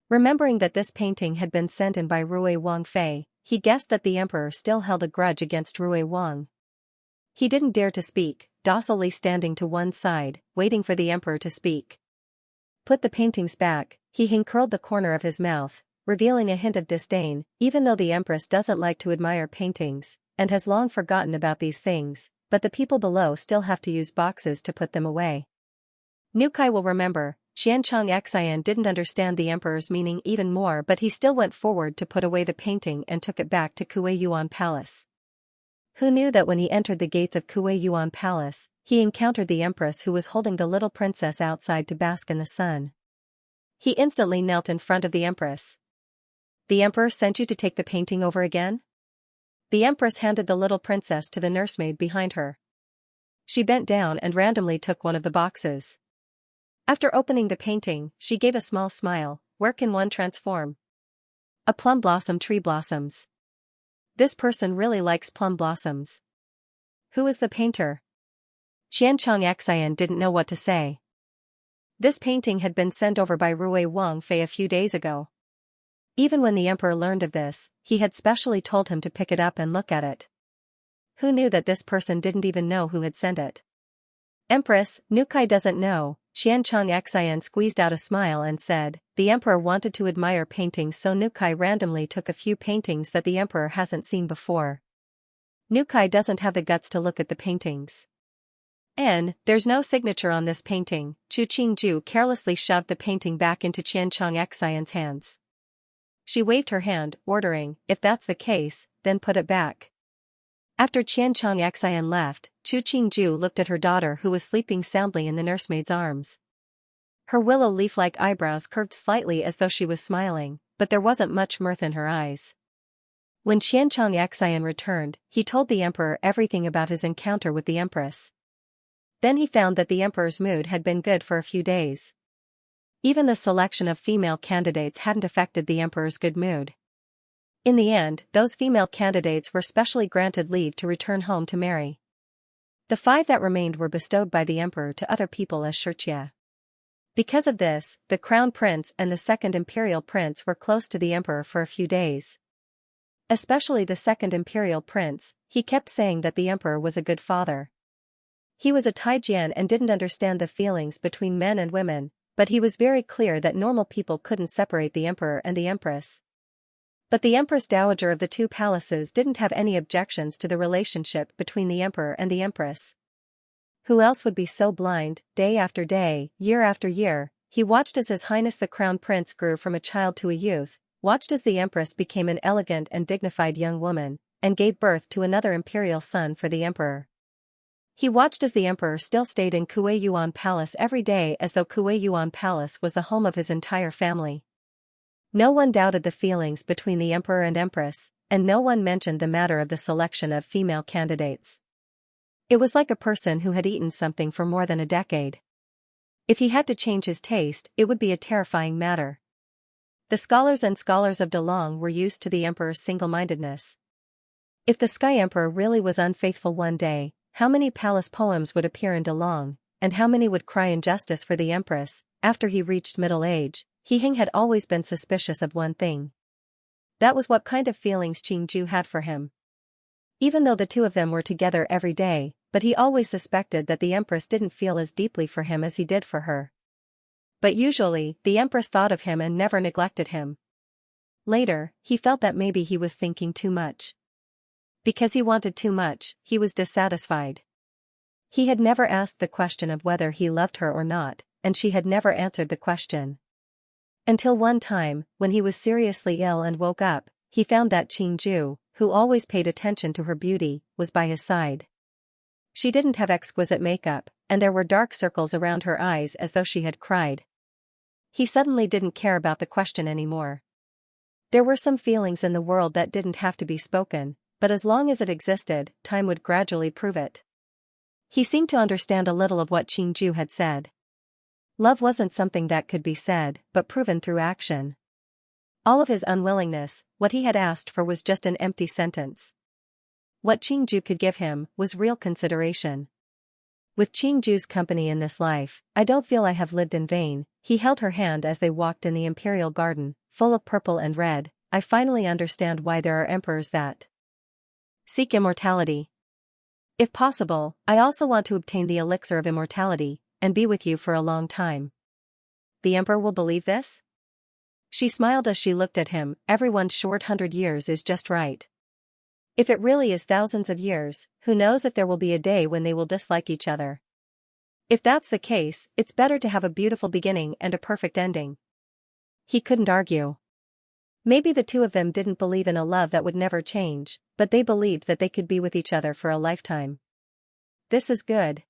Remembering that this painting had been sent in by Rui Wangfei, he guessed that the emperor still held a grudge against Rui Wang. He didn't dare to speak, docilely standing to one side, waiting for the emperor to speak. Put the paintings back, he curled the corner of his mouth, revealing a hint of disdain. Even though the empress doesn't like to admire paintings, and has long forgotten about these things, but the people below still have to use boxes to put them away. Nukai will remember, Xianxia didn't understand the emperor's meaning even more, but he still went forward to put away the painting and took it back to Kuei Palace. Who knew that when he entered the gates of Kuei Palace, he encountered the empress, who was holding the little princess outside to bask in the sun. He instantly knelt in front of the empress. "The emperor sent you to take the painting over again?" The empress handed the little princess to the nursemaid behind her. She bent down and randomly took one of the boxes. After opening the painting, she gave a small smile. "Where can one transform?" "A plum blossom tree blossoms. This person really likes plum blossoms." "Who is the painter?" Xianxia didn't know what to say. This painting had been sent over by Rui Wangfei a few days ago. Even when the emperor learned of this, he had specially told him to pick it up and look at it. Who knew that this person didn't even know who had sent it? "Empress, Nukai doesn't know." Xianxia squeezed out a smile and said, "The emperor wanted to admire paintings, so Nukai randomly took a few paintings that the emperor hasn't seen before. Nukai doesn't have the guts to look at the paintings. There's no signature on this painting." Chu Qingju carelessly shoved the painting back into Xianxia's hands. She waved her hand, ordering, "If that's the case, then put it back." After Xianxia left, Chu Qingju looked at her daughter, who was sleeping soundly in the nursemaid's arms. Her willow leaf-like eyebrows curved slightly as though she was smiling, but there wasn't much mirth in her eyes. When Xianxia returned, he told the emperor everything about his encounter with the empress. Then he found that the emperor's mood had been good for a few days. Even the selection of female candidates hadn't affected the emperor's good mood. In the end, those female candidates were specially granted leave to return home to marry. The 5 that remained were bestowed by the emperor to other people as Xianxia. Because of this, the crown prince and the second imperial prince were close to the emperor for a few days. Especially the second imperial prince, he kept saying that the emperor was a good father. He was a Taijian and didn't understand the feelings between men and women, but he was very clear that normal people couldn't separate the emperor and the empress. But the Empress Dowager of the 2 palaces didn't have any objections to the relationship between the emperor and the empress. Who else would be so blind? Day after day, year after year, he watched as His Highness the Crown Prince grew from a child to a youth, watched as the empress became an elegant and dignified young woman, and gave birth to another imperial son for the emperor. He watched as the emperor still stayed in Kuei Palace every day, as though Kuei Palace was the home of his entire family. No one doubted the feelings between the emperor and empress, and no one mentioned the matter of the selection of female candidates. It was like a person who had eaten something for more than a decade. If he had to change his taste, it would be a terrifying matter. The scholars of Delong were used to the emperor's single-mindedness. If the Sky Emperor really was unfaithful one day, how many palace poems would appear in Delong, and how many would cry injustice for the empress? After he reached middle age, He Hing had always been suspicious of one thing. That was what kind of feelings Qingju had for him. Even though the 2 of them were together every day, but he always suspected that the empress didn't feel as deeply for him as he did for her. But usually, the empress thought of him and never neglected him. Later, he felt that maybe he was thinking too much. Because he wanted too much, he was dissatisfied. He had never asked the question of whether he loved her or not, and she had never answered the question. Until one time, when he was seriously ill and woke up, he found that Qingju, who always paid attention to her beauty, was by his side. She didn't have exquisite makeup, and there were dark circles around her eyes as though she had cried. He suddenly didn't care about the question anymore. There were some feelings in the world that didn't have to be spoken, but as long as it existed, time would gradually prove it. He seemed to understand a little of what Qingju had said. Love wasn't something that could be said, but proven through action. All of his unwillingness, what he had asked for, was just an empty sentence. What Qingju could give him was real consideration. With Qingju's company in this life, I don't feel I have lived in vain. He held her hand as they walked in the imperial garden, full of purple and red. I finally understand why there are emperors that seek immortality. If possible, I also want to obtain the elixir of immortality, and be with you for a long time. The emperor will believe this? She smiled as she looked at him. Everyone's short 100 years is just right. If it really is thousands of years, who knows if there will be a day when they will dislike each other. If that's the case, it's better to have a beautiful beginning and a perfect ending. He couldn't argue. Maybe the two of them didn't believe in a love that would never change, but they believed that they could be with each other for a lifetime. This is good.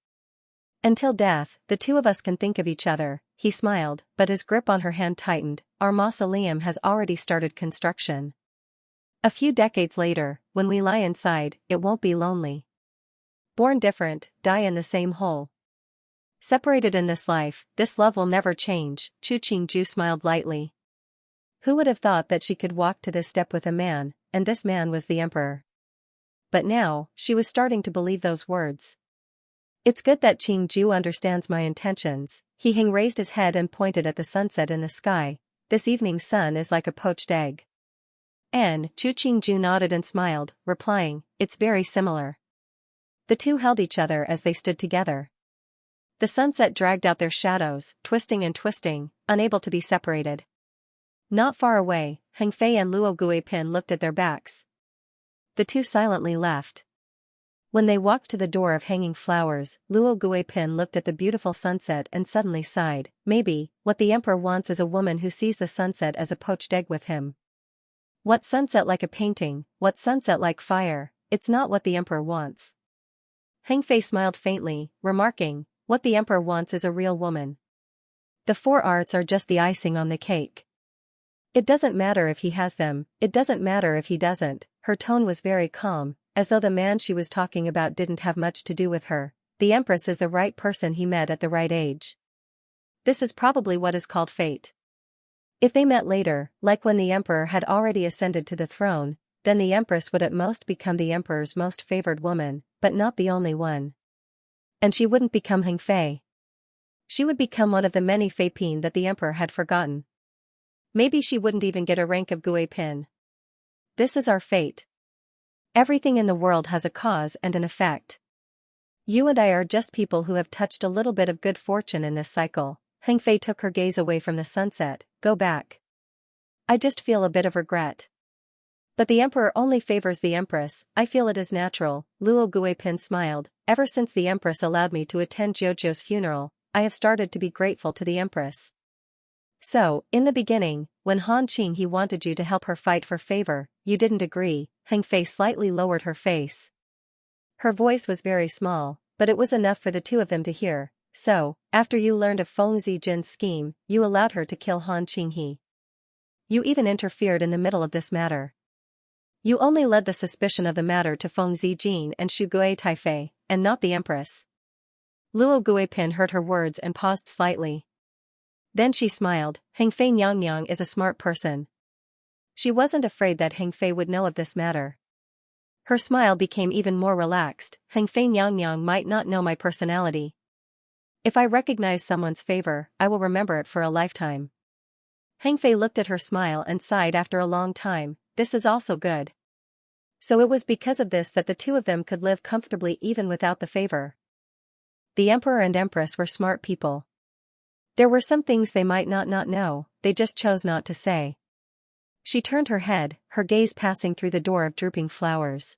Until death, the two of us can think of each other, he smiled, but his grip on her hand tightened. Our mausoleum has already started construction. A few decades later, when we lie inside, it won't be lonely. Born different, die in the same hole. Separated in this life, this love will never change, Chu Qingju smiled lightly. Who would have thought that she could walk to this step with a man, and this man was the emperor? But now, she was starting to believe those words. It's good that Qingju understands my intentions. Hing raised his head and pointed at the sunset in the sky. This evening's sun is like a poached egg. And Chu Qingju nodded and smiled, replying, it's very similar. The two held each other as they stood together. The sunset dragged out their shadows, twisting and twisting, unable to be separated. Not far away, Heng Fei and Luo Guipin looked at their backs. The two silently left. When they walked to the door of hanging flowers, Luo Guipin looked at the beautiful sunset and suddenly sighed. Maybe, what the emperor wants is a woman who sees the sunset as a poached egg with him. What sunset like a painting, what sunset like fire, it's not what the emperor wants. Heng Fei smiled faintly, remarking, what the emperor wants is a real woman. The four arts are just the icing on the cake. It doesn't matter if he has them, it doesn't matter if he doesn't. Her tone was very calm, as though the man she was talking about didn't have much to do with her. The empress is the right person he met at the right age. This is probably what is called fate. If they met later, like when the emperor had already ascended to the throne, then the empress would at most become the emperor's most favored woman, but not the only one. And she wouldn't become Heng Fei. She would become one of the many Fei Pin that the emperor had forgotten. Maybe she wouldn't even get a rank of Gui Pin. This is our fate. Everything in the world has a cause and an effect. You and I are just people who have touched a little bit of good fortune in this cycle. Heng Fei took her gaze away from the sunset. Go back. I just feel a bit of regret. But the emperor only favors the empress, I feel it is natural. Luo Guipin smiled. Ever since the empress allowed me to attend Jojo's funeral, I have started to be grateful to the empress. So, in the beginning, when Han Qing he wanted you to help her fight for favor, you didn't agree. Heng Fei slightly lowered her face. Her voice was very small, but it was enough for the two of them to hear. So, after you learned of Feng Zijin's scheme, you allowed her to kill Han Qing he. You even interfered in the middle of this matter. You only led the suspicion of the matter to Feng Zijin and Shu Gui Taifei, and not the empress. Luo Guipin heard her words and paused slightly. Then she smiled. Heng Fei Nyang is a smart person. She wasn't afraid that Heng Fei would know of this matter. Her smile became even more relaxed. Heng Fei Nyang might not know my personality. If I recognize someone's favor, I will remember it for a lifetime. Heng Fei looked at her smile and sighed after a long time. This is also good. So it was because of this that the two of them could live comfortably even without the favor. The emperor and empress were smart people. There were some things they might not know, they just chose not to say. She turned her head, her gaze passing through the door of drooping flowers.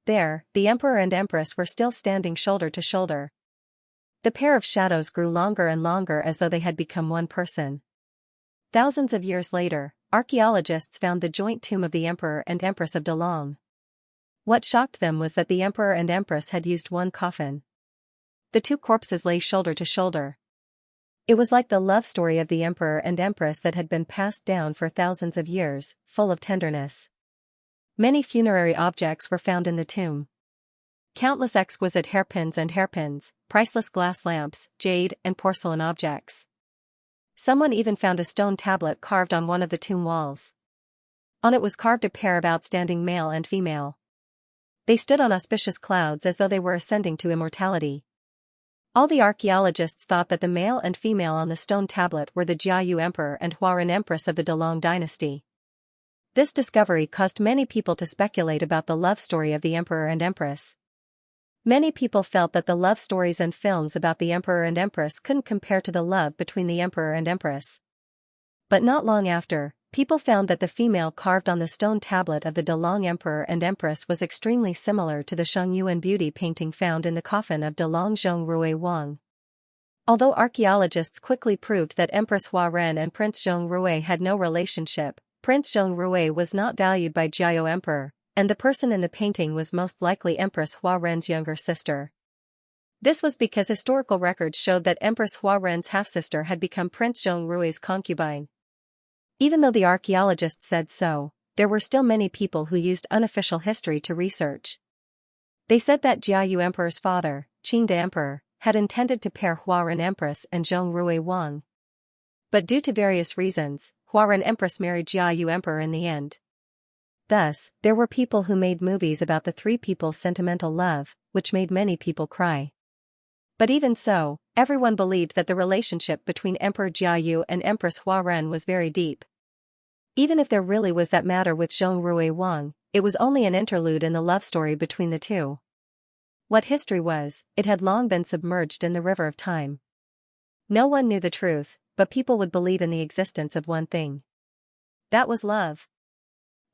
There, the emperor and empress were still standing shoulder to shoulder. The pair of shadows grew longer and longer as though they had become one person. Thousands of years later, archaeologists found the joint tomb of the emperor and empress of Delong. What shocked them was that the emperor and empress had used one coffin. The two corpses lay shoulder to shoulder. It was like the love story of the emperor and empress that had been passed down for thousands of years, full of tenderness. Many funerary objects were found in the tomb. Countless exquisite hairpins, priceless glass lamps, jade and porcelain objects. Someone even found a stone tablet carved on one of the tomb walls. On it was carved a pair of outstanding male and female. They stood on auspicious clouds as though they were ascending to immortality. All the archaeologists thought that the male and female on the stone tablet were the Jiayu Emperor and Huarun Empress of the Delong dynasty. This discovery caused many people to speculate about the love story of the emperor and empress. Many people felt that the love stories and films about the emperor and empress couldn't compare to the love between the emperor and empress. But not long after, people found that the female carved on the stone tablet of the Delong emperor and empress was extremely similar to the Shengyuan beauty painting found in the coffin of Delong Zhongrui Wang. Although archaeologists quickly proved that Empress Huaren and Prince Zhongrui had no relationship, Prince Zhongrui was not valued by Jiao Emperor, and the person in the painting was most likely Empress Huaren's younger sister. This was because historical records showed that Empress Huaren's half-sister had become Prince Zhongrui's concubine. Even though the archaeologists said so, there were still many people who used unofficial history to research. They said that Jiayu Emperor's father, Qingde Emperor, had intended to pair Huaren Empress and Zhongrui Wang. But due to various reasons, Huaren Empress married Jiayu Emperor in the end. Thus, there were people who made movies about the three people's sentimental love, which made many people cry. But even so, everyone believed that the relationship between Emperor Jiayu and Empress Huaren was very deep. Even if there really was that matter with Zhongrui Wang, it was only an interlude in the love story between the two. What history was, it had long been submerged in the river of time. No one knew the truth, but people would believe in the existence of one thing. That was love.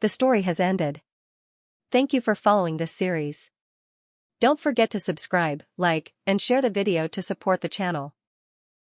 The story has ended. Thank you for following this series. Don't forget to subscribe, like, and share the video to support the channel.